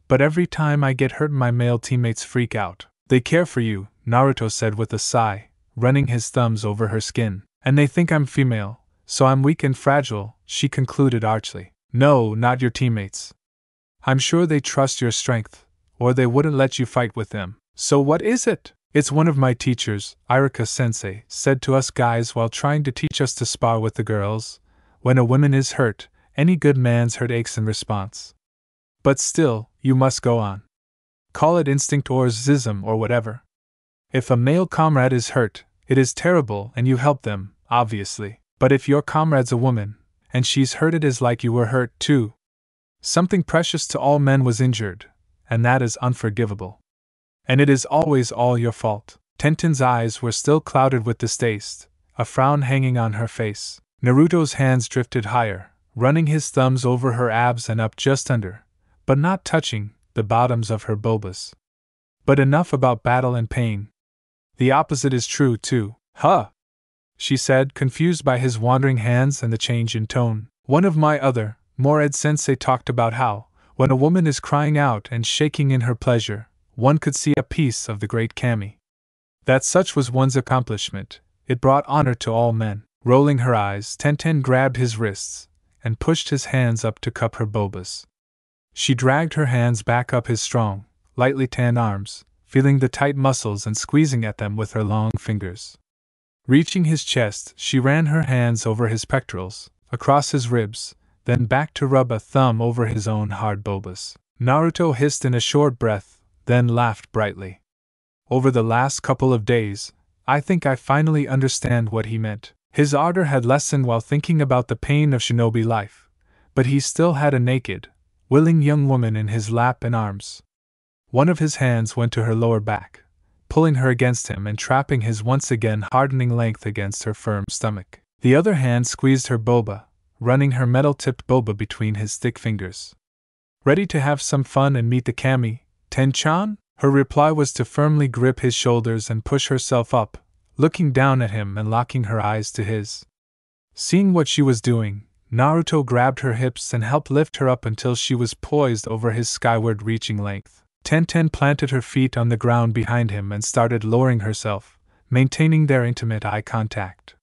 but every time I get hurt my male teammates freak out. They care for you, Naruto said with a sigh, running his thumbs over her skin. And they think I'm female, so I'm weak and fragile, she concluded archly. No, not your teammates. I'm sure they trust your strength, or they wouldn't let you fight with them. So what is it? It's one of my teachers, Irika-sensei, said to us guys while trying to teach us to spar with the girls. When a woman is hurt, any good man's heart aches in response. But still, you must go on. Call it instinct or zism or whatever. If a male comrade is hurt, it is terrible and you help them, obviously. But if your comrade's a woman, and she's hurt, it is like you were hurt too. Something precious to all men was injured, and that is unforgivable. And it is always all your fault. Tenten's eyes were still clouded with distaste, a frown hanging on her face. Naruto's hands drifted higher, running his thumbs over her abs and up just under, but not touching, the bottoms of her bobas. But enough about battle and pain. The opposite is true too. Huh! She said, confused by his wandering hands and the change in tone. One of my other, Mored-sensei talked about how, when a woman is crying out and shaking in her pleasure, one could see a piece of the great Kami. That such was one's accomplishment, it brought honor to all men. Rolling her eyes, Tenten grabbed his wrists, and pushed his hands up to cup her bobas. She dragged her hands back up his strong, lightly tanned arms, feeling the tight muscles and squeezing at them with her long fingers. Reaching his chest, she ran her hands over his pectorals, across his ribs, then back to rub a thumb over his own hard bobas. Naruto hissed in a short breath, then laughed brightly. Over the last couple of days, I think I finally understand what he meant. His ardor had lessened while thinking about the pain of shinobi life, but he still had a naked, willing young woman in his lap and arms. One of his hands went to her lower back, pulling her against him and trapping his once again hardening length against her firm stomach. The other hand squeezed her boba, running her metal-tipped boba between his thick fingers. Ready to have some fun and meet the kami, Ten-chan? Her reply was to firmly grip his shoulders and push herself up, looking down at him and locking her eyes to his. Seeing what she was doing, Naruto grabbed her hips and helped lift her up until she was poised over his skyward-reaching length. Ten planted her feet on the ground behind him and started lowering herself, maintaining their intimate eye contact.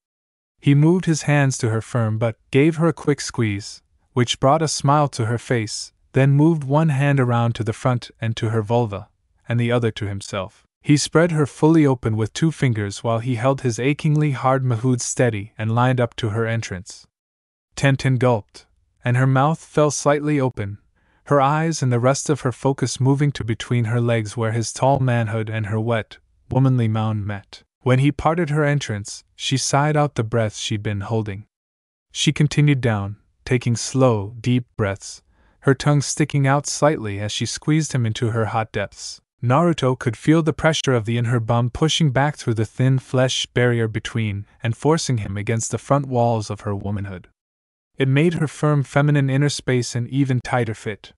He moved his hands to her firm but gave her a quick squeeze, which brought a smile to her face, then moved one hand around to the front and to her vulva, and the other to himself. He spread her fully open with 2 fingers while he held his achingly hard mahood steady and lined up to her entrance. Ten gulped, and her mouth fell slightly open, her eyes and the rest of her focus moving to between her legs where his tall manhood and her wet, womanly mound met. When he parted her entrance, she sighed out the breath she'd been holding. She continued down, taking slow, deep breaths, her tongue sticking out slightly as she squeezed him into her hot depths. Naruto could feel the pressure of the inner bum pushing back through the thin flesh barrier between and forcing him against the front walls of her womanhood. It made her firm feminine inner space an even tighter fit.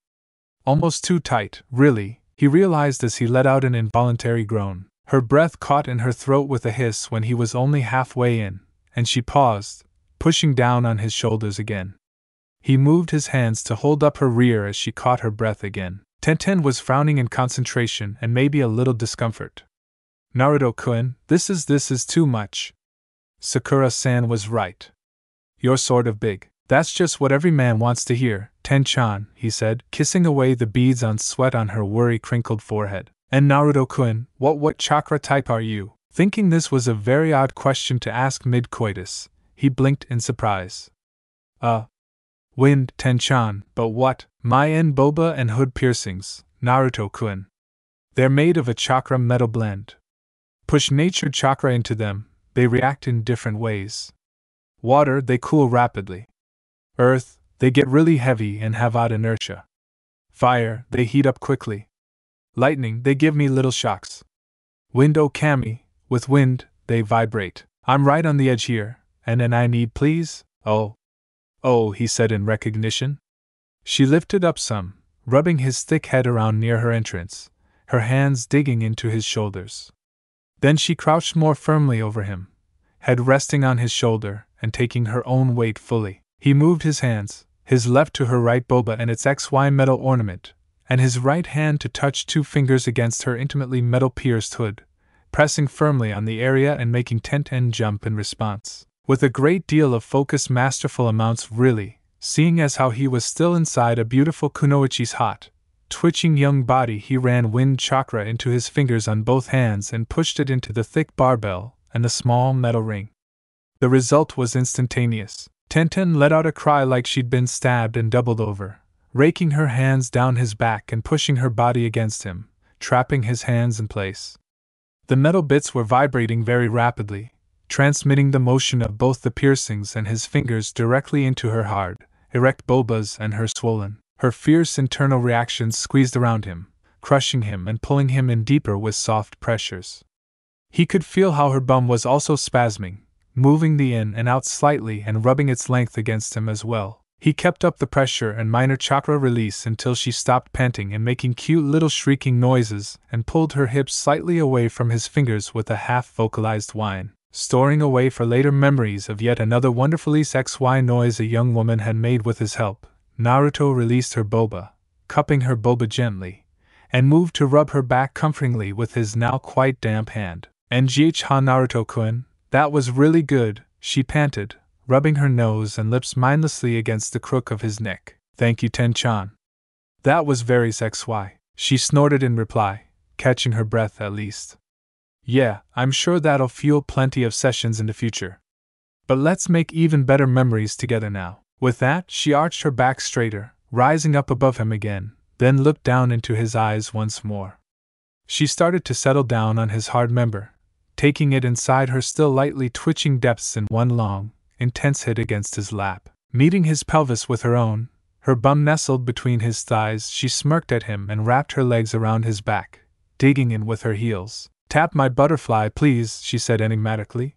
Almost too tight, really, he realized as he let out an involuntary groan. Her breath caught in her throat with a hiss when he was only halfway in, and she paused, pushing down on his shoulders again. He moved his hands to hold up her rear as she caught her breath again. Ten was frowning in concentration and maybe a little discomfort. Naruto-kun, this is too much. Sakura-san was right. You're sort of big. That's just what every man wants to hear, Ten-chan, he said, kissing away the beads on sweat on her worry-crinkled forehead. And Naruto-kun, what chakra type are you? Thinking this was a very odd question to ask mid-coitus, he blinked in surprise. Wind, Ten-chan, but what? My boba and hood piercings, Naruto-kun. They're made of a chakra metal blend. Push natured chakra into them, they react in different ways. Water, they cool rapidly. Earth, they get really heavy and have odd inertia. Fire, they heat up quickly. Lightning, they give me little shocks. Wind, kami, with wind, they vibrate. I'm right on the edge here, and I need please? Oh, he said in recognition. She lifted up some, rubbing his thick head around near her entrance, her hands digging into his shoulders. Then she crouched more firmly over him, head resting on his shoulder and taking her own weight fully. He moved his hands, his left to her right boba and its XY metal ornament, and his right hand to touch 2 fingers against her intimately metal-pierced hood, pressing firmly on the area and making Ten jump in response. With a great deal of focus, masterful amounts really, seeing as how he was still inside a beautiful kunoichi's hot, twitching young body, he ran wind chakra into his fingers on both hands and pushed it into the thick barbell and the small metal ring. The result was instantaneous. Ten let out a cry like she'd been stabbed and doubled over, raking her hands down his back and pushing her body against him, trapping his hands in place. The metal bits were vibrating very rapidly, transmitting the motion of both the piercings and his fingers directly into her hard, erect bobas and her swollen. Her fierce internal reactions squeezed around him, crushing him and pulling him in deeper with soft pressures. He could feel how her bum was also spasming, moving the in and out slightly and rubbing its length against him as well. He kept up the pressure and minor chakra release until she stopped panting and making cute little shrieking noises and pulled her hips slightly away from his fingers with a half-vocalized whine, storing away for later memories of yet another wonderfully XY noise a young woman had made with his help. Naruto released her boba, cupping her boba gently, and moved to rub her back comfortingly with his now quite damp hand. "Ngh ha Naruto-kun, that was really good," she panted, rubbing her nose and lips mindlessly against the crook of his neck. "Thank you, Ten-chan. That was very XY," she snorted in reply, catching her breath at least. "Yeah, I'm sure that'll fuel plenty of sessions in the future. But let's make even better memories together now." With that, she arched her back straighter, rising up above him again, then looked down into his eyes once more. She started to settle down on his hard member, taking it inside her still lightly twitching depths in one long, intense hit against his lap. Meeting his pelvis with her own, her bum nestled between his thighs, she smirked at him and wrapped her legs around his back, digging in with her heels. Tap my butterfly, please, she said enigmatically.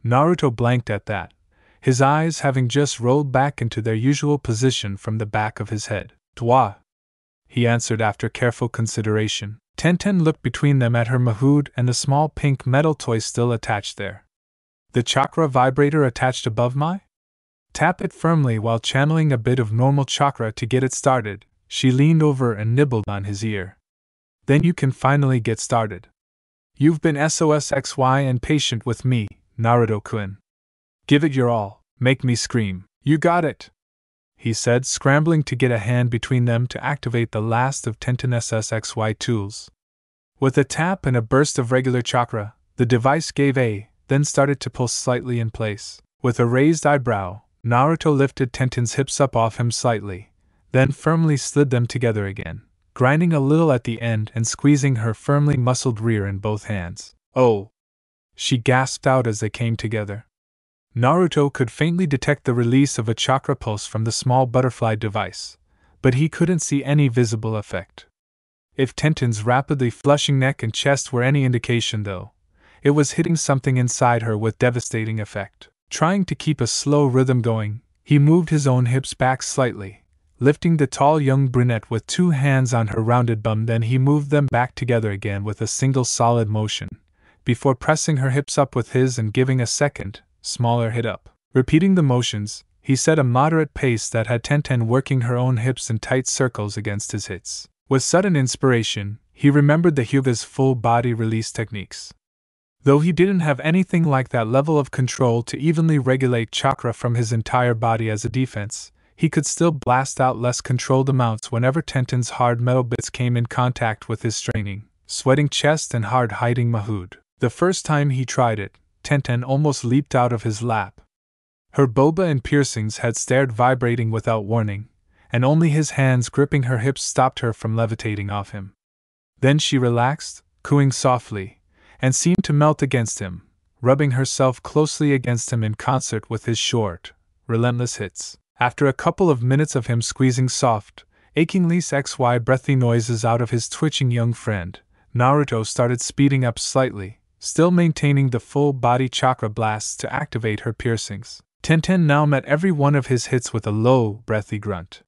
Naruto blanked at that, his eyes having just rolled back into their usual position from the back of his head. Dwa, he answered after careful consideration. Tenten looked between them at her Mahood and the small pink metal toy still attached there. The chakra vibrator attached above my? Tap it firmly while channeling a bit of normal chakra to get it started. She leaned over and nibbled on his ear. Then you can finally get started. You've been SOSXY and patient with me, Naruto-kun. Give it your all, make me scream. You got it, he said, scrambling to get a hand between them to activate the last of Tenten's SXY tools. With a tap and a burst of regular chakra, the device gave a, then started to pulse slightly in place. With a raised eyebrow, Naruto lifted Tenten's hips up off him slightly, then firmly slid them together again, grinding a little at the end and squeezing her firmly muscled rear in both hands. Oh! She gasped out as they came together. Naruto could faintly detect the release of a chakra pulse from the small butterfly device, but he couldn't see any visible effect. If Tenten's rapidly flushing neck and chest were any indication, though, it was hitting something inside her with devastating effect. Trying to keep a slow rhythm going, he moved his own hips back slightly, lifting the tall young brunette with two hands on her rounded bum. Then he moved them back together again with a single solid motion, before pressing her hips up with his and giving a second, smaller hit up. Repeating the motions, he set a moderate pace that had Tenten working her own hips in tight circles against his hits. With sudden inspiration, he remembered the Hyuga's full body release techniques. Though he didn't have anything like that level of control to evenly regulate chakra from his entire body as a defense, he could still blast out less controlled amounts whenever Tenten's hard metal bits came in contact with his straining, sweating chest and hard-hiding Mahood. The first time he tried it, Tenten almost leaped out of his lap. Her boba and piercings had started vibrating without warning, and only his hands gripping her hips stopped her from levitating off him. Then she relaxed, cooing softly, and seemed to melt against him, rubbing herself closely against him in concert with his short, relentless hits. After a couple of minutes of him squeezing soft, achingly XY breathy noises out of his twitching young friend, Naruto started speeding up slightly, still maintaining the full body chakra blasts to activate her piercings. Tenten now met every one of his hits with a low, breathy grunt.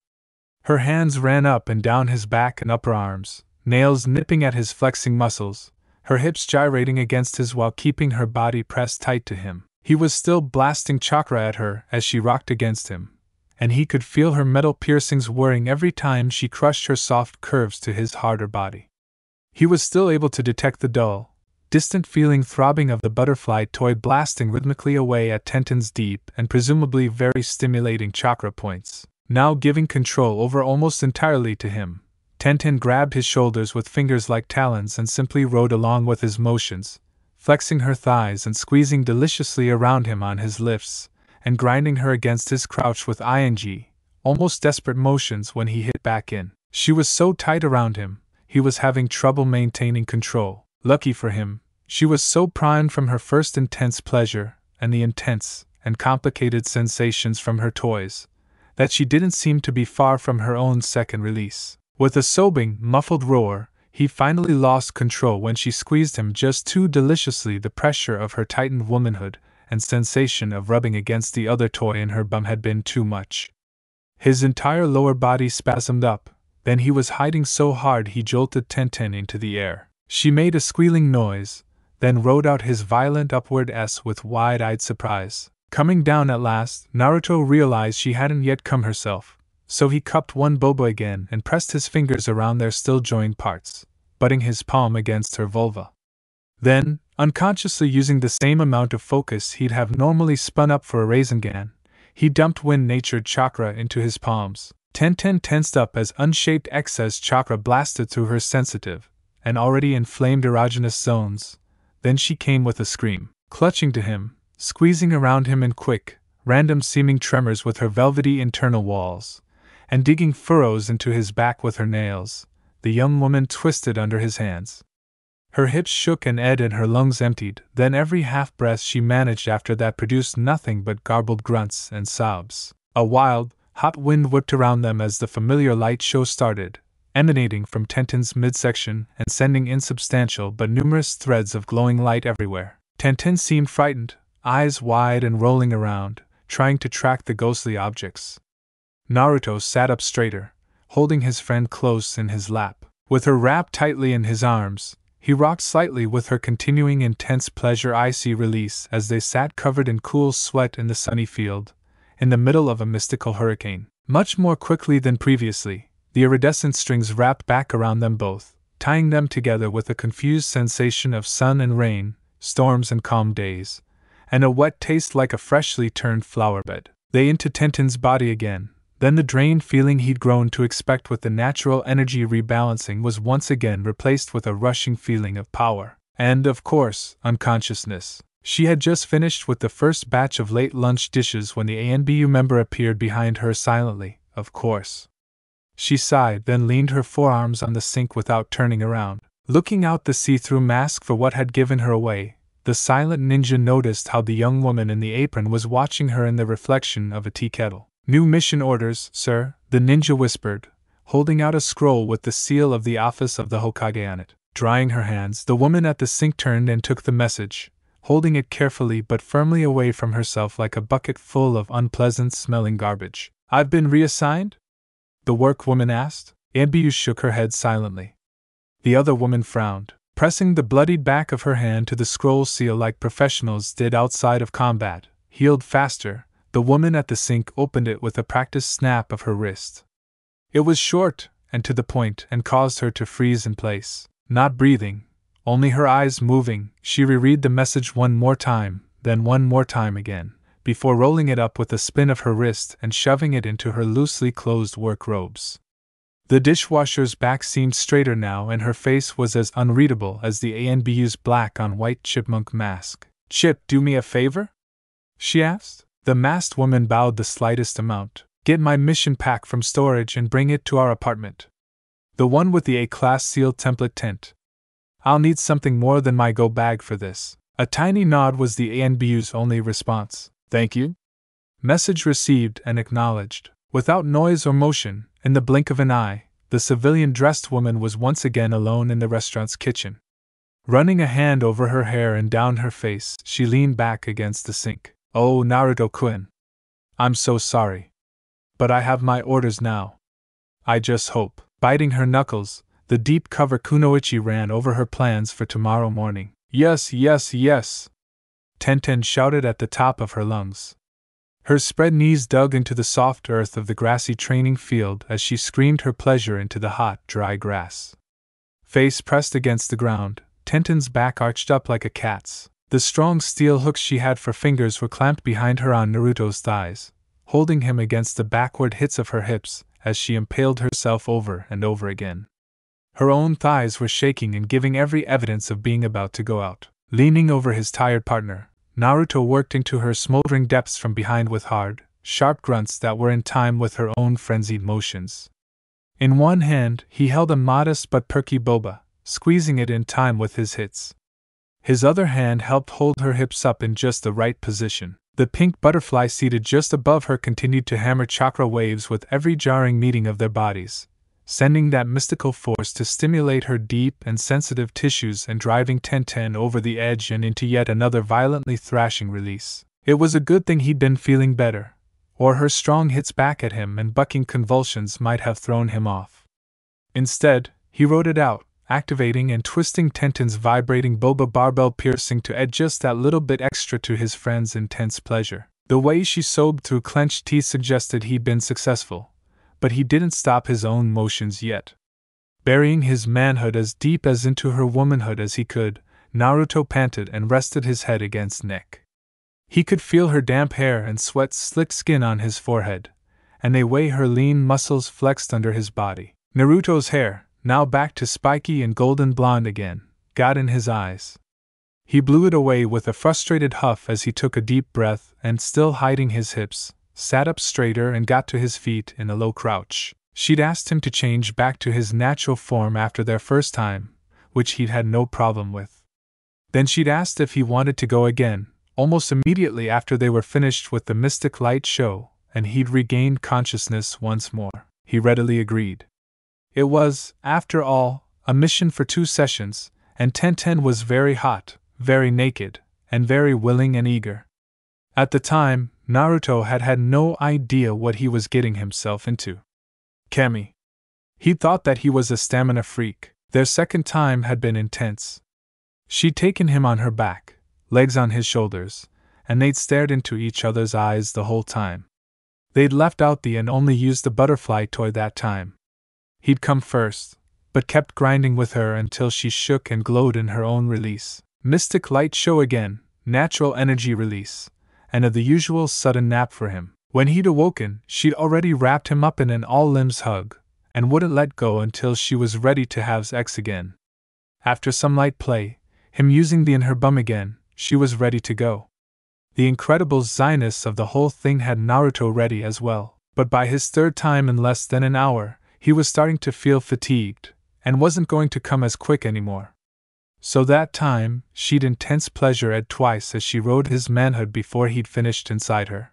Her hands ran up and down his back and upper arms, nails nipping at his flexing muscles, her hips gyrating against his while keeping her body pressed tight to him. He was still blasting chakra at her as she rocked against him, and he could feel her metal piercings whirring every time she crushed her soft curves to his harder body. He was still able to detect the dull, distant feeling throbbing of the butterfly toy blasting rhythmically away at Tenten's deep and presumably very stimulating chakra points. Now giving control over almost entirely to him, Tenten grabbed his shoulders with fingers like talons and simply rode along with his motions, flexing her thighs and squeezing deliciously around him on his lifts, and grinding her against his crouch with almost desperate motions when he hit back in. She was so tight around him, he was having trouble maintaining control. Lucky for him, she was so primed from her first intense pleasure, and the intense and complicated sensations from her toys, that she didn't seem to be far from her own second release. With a sobbing, muffled roar, he finally lost control when she squeezed him just too deliciously. The pressure of her tightened womanhood and sensation of rubbing against the other toy in her bum had been too much. His entire lower body spasmed up, then he was hiding so hard he jolted Tenten into the air. She made a squealing noise, then rode out his violent upward S with wide-eyed surprise. Coming down at last, Naruto realized she hadn't yet come herself, so he cupped one boba again and pressed his fingers around their still joined parts, butting his palm against her vulva. Then, unconsciously using the same amount of focus he'd have normally spun up for a Rasengan, he dumped wind-natured chakra into his palms. Tenten tensed up as unshaped excess chakra blasted through her sensitive and already inflamed erogenous zones. Then she came with a scream, clutching to him, squeezing around him in quick, random-seeming tremors with her velvety internal walls, and digging furrows into his back with her nails. The young woman twisted under his hands. Her hips shook and her lungs emptied, then every half-breath she managed after that produced nothing but garbled grunts and sobs. A wild, hot wind whipped around them as the familiar light show started, emanating from Tenten's midsection and sending insubstantial but numerous threads of glowing light everywhere. Tenten seemed frightened, eyes wide and rolling around, trying to track the ghostly objects. Naruto sat up straighter, holding his friend close in his lap. With her wrapped tightly in his arms, he rocked slightly with her continuing intense pleasure icy release as they sat covered in cool sweat in the sunny field, in the middle of a mystical hurricane. Much more quickly than previously, the iridescent strings wrapped back around them both, tying them together with a confused sensation of sun and rain, storms and calm days, and a wet taste like a freshly turned flower bed. They into Tenten's body again. Then the drained feeling he'd grown to expect with the natural energy rebalancing was once again replaced with a rushing feeling of power. And, of course, unconsciousness. She had just finished with the first batch of late lunch dishes when the ANBU member appeared behind her silently, of course. She sighed, then leaned her forearms on the sink without turning around. Looking out the see-through mask for what had given her away, the silent ninja noticed how the young woman in the apron was watching her in the reflection of a tea kettle. "New mission orders, sir," the ninja whispered, holding out a scroll with the seal of the office of the Hokage on it. Drying her hands, the woman at the sink turned and took the message, holding it carefully but firmly away from herself like a bucket full of unpleasant-smelling garbage. "I've been reassigned?" the workwoman asked. Anbiyu shook her head silently. The other woman frowned, pressing the bloodied back of her hand to the scroll seal like professionals did outside of combat. Healed faster, the woman at the sink opened it with a practiced snap of her wrist. It was short and to the point and caused her to freeze in place. Not breathing, only her eyes moving, she reread the message one more time, then one more time again, before rolling it up with a spin of her wrist and shoving it into her loosely closed work robes. The dishwasher's back seemed straighter now and her face was as unreadable as the ANBU's black-on-white chipmunk mask. "Chip, do me a favor?" she asked. The masked woman bowed the slightest amount. "Get my mission pack from storage and bring it to our apartment. The one with the A-class sealed template tent. I'll need something more than my go bag for this." A tiny nod was the ANBU's only response. "Thank you." Message received and acknowledged. Without noise or motion, in the blink of an eye, the civilian-dressed woman was once again alone in the restaurant's kitchen. Running a hand over her hair and down her face, she leaned back against the sink. "Oh, Naruto-kun. I'm so sorry. But I have my orders now. I just hope." Biting her knuckles, the deep cover kunoichi ran over her plans for tomorrow morning. "Yes, yes, yes!" Tenten shouted at the top of her lungs. Her spread knees dug into the soft earth of the grassy training field as she screamed her pleasure into the hot, dry grass. Face pressed against the ground, Tenten's back arched up like a cat's. The strong steel hooks she had for fingers were clamped behind her on Naruto's thighs, holding him against the backward hits of her hips as she impaled herself over and over again. Her own thighs were shaking and giving every evidence of being about to go out. Leaning over his tired partner, Naruto worked into her smoldering depths from behind with hard, sharp grunts that were in time with her own frenzied motions. In one hand, he held a modest but perky boba, squeezing it in time with his hits. His other hand helped hold her hips up in just the right position. The pink butterfly seated just above her continued to hammer chakra waves with every jarring meeting of their bodies, sending that mystical force to stimulate her deep and sensitive tissues and driving Tenten over the edge and into yet another violently thrashing release. It was a good thing he'd been feeling better, or her strong hits back at him and bucking convulsions might have thrown him off. Instead, he rode it out, activating and twisting Tenten's vibrating boba barbell piercing to add just that little bit extra to his friend's intense pleasure. The way she sobbed through clenched teeth suggested he'd been successful, but he didn't stop his own motions yet. Burying his manhood as deep as into her womanhood as he could, Naruto panted and rested his head against neck. He could feel her damp hair and sweat-slicked skin on his forehead, and the way her lean muscles flexed under his body. Naruto's hair, now back to spiky and golden blonde again, got in his eyes. He blew it away with a frustrated huff as he took a deep breath and, still hiding his hips, sat up straighter and got to his feet in a low crouch. She'd asked him to change back to his natural form after their first time, which he'd had no problem with. Then she'd asked if he wanted to go again, almost immediately after they were finished with the mystic light show, and he'd regained consciousness once more. He readily agreed. It was, after all, a mission for 2 sessions, and Tenten was very hot, very naked, and very willing and eager. At the time, Naruto had had no idea what he was getting himself into. Kami. He thought that he was a stamina freak. Their second time had been intense. She'd taken him on her back, legs on his shoulders, and they'd stared into each other's eyes the whole time. They'd left out the and only used the butterfly toy that time. He'd come first, but kept grinding with her until she shook and glowed in her own release. Mystic light show again, natural energy release, and of the usual sudden nap for him. When he'd awoken, she'd already wrapped him up in an all-limbs hug, and wouldn't let go until she was ready to have sex again. After some light play, him using the in her bum again, she was ready to go. The incredible Zioness of the whole thing had Naruto ready as well, but by his third time in less than an hour, he was starting to feel fatigued, and wasn't going to come as quick anymore. So that time, she'd intense pleasure at twice as she rode his manhood before he'd finished inside her.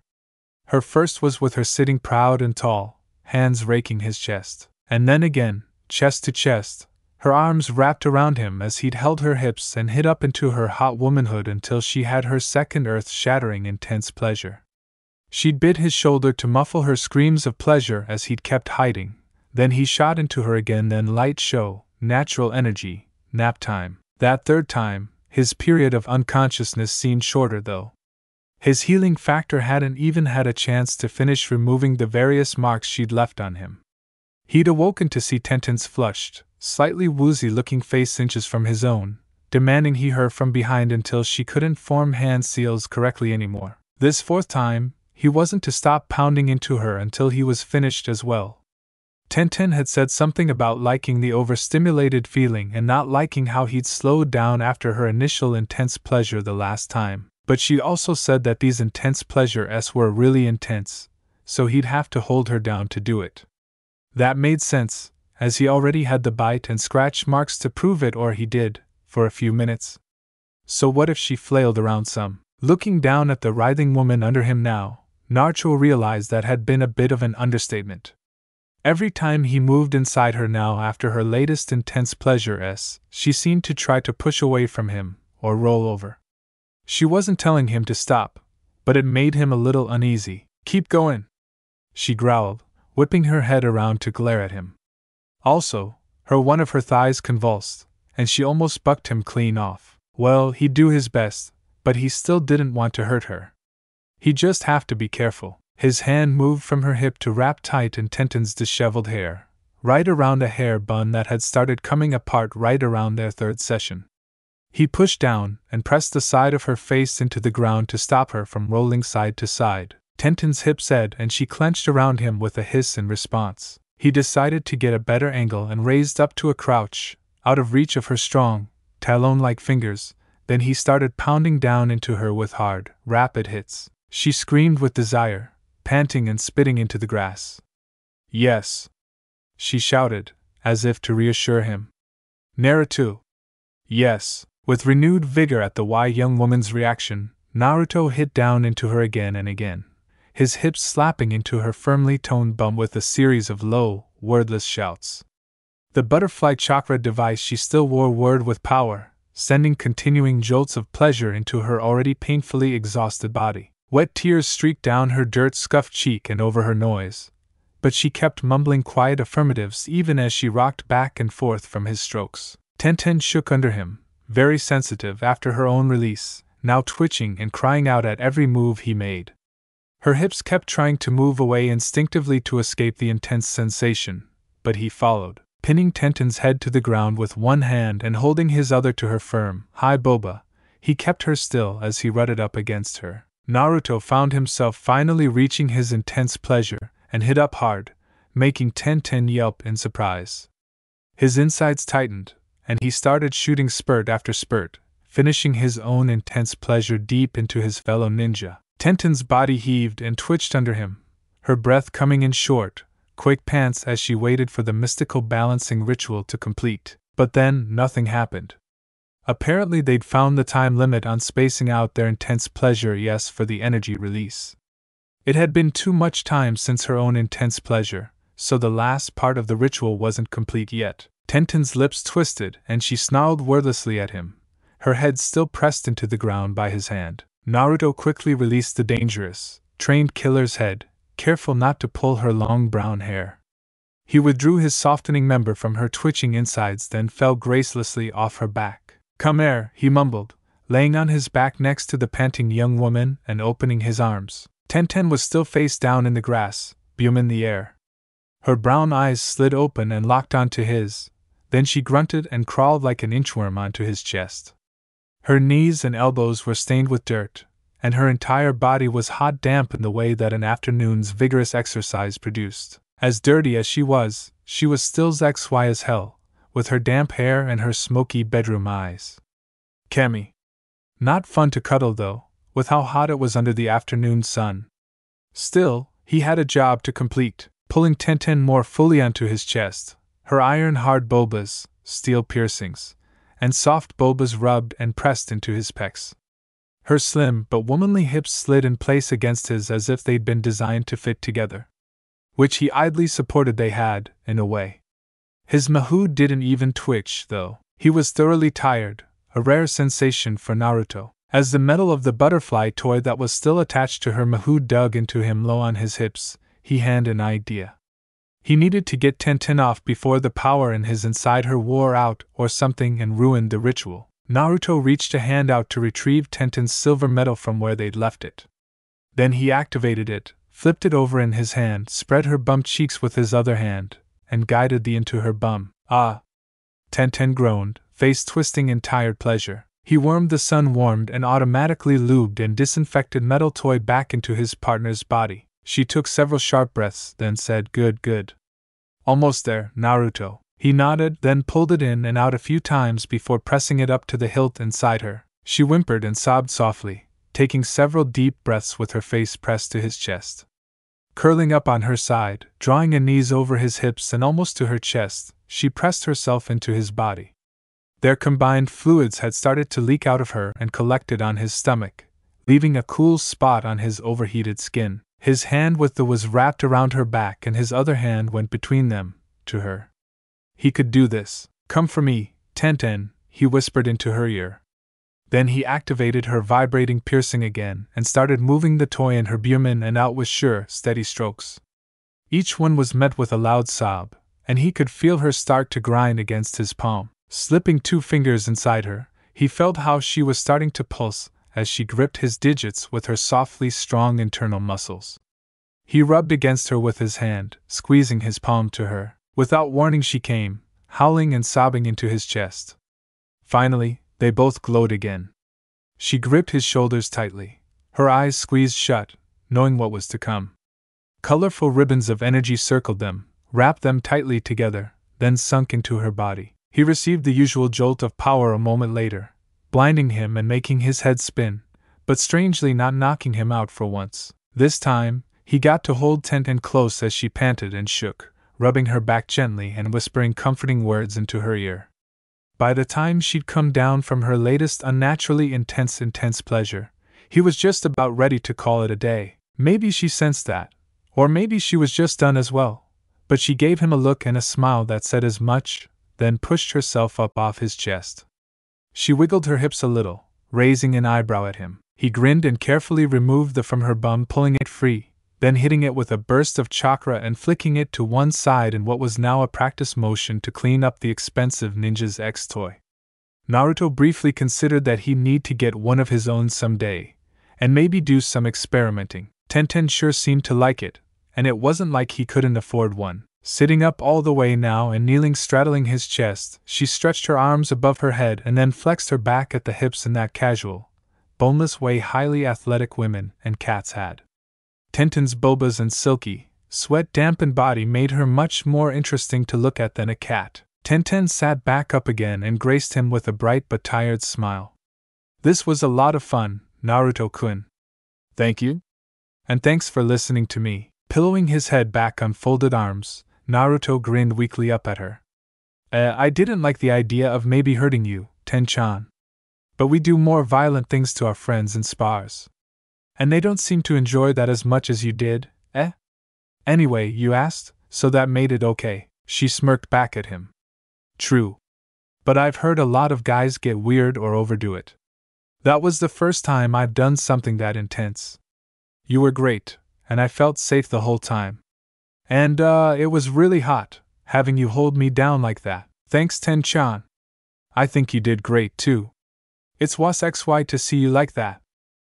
Her first was with her sitting proud and tall, hands raking his chest, and then again, chest to chest, her arms wrapped around him as he'd held her hips and hid up into her hot womanhood until she had her second earth-shattering intense pleasure. She'd bit his shoulder to muffle her screams of pleasure as he'd kept hiding, then he shot into her again, then light show, natural energy, nap time. That third time, his period of unconsciousness seemed shorter though. His healing factor hadn't even had a chance to finish removing the various marks she'd left on him. He'd awoken to see Tenten's flushed, slightly woozy-looking face inches from his own, demanding her from behind until she couldn't form hand seals correctly anymore. This fourth time, he wasn't to stop pounding into her until he was finished as well. Tenten had said something about liking the overstimulated feeling and not liking how he'd slowed down after her initial intense pleasure the last time, but she also said that these intense pleasures were really intense, so he'd have to hold her down to do it. That made sense, as he already had the bite and scratch marks to prove it, or he did, for a few minutes. So what if she flailed around some? Looking down at the writhing woman under him now, Naruto realized that had been a bit of an understatement. Every time he moved inside her now after her latest intense pleasure, she seemed to try to push away from him, or roll over. She wasn't telling him to stop, but it made him a little uneasy. "Keep going," she growled, whipping her head around to glare at him. Also, one of her thighs convulsed, and she almost bucked him clean off. Well, he'd do his best, but he still didn't want to hurt her. He'd just have to be careful. His hand moved from her hip to wrap tight in Tenten's disheveled hair, right around a hair bun that had started coming apart right around their third session. He pushed down and pressed the side of her face into the ground to stop her from rolling side to side. Tenten's hip said, and she clenched around him with a hiss in response. He decided to get a better angle and raised up to a crouch, out of reach of her strong, talon-like fingers. Then he started pounding down into her with hard, rapid hits. She screamed with desire, panting and spitting into the grass. "Yes," she shouted, as if to reassure him. "Naruto." "Yes." With renewed vigor at the young woman's reaction, Naruto hit down into her again and again, his hips slapping into her firmly toned bum with a series of low, wordless shouts. The butterfly chakra device she still wore whirred with power, sending continuing jolts of pleasure into her already painfully exhausted body. Wet tears streaked down her dirt-scuffed cheek and over her nose, but she kept mumbling quiet affirmatives even as she rocked back and forth from his strokes. Tenten shook under him, very sensitive after her own release, now twitching and crying out at every move he made. Her hips kept trying to move away instinctively to escape the intense sensation, but he followed, pinning Tenten's head to the ground with one hand and holding his other to her firm, high boba. He kept her still as he rutted up against her. Naruto found himself finally reaching his intense pleasure, and hit up hard, making Tenten yelp in surprise. His insides tightened, and he started shooting spurt after spurt, finishing his own intense pleasure deep into his fellow ninja. Tenten's body heaved and twitched under him, her breath coming in short, quick pants as she waited for the mystical balancing ritual to complete. But then, nothing happened. Apparently they'd found the time limit on spacing out their intense pleasure for the energy release. It had been too much time since her own intense pleasure, so the last part of the ritual wasn't complete yet. Tenten's lips twisted and she snarled wordlessly at him, her head still pressed into the ground by his hand. Naruto quickly released the dangerous, trained killer's head, careful not to pull her long brown hair. He withdrew his softening member from her twitching insides, then fell gracelessly off her back. "Come here," he mumbled, laying on his back next to the panting young woman and opening his arms. Tenten was still face down in the grass, beam in the air. Her brown eyes slid open and locked onto his, then she grunted and crawled like an inchworm onto his chest. Her knees and elbows were stained with dirt, and her entire body was hot damp in the way that an afternoon's vigorous exercise produced. As dirty as she was still XY as hell, with her damp hair and her smoky bedroom eyes. Cammy. Not fun to cuddle though, with how hot it was under the afternoon sun. Still, he had a job to complete, pulling Tenten more fully onto his chest, her iron-hard bulbas, steel piercings, and soft bulbas rubbed and pressed into his pecs. Her slim but womanly hips slid in place against his as if they'd been designed to fit together. Which he idly supported they had, in a way. His mahood didn't even twitch, though. He was thoroughly tired, a rare sensation for Naruto. As the metal of the butterfly toy that was still attached to her mahood dug into him low on his hips, he had an idea. He needed to get Tenten off before the power in his inside her wore out or something and ruined the ritual. Naruto reached a hand out to retrieve Tenten's silver medal from where they'd left it. Then he activated it, flipped it over in his hand, spread her bum cheeks with his other hand, and guided the into her bum. "Ah!" Tenten groaned, face twisting in tired pleasure. He wormed the sun-warmed and automatically lubed and disinfected metal toy back into his partner's body. She took several sharp breaths, then said, "Good, good. Almost there, Naruto." He nodded, then pulled it in and out a few times before pressing it up to the hilt inside her. She whimpered and sobbed softly, taking several deep breaths with her face pressed to his chest. Curling up on her side, drawing a knees over his hips and almost to her chest, she pressed herself into his body. Their combined fluids had started to leak out of her and collected on his stomach, leaving a cool spot on his overheated skin. His hand with the was wrapped around her back and his other hand went between them, to her. He could do this. "Come for me, Tenten," he whispered into her ear. Then he activated her vibrating piercing again and started moving the toy in her beam in and out with sure, steady strokes. Each one was met with a loud sob, and he could feel her start to grind against his palm. Slipping 2 fingers inside her, he felt how she was starting to pulse as she gripped his digits with her softly strong internal muscles. He rubbed against her with his hand, squeezing his palm to her. Without warning she came, howling and sobbing into his chest. Finally, they both glowed again. She gripped his shoulders tightly, her eyes squeezed shut, knowing what was to come. Colorful ribbons of energy circled them, wrapped them tightly together, then sunk into her body. He received the usual jolt of power a moment later, blinding him and making his head spin, but strangely not knocking him out for once. This time, he got to hold Tenten close as she panted and shook, rubbing her back gently and whispering comforting words into her ear. By the time she'd come down from her latest unnaturally intense pleasure, he was just about ready to call it a day. Maybe she sensed that, or maybe she was just done as well, but she gave him a look and a smile that said as much, then pushed herself up off his chest. She wiggled her hips a little, raising an eyebrow at him. He grinned and carefully removed the from her bum, pulling it free, then hitting it with a burst of chakra and flicking it to one side in what was now a practice motion to clean up the expensive Ninja's X toy. Naruto briefly considered that he'd need to get one of his own someday, and maybe do some experimenting. Tenten sure seemed to like it, and it wasn't like he couldn't afford one. Sitting up all the way now and kneeling straddling his chest, she stretched her arms above her head and then flexed her back at the hips in that casual, boneless way highly athletic women and cats had. Tenten's bulbous and silky, sweat-dampened body made her much more interesting to look at than a cat. Tenten sat back up again and graced him with a bright but tired smile. "This was a lot of fun, Naruto-kun." "Thank you. And thanks for listening to me." Pillowing his head back on folded arms, Naruto grinned weakly up at her. I didn't like the idea of maybe hurting you, Ten-chan. But we do more violent things to our friends in spars. And they don't seem to enjoy that as much as you did, eh? Anyway, you asked, so that made it okay, she smirked back at him. True. But I've heard a lot of guys get weird or overdo it. That was the first time I've done something that intense. You were great, and I felt safe the whole time. And, it was really hot, having you hold me down like that. Thanks, Ten-chan. I think you did great, too. It's was XY to see you like that.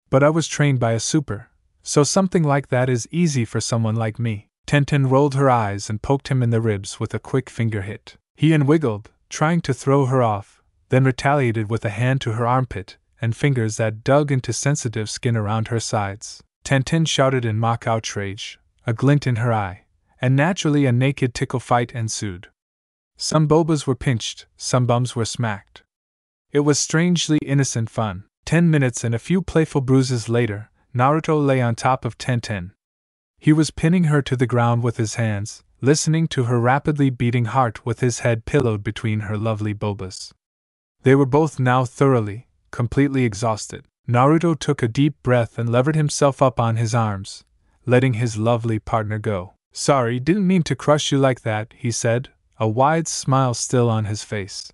But I was trained by a super, so something like that is easy for someone like me. Tenten rolled her eyes and poked him in the ribs with a quick finger hit. He wiggled, trying to throw her off, then retaliated with a hand to her armpit, and fingers that dug into sensitive skin around her sides. Tenten shouted in mock outrage, a glint in her eye, and naturally a naked tickle fight ensued. Some bobas were pinched, some bums were smacked. It was strangely innocent fun. 10 minutes and a few playful bruises later, Naruto lay on top of Tenten. He was pinning her to the ground with his hands, listening to her rapidly beating heart with his head pillowed between her lovely bobas. They were both now thoroughly, completely exhausted. Naruto took a deep breath and levered himself up on his arms, letting his lovely partner go. Sorry, didn't mean to crush you like that, he said, a wide smile still on his face.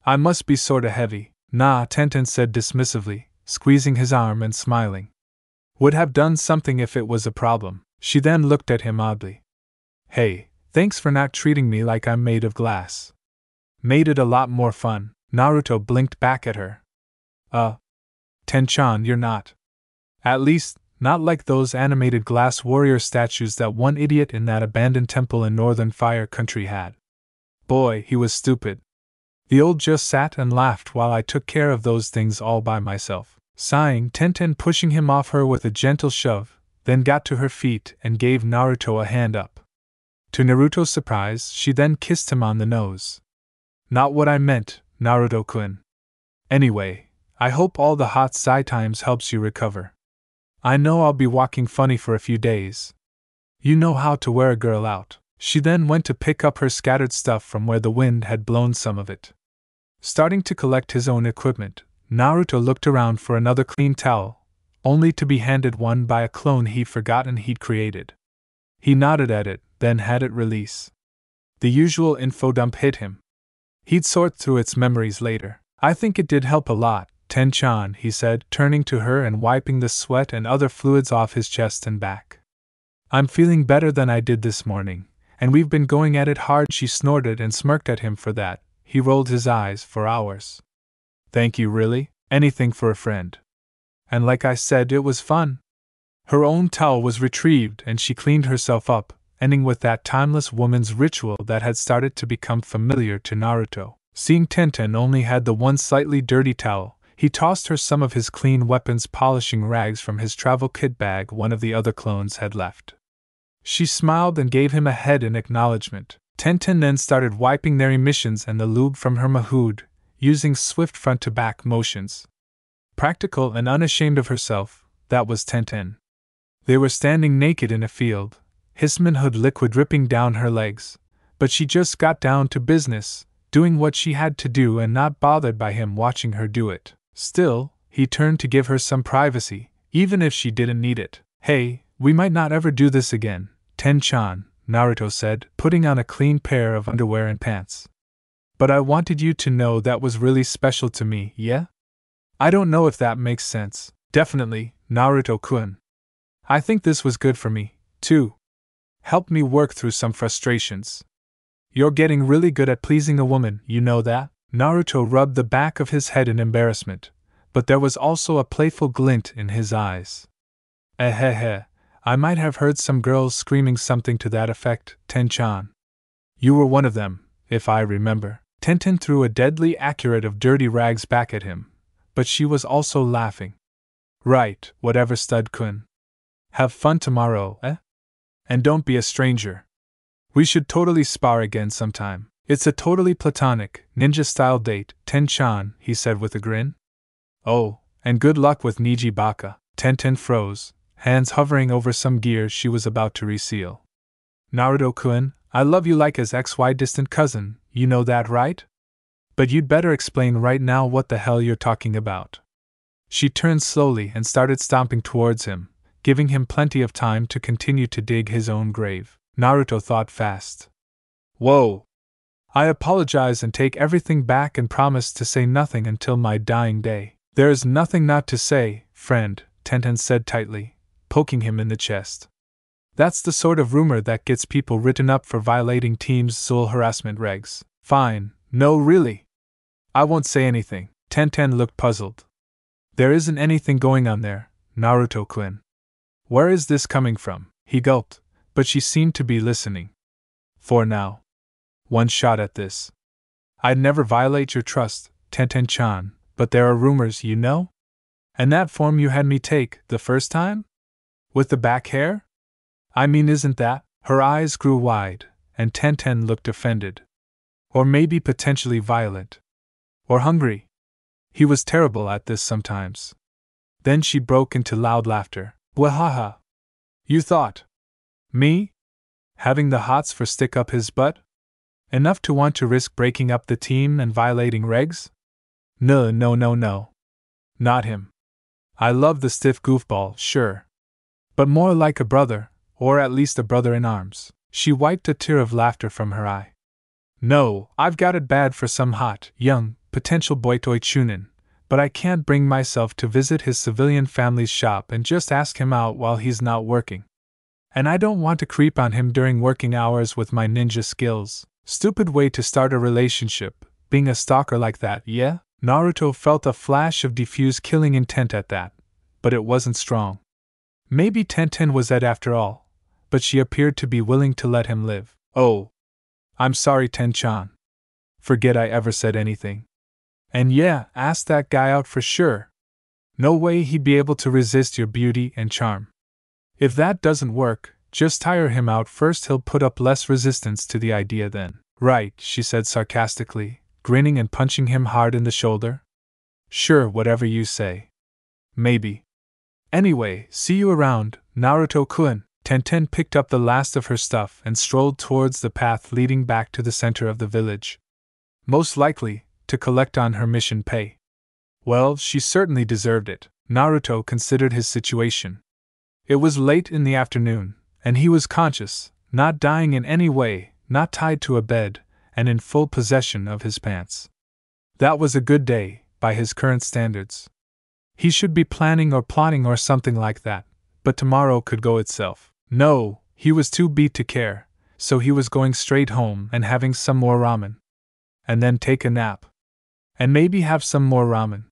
I must be sorta heavy. Nah, Tenten said dismissively, squeezing his arm and smiling. Would have done something if it was a problem. She then looked at him oddly. Hey, thanks for not treating me like I'm made of glass. Made it a lot more fun. Naruto blinked back at her. Ten-chan, you're not. At least, not like those animated glass warrior statues that one idiot in that abandoned temple in Northern Fire Country had. Boy, he was stupid. The old just sat and laughed while I took care of those things all by myself. Sighing, Tenten pushing him off her with a gentle shove, then got to her feet and gave Naruto a hand up. To Naruto's surprise, she then kissed him on the nose. Not what I meant, Naruto-kun. Anyway, I hope all the hot side times helps you recover. I know I'll be walking funny for a few days. You know how to wear a girl out. She then went to pick up her scattered stuff from where the wind had blown some of it. Starting to collect his own equipment, Naruto looked around for another clean towel, only to be handed one by a clone he'd forgotten he'd created. He nodded at it, then had it release. The usual info dump hit him. He'd sort through its memories later. I think it did help a lot, Ten-chan, he said, turning to her and wiping the sweat and other fluids off his chest and back. I'm feeling better than I did this morning, and we've been going at it hard. She snorted and smirked at him for that. He rolled his eyes for hours. Thank you, really? Anything for a friend. And like I said, it was fun. Her own towel was retrieved and she cleaned herself up, ending with that timeless woman's ritual that had started to become familiar to Naruto. Seeing Tenten only had the one slightly dirty towel, he tossed her some of his clean weapons polishing rags from his travel kit bag one of the other clones had left. She smiled and gave him a head in acknowledgement. Tenten then started wiping their emissions and the lube from her mahood, using swift front-to-back motions. Practical and unashamed of herself, that was Tenten. They were standing naked in a field, his manhood liquid dripping down her legs, but she just got down to business, doing what she had to do and not bothered by him watching her do it. Still, he turned to give her some privacy, even if she didn't need it. Hey, we might not ever do this again, Ten-chan, Naruto said, putting on a clean pair of underwear and pants. But I wanted you to know that was really special to me, yeah? I don't know if that makes sense. Definitely, Naruto-kun. I think this was good for me, too. Helped me work through some frustrations. You're getting really good at pleasing a woman, you know that? Naruto rubbed the back of his head in embarrassment, but there was also a playful glint in his eyes. I might have heard some girls screaming something to that effect, Ten-chan. You were one of them, if I remember. Tenten threw a deadly accurate of dirty rags back at him, but she was also laughing. Right, whatever, stud-kun. Have fun tomorrow, eh? And don't be a stranger. We should totally spar again sometime. It's a totally platonic, ninja-style date, Ten-chan, he said with a grin. Oh, and good luck with Niji Baka. Tenten froze, hands hovering over some gear she was about to reseal. Naruto-kun, I love you like as XY distant cousin, you know that, right? But you'd better explain right now what the hell you're talking about. She turned slowly and started stomping towards him, giving him plenty of time to continue to dig his own grave. Naruto thought fast. Whoa! I apologize and take everything back and promise to say nothing until my dying day. There is nothing not to say, friend, Tenten said tightly, poking him in the chest. That's the sort of rumor that gets people written up for violating Team's Zul harassment regs. Fine, no really. I won't say anything. Tenten looked puzzled. There isn't anything going on there, Naruto-kun. Where is this coming from? He gulped, but she seemed to be listening. For now. One shot at this. I'd never violate your trust, Tenten-chan, but there are rumors, you know? And that form you had me take, the first time? With the back hair? I mean, isn't that? Her eyes grew wide, and Tenten looked offended. Or maybe potentially violent. Or hungry. He was terrible at this sometimes. Then she broke into loud laughter. Wahaha! You thought? Me? Having the hots for stick up his butt? Enough to want to risk breaking up the team and violating regs? No. Not him. I love the stiff goofball, sure. But more like a brother, or at least a brother in arms. She wiped a tear of laughter from her eye. No, I've got it bad for some hot, young, potential boitoi chunin, but I can't bring myself to visit his civilian family's shop and just ask him out while he's not working. And I don't want to creep on him during working hours with my ninja skills. Stupid way to start a relationship, being a stalker like that, yeah? Naruto felt a flash of diffuse killing intent at that, but it wasn't strong. Maybe Tenten was it after all, but she appeared to be willing to let him live. Oh. I'm sorry, Ten-chan. Forget I ever said anything. And yeah, ask that guy out for sure. No way he'd be able to resist your beauty and charm. If that doesn't work, just tire him out first, he'll put up less resistance to the idea then. Right, she said sarcastically, grinning and punching him hard in the shoulder. Sure, whatever you say. Maybe. Anyway, see you around, Naruto-kun. Tenten picked up the last of her stuff and strolled towards the path leading back to the center of the village. Most likely, to collect on her mission pay. Well, she certainly deserved it. Naruto considered his situation. It was late in the afternoon, and he was conscious, not dying in any way, not tied to a bed, and in full possession of his pants. That was a good day, by his current standards. He should be planning or plotting or something like that, but tomorrow could go itself. No, he was too beat to care, so he was going straight home and having some more ramen. And then take a nap. And maybe have some more ramen.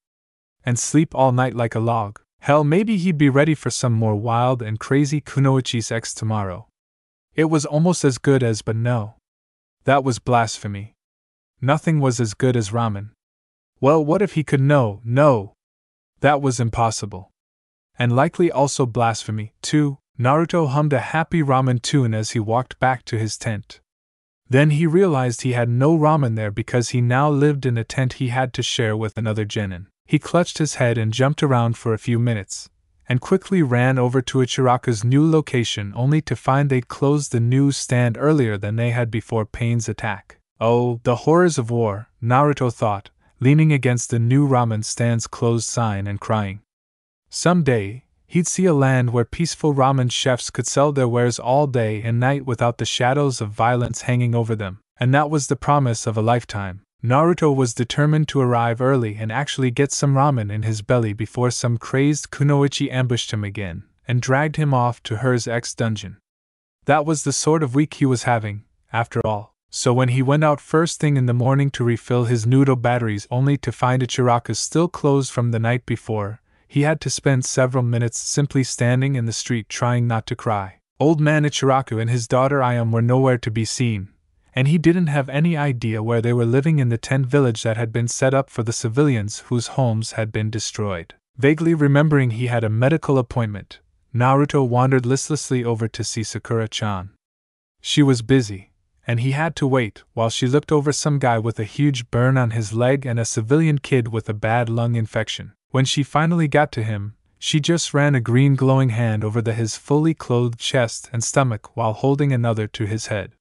And sleep all night like a log. Hell, maybe he'd be ready for some more wild and crazy kunoichi's X tomorrow. It was almost as good as, but no. That was blasphemy. Nothing was as good as ramen. Well, what if he could know? No. That was impossible. And likely also blasphemy, too. Naruto hummed a happy ramen tune as he walked back to his tent. Then he realized he had no ramen there because he now lived in a tent he had to share with another genin. He clutched his head and jumped around for a few minutes, and quickly ran over to Ichiraku's new location only to find they'd closed the news stand earlier than they had before Pain's attack. Oh, the horrors of war, Naruto thought, leaning against the new ramen stand's closed sign and crying. Someday, he'd see a land where peaceful ramen chefs could sell their wares all day and night without the shadows of violence hanging over them, and that was the promise of a lifetime. Naruto was determined to arrive early and actually get some ramen in his belly before some crazed kunoichi ambushed him again and dragged him off to Her's X dungeon. That was the sort of week he was having, after all. So when he went out first thing in the morning to refill his noodle batteries only to find Ichiraku still closed from the night before, he had to spend several minutes simply standing in the street trying not to cry. Old man Ichiraku and his daughter Ayam were nowhere to be seen, and he didn't have any idea where they were living in the tent village that had been set up for the civilians whose homes had been destroyed. Vaguely remembering he had a medical appointment, Naruto wandered listlessly over to see Sakura-chan. She was busy, and he had to wait while she looked over some guy with a huge burn on his leg and a civilian kid with a bad lung infection. When she finally got to him, she just ran a green glowing hand over his fully clothed chest and stomach while holding another to his head.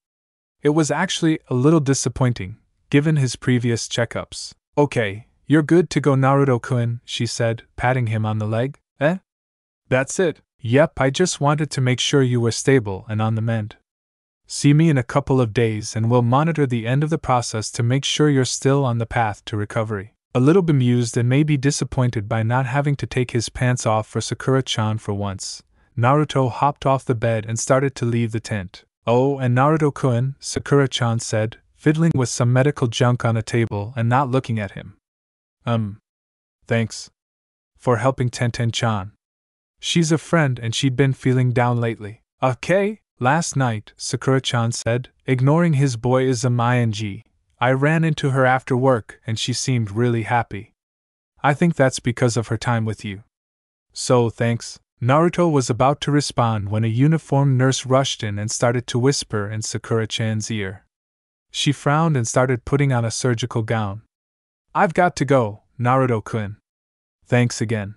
It was actually a little disappointing, given his previous checkups. Okay, you're good to go, Naruto-kun, she said, patting him on the leg. Eh? That's it. Yep, I just wanted to make sure you were stable and on the mend. See me in a couple of days and we'll monitor the end of the process to make sure you're still on the path to recovery. A little bemused and maybe disappointed by not having to take his pants off for Sakura-chan for once, Naruto hopped off the bed and started to leave the tent. Oh, and Naruto-kun, Sakura-chan said, fiddling with some medical junk on a table and not looking at him. Thanks. For helping Tenten-chan. She's a friend and she'd been feeling down lately. Okay, last night, Sakura-chan said, ignoring his boyism ing. I ran into her after work and she seemed really happy. I think that's because of her time with you. So, thanks. Naruto was about to respond when a uniformed nurse rushed in and started to whisper in Sakura-chan's ear. She frowned and started putting on a surgical gown. I've got to go, Naruto-kun. Thanks again.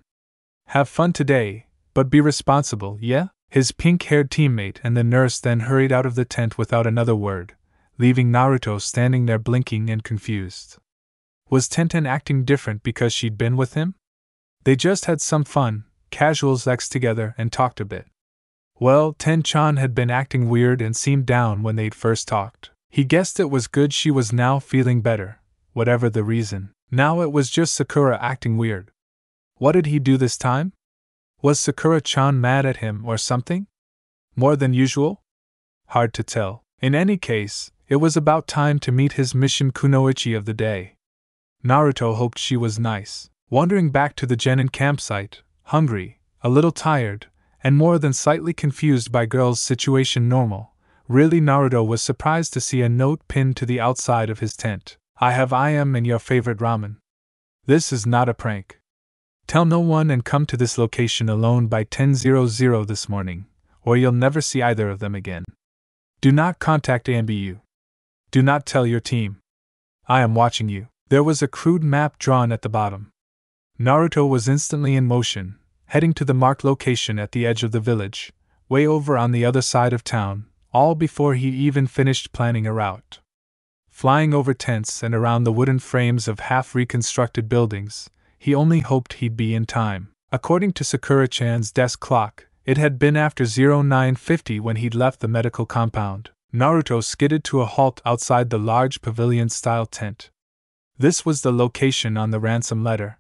Have fun today, but be responsible, yeah? His pink-haired teammate and the nurse then hurried out of the tent without another word, leaving Naruto standing there blinking and confused. Was Tenten acting different because she'd been with him? They just had some fun, casual sex together and talked a bit. Well, Ten-chan had been acting weird and seemed down when they'd first talked. He guessed it was good she was now feeling better, whatever the reason. Now it was just Sakura acting weird. What did he do this time? Was Sakura-chan mad at him or something? More than usual? Hard to tell. In any case, it was about time to meet his mission kunoichi of the day. Naruto hoped she was nice. Wandering back to the genin campsite, hungry, a little tired, and more than slightly confused by girl's situation normal, really Naruto was surprised to see a note pinned to the outside of his tent. I am and your favorite ramen. This is not a prank. Tell no one and come to this location alone by 10:00 this morning, or you'll never see either of them again. Do not contact AMBU. Do not tell your team. I am watching you. There was a crude map drawn at the bottom. Naruto was instantly in motion, heading to the marked location at the edge of the village, way over on the other side of town, all before he even finished planning a route. Flying over tents and around the wooden frames of half-reconstructed buildings, he only hoped he'd be in time. According to Sakura-chan's desk clock, it had been after 0950 when he'd left the medical compound. Naruto skidded to a halt outside the large pavilion-style tent. This was the location on the ransom letter.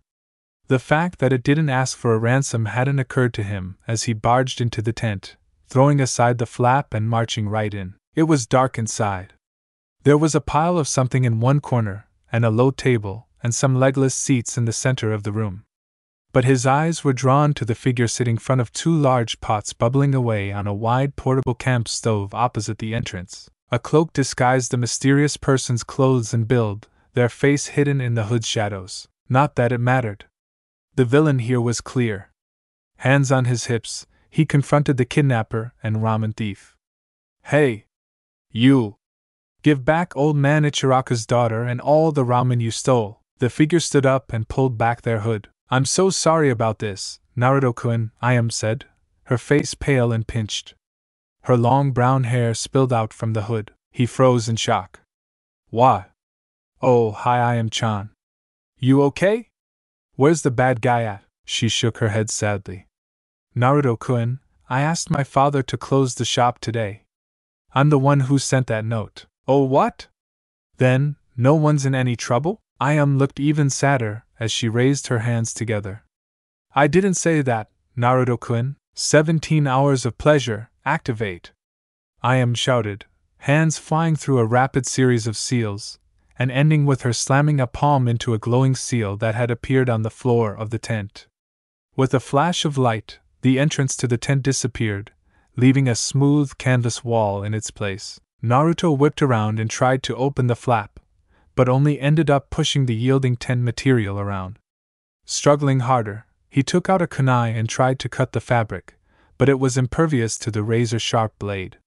The fact that it didn't ask for a ransom hadn't occurred to him as he barged into the tent, throwing aside the flap and marching right in. It was dark inside. There was a pile of something in one corner, and a low table, and some legless seats in the center of the room. But his eyes were drawn to the figure sitting in front of two large pots bubbling away on a wide portable camp stove opposite the entrance. A cloak disguised the mysterious person's clothes and build, their face hidden in the hood's shadows. Not that it mattered. The villain here was clear. Hands on his hips, he confronted the kidnapper and ramen thief. Hey! You! Give back old man Ichiraka's daughter and all the ramen you stole. The figure stood up and pulled back their hood. I'm so sorry about this, Naruto-kun, said, her face pale and pinched. Her long brown hair spilled out from the hood. He froze in shock. Why? Oh, hi, Chan. You okay? Where's the bad guy at? She shook her head sadly. Naruto-kun, I asked my father to close the shop today. I'm the one who sent that note. Oh, what? Then, no one's in any trouble? Looked even sadder as she raised her hands together. I didn't say that, Naruto-kun. 17 hours of pleasure, activate. Shouted, hands flying through a rapid series of seals, and ending with her slamming a palm into a glowing seal that had appeared on the floor of the tent. With a flash of light, the entrance to the tent disappeared, leaving a smooth canvas wall in its place. Naruto whipped around and tried to open the flap, but only ended up pushing the yielding tent material around. Struggling harder, he took out a kunai and tried to cut the fabric, but it was impervious to the razor-sharp blade.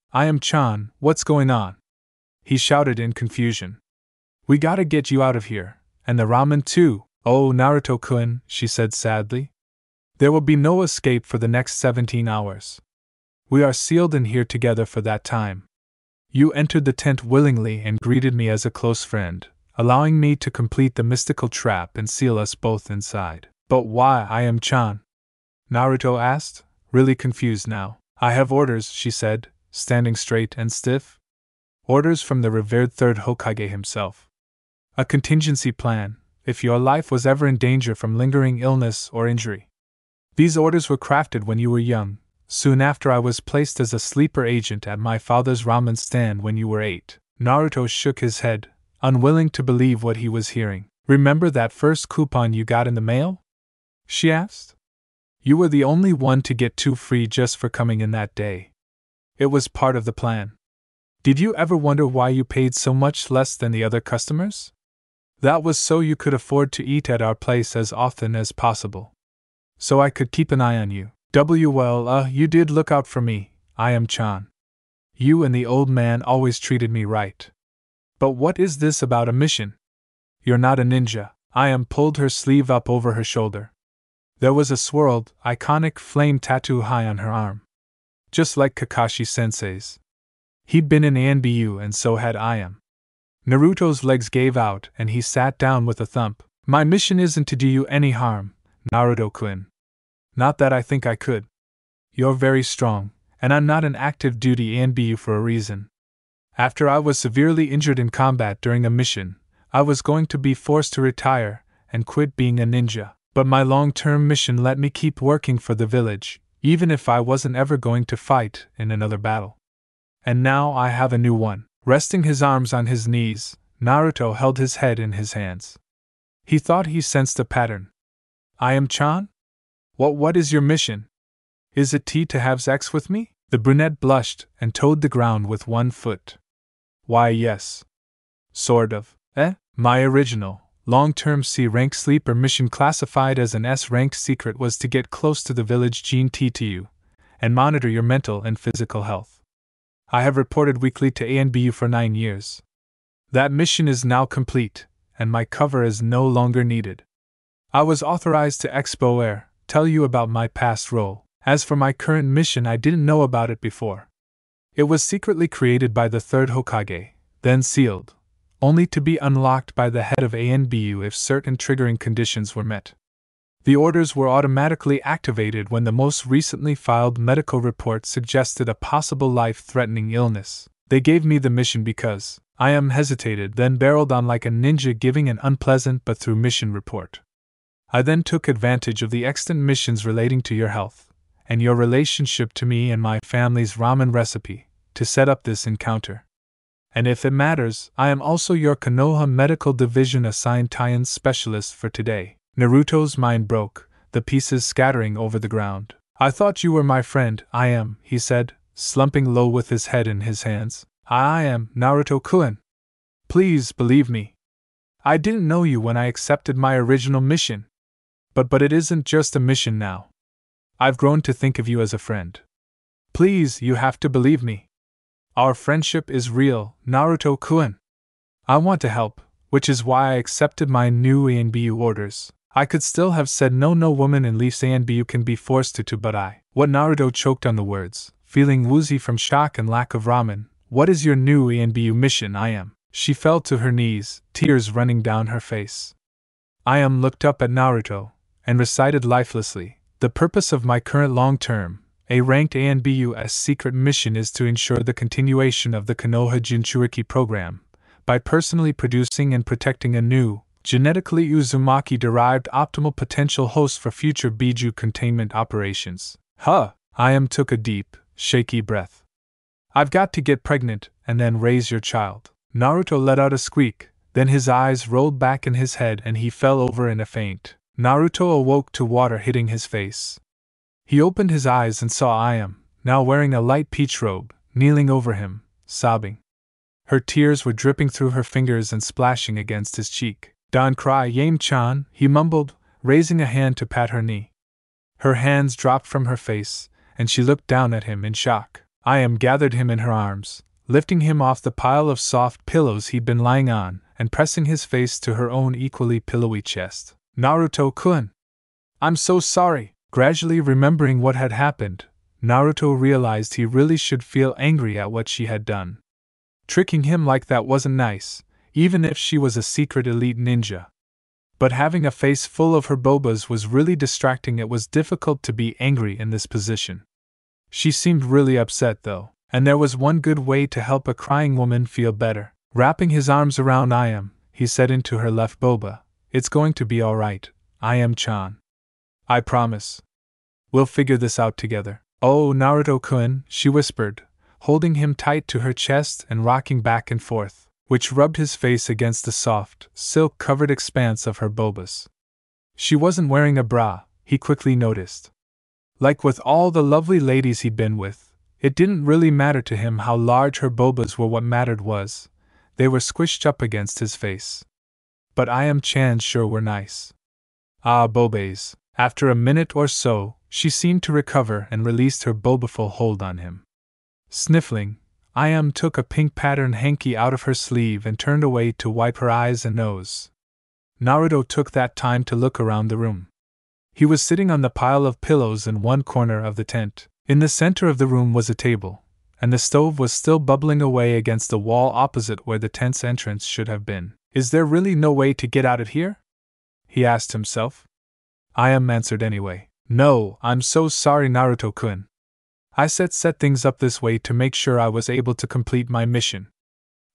Chan, what's going on? He shouted in confusion. We gotta get you out of here, and the ramen too. Oh, Naruto-kun, she said sadly. There will be no escape for the next 17 hours. We are sealed in here together for that time. You entered the tent willingly and greeted me as a close friend, allowing me to complete the mystical trap and seal us both inside. But why Chan? Naruto asked, really confused now. I have orders, she said, standing straight and stiff. Orders from the revered third Hokage himself. A contingency plan, if your life was ever in danger from lingering illness or injury. These orders were crafted when you were young, soon after I was placed as a sleeper agent at my father's ramen stand when you were 8. Naruto shook his head, unwilling to believe what he was hearing. Remember that first coupon you got in the mail? She asked. You were the only one to get 2 free just for coming in that day. It was part of the plan. Did you ever wonder why you paid so much less than the other customers? That was so you could afford to eat at our place as often as possible. So I could keep an eye on you. You did look out for me, I am Chan. You and the old man always treated me right. But what is this about a mission? You're not a ninja. I am pulled her sleeve up over her shoulder. There was a swirled, iconic flame tattoo high on her arm. Just like Kakashi Sensei's. He'd been in ANBU and so had I am. Naruto's legs gave out and he sat down with a thump. My mission isn't to do you any harm, Naruto-kun. Not that I think I could. You're very strong, and I'm not an active duty ANBU for a reason. After I was severely injured in combat during a mission, I was going to be forced to retire and quit being a ninja. But my long-term mission let me keep working for the village, even if I wasn't ever going to fight in another battle. And now I have a new one. Resting his arms on his knees, Naruto held his head in his hands. He thought he sensed a pattern. I am Chan? What is your mission? Is it to have sex with me? The brunette blushed and toed the ground with one foot. Why, yes. Sort of. My original, long-term C-rank sleeper mission classified as an S-rank secret was to get close to the village Gene TTU and monitor your mental and physical health. I have reported weekly to ANBU for 9 years. That mission is now complete, and my cover is no longer needed. I was authorized to Expo Air, tell you about my past role. As for my current mission, I didn't know about it before. It was secretly created by the third Hokage, then sealed, only to be unlocked by the head of ANBU if certain triggering conditions were met. The orders were automatically activated when the most recently filed medical report suggested a possible life-threatening illness. They gave me the mission because I hesitated, then barreled on like a ninja, giving an unpleasant but through mission report. I then took advantage of the extant missions relating to your health and your relationship to me and my family's ramen recipe to set up this encounter. And if it matters, I am also your Konoha Medical Division assigned tie-in specialist for today. Naruto's mind broke, the pieces scattering over the ground. I thought you were my friend, he said, slumping low with his head in his hands. I am Naruto-kun. Please believe me. I didn't know you when I accepted my original mission. But it isn't just a mission now. I've grown to think of you as a friend. Please, you have to believe me. Our friendship is real, Naruto-kun. I want to help, which is why I accepted my new ANBU orders. I could still have said no woman in Leaf's ANBU can be forced to but What Naruto choked on the words, feeling woozy from shock and lack of ramen. What is your new ANBU mission, She fell to her knees, tears running down her face. Looked up at Naruto and recited lifelessly, the purpose of my current long-term, A-ranked ANBUS secret mission is to ensure the continuation of the Konoha Jinchuriki program, by personally producing and protecting a new, genetically Uzumaki-derived optimal potential host for future Biju containment operations. Took a deep, shaky breath. I've got to get pregnant and then raise your child. Naruto let out a squeak, then his eyes rolled back in his head and he fell over in a faint. Naruto awoke to water hitting his face. He opened his eyes and saw Ayam, now wearing a light peach robe, kneeling over him, sobbing. Her tears were dripping through her fingers and splashing against his cheek. Don't cry, Yame-chan, he mumbled, raising a hand to pat her knee. Her hands dropped from her face, and she looked down at him in shock. Ayam gathered him in her arms, lifting him off the pile of soft pillows he'd been lying on, and pressing his face to her own equally pillowy chest. Naruto-kun! I'm so sorry! Gradually remembering what had happened, Naruto realized he really should feel angry at what she had done. Tricking him like that wasn't nice, even if she was a secret elite ninja. But having a face full of her bobas was really distracting. It was difficult to be angry in this position. She seemed really upset though. And there was one good way to help a crying woman feel better. Wrapping his arms around Ayam, he said into her left boba, "It's going to be alright, Ayam-chan. I promise. We'll figure this out together." "Oh, Naruto-kun," she whispered, holding him tight to her chest and rocking back and forth, which rubbed his face against the soft, silk-covered expanse of her bobas. She wasn't wearing a bra, he quickly noticed. Like with all the lovely ladies he'd been with, it didn't really matter to him how large her bobas were. What mattered was, they were squished up against his face. But Ayam-chan sure were nice. Ah, bobas. After a minute or so, she seemed to recover and released her bobaful hold on him. Sniffling, Ayam took a pink pattern hanky out of her sleeve and turned away to wipe her eyes and nose. Naruto took that time to look around the room. He was sitting on the pile of pillows in one corner of the tent. In the center of the room was a table, and the stove was still bubbling away against the wall opposite where the tent's entrance should have been. "Is there really no way to get out of here?" he asked himself. Ayam answered anyway. "No, I'm so sorry, Naruto-kun. I set things up this way to make sure I was able to complete my mission.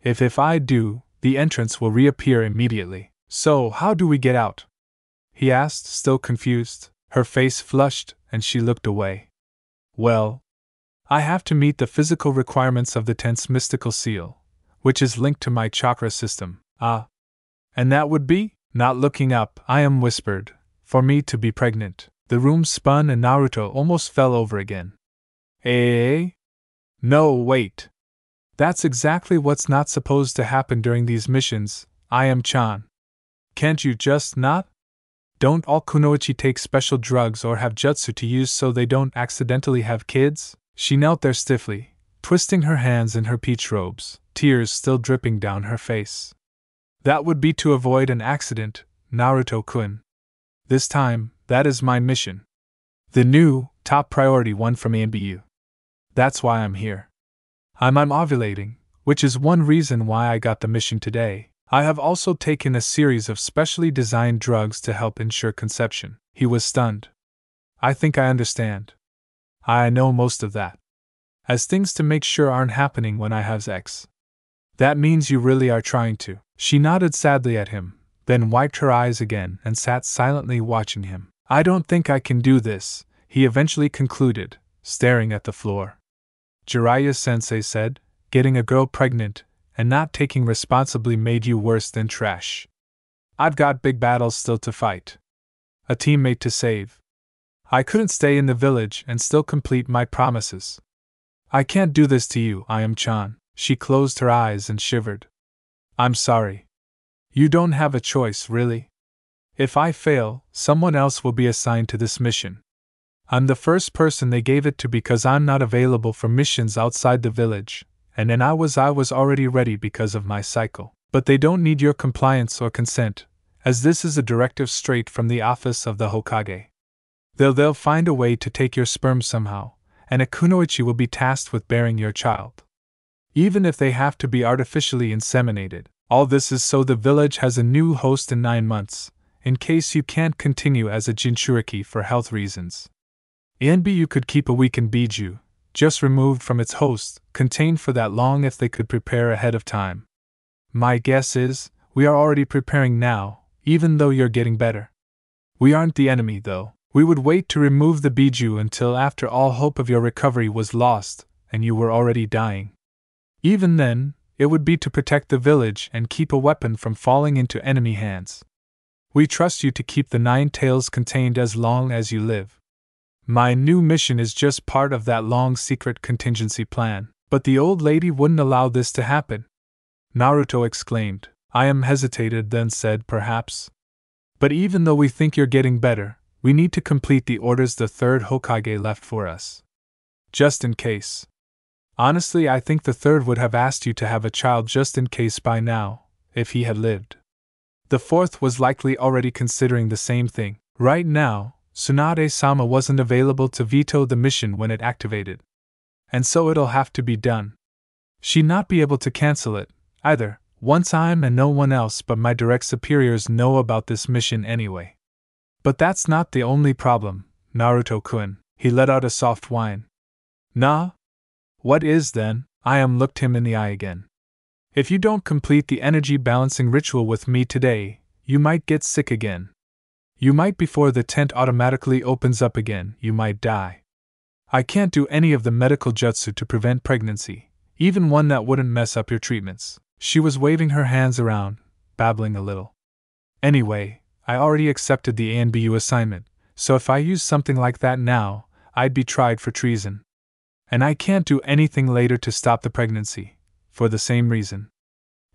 If I do, the entrance will reappear immediately. So how do we get out?" he asked, still confused. Her face flushed, and she looked away. "Well, I have to meet the physical requirements of the tent's mystical seal, which is linked to my chakra system." "Ah. And that would be?" Not looking up, Ayam whispered, "For me to be pregnant." The room spun and Naruto almost fell over again. "Eh? No, wait. That's exactly what's not supposed to happen during these missions, Ayam-chan. Can't you just not? Don't all kunoichi take special drugs or have jutsu to use so they don't accidentally have kids?" She knelt there stiffly, twisting her hands in her peach robes, tears still dripping down her face. "That would be to avoid an accident, Naruto-kun. This time, that is my mission. The new, top priority one from ANBU. That's why I'm here. I'm ovulating, which is one reason why I got the mission today. I have also taken a series of specially designed drugs to help ensure conception." He was stunned. "I think I understand. I know most of that. As things to make sure aren't happening when I have sex. That means you really are trying to." She nodded sadly at him, then wiped her eyes again and sat silently watching him. "I don't think I can do this," he eventually concluded, staring at the floor. "Jiraiya-sensei said, getting a girl pregnant and not taking responsibly made you worse than trash. I've got big battles still to fight. A teammate to save. I couldn't stay in the village and still complete my promises. I can't do this to you, Ayam-chan." She closed her eyes and shivered. "I'm sorry. You don't have a choice, really. If I fail, someone else will be assigned to this mission. I'm the first person they gave it to because I'm not available for missions outside the village, and then I was already ready because of my cycle. But they don't need your compliance or consent, as this is a directive straight from the office of the Hokage. They'll find a way to take your sperm somehow, and a kunoichi will be tasked with bearing your child. Even if they have to be artificially inseminated. All this is so the village has a new host in 9 months, in case you can't continue as a Jinchuriki for health reasons. ANBU could keep a weakened Biju, just removed from its host, contained for that long if they could prepare ahead of time. My guess is, we are already preparing now, even though you're getting better. We aren't the enemy, though. We would wait to remove the Biju until after all hope of your recovery was lost, and you were already dying. Even then, it would be to protect the village and keep a weapon from falling into enemy hands. We trust you to keep the 9 tails contained as long as you live. My new mission is just part of that long secret contingency plan." "But the old lady wouldn't allow this to happen," Naruto exclaimed. Ayam hesitated, then said, "Perhaps. But even though we think you're getting better, we need to complete the orders the third Hokage left for us. Just in case. Honestly, I think the third would have asked you to have a child just in case by now, if he had lived. The fourth was likely already considering the same thing. Right now, Tsunade-sama wasn't available to veto the mission when it activated. And so it'll have to be done. She'd not be able to cancel it, either, once I'm and no one else but my direct superiors know about this mission anyway. But that's not the only problem, Naruto-kun." He let out a soft whine. "Nah? What is then? Ayam looked him in the eye again. If you don't complete the energy balancing ritual with me today, you might get sick again. You might before the tent automatically opens up again, you might die. I can't do any of the medical jutsu to prevent pregnancy, even one that wouldn't mess up your treatments. She was waving her hands around, babbling a little. Anyway, I already accepted the ANBU assignment, so if I use something like that now, I'd be tried for treason. And I can't do anything later to stop the pregnancy, for the same reason.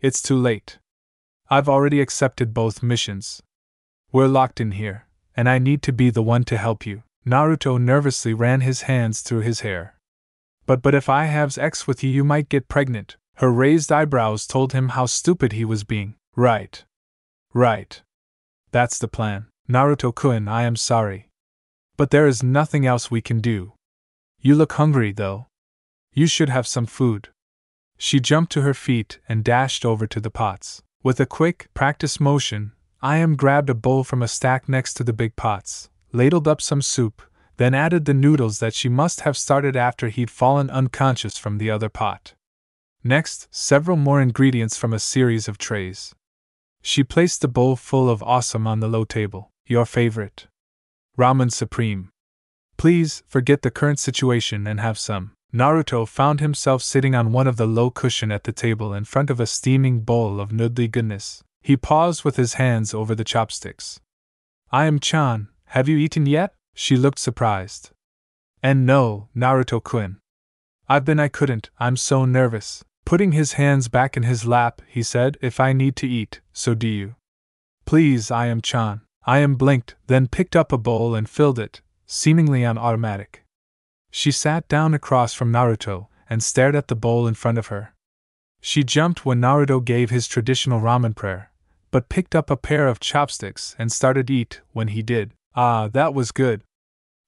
It's too late. I've already accepted both missions. We're locked in here, and I need to be the one to help you. Naruto nervously ran his hands through his hair. But if I have sex with you, you might get pregnant. Her raised eyebrows told him how stupid he was being. Right. That's the plan. Naruto-kun, I am sorry. But there is nothing else we can do. You look hungry, though. You should have some food. She jumped to her feet and dashed over to the pots. With a quick, practiced motion, Ayam grabbed a bowl from a stack next to the big pots, ladled up some soup, then added the noodles that she must have started after he'd fallen unconscious from the other pot. Next, several more ingredients from a series of trays. She placed the bowl full of awesome on the low table. Your favorite. Ramen supreme. Please, forget the current situation and have some. Naruto found himself sitting on one of the low cushion at the table in front of a steaming bowl of noodly goodness. He paused with his hands over the chopsticks. Ayam-chan, have you eaten yet? She looked surprised. And no, Naruto-kun. I couldn't, I'm so nervous. Putting his hands back in his lap, he said, if I need to eat, so do you. Please, Ayam-chan. Ayam blinked, then picked up a bowl and filled it, seemingly on automatic. She sat down across from Naruto and stared at the bowl in front of her. She jumped when Naruto gave his traditional ramen prayer, but picked up a pair of chopsticks and started to eat when he did. Ah, that was good.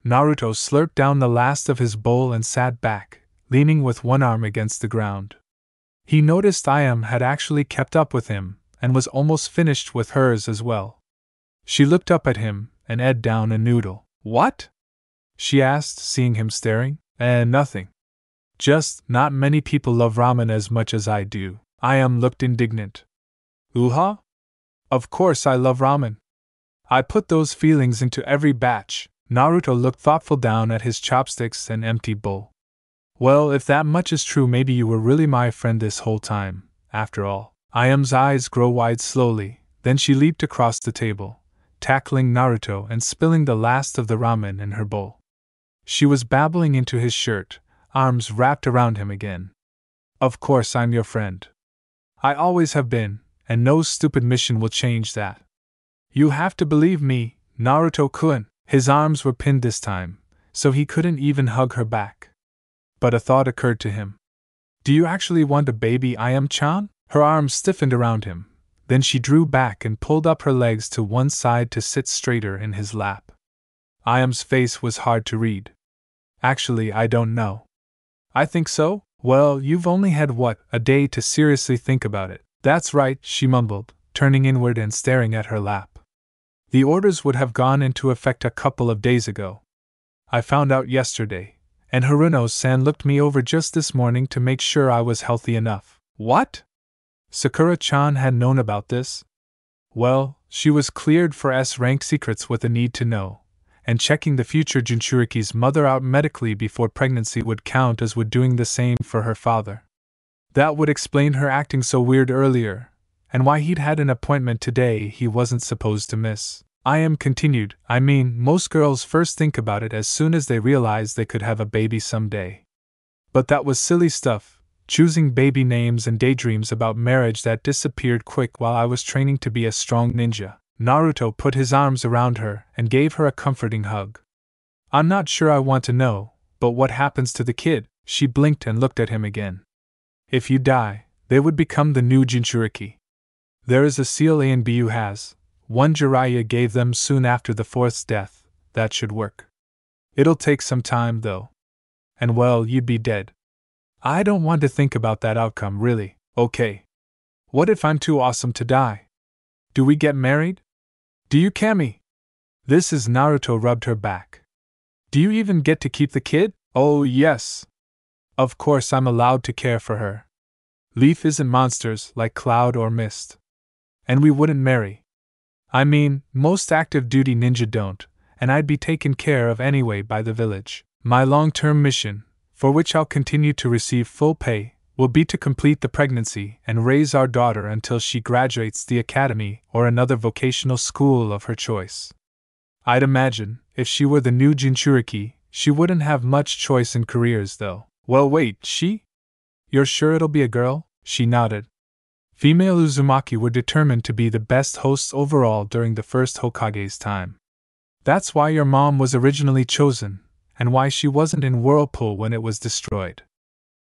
Naruto slurped down the last of his bowl and sat back, leaning with one arm against the ground. He noticed Ayam had actually kept up with him and was almost finished with hers as well. She looked up at him and ed down a noodle. What? She asked, seeing him staring. Nothing. Just, not many people love ramen as much as I do. Ayam looked indignant. Uha? Of course I love ramen. I put those feelings into every batch. Naruto looked thoughtful down at his chopsticks and empty bowl. Well, if that much is true, maybe you were really my friend this whole time, after all. Ayam's eyes grew wide slowly, then she leaped across the table, tackling Naruto and spilling the last of the ramen in her bowl. She was babbling into his shirt, arms wrapped around him again. Of course I'm your friend. I always have been, and no stupid mission will change that. You have to believe me, Naruto-kun. His arms were pinned this time, so he couldn't even hug her back. But a thought occurred to him. Do you actually want a baby, Ayam-chan? Her arms stiffened around him. Then she drew back and pulled up her legs to one side to sit straighter in his lap. Ayam's face was hard to read. Actually, I don't know. I think so? Well, you've only had a day to seriously think about it. That's right, she mumbled, turning inward and staring at her lap. The orders would have gone into effect a couple of days ago. I found out yesterday, and Haruno-san looked me over just this morning to make sure I was healthy enough. What? Sakura-chan had known about this? Well, she was cleared for S-rank secrets with a need to know, and checking the future Jinchuriki's mother out medically before pregnancy would count as would doing the same for her father. That would explain her acting so weird earlier, and why he'd had an appointment today he wasn't supposed to miss. Ayam continued, most girls first think about it as soon as they realize they could have a baby someday. But that was silly stuff, choosing baby names and daydreams about marriage that disappeared quick while I was training to be a strong ninja. Naruto put his arms around her and gave her a comforting hug. I'm not sure I want to know, but what happens to the kid? She blinked and looked at him again. If you die, they would become the new Jinchuriki. There is a seal ANBU has. One Jiraiya gave them soon after the fourth's death. That should work. It'll take some time, though. And well, you'd be dead. I don't want to think about that outcome, really. Okay. What if I'm too awesome to die? Do we get married? Do you, Kami? This is Naruto rubbed her back. Do you even get to keep the kid? Oh, yes. Of course I'm allowed to care for her. Leaf isn't monsters like Cloud or Mist. And we wouldn't marry. I mean, most active duty ninja don't, and I'd be taken care of anyway by the village. My long-term mission, for which I'll continue to receive full pay, will be to complete the pregnancy and raise our daughter until she graduates the academy or another vocational school of her choice. I'd imagine, if she were the new Jinchuriki, she wouldn't have much choice in careers though. Well wait, she? You're sure it'll be a girl? She nodded. Female Uzumaki were determined to be the best hosts overall during the first Hokage's time. That's why your mom was originally chosen, and why she wasn't in Whirlpool when it was destroyed.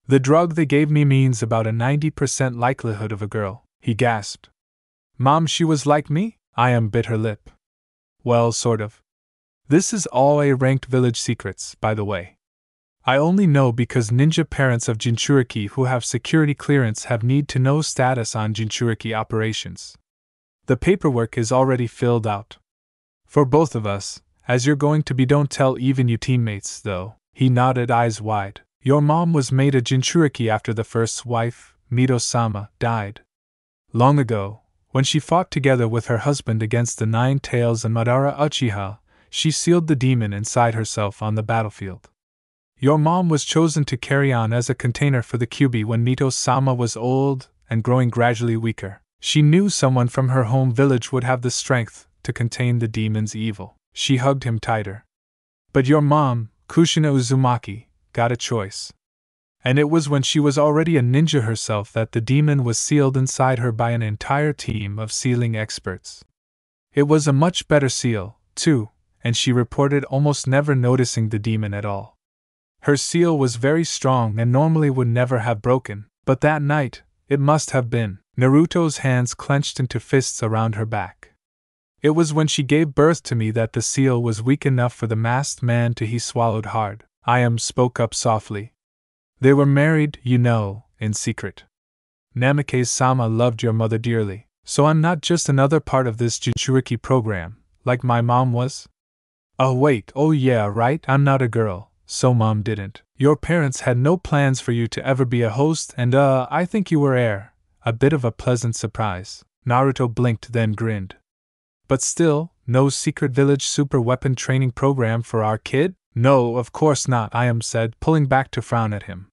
The drug they gave me means about a 90% likelihood of a girl, he gasped. Mom, she was like me? I bit her lip. Well, sort of. This is all A-ranked village secrets, by the way. I only know because ninja parents of Jinchuriki who have security clearance have need-to-know status on Jinchuriki operations. The paperwork is already filled out. For both of us, as you're going to be. Don't tell even you teammates, though. He nodded, eyes wide. Your mom was made a Jinchuriki after the first wife, Mito-sama, died. Long ago, when she fought together with her husband against the Nine Tails and Madara Uchiha, she sealed the demon inside herself on the battlefield. Your mom was chosen to carry on as a container for the Kyuubi when Mito-sama was old and growing gradually weaker. She knew someone from her home village would have the strength to contain the demon's evil. She hugged him tighter. But your mom, Kushina Uzumaki, got a choice. And it was when she was already a ninja herself that the demon was sealed inside her by an entire team of sealing experts. It was a much better seal, too, and she reported almost never noticing the demon at all. Her seal was very strong and normally would never have broken, but that night, it must have been. Naruto's hands clenched into fists around her back. It was when she gave birth to me that the seal was weak enough for the masked man to. He swallowed hard. Spoke up softly. They were married, you know, in secret. Namikaze-sama loved your mother dearly, so I'm not just another part of this Jinchuriki program, like my mom was? Oh wait, oh yeah, right, I'm not a girl. So mom didn't. Your parents had no plans for you to ever be a host and I think you were heir. A bit of a pleasant surprise. Naruto blinked then grinned. But still, no secret village super weapon training program for our kid? No, of course not, said, pulling back to frown at him.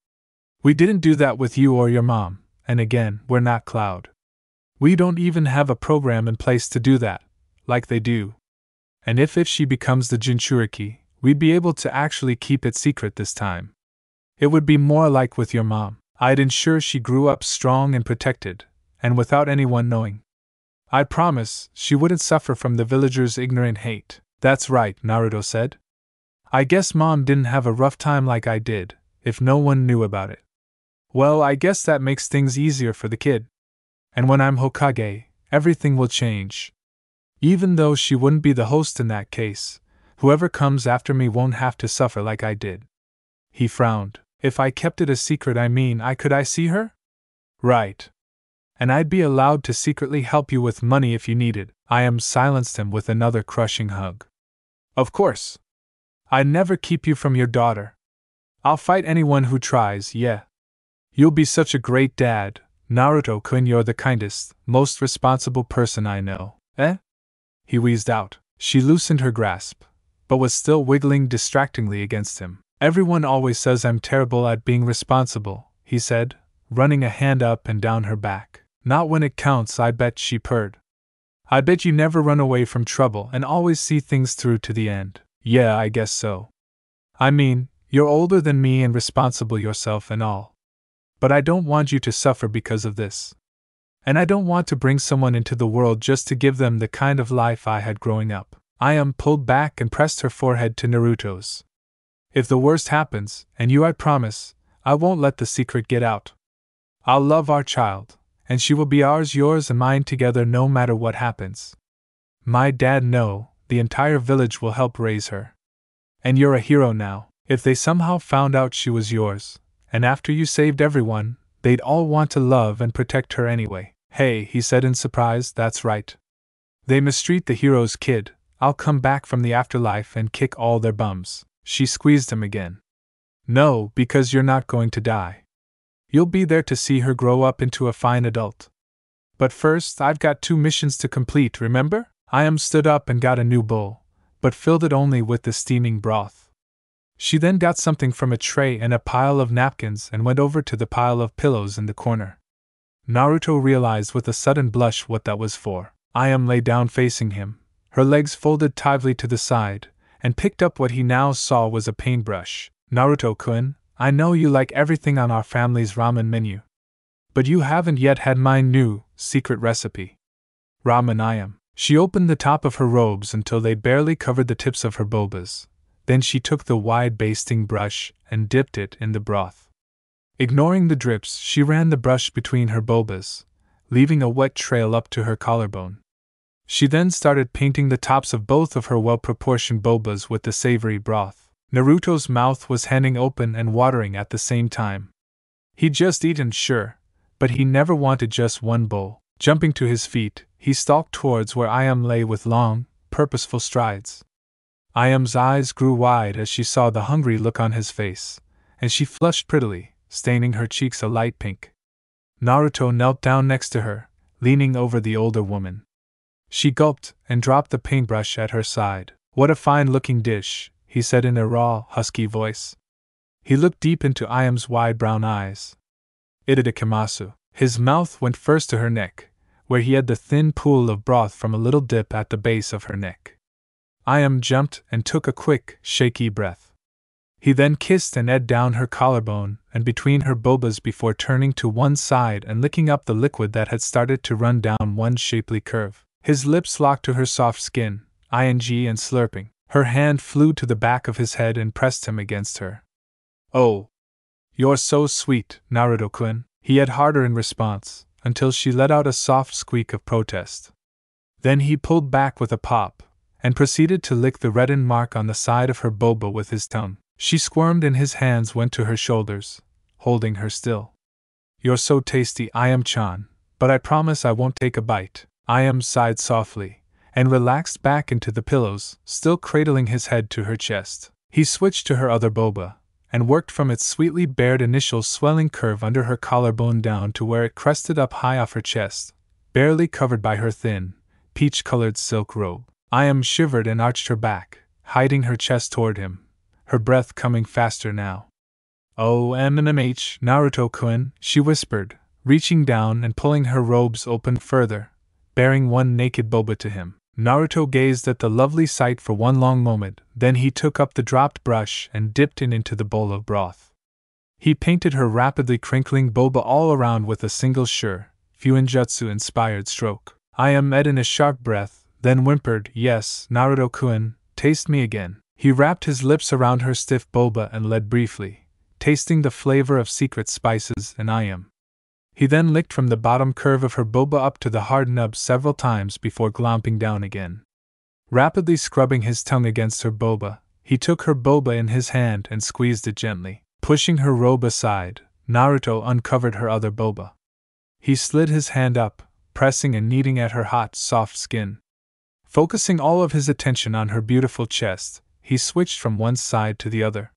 We didn't do that with you or your mom, and again, we're not Cloud. We don't even have a program in place to do that, like they do. And if she becomes the Jinchuriki, we'd be able to actually keep it secret this time. It would be more like with your mom. I'd ensure she grew up strong and protected, and without anyone knowing. I'd promise she wouldn't suffer from the villagers' ignorant hate. That's right, Naruto said. I guess mom didn't have a rough time like I did, if no one knew about it. Well, I guess that makes things easier for the kid. And when I'm Hokage, everything will change. Even though she wouldn't be the host in that case, whoever comes after me won't have to suffer like I did. He frowned. If I kept it a secret, could I see her? Right. And I'd be allowed to secretly help you with money if you needed. Silenced him with another crushing hug. Of course. I'd never keep you from your daughter. I'll fight anyone who tries, yeah. You'll be such a great dad, Naruto-kun. You're the kindest, most responsible person I know. Eh? He wheezed out. She loosened her grasp, but was still wiggling distractingly against him. Everyone always says I'm terrible at being responsible, he said, running a hand up and down her back. Not when it counts, I bet, she purred. I bet you never run away from trouble and always see things through to the end. Yeah, I guess so. You're older than me and responsible yourself and all. But I don't want you to suffer because of this. And I don't want to bring someone into the world just to give them the kind of life I had growing up. Pulled back and pressed her forehead to Naruto's. If the worst happens, and I promise, I won't let the secret get out. I'll love our child, and she will be ours, yours and mine together no matter what happens. My dad, no, the entire village will help raise her. And you're a hero now. If they somehow found out she was yours, and after you saved everyone, they'd all want to love and protect her anyway. Hey, he said in surprise, that's right. They mistreat the hero's kid. I'll come back from the afterlife and kick all their bums. She squeezed him again. No, because you're not going to die. You'll be there to see her grow up into a fine adult. But first, I've got 2 missions to complete, remember? I stood up and got a new bowl, but filled it only with the steaming broth. She then got something from a tray and a pile of napkins and went over to the pile of pillows in the corner. Naruto realized with a sudden blush what that was for. Lay down facing him, her legs folded tightly to the side, and picked up what he now saw was a paintbrush. Naruto-kun, I know you like everything on our family's ramen menu. But you haven't yet had my new, secret recipe. Ramen. She opened the top of her robes until they barely covered the tips of her bobas. Then she took the wide basting brush and dipped it in the broth. Ignoring the drips, she ran the brush between her bobas, leaving a wet trail up to her collarbone. She then started painting the tops of both of her well-proportioned bobas with the savory broth. Naruto's mouth was hanging open and watering at the same time. He'd just eaten, sure, but he never wanted just one bowl. Jumping to his feet, he stalked towards where lay with long, purposeful strides. Ayam's eyes grew wide as she saw the hungry look on his face, and she flushed prettily, staining her cheeks a light pink. Naruto knelt down next to her, leaning over the older woman. She gulped and dropped the paintbrush at her side. What a fine-looking dish, he said in a raw, husky voice. He looked deep into Ayam's wide brown eyes. Itadakimasu. His mouth went first to her neck, where he had the thin pool of broth from a little dip at the base of her neck. Ayam jumped and took a quick, shaky breath. He then kissed and ate down her collarbone and between her bobas before turning to one side and licking up the liquid that had started to run down one shapely curve. His lips locked to her soft skin, and slurping, her hand flew to the back of his head and pressed him against her. Oh! You're so sweet, Naruto-kun, he had harder in response, until she let out a soft squeak of protest. Then he pulled back with a pop, and proceeded to lick the reddened mark on the side of her boba with his tongue. She squirmed and his hands went to her shoulders, holding her still. You're so tasty, Ayam-chan, but I promise I won't take a bite. Ayam sighed softly, and relaxed back into the pillows, still cradling his head to her chest. He switched to her other boba, and worked from its sweetly bared initial swelling curve under her collarbone down to where it crested up high off her chest, barely covered by her thin, peach-colored silk robe. Ayam shivered and arched her back, hiding her chest toward him, her breath coming faster now. Oh, Naruto-kun, she whispered, reaching down and pulling her robes open further, bearing one naked boba to him. Naruto gazed at the lovely sight for one long moment, then he took up the dropped brush and dipped it into the bowl of broth. He painted her rapidly crinkling boba all around with a single sure, Fuinjutsu-inspired stroke. Ayam ate in a sharp breath, then whimpered, yes, Naruto-kun, taste me again. He wrapped his lips around her stiff boba and led briefly, tasting the flavor of secret spices and Ayam. He then licked from the bottom curve of her boba up to the hard nub several times before glomping down again. Rapidly scrubbing his tongue against her boba, he took her boba in his hand and squeezed it gently. Pushing her robe aside, Naruto uncovered her other boba. He slid his hand up, pressing and kneading at her hot, soft skin. Focusing all of his attention on her beautiful chest, he switched from one side to the other.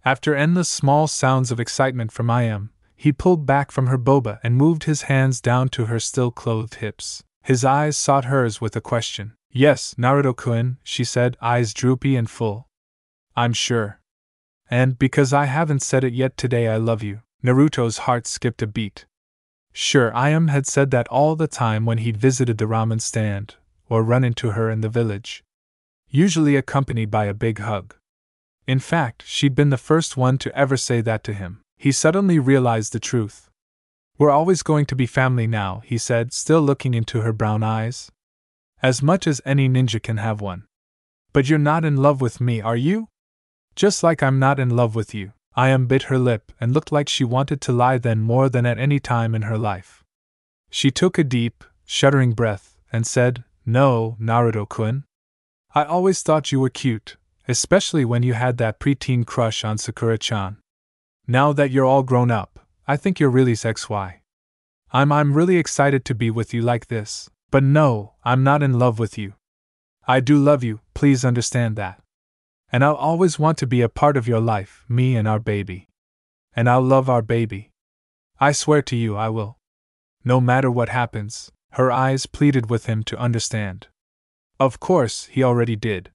After endless small sounds of excitement from Ayam, he pulled back from her boba and moved his hands down to her still-clothed hips. His eyes sought hers with a question. Yes, Naruto-kun, she said, eyes droopy and full. I'm sure. And because I haven't said it yet today, I love you. Naruto's heart skipped a beat. Sure, Ayam had said that all the time when he'd visited the ramen stand, or run into her in the village. Usually accompanied by a big hug. In fact, she'd been the first one to ever say that to him. He suddenly realized the truth. We're always going to be family now, he said, still looking into her brown eyes. As much as any ninja can have one. But you're not in love with me, are you? Just like I'm not in love with you. Ayam bit her lip and looked like she wanted to lie then more than at any time in her life. She took a deep, shuddering breath and said, No, Naruto-kun. I always thought you were cute, especially when you had that preteen crush on Sakura-chan. Now that you're all grown up, I think you're really XY. I'm really excited to be with you like this, but no, I'm not in love with you. I do love you, please understand that. And I'll always want to be a part of your life, me and our baby. And I'll love our baby. I swear to you I will. No matter what happens, her eyes pleaded with him to understand. Of course, he already did.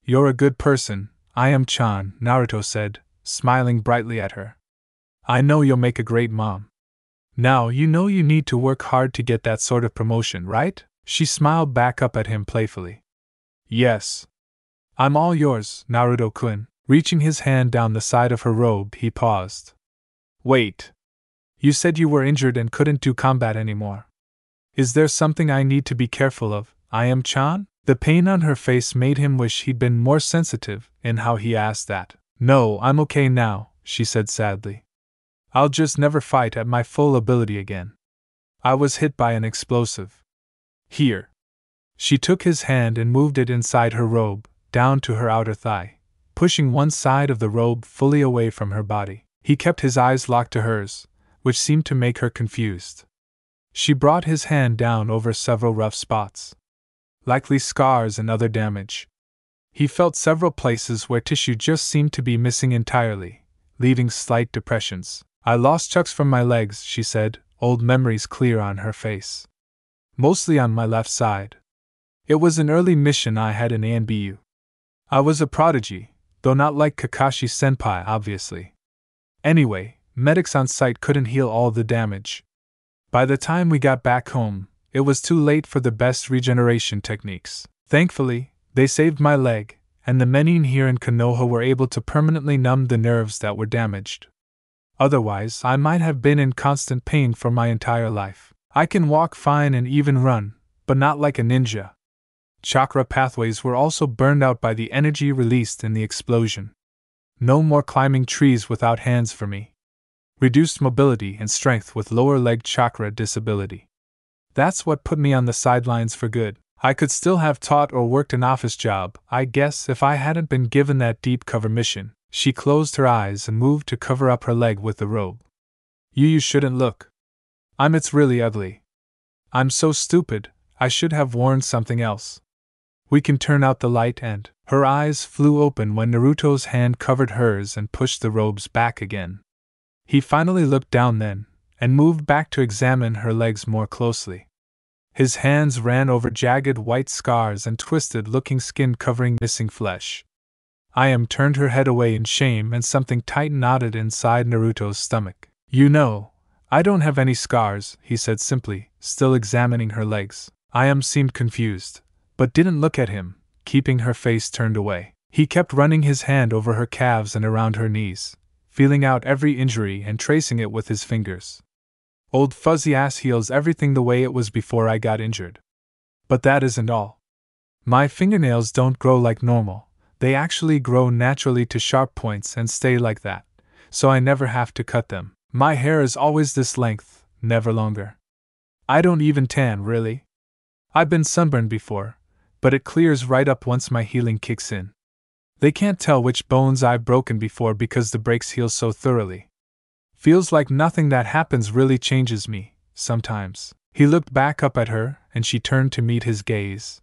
You're a good person, I am Chan, Naruto said, smiling brightly at her. I know you'll make a great mom. Now you know you need to work hard to get that sort of promotion, right? She smiled back up at him playfully. Yes. I'm all yours, Naruto-kun. Reaching his hand down the side of her robe, he paused. Wait. You said you were injured and couldn't do combat anymore. Is there something I need to be careful of, I am Chan? The pain on her face made him wish he'd been more sensitive in how he asked that. No, I'm okay now, she said sadly. I'll just never fight at my full ability again. I was hit by an explosive. Here. She took his hand and moved it inside her robe, down to her outer thigh, pushing one side of the robe fully away from her body. He kept his eyes locked to hers, which seemed to make her confused. She brought his hand down over several rough spots. Likely scars and other damage. He felt several places where tissue just seemed to be missing entirely, leaving slight depressions. I lost chunks from my legs, she said, old memories clear on her face. Mostly on my left side. It was an early mission I had in ANBU. I was a prodigy, though not like Kakashi-senpai, obviously. Anyway, medics on site couldn't heal all the damage. By the time we got back home, it was too late for the best regeneration techniques. Thankfully, they saved my leg, and the menin here in Konoha were able to permanently numb the nerves that were damaged. Otherwise, I might have been in constant pain for my entire life. I can walk fine and even run, but not like a ninja. Chakra pathways were also burned out by the energy released in the explosion. No more climbing trees without hands for me. Reduced mobility and strength with lower leg chakra disability. That's what put me on the sidelines for good. I could still have taught or worked an office job, I guess, if I hadn't been given that deep cover mission. She closed her eyes and moved to cover up her leg with the robe. You shouldn't look. It's really ugly. I'm so stupid, I should have worn something else. We can turn out the light and… Her eyes flew open when Naruto's hand covered hers and pushed the robes back again. He finally looked down then, and moved back to examine her legs more closely. His hands ran over jagged white scars and twisted-looking skin covering missing flesh. I turned her head away in shame and something tight knotted inside Naruto's stomach. You know, I don't have any scars, he said simply, still examining her legs. Seemed confused, but didn't look at him, keeping her face turned away. He kept running his hand over her calves and around her knees, feeling out every injury and tracing it with his fingers. Old fuzzy ass heals everything the way it was before I got injured. But that isn't all. My fingernails don't grow like normal. They actually grow naturally to sharp points and stay like that, so I never have to cut them. My hair is always this length, never longer. I don't even tan, really. I've been sunburned before, but it clears right up once my healing kicks in. They can't tell which bones I've broken before because the breaks heal so thoroughly. Feels like nothing that happens really changes me, sometimes. He looked back up at her, and she turned to meet his gaze.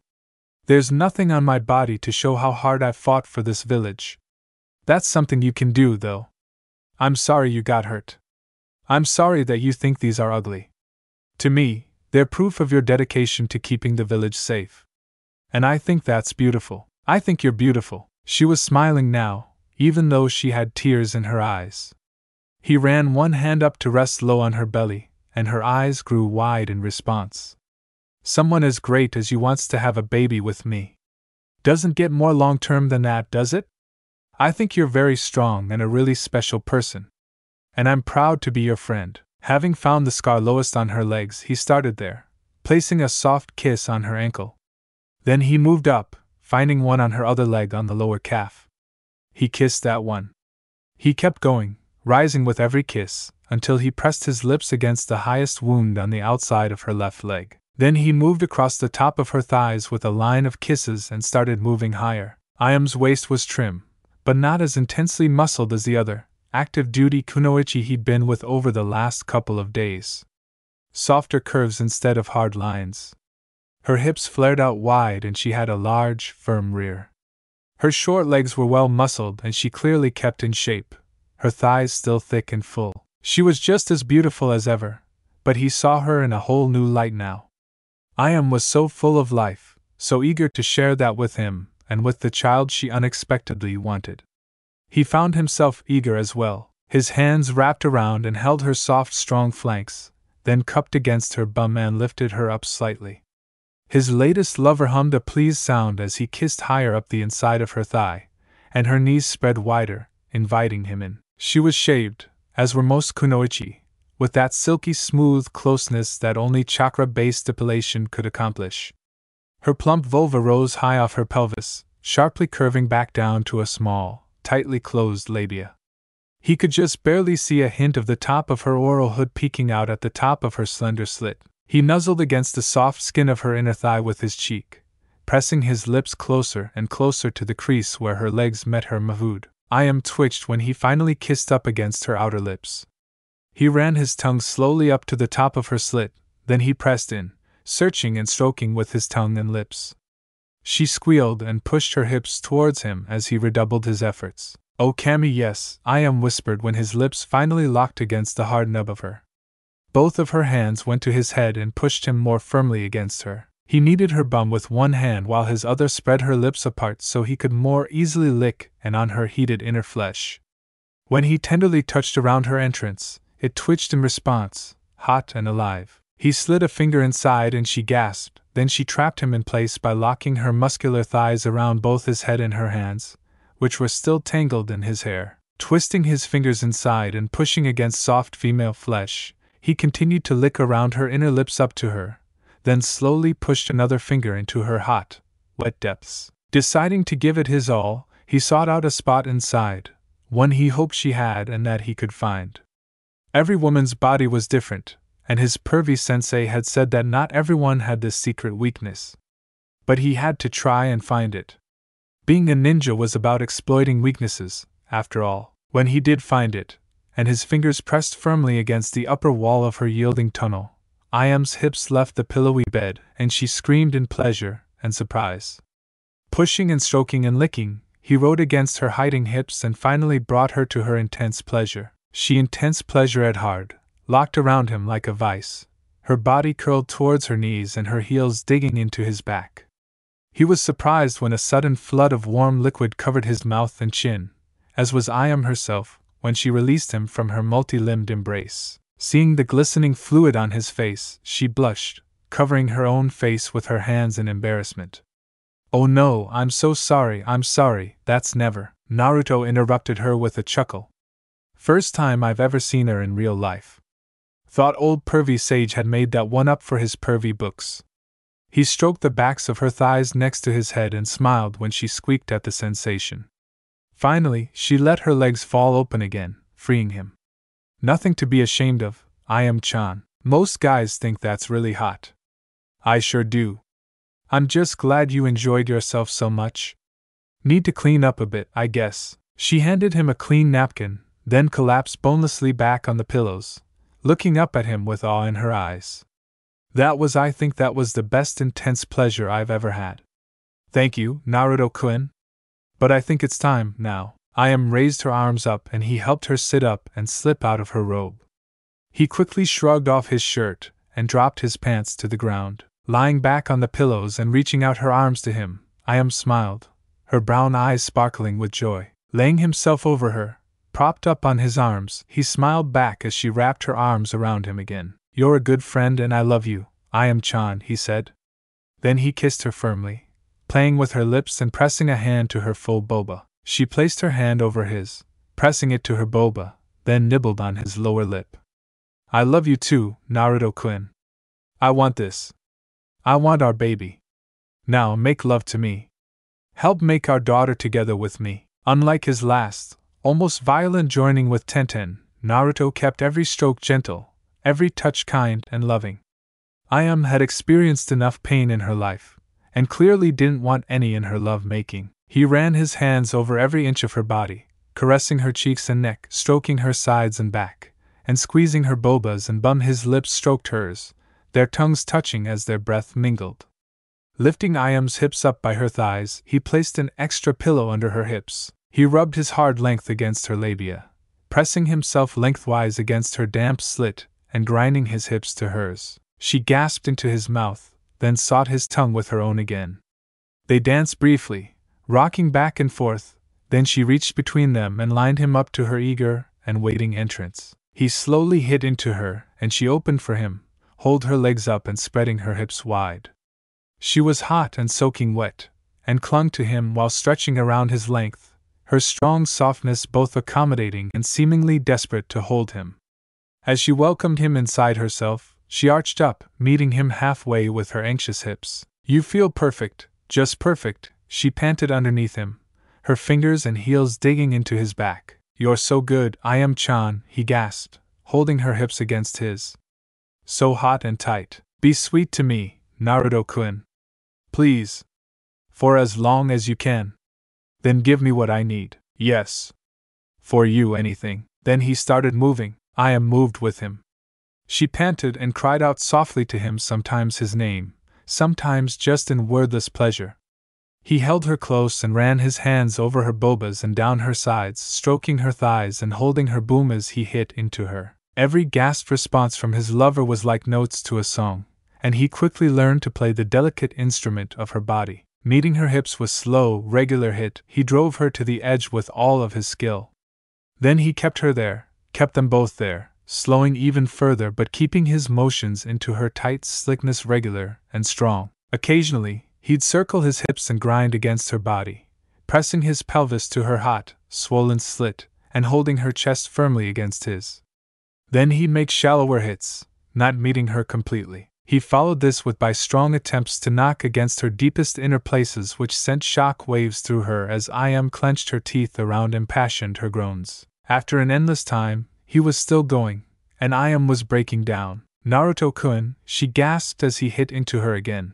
There's nothing on my body to show how hard I've fought for this village. That's something you can do, though. I'm sorry you got hurt. I'm sorry that you think these are ugly. To me, they're proof of your dedication to keeping the village safe. And I think that's beautiful. I think you're beautiful. She was smiling now, even though she had tears in her eyes. He ran one hand up to rest low on her belly, and her eyes grew wide in response. Someone as great as you wants to have a baby with me. Doesn't get more long-term than that, does it? I think you're very strong and a really special person. And I'm proud to be your friend. Having found the scar lowest on her legs, he started there, placing a soft kiss on her ankle. Then he moved up, finding one on her other leg on the lower calf. He kissed that one. He kept going, rising with every kiss, until he pressed his lips against the highest wound on the outside of her left leg. Then he moved across the top of her thighs with a line of kisses and started moving higher. Iam's waist was trim, but not as intensely muscled as the other, active-duty kunoichi he'd been with over the last couple of days. Softer curves instead of hard lines. Her hips flared out wide and she had a large, firm rear. Her short legs were well muscled and she clearly kept in shape, her thighs still thick and full. She was just as beautiful as ever, but he saw her in a whole new light now. Ayam was so full of life, so eager to share that with him and with the child she unexpectedly wanted. He found himself eager as well. His hands wrapped around and held her soft, strong flanks, then cupped against her bum and lifted her up slightly. His latest lover hummed a pleased sound as he kissed higher up the inside of her thigh, and her knees spread wider, inviting him in. She was shaved, as were most kunoichi, with that silky smooth closeness that only chakra-based depilation could accomplish. Her plump vulva rose high off her pelvis, sharply curving back down to a small, tightly closed labia. He could just barely see a hint of the top of her oral hood peeking out at the top of her slender slit. He nuzzled against the soft skin of her inner thigh with his cheek, pressing his lips closer and closer to the crease where her legs met her mavud. Ayam twitched when he finally kissed up against her outer lips. He ran his tongue slowly up to the top of her slit, then he pressed in, searching and stroking with his tongue and lips. She squealed and pushed her hips towards him as he redoubled his efforts. "Oh, Cammy, yes," Ayam whispered when his lips finally locked against the hard nub of her. Both of her hands went to his head and pushed him more firmly against her. He kneaded her bum with one hand while his other spread her lips apart so he could more easily lick and on her heated inner flesh. When he tenderly touched around her entrance, it twitched in response, hot and alive. He slid a finger inside and she gasped, then she trapped him in place by locking her muscular thighs around both his head and her hands, which were still tangled in his hair. Twisting his fingers inside and pushing against soft female flesh, he continued to lick around her inner lips up to her, then slowly pushed another finger into her hot, wet depths. Deciding to give it his all, he sought out a spot inside, one he hoped she had and that he could find. Every woman's body was different, and his pervy sensei had said that not everyone had this secret weakness. But he had to try and find it. Being a ninja was about exploiting weaknesses, after all. When he did find it, and his fingers pressed firmly against the upper wall of her yielding tunnel, Ayam's hips left the pillowy bed, and she screamed in pleasure and surprise. Pushing and stroking and licking, he rode against her hiding hips and finally brought her to her intense pleasure. She intense pleasure at hard, locked around him like a vice, her body curled towards her knees and her heels digging into his back. He was surprised when a sudden flood of warm liquid covered his mouth and chin, as was Ayam herself, when she released him from her multi-limbed embrace. Seeing the glistening fluid on his face, she blushed, covering her own face with her hands in embarrassment. "Oh no, I'm so sorry, that's never," Naruto interrupted her with a chuckle. "First time I've ever seen her in real life. Thought old pervy sage had made that one up for his pervy books." He stroked the backs of her thighs next to his head and smiled when she squeaked at the sensation. Finally, she let her legs fall open again, freeing him. "Nothing to be ashamed of, Ayam-chan. Most guys think that's really hot." "I sure do. I'm just glad you enjoyed yourself so much. Need to clean up a bit, I guess." She handed him a clean napkin, then collapsed bonelessly back on the pillows, looking up at him with awe in her eyes. I think that was the best intense pleasure I've ever had." "Thank you, Naruto-kun. But I think it's time, now." Ayam raised her arms up and he helped her sit up and slip out of her robe. He quickly shrugged off his shirt and dropped his pants to the ground. Lying back on the pillows and reaching out her arms to him, Ayam smiled, her brown eyes sparkling with joy. Laying himself over her, propped up on his arms, he smiled back as she wrapped her arms around him again. "You're a good friend and I love you, Ayam-chan," he said. Then he kissed her firmly, playing with her lips and pressing a hand to her full boba. She placed her hand over his, pressing it to her boba, then nibbled on his lower lip. "I love you too, Naruto-kun. I want this. I want our baby. Now make love to me. Help make our daughter together with me." Unlike his last, almost violent joining with Tenten, Naruto kept every stroke gentle, every touch kind and loving. Ayam had experienced enough pain in her life, and clearly didn't want any in her love-making. He ran his hands over every inch of her body, caressing her cheeks and neck, stroking her sides and back, and squeezing her bobas and bum. His lips stroked hers, their tongues touching as their breath mingled. Lifting Ayam's hips up by her thighs, he placed an extra pillow under her hips. He rubbed his hard length against her labia, pressing himself lengthwise against her damp slit and grinding his hips to hers. She gasped into his mouth, then sought his tongue with her own again. They danced briefly, rocking back and forth, then she reached between them and lined him up to her eager and waiting entrance. He slowly hit into her, and she opened for him, holding her legs up and spreading her hips wide. She was hot and soaking wet, and clung to him while stretching around his length, her strong softness both accommodating and seemingly desperate to hold him. As she welcomed him inside herself, she arched up, meeting him halfway with her anxious hips. "You feel perfect, just perfect," she panted underneath him, her fingers and heels digging into his back. "You're so good, Ayam-chan," he gasped, holding her hips against his. "So hot and tight. Be sweet to me, Naruto-kun. Please. For as long as you can. Then give me what I need." "Yes. For you, anything." Then he started moving. Ayam moved with him. She panted and cried out softly to him, sometimes his name, sometimes just in wordless pleasure. He held her close and ran his hands over her bobas and down her sides, stroking her thighs and holding her boom as he hit into her. Every gasped response from his lover was like notes to a song, and he quickly learned to play the delicate instrument of her body. Meeting her hips with slow, regular hit, he drove her to the edge with all of his skill. Then he kept her there, kept them both there, slowing even further but keeping his motions into her tight slickness regular and strong. Occasionally, he'd circle his hips and grind against her body, pressing his pelvis to her hot, swollen slit, and holding her chest firmly against his. Then he'd make shallower hits, not meeting her completely. He followed this by strong attempts to knock against her deepest inner places, which sent shock waves through her as Ayam clenched her teeth around impassioned her groans. After an endless time, he was still going, and Ayam was breaking down. "Naruto-kun," she gasped as he hit into her again.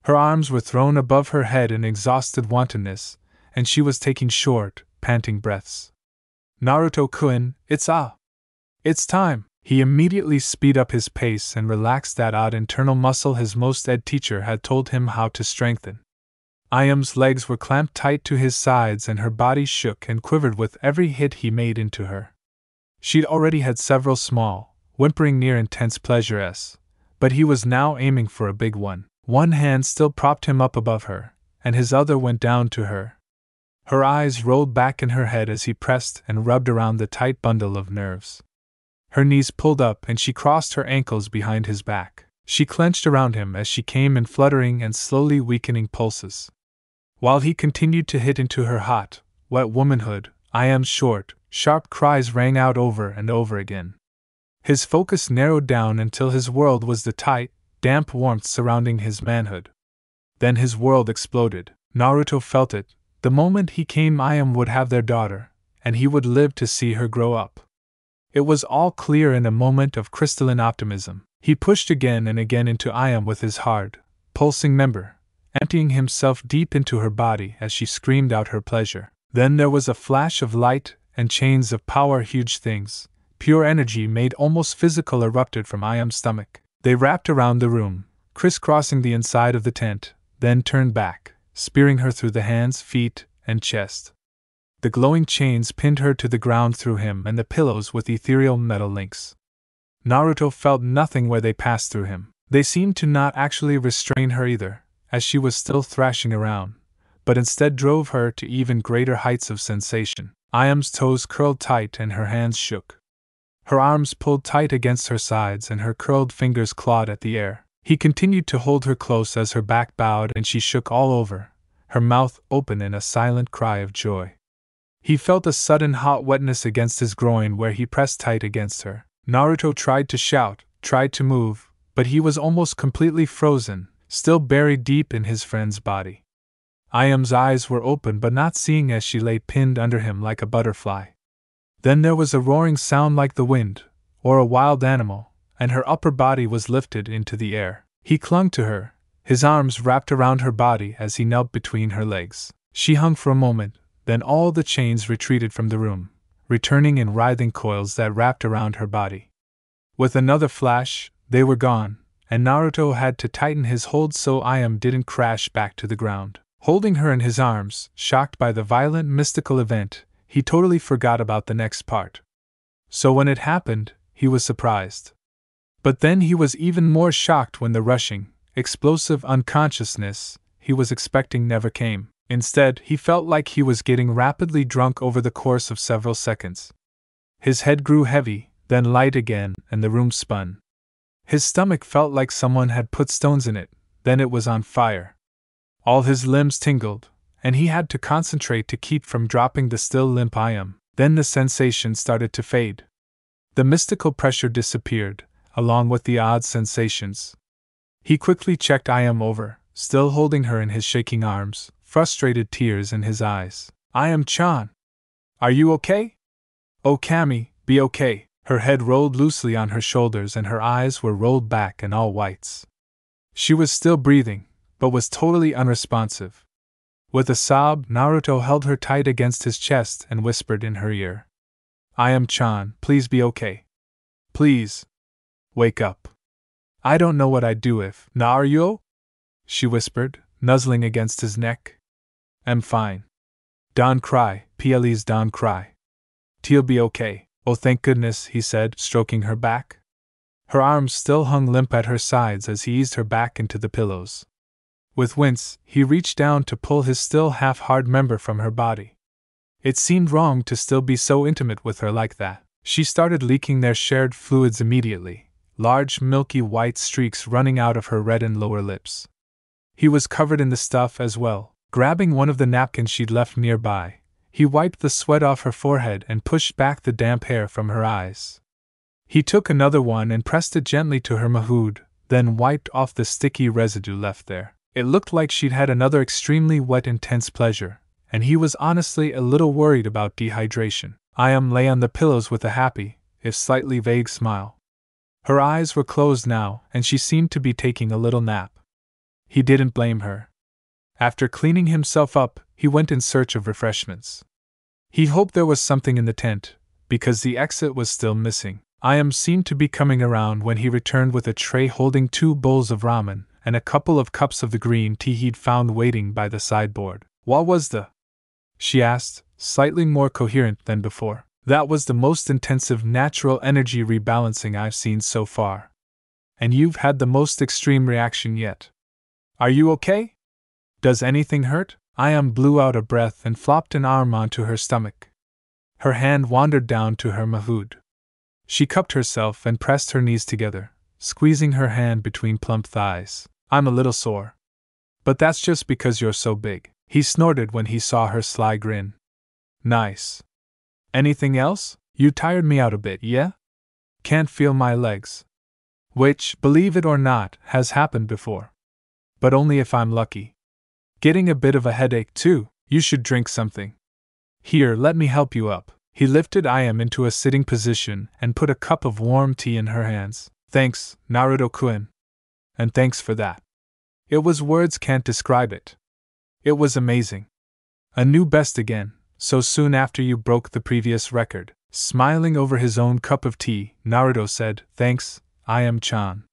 Her arms were thrown above her head in exhausted wantonness, and she was taking short, panting breaths. "Naruto-kun, it's time!" He immediately speed up his pace and relaxed that odd internal muscle his most ed teacher had told him how to strengthen. Ayam's legs were clamped tight to his sides and her body shook and quivered with every hit he made into her. She'd already had several small, whimpering near intense pleasures, but he was now aiming for a big one. One hand still propped him up above her, and his other went down to her. Her eyes rolled back in her head as he pressed and rubbed around the tight bundle of nerves. Her knees pulled up and she crossed her ankles behind his back. She clenched around him as she came in fluttering and slowly weakening pulses. While he continued to hit into her hot, wet womanhood, Ayam's short, sharp cries rang out over and over again. His focus narrowed down until his world was the tight, damp warmth surrounding his manhood. Then his world exploded. Naruto felt it. The moment he came, Ayam would have their daughter, and he would live to see her grow up. It was all clear in a moment of crystalline optimism. He pushed again and again into Ayam with his hard, pulsing member, emptying himself deep into her body as she screamed out her pleasure. Then there was a flash of light, and chains of power, huge things, pure energy made almost physical, erupted from Ayam's stomach. They wrapped around the room, crisscrossing the inside of the tent, then turned back, spearing her through the hands, feet, and chest. The glowing chains pinned her to the ground through him and the pillows with ethereal metal links. Naruto felt nothing where they passed through him. They seemed to not actually restrain her either, as she was still thrashing around, but instead drove her to even greater heights of sensation. Ayam's toes curled tight and her hands shook. Her arms pulled tight against her sides and her curled fingers clawed at the air. He continued to hold her close as her back bowed and she shook all over, her mouth open in a silent cry of joy. He felt a sudden hot wetness against his groin where he pressed tight against her. Naruto tried to shout, tried to move, but he was almost completely frozen, still buried deep in his friend's body. Ayam's eyes were open but not seeing as she lay pinned under him like a butterfly. Then there was a roaring sound like the wind, or a wild animal, and her upper body was lifted into the air. He clung to her, his arms wrapped around her body as he knelt between her legs. She hung for a moment, then all the chains retreated from the room, returning in writhing coils that wrapped around her body. With another flash, they were gone, and Naruto had to tighten his hold so Ayam didn't crash back to the ground. Holding her in his arms, shocked by the violent mystical event, he totally forgot about the next part. So when it happened, he was surprised. But then he was even more shocked when the rushing, explosive unconsciousness he was expecting never came. Instead, he felt like he was getting rapidly drunk over the course of several seconds. His head grew heavy, then light again, and the room spun. His stomach felt like someone had put stones in it, then it was on fire. All his limbs tingled, and he had to concentrate to keep from dropping the still limp Ayam. Then the sensation started to fade. The mystical pressure disappeared, along with the odd sensations. He quickly checked Ayam over, still holding her in his shaking arms, frustrated tears in his eyes. Ayam-chan! Are you okay? Oh Kami, be okay. Her head rolled loosely on her shoulders and her eyes were rolled back and all whites. She was still breathing, but was totally unresponsive. With a sob, Naruto held her tight against his chest and whispered in her ear. Ayam-chan, please be okay. Please. Wake up. I don't know what I'd do if. Naruto? She whispered, nuzzling against his neck. I'm fine. Don't cry, please don't cry. T'll be okay. Oh thank goodness, he said, stroking her back. Her arms still hung limp at her sides as he eased her back into the pillows. With wince, he reached down to pull his still half-hard member from her body. It seemed wrong to still be so intimate with her like that. She started leaking their shared fluids immediately, large milky white streaks running out of her reddened lower lips. He was covered in the stuff as well. Grabbing one of the napkins she'd left nearby, he wiped the sweat off her forehead and pushed back the damp hair from her eyes. He took another one and pressed it gently to her mahood, then wiped off the sticky residue left there. It looked like she'd had another extremely wet intense pleasure, and he was honestly a little worried about dehydration. Ayam lay on the pillows with a happy, if slightly vague smile. Her eyes were closed now, and she seemed to be taking a little nap. He didn't blame her. After cleaning himself up, he went in search of refreshments. He hoped there was something in the tent, because the exit was still missing. Ayam seemed to be coming around when he returned with a tray holding 2 bowls of ramen and a couple of cups of the green tea he'd found waiting by the sideboard. What was the? She asked, slightly more coherent than before. That was the most intensive natural energy rebalancing I've seen so far. And you've had the most extreme reaction yet. Are you okay? Does anything hurt? Ayam blew out a breath and flopped an arm onto her stomach. Her hand wandered down to her mahood. She cupped herself and pressed her knees together, squeezing her hand between plump thighs. I'm a little sore. But that's just because you're so big. He snorted when he saw her sly grin. Nice. Anything else? You tired me out a bit, yeah? Can't feel my legs. Which, believe it or not, has happened before. But only if I'm lucky. Getting a bit of a headache, too. You should drink something. Here, let me help you up. He lifted Ayam into a sitting position and put a cup of warm tea in her hands. Thanks, Naruto-kun. And thanks for that. It was words can't describe it. It was amazing. A new best again, so soon after you broke the previous record. Smiling over his own cup of tea, Naruto said, Thanks, Ayam-chan.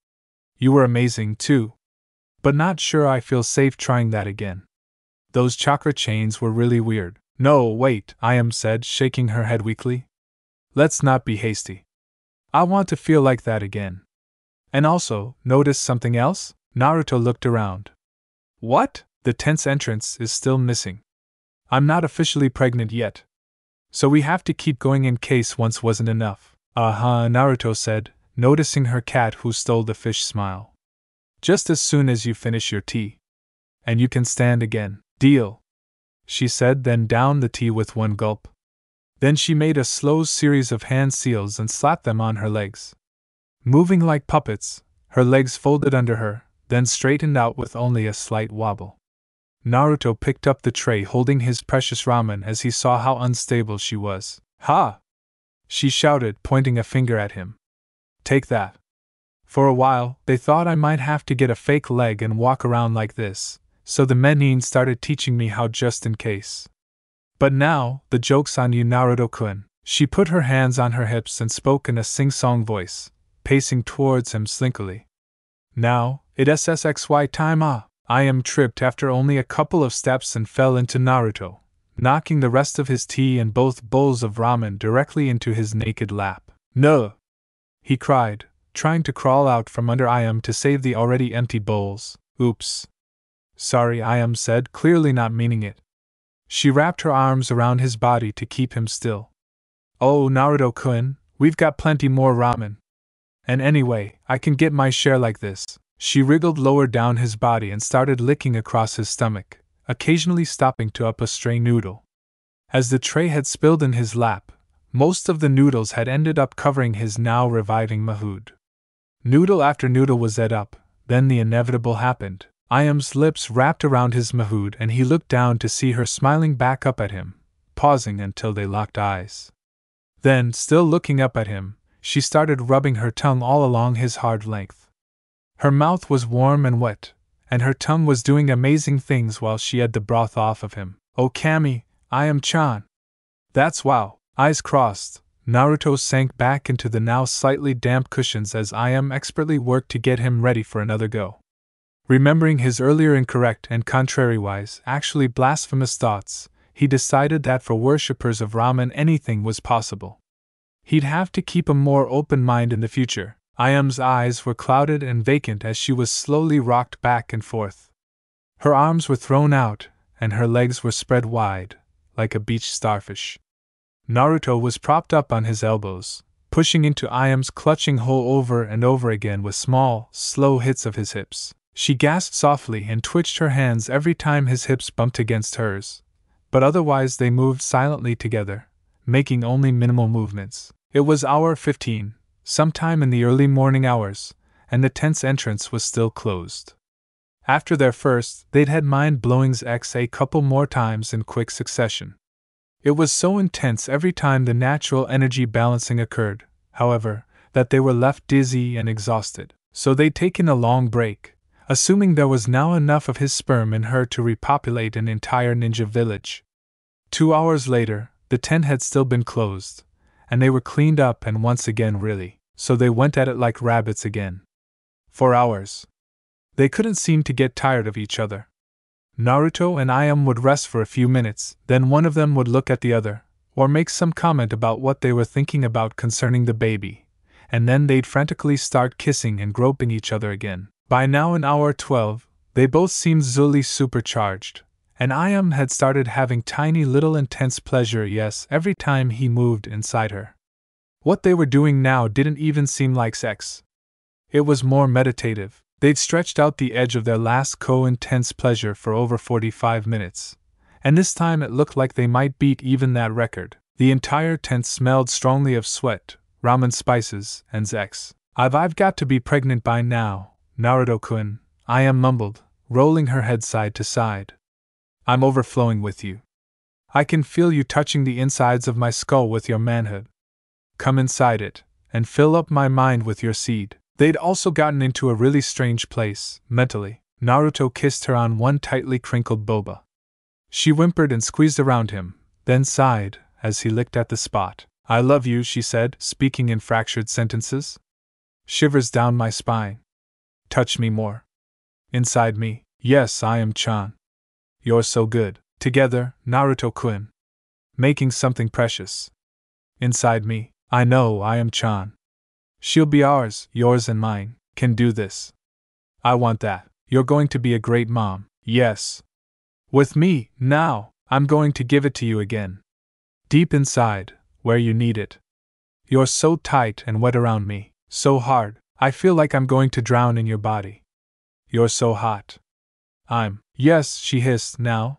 You were amazing, too. But not sure I feel safe trying that again. Those chakra chains were really weird. No, wait, Ayam said, shaking her head weakly. Let's not be hasty. I want to feel like that again. And also, notice something else? Naruto looked around. What? The tent's entrance is still missing. I'm not officially pregnant yet. So we have to keep going in case once wasn't enough. Naruto said, noticing her cat who stole the fish smile. Just as soon as you finish your tea. And you can stand again. Deal. She said, then downed the tea with one gulp. Then she made a slow series of hand seals and slapped them on her legs. Moving like puppets, her legs folded under her, then straightened out with only a slight wobble. Naruto picked up the tray holding his precious ramen as he saw how unstable she was. Ha! She shouted, pointing a finger at him. Take that. For a while, they thought I might have to get a fake leg and walk around like this, so the menin started teaching me how just in case. But now, the joke's on you, Naruto-kun. She put her hands on her hips and spoke in a sing-song voice, pacing towards him slinkily. Now, it SSXY time I am tripped after only a couple of steps and fell into Naruto, knocking the rest of his tea and both bowls of ramen directly into his naked lap. No! He cried, trying to crawl out from under Ayam to save the already empty bowls. Oops. Sorry, Ayam said, clearly not meaning it. She wrapped her arms around his body to keep him still. Oh, Naruto-kun, we've got plenty more ramen. And anyway, I can get my share like this. She wriggled lower down his body and started licking across his stomach, occasionally stopping to up a stray noodle. As the tray had spilled in his lap, most of the noodles had ended up covering his now reviving mahood. Noodle after noodle was ate up, then the inevitable happened. Ayam's lips wrapped around his mahood and he looked down to see her smiling back up at him, pausing until they locked eyes. Then, still looking up at him, she started rubbing her tongue all along his hard length. Her mouth was warm and wet, and her tongue was doing amazing things while she had the broth off of him. Oh Kami, Ayam-chan! That's wow! Eyes crossed, Naruto sank back into the now slightly damp cushions as Ayam expertly worked to get him ready for another go. Remembering his earlier incorrect and contrariwise, actually blasphemous thoughts, he decided that for worshippers of ramen anything was possible. He'd have to keep a more open mind in the future. Ayam's eyes were clouded and vacant as she was slowly rocked back and forth. Her arms were thrown out, and her legs were spread wide, like a beach starfish. Naruto was propped up on his elbows, pushing into Ayam's clutching hole over and over again with small, slow hits of his hips. She gasped softly and twitched her hands every time his hips bumped against hers, but otherwise they moved silently together, making only minimal movements. It was hour 15. Sometime in the early morning hours, and the tent's entrance was still closed. After their first, they'd had mind-blowings a couple more times in quick succession. It was so intense every time the natural energy balancing occurred, however, that they were left dizzy and exhausted, so they'd taken a long break, assuming there was now enough of his sperm in her to repopulate an entire ninja village. 2 hours later, the tent had still been closed, and they were cleaned up and once again really, so they went at it like rabbits again. 4 hours. They couldn't seem to get tired of each other. Naruto and Ayam would rest for a few minutes, then one of them would look at the other, or make some comment about what they were thinking about concerning the baby, and then they'd frantically start kissing and groping each other again. By now in hour 12, they both seemed zully supercharged, and Ayam had started having tiny little intense pleasure, yes, every time he moved inside her. What they were doing now didn't even seem like sex. It was more meditative. They'd stretched out the edge of their last intense pleasure for over 45 minutes, and this time it looked like they might beat even that record. The entire tent smelled strongly of sweat, ramen spices, and sex. I've got to be pregnant by now, Naruto-kun, Ayam mumbled, rolling her head side to side. I'm overflowing with you. I can feel you touching the insides of my skull with your manhood. Come inside it, and fill up my mind with your seed. They'd also gotten into a really strange place, mentally. Naruto kissed her on one tightly crinkled boba. She whimpered and squeezed around him, then sighed, as he licked at the spot. I love you, she said, speaking in fractured sentences. Shivers down my spine. Touch me more. Inside me. Yes, Ayam-chan. You're so good. Together, Naruto-kun. Making something precious. Inside me. I know, Ayam-chan. She'll be ours, yours and mine. Can do this. I want that. You're going to be a great mom. Yes. With me, now, I'm going to give it to you again. Deep inside, where you need it. You're so tight and wet around me, so hard, I feel like I'm going to drown in your body. You're so hot. Yes, she hissed, now.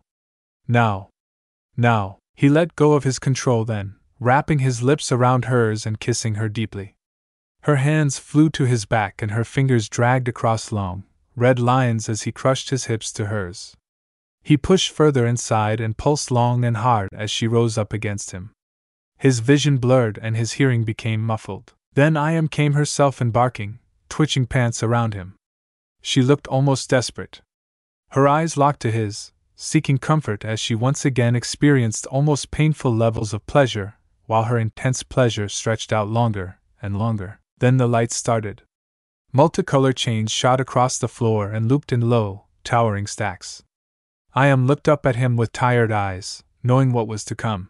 Now. He let go of his control then, wrapping his lips around hers and kissing her deeply. Her hands flew to his back and her fingers dragged across long, red lines as he crushed his hips to hers. He pushed further inside and pulsed long and hard as she rose up against him. His vision blurred and his hearing became muffled. Then Ayam came herself embarking, twitching pants around him. She looked almost desperate. Her eyes locked to his, seeking comfort as she once again experienced almost painful levels of pleasure, while her intense pleasure stretched out longer and longer. Then the lights started. Multicolor chains shot across the floor and looped in low, towering stacks. Ayam looked up at him with tired eyes, knowing what was to come.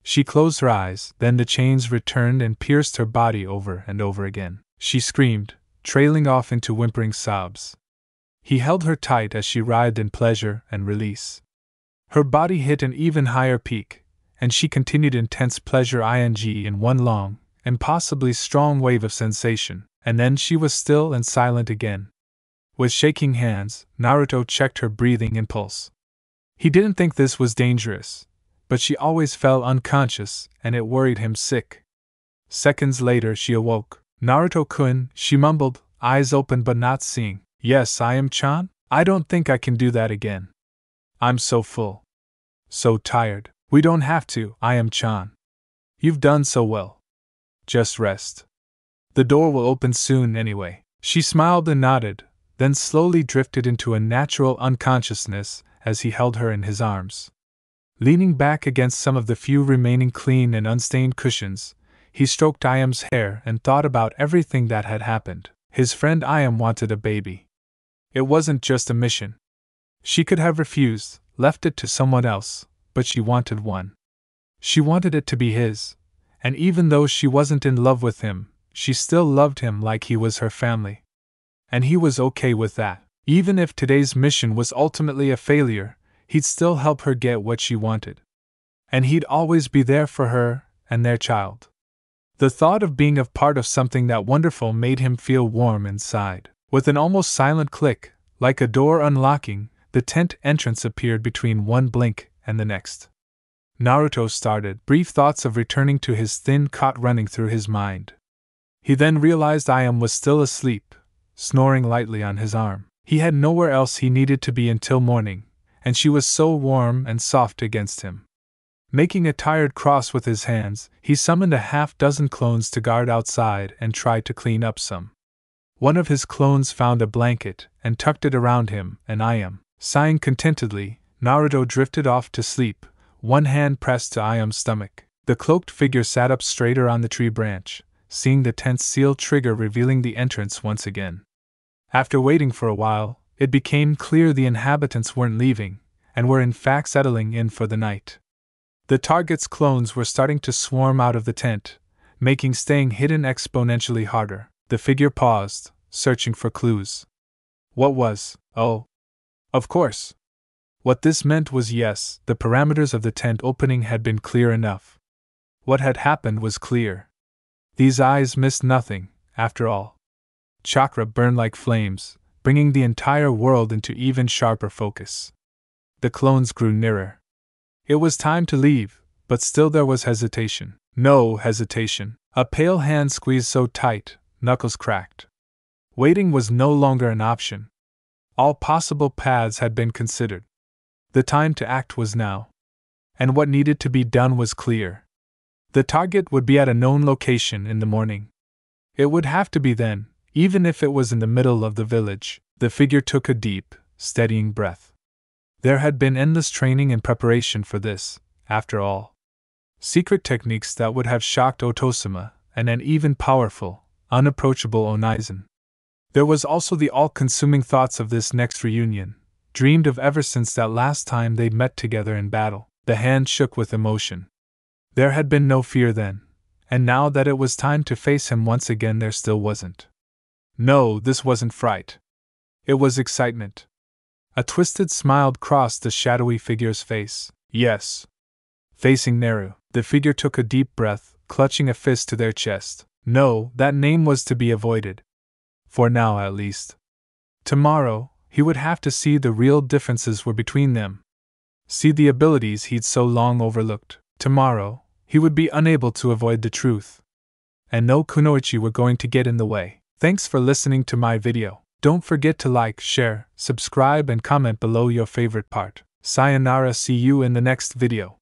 She closed her eyes, then the chains returned and pierced her body over and over again. She screamed, trailing off into whimpering sobs. He held her tight as she writhed in pleasure and release. Her body hit an even higher peak, and she continued intense pleasure in one long, impossibly strong wave of sensation, and then she was still and silent again. With shaking hands, Naruto checked her breathing and pulse. He didn't think this was dangerous, but she always fell unconscious, and it worried him sick. Seconds later she awoke. Naruto-kun, she mumbled, eyes open but not seeing. Yes, I am Chan? I don't think I can do that again. I'm so full. So tired. We don't have to, I am Chan. You've done so well. Just rest. The door will open soon anyway. She smiled and nodded, then slowly drifted into a natural unconsciousness as he held her in his arms. Leaning back against some of the few remaining clean and unstained cushions, he stroked Ayam's hair and thought about everything that had happened. His friend Ayam wanted a baby. It wasn't just a mission. She could have refused, left it to someone else, but she wanted one. She wanted it to be his, and even though she wasn't in love with him, she still loved him like he was her family. And he was okay with that. Even if today's mission was ultimately a failure, he'd still help her get what she wanted. And he'd always be there for her and their child. The thought of being a part of something that wonderful made him feel warm inside. With an almost silent click, like a door unlocking, the tent entrance appeared between one blink and the next. Naruto started, brief thoughts of returning to his thin cot running through his mind. He then realized Ayam was still asleep, snoring lightly on his arm. He had nowhere else he needed to be until morning, and she was so warm and soft against him. Making a tired cross with his hands, he summoned a half-dozen clones to guard outside and tried to clean up some. One of his clones found a blanket and tucked it around him, and Ayam, sighing contentedly, Naruto drifted off to sleep, one hand pressed to Ayam's stomach. The cloaked figure sat up straighter on the tree branch, seeing the tent's seal trigger revealing the entrance once again. After waiting for a while, it became clear the inhabitants weren't leaving, and were in fact settling in for the night. The target's clones were starting to swarm out of the tent, making staying hidden exponentially harder. The figure paused, searching for clues. What was, oh, of course. What this meant was yes, the parameters of the tent opening had been clear enough. What had happened was clear. These eyes missed nothing, after all. Chakra burned like flames, bringing the entire world into even sharper focus. The clones grew nearer. It was time to leave, but still there was hesitation. No hesitation. A pale hand squeezed so tight, knuckles cracked. Waiting was no longer an option. All possible paths had been considered. The time to act was now. And what needed to be done was clear. The target would be at a known location in the morning. It would have to be then, even if it was in the middle of the village. The figure took a deep, steadying breath. There had been endless training and preparation for this, after all. Secret techniques that would have shocked Otosama, and an even powerful, unapproachable Onizen. There was also the all-consuming thoughts of this next reunion, dreamed of ever since that last time they'd met together in battle. The hand shook with emotion. There had been no fear then, and now that it was time to face him once again there still wasn't. No, this wasn't fright. It was excitement. A twisted smile crossed the shadowy figure's face. Yes. Facing Naru, the figure took a deep breath, clutching a fist to their chest. No, that name was to be avoided. For now, at least. Tomorrow, he would have to see the real differences were between them. See the abilities he'd so long overlooked. Tomorrow, he would be unable to avoid the truth. And no kunoichi were going to get in the way. Thanks for listening to my video. Don't forget to like, share, subscribe and comment below your favorite part. Sayonara, see you in the next video.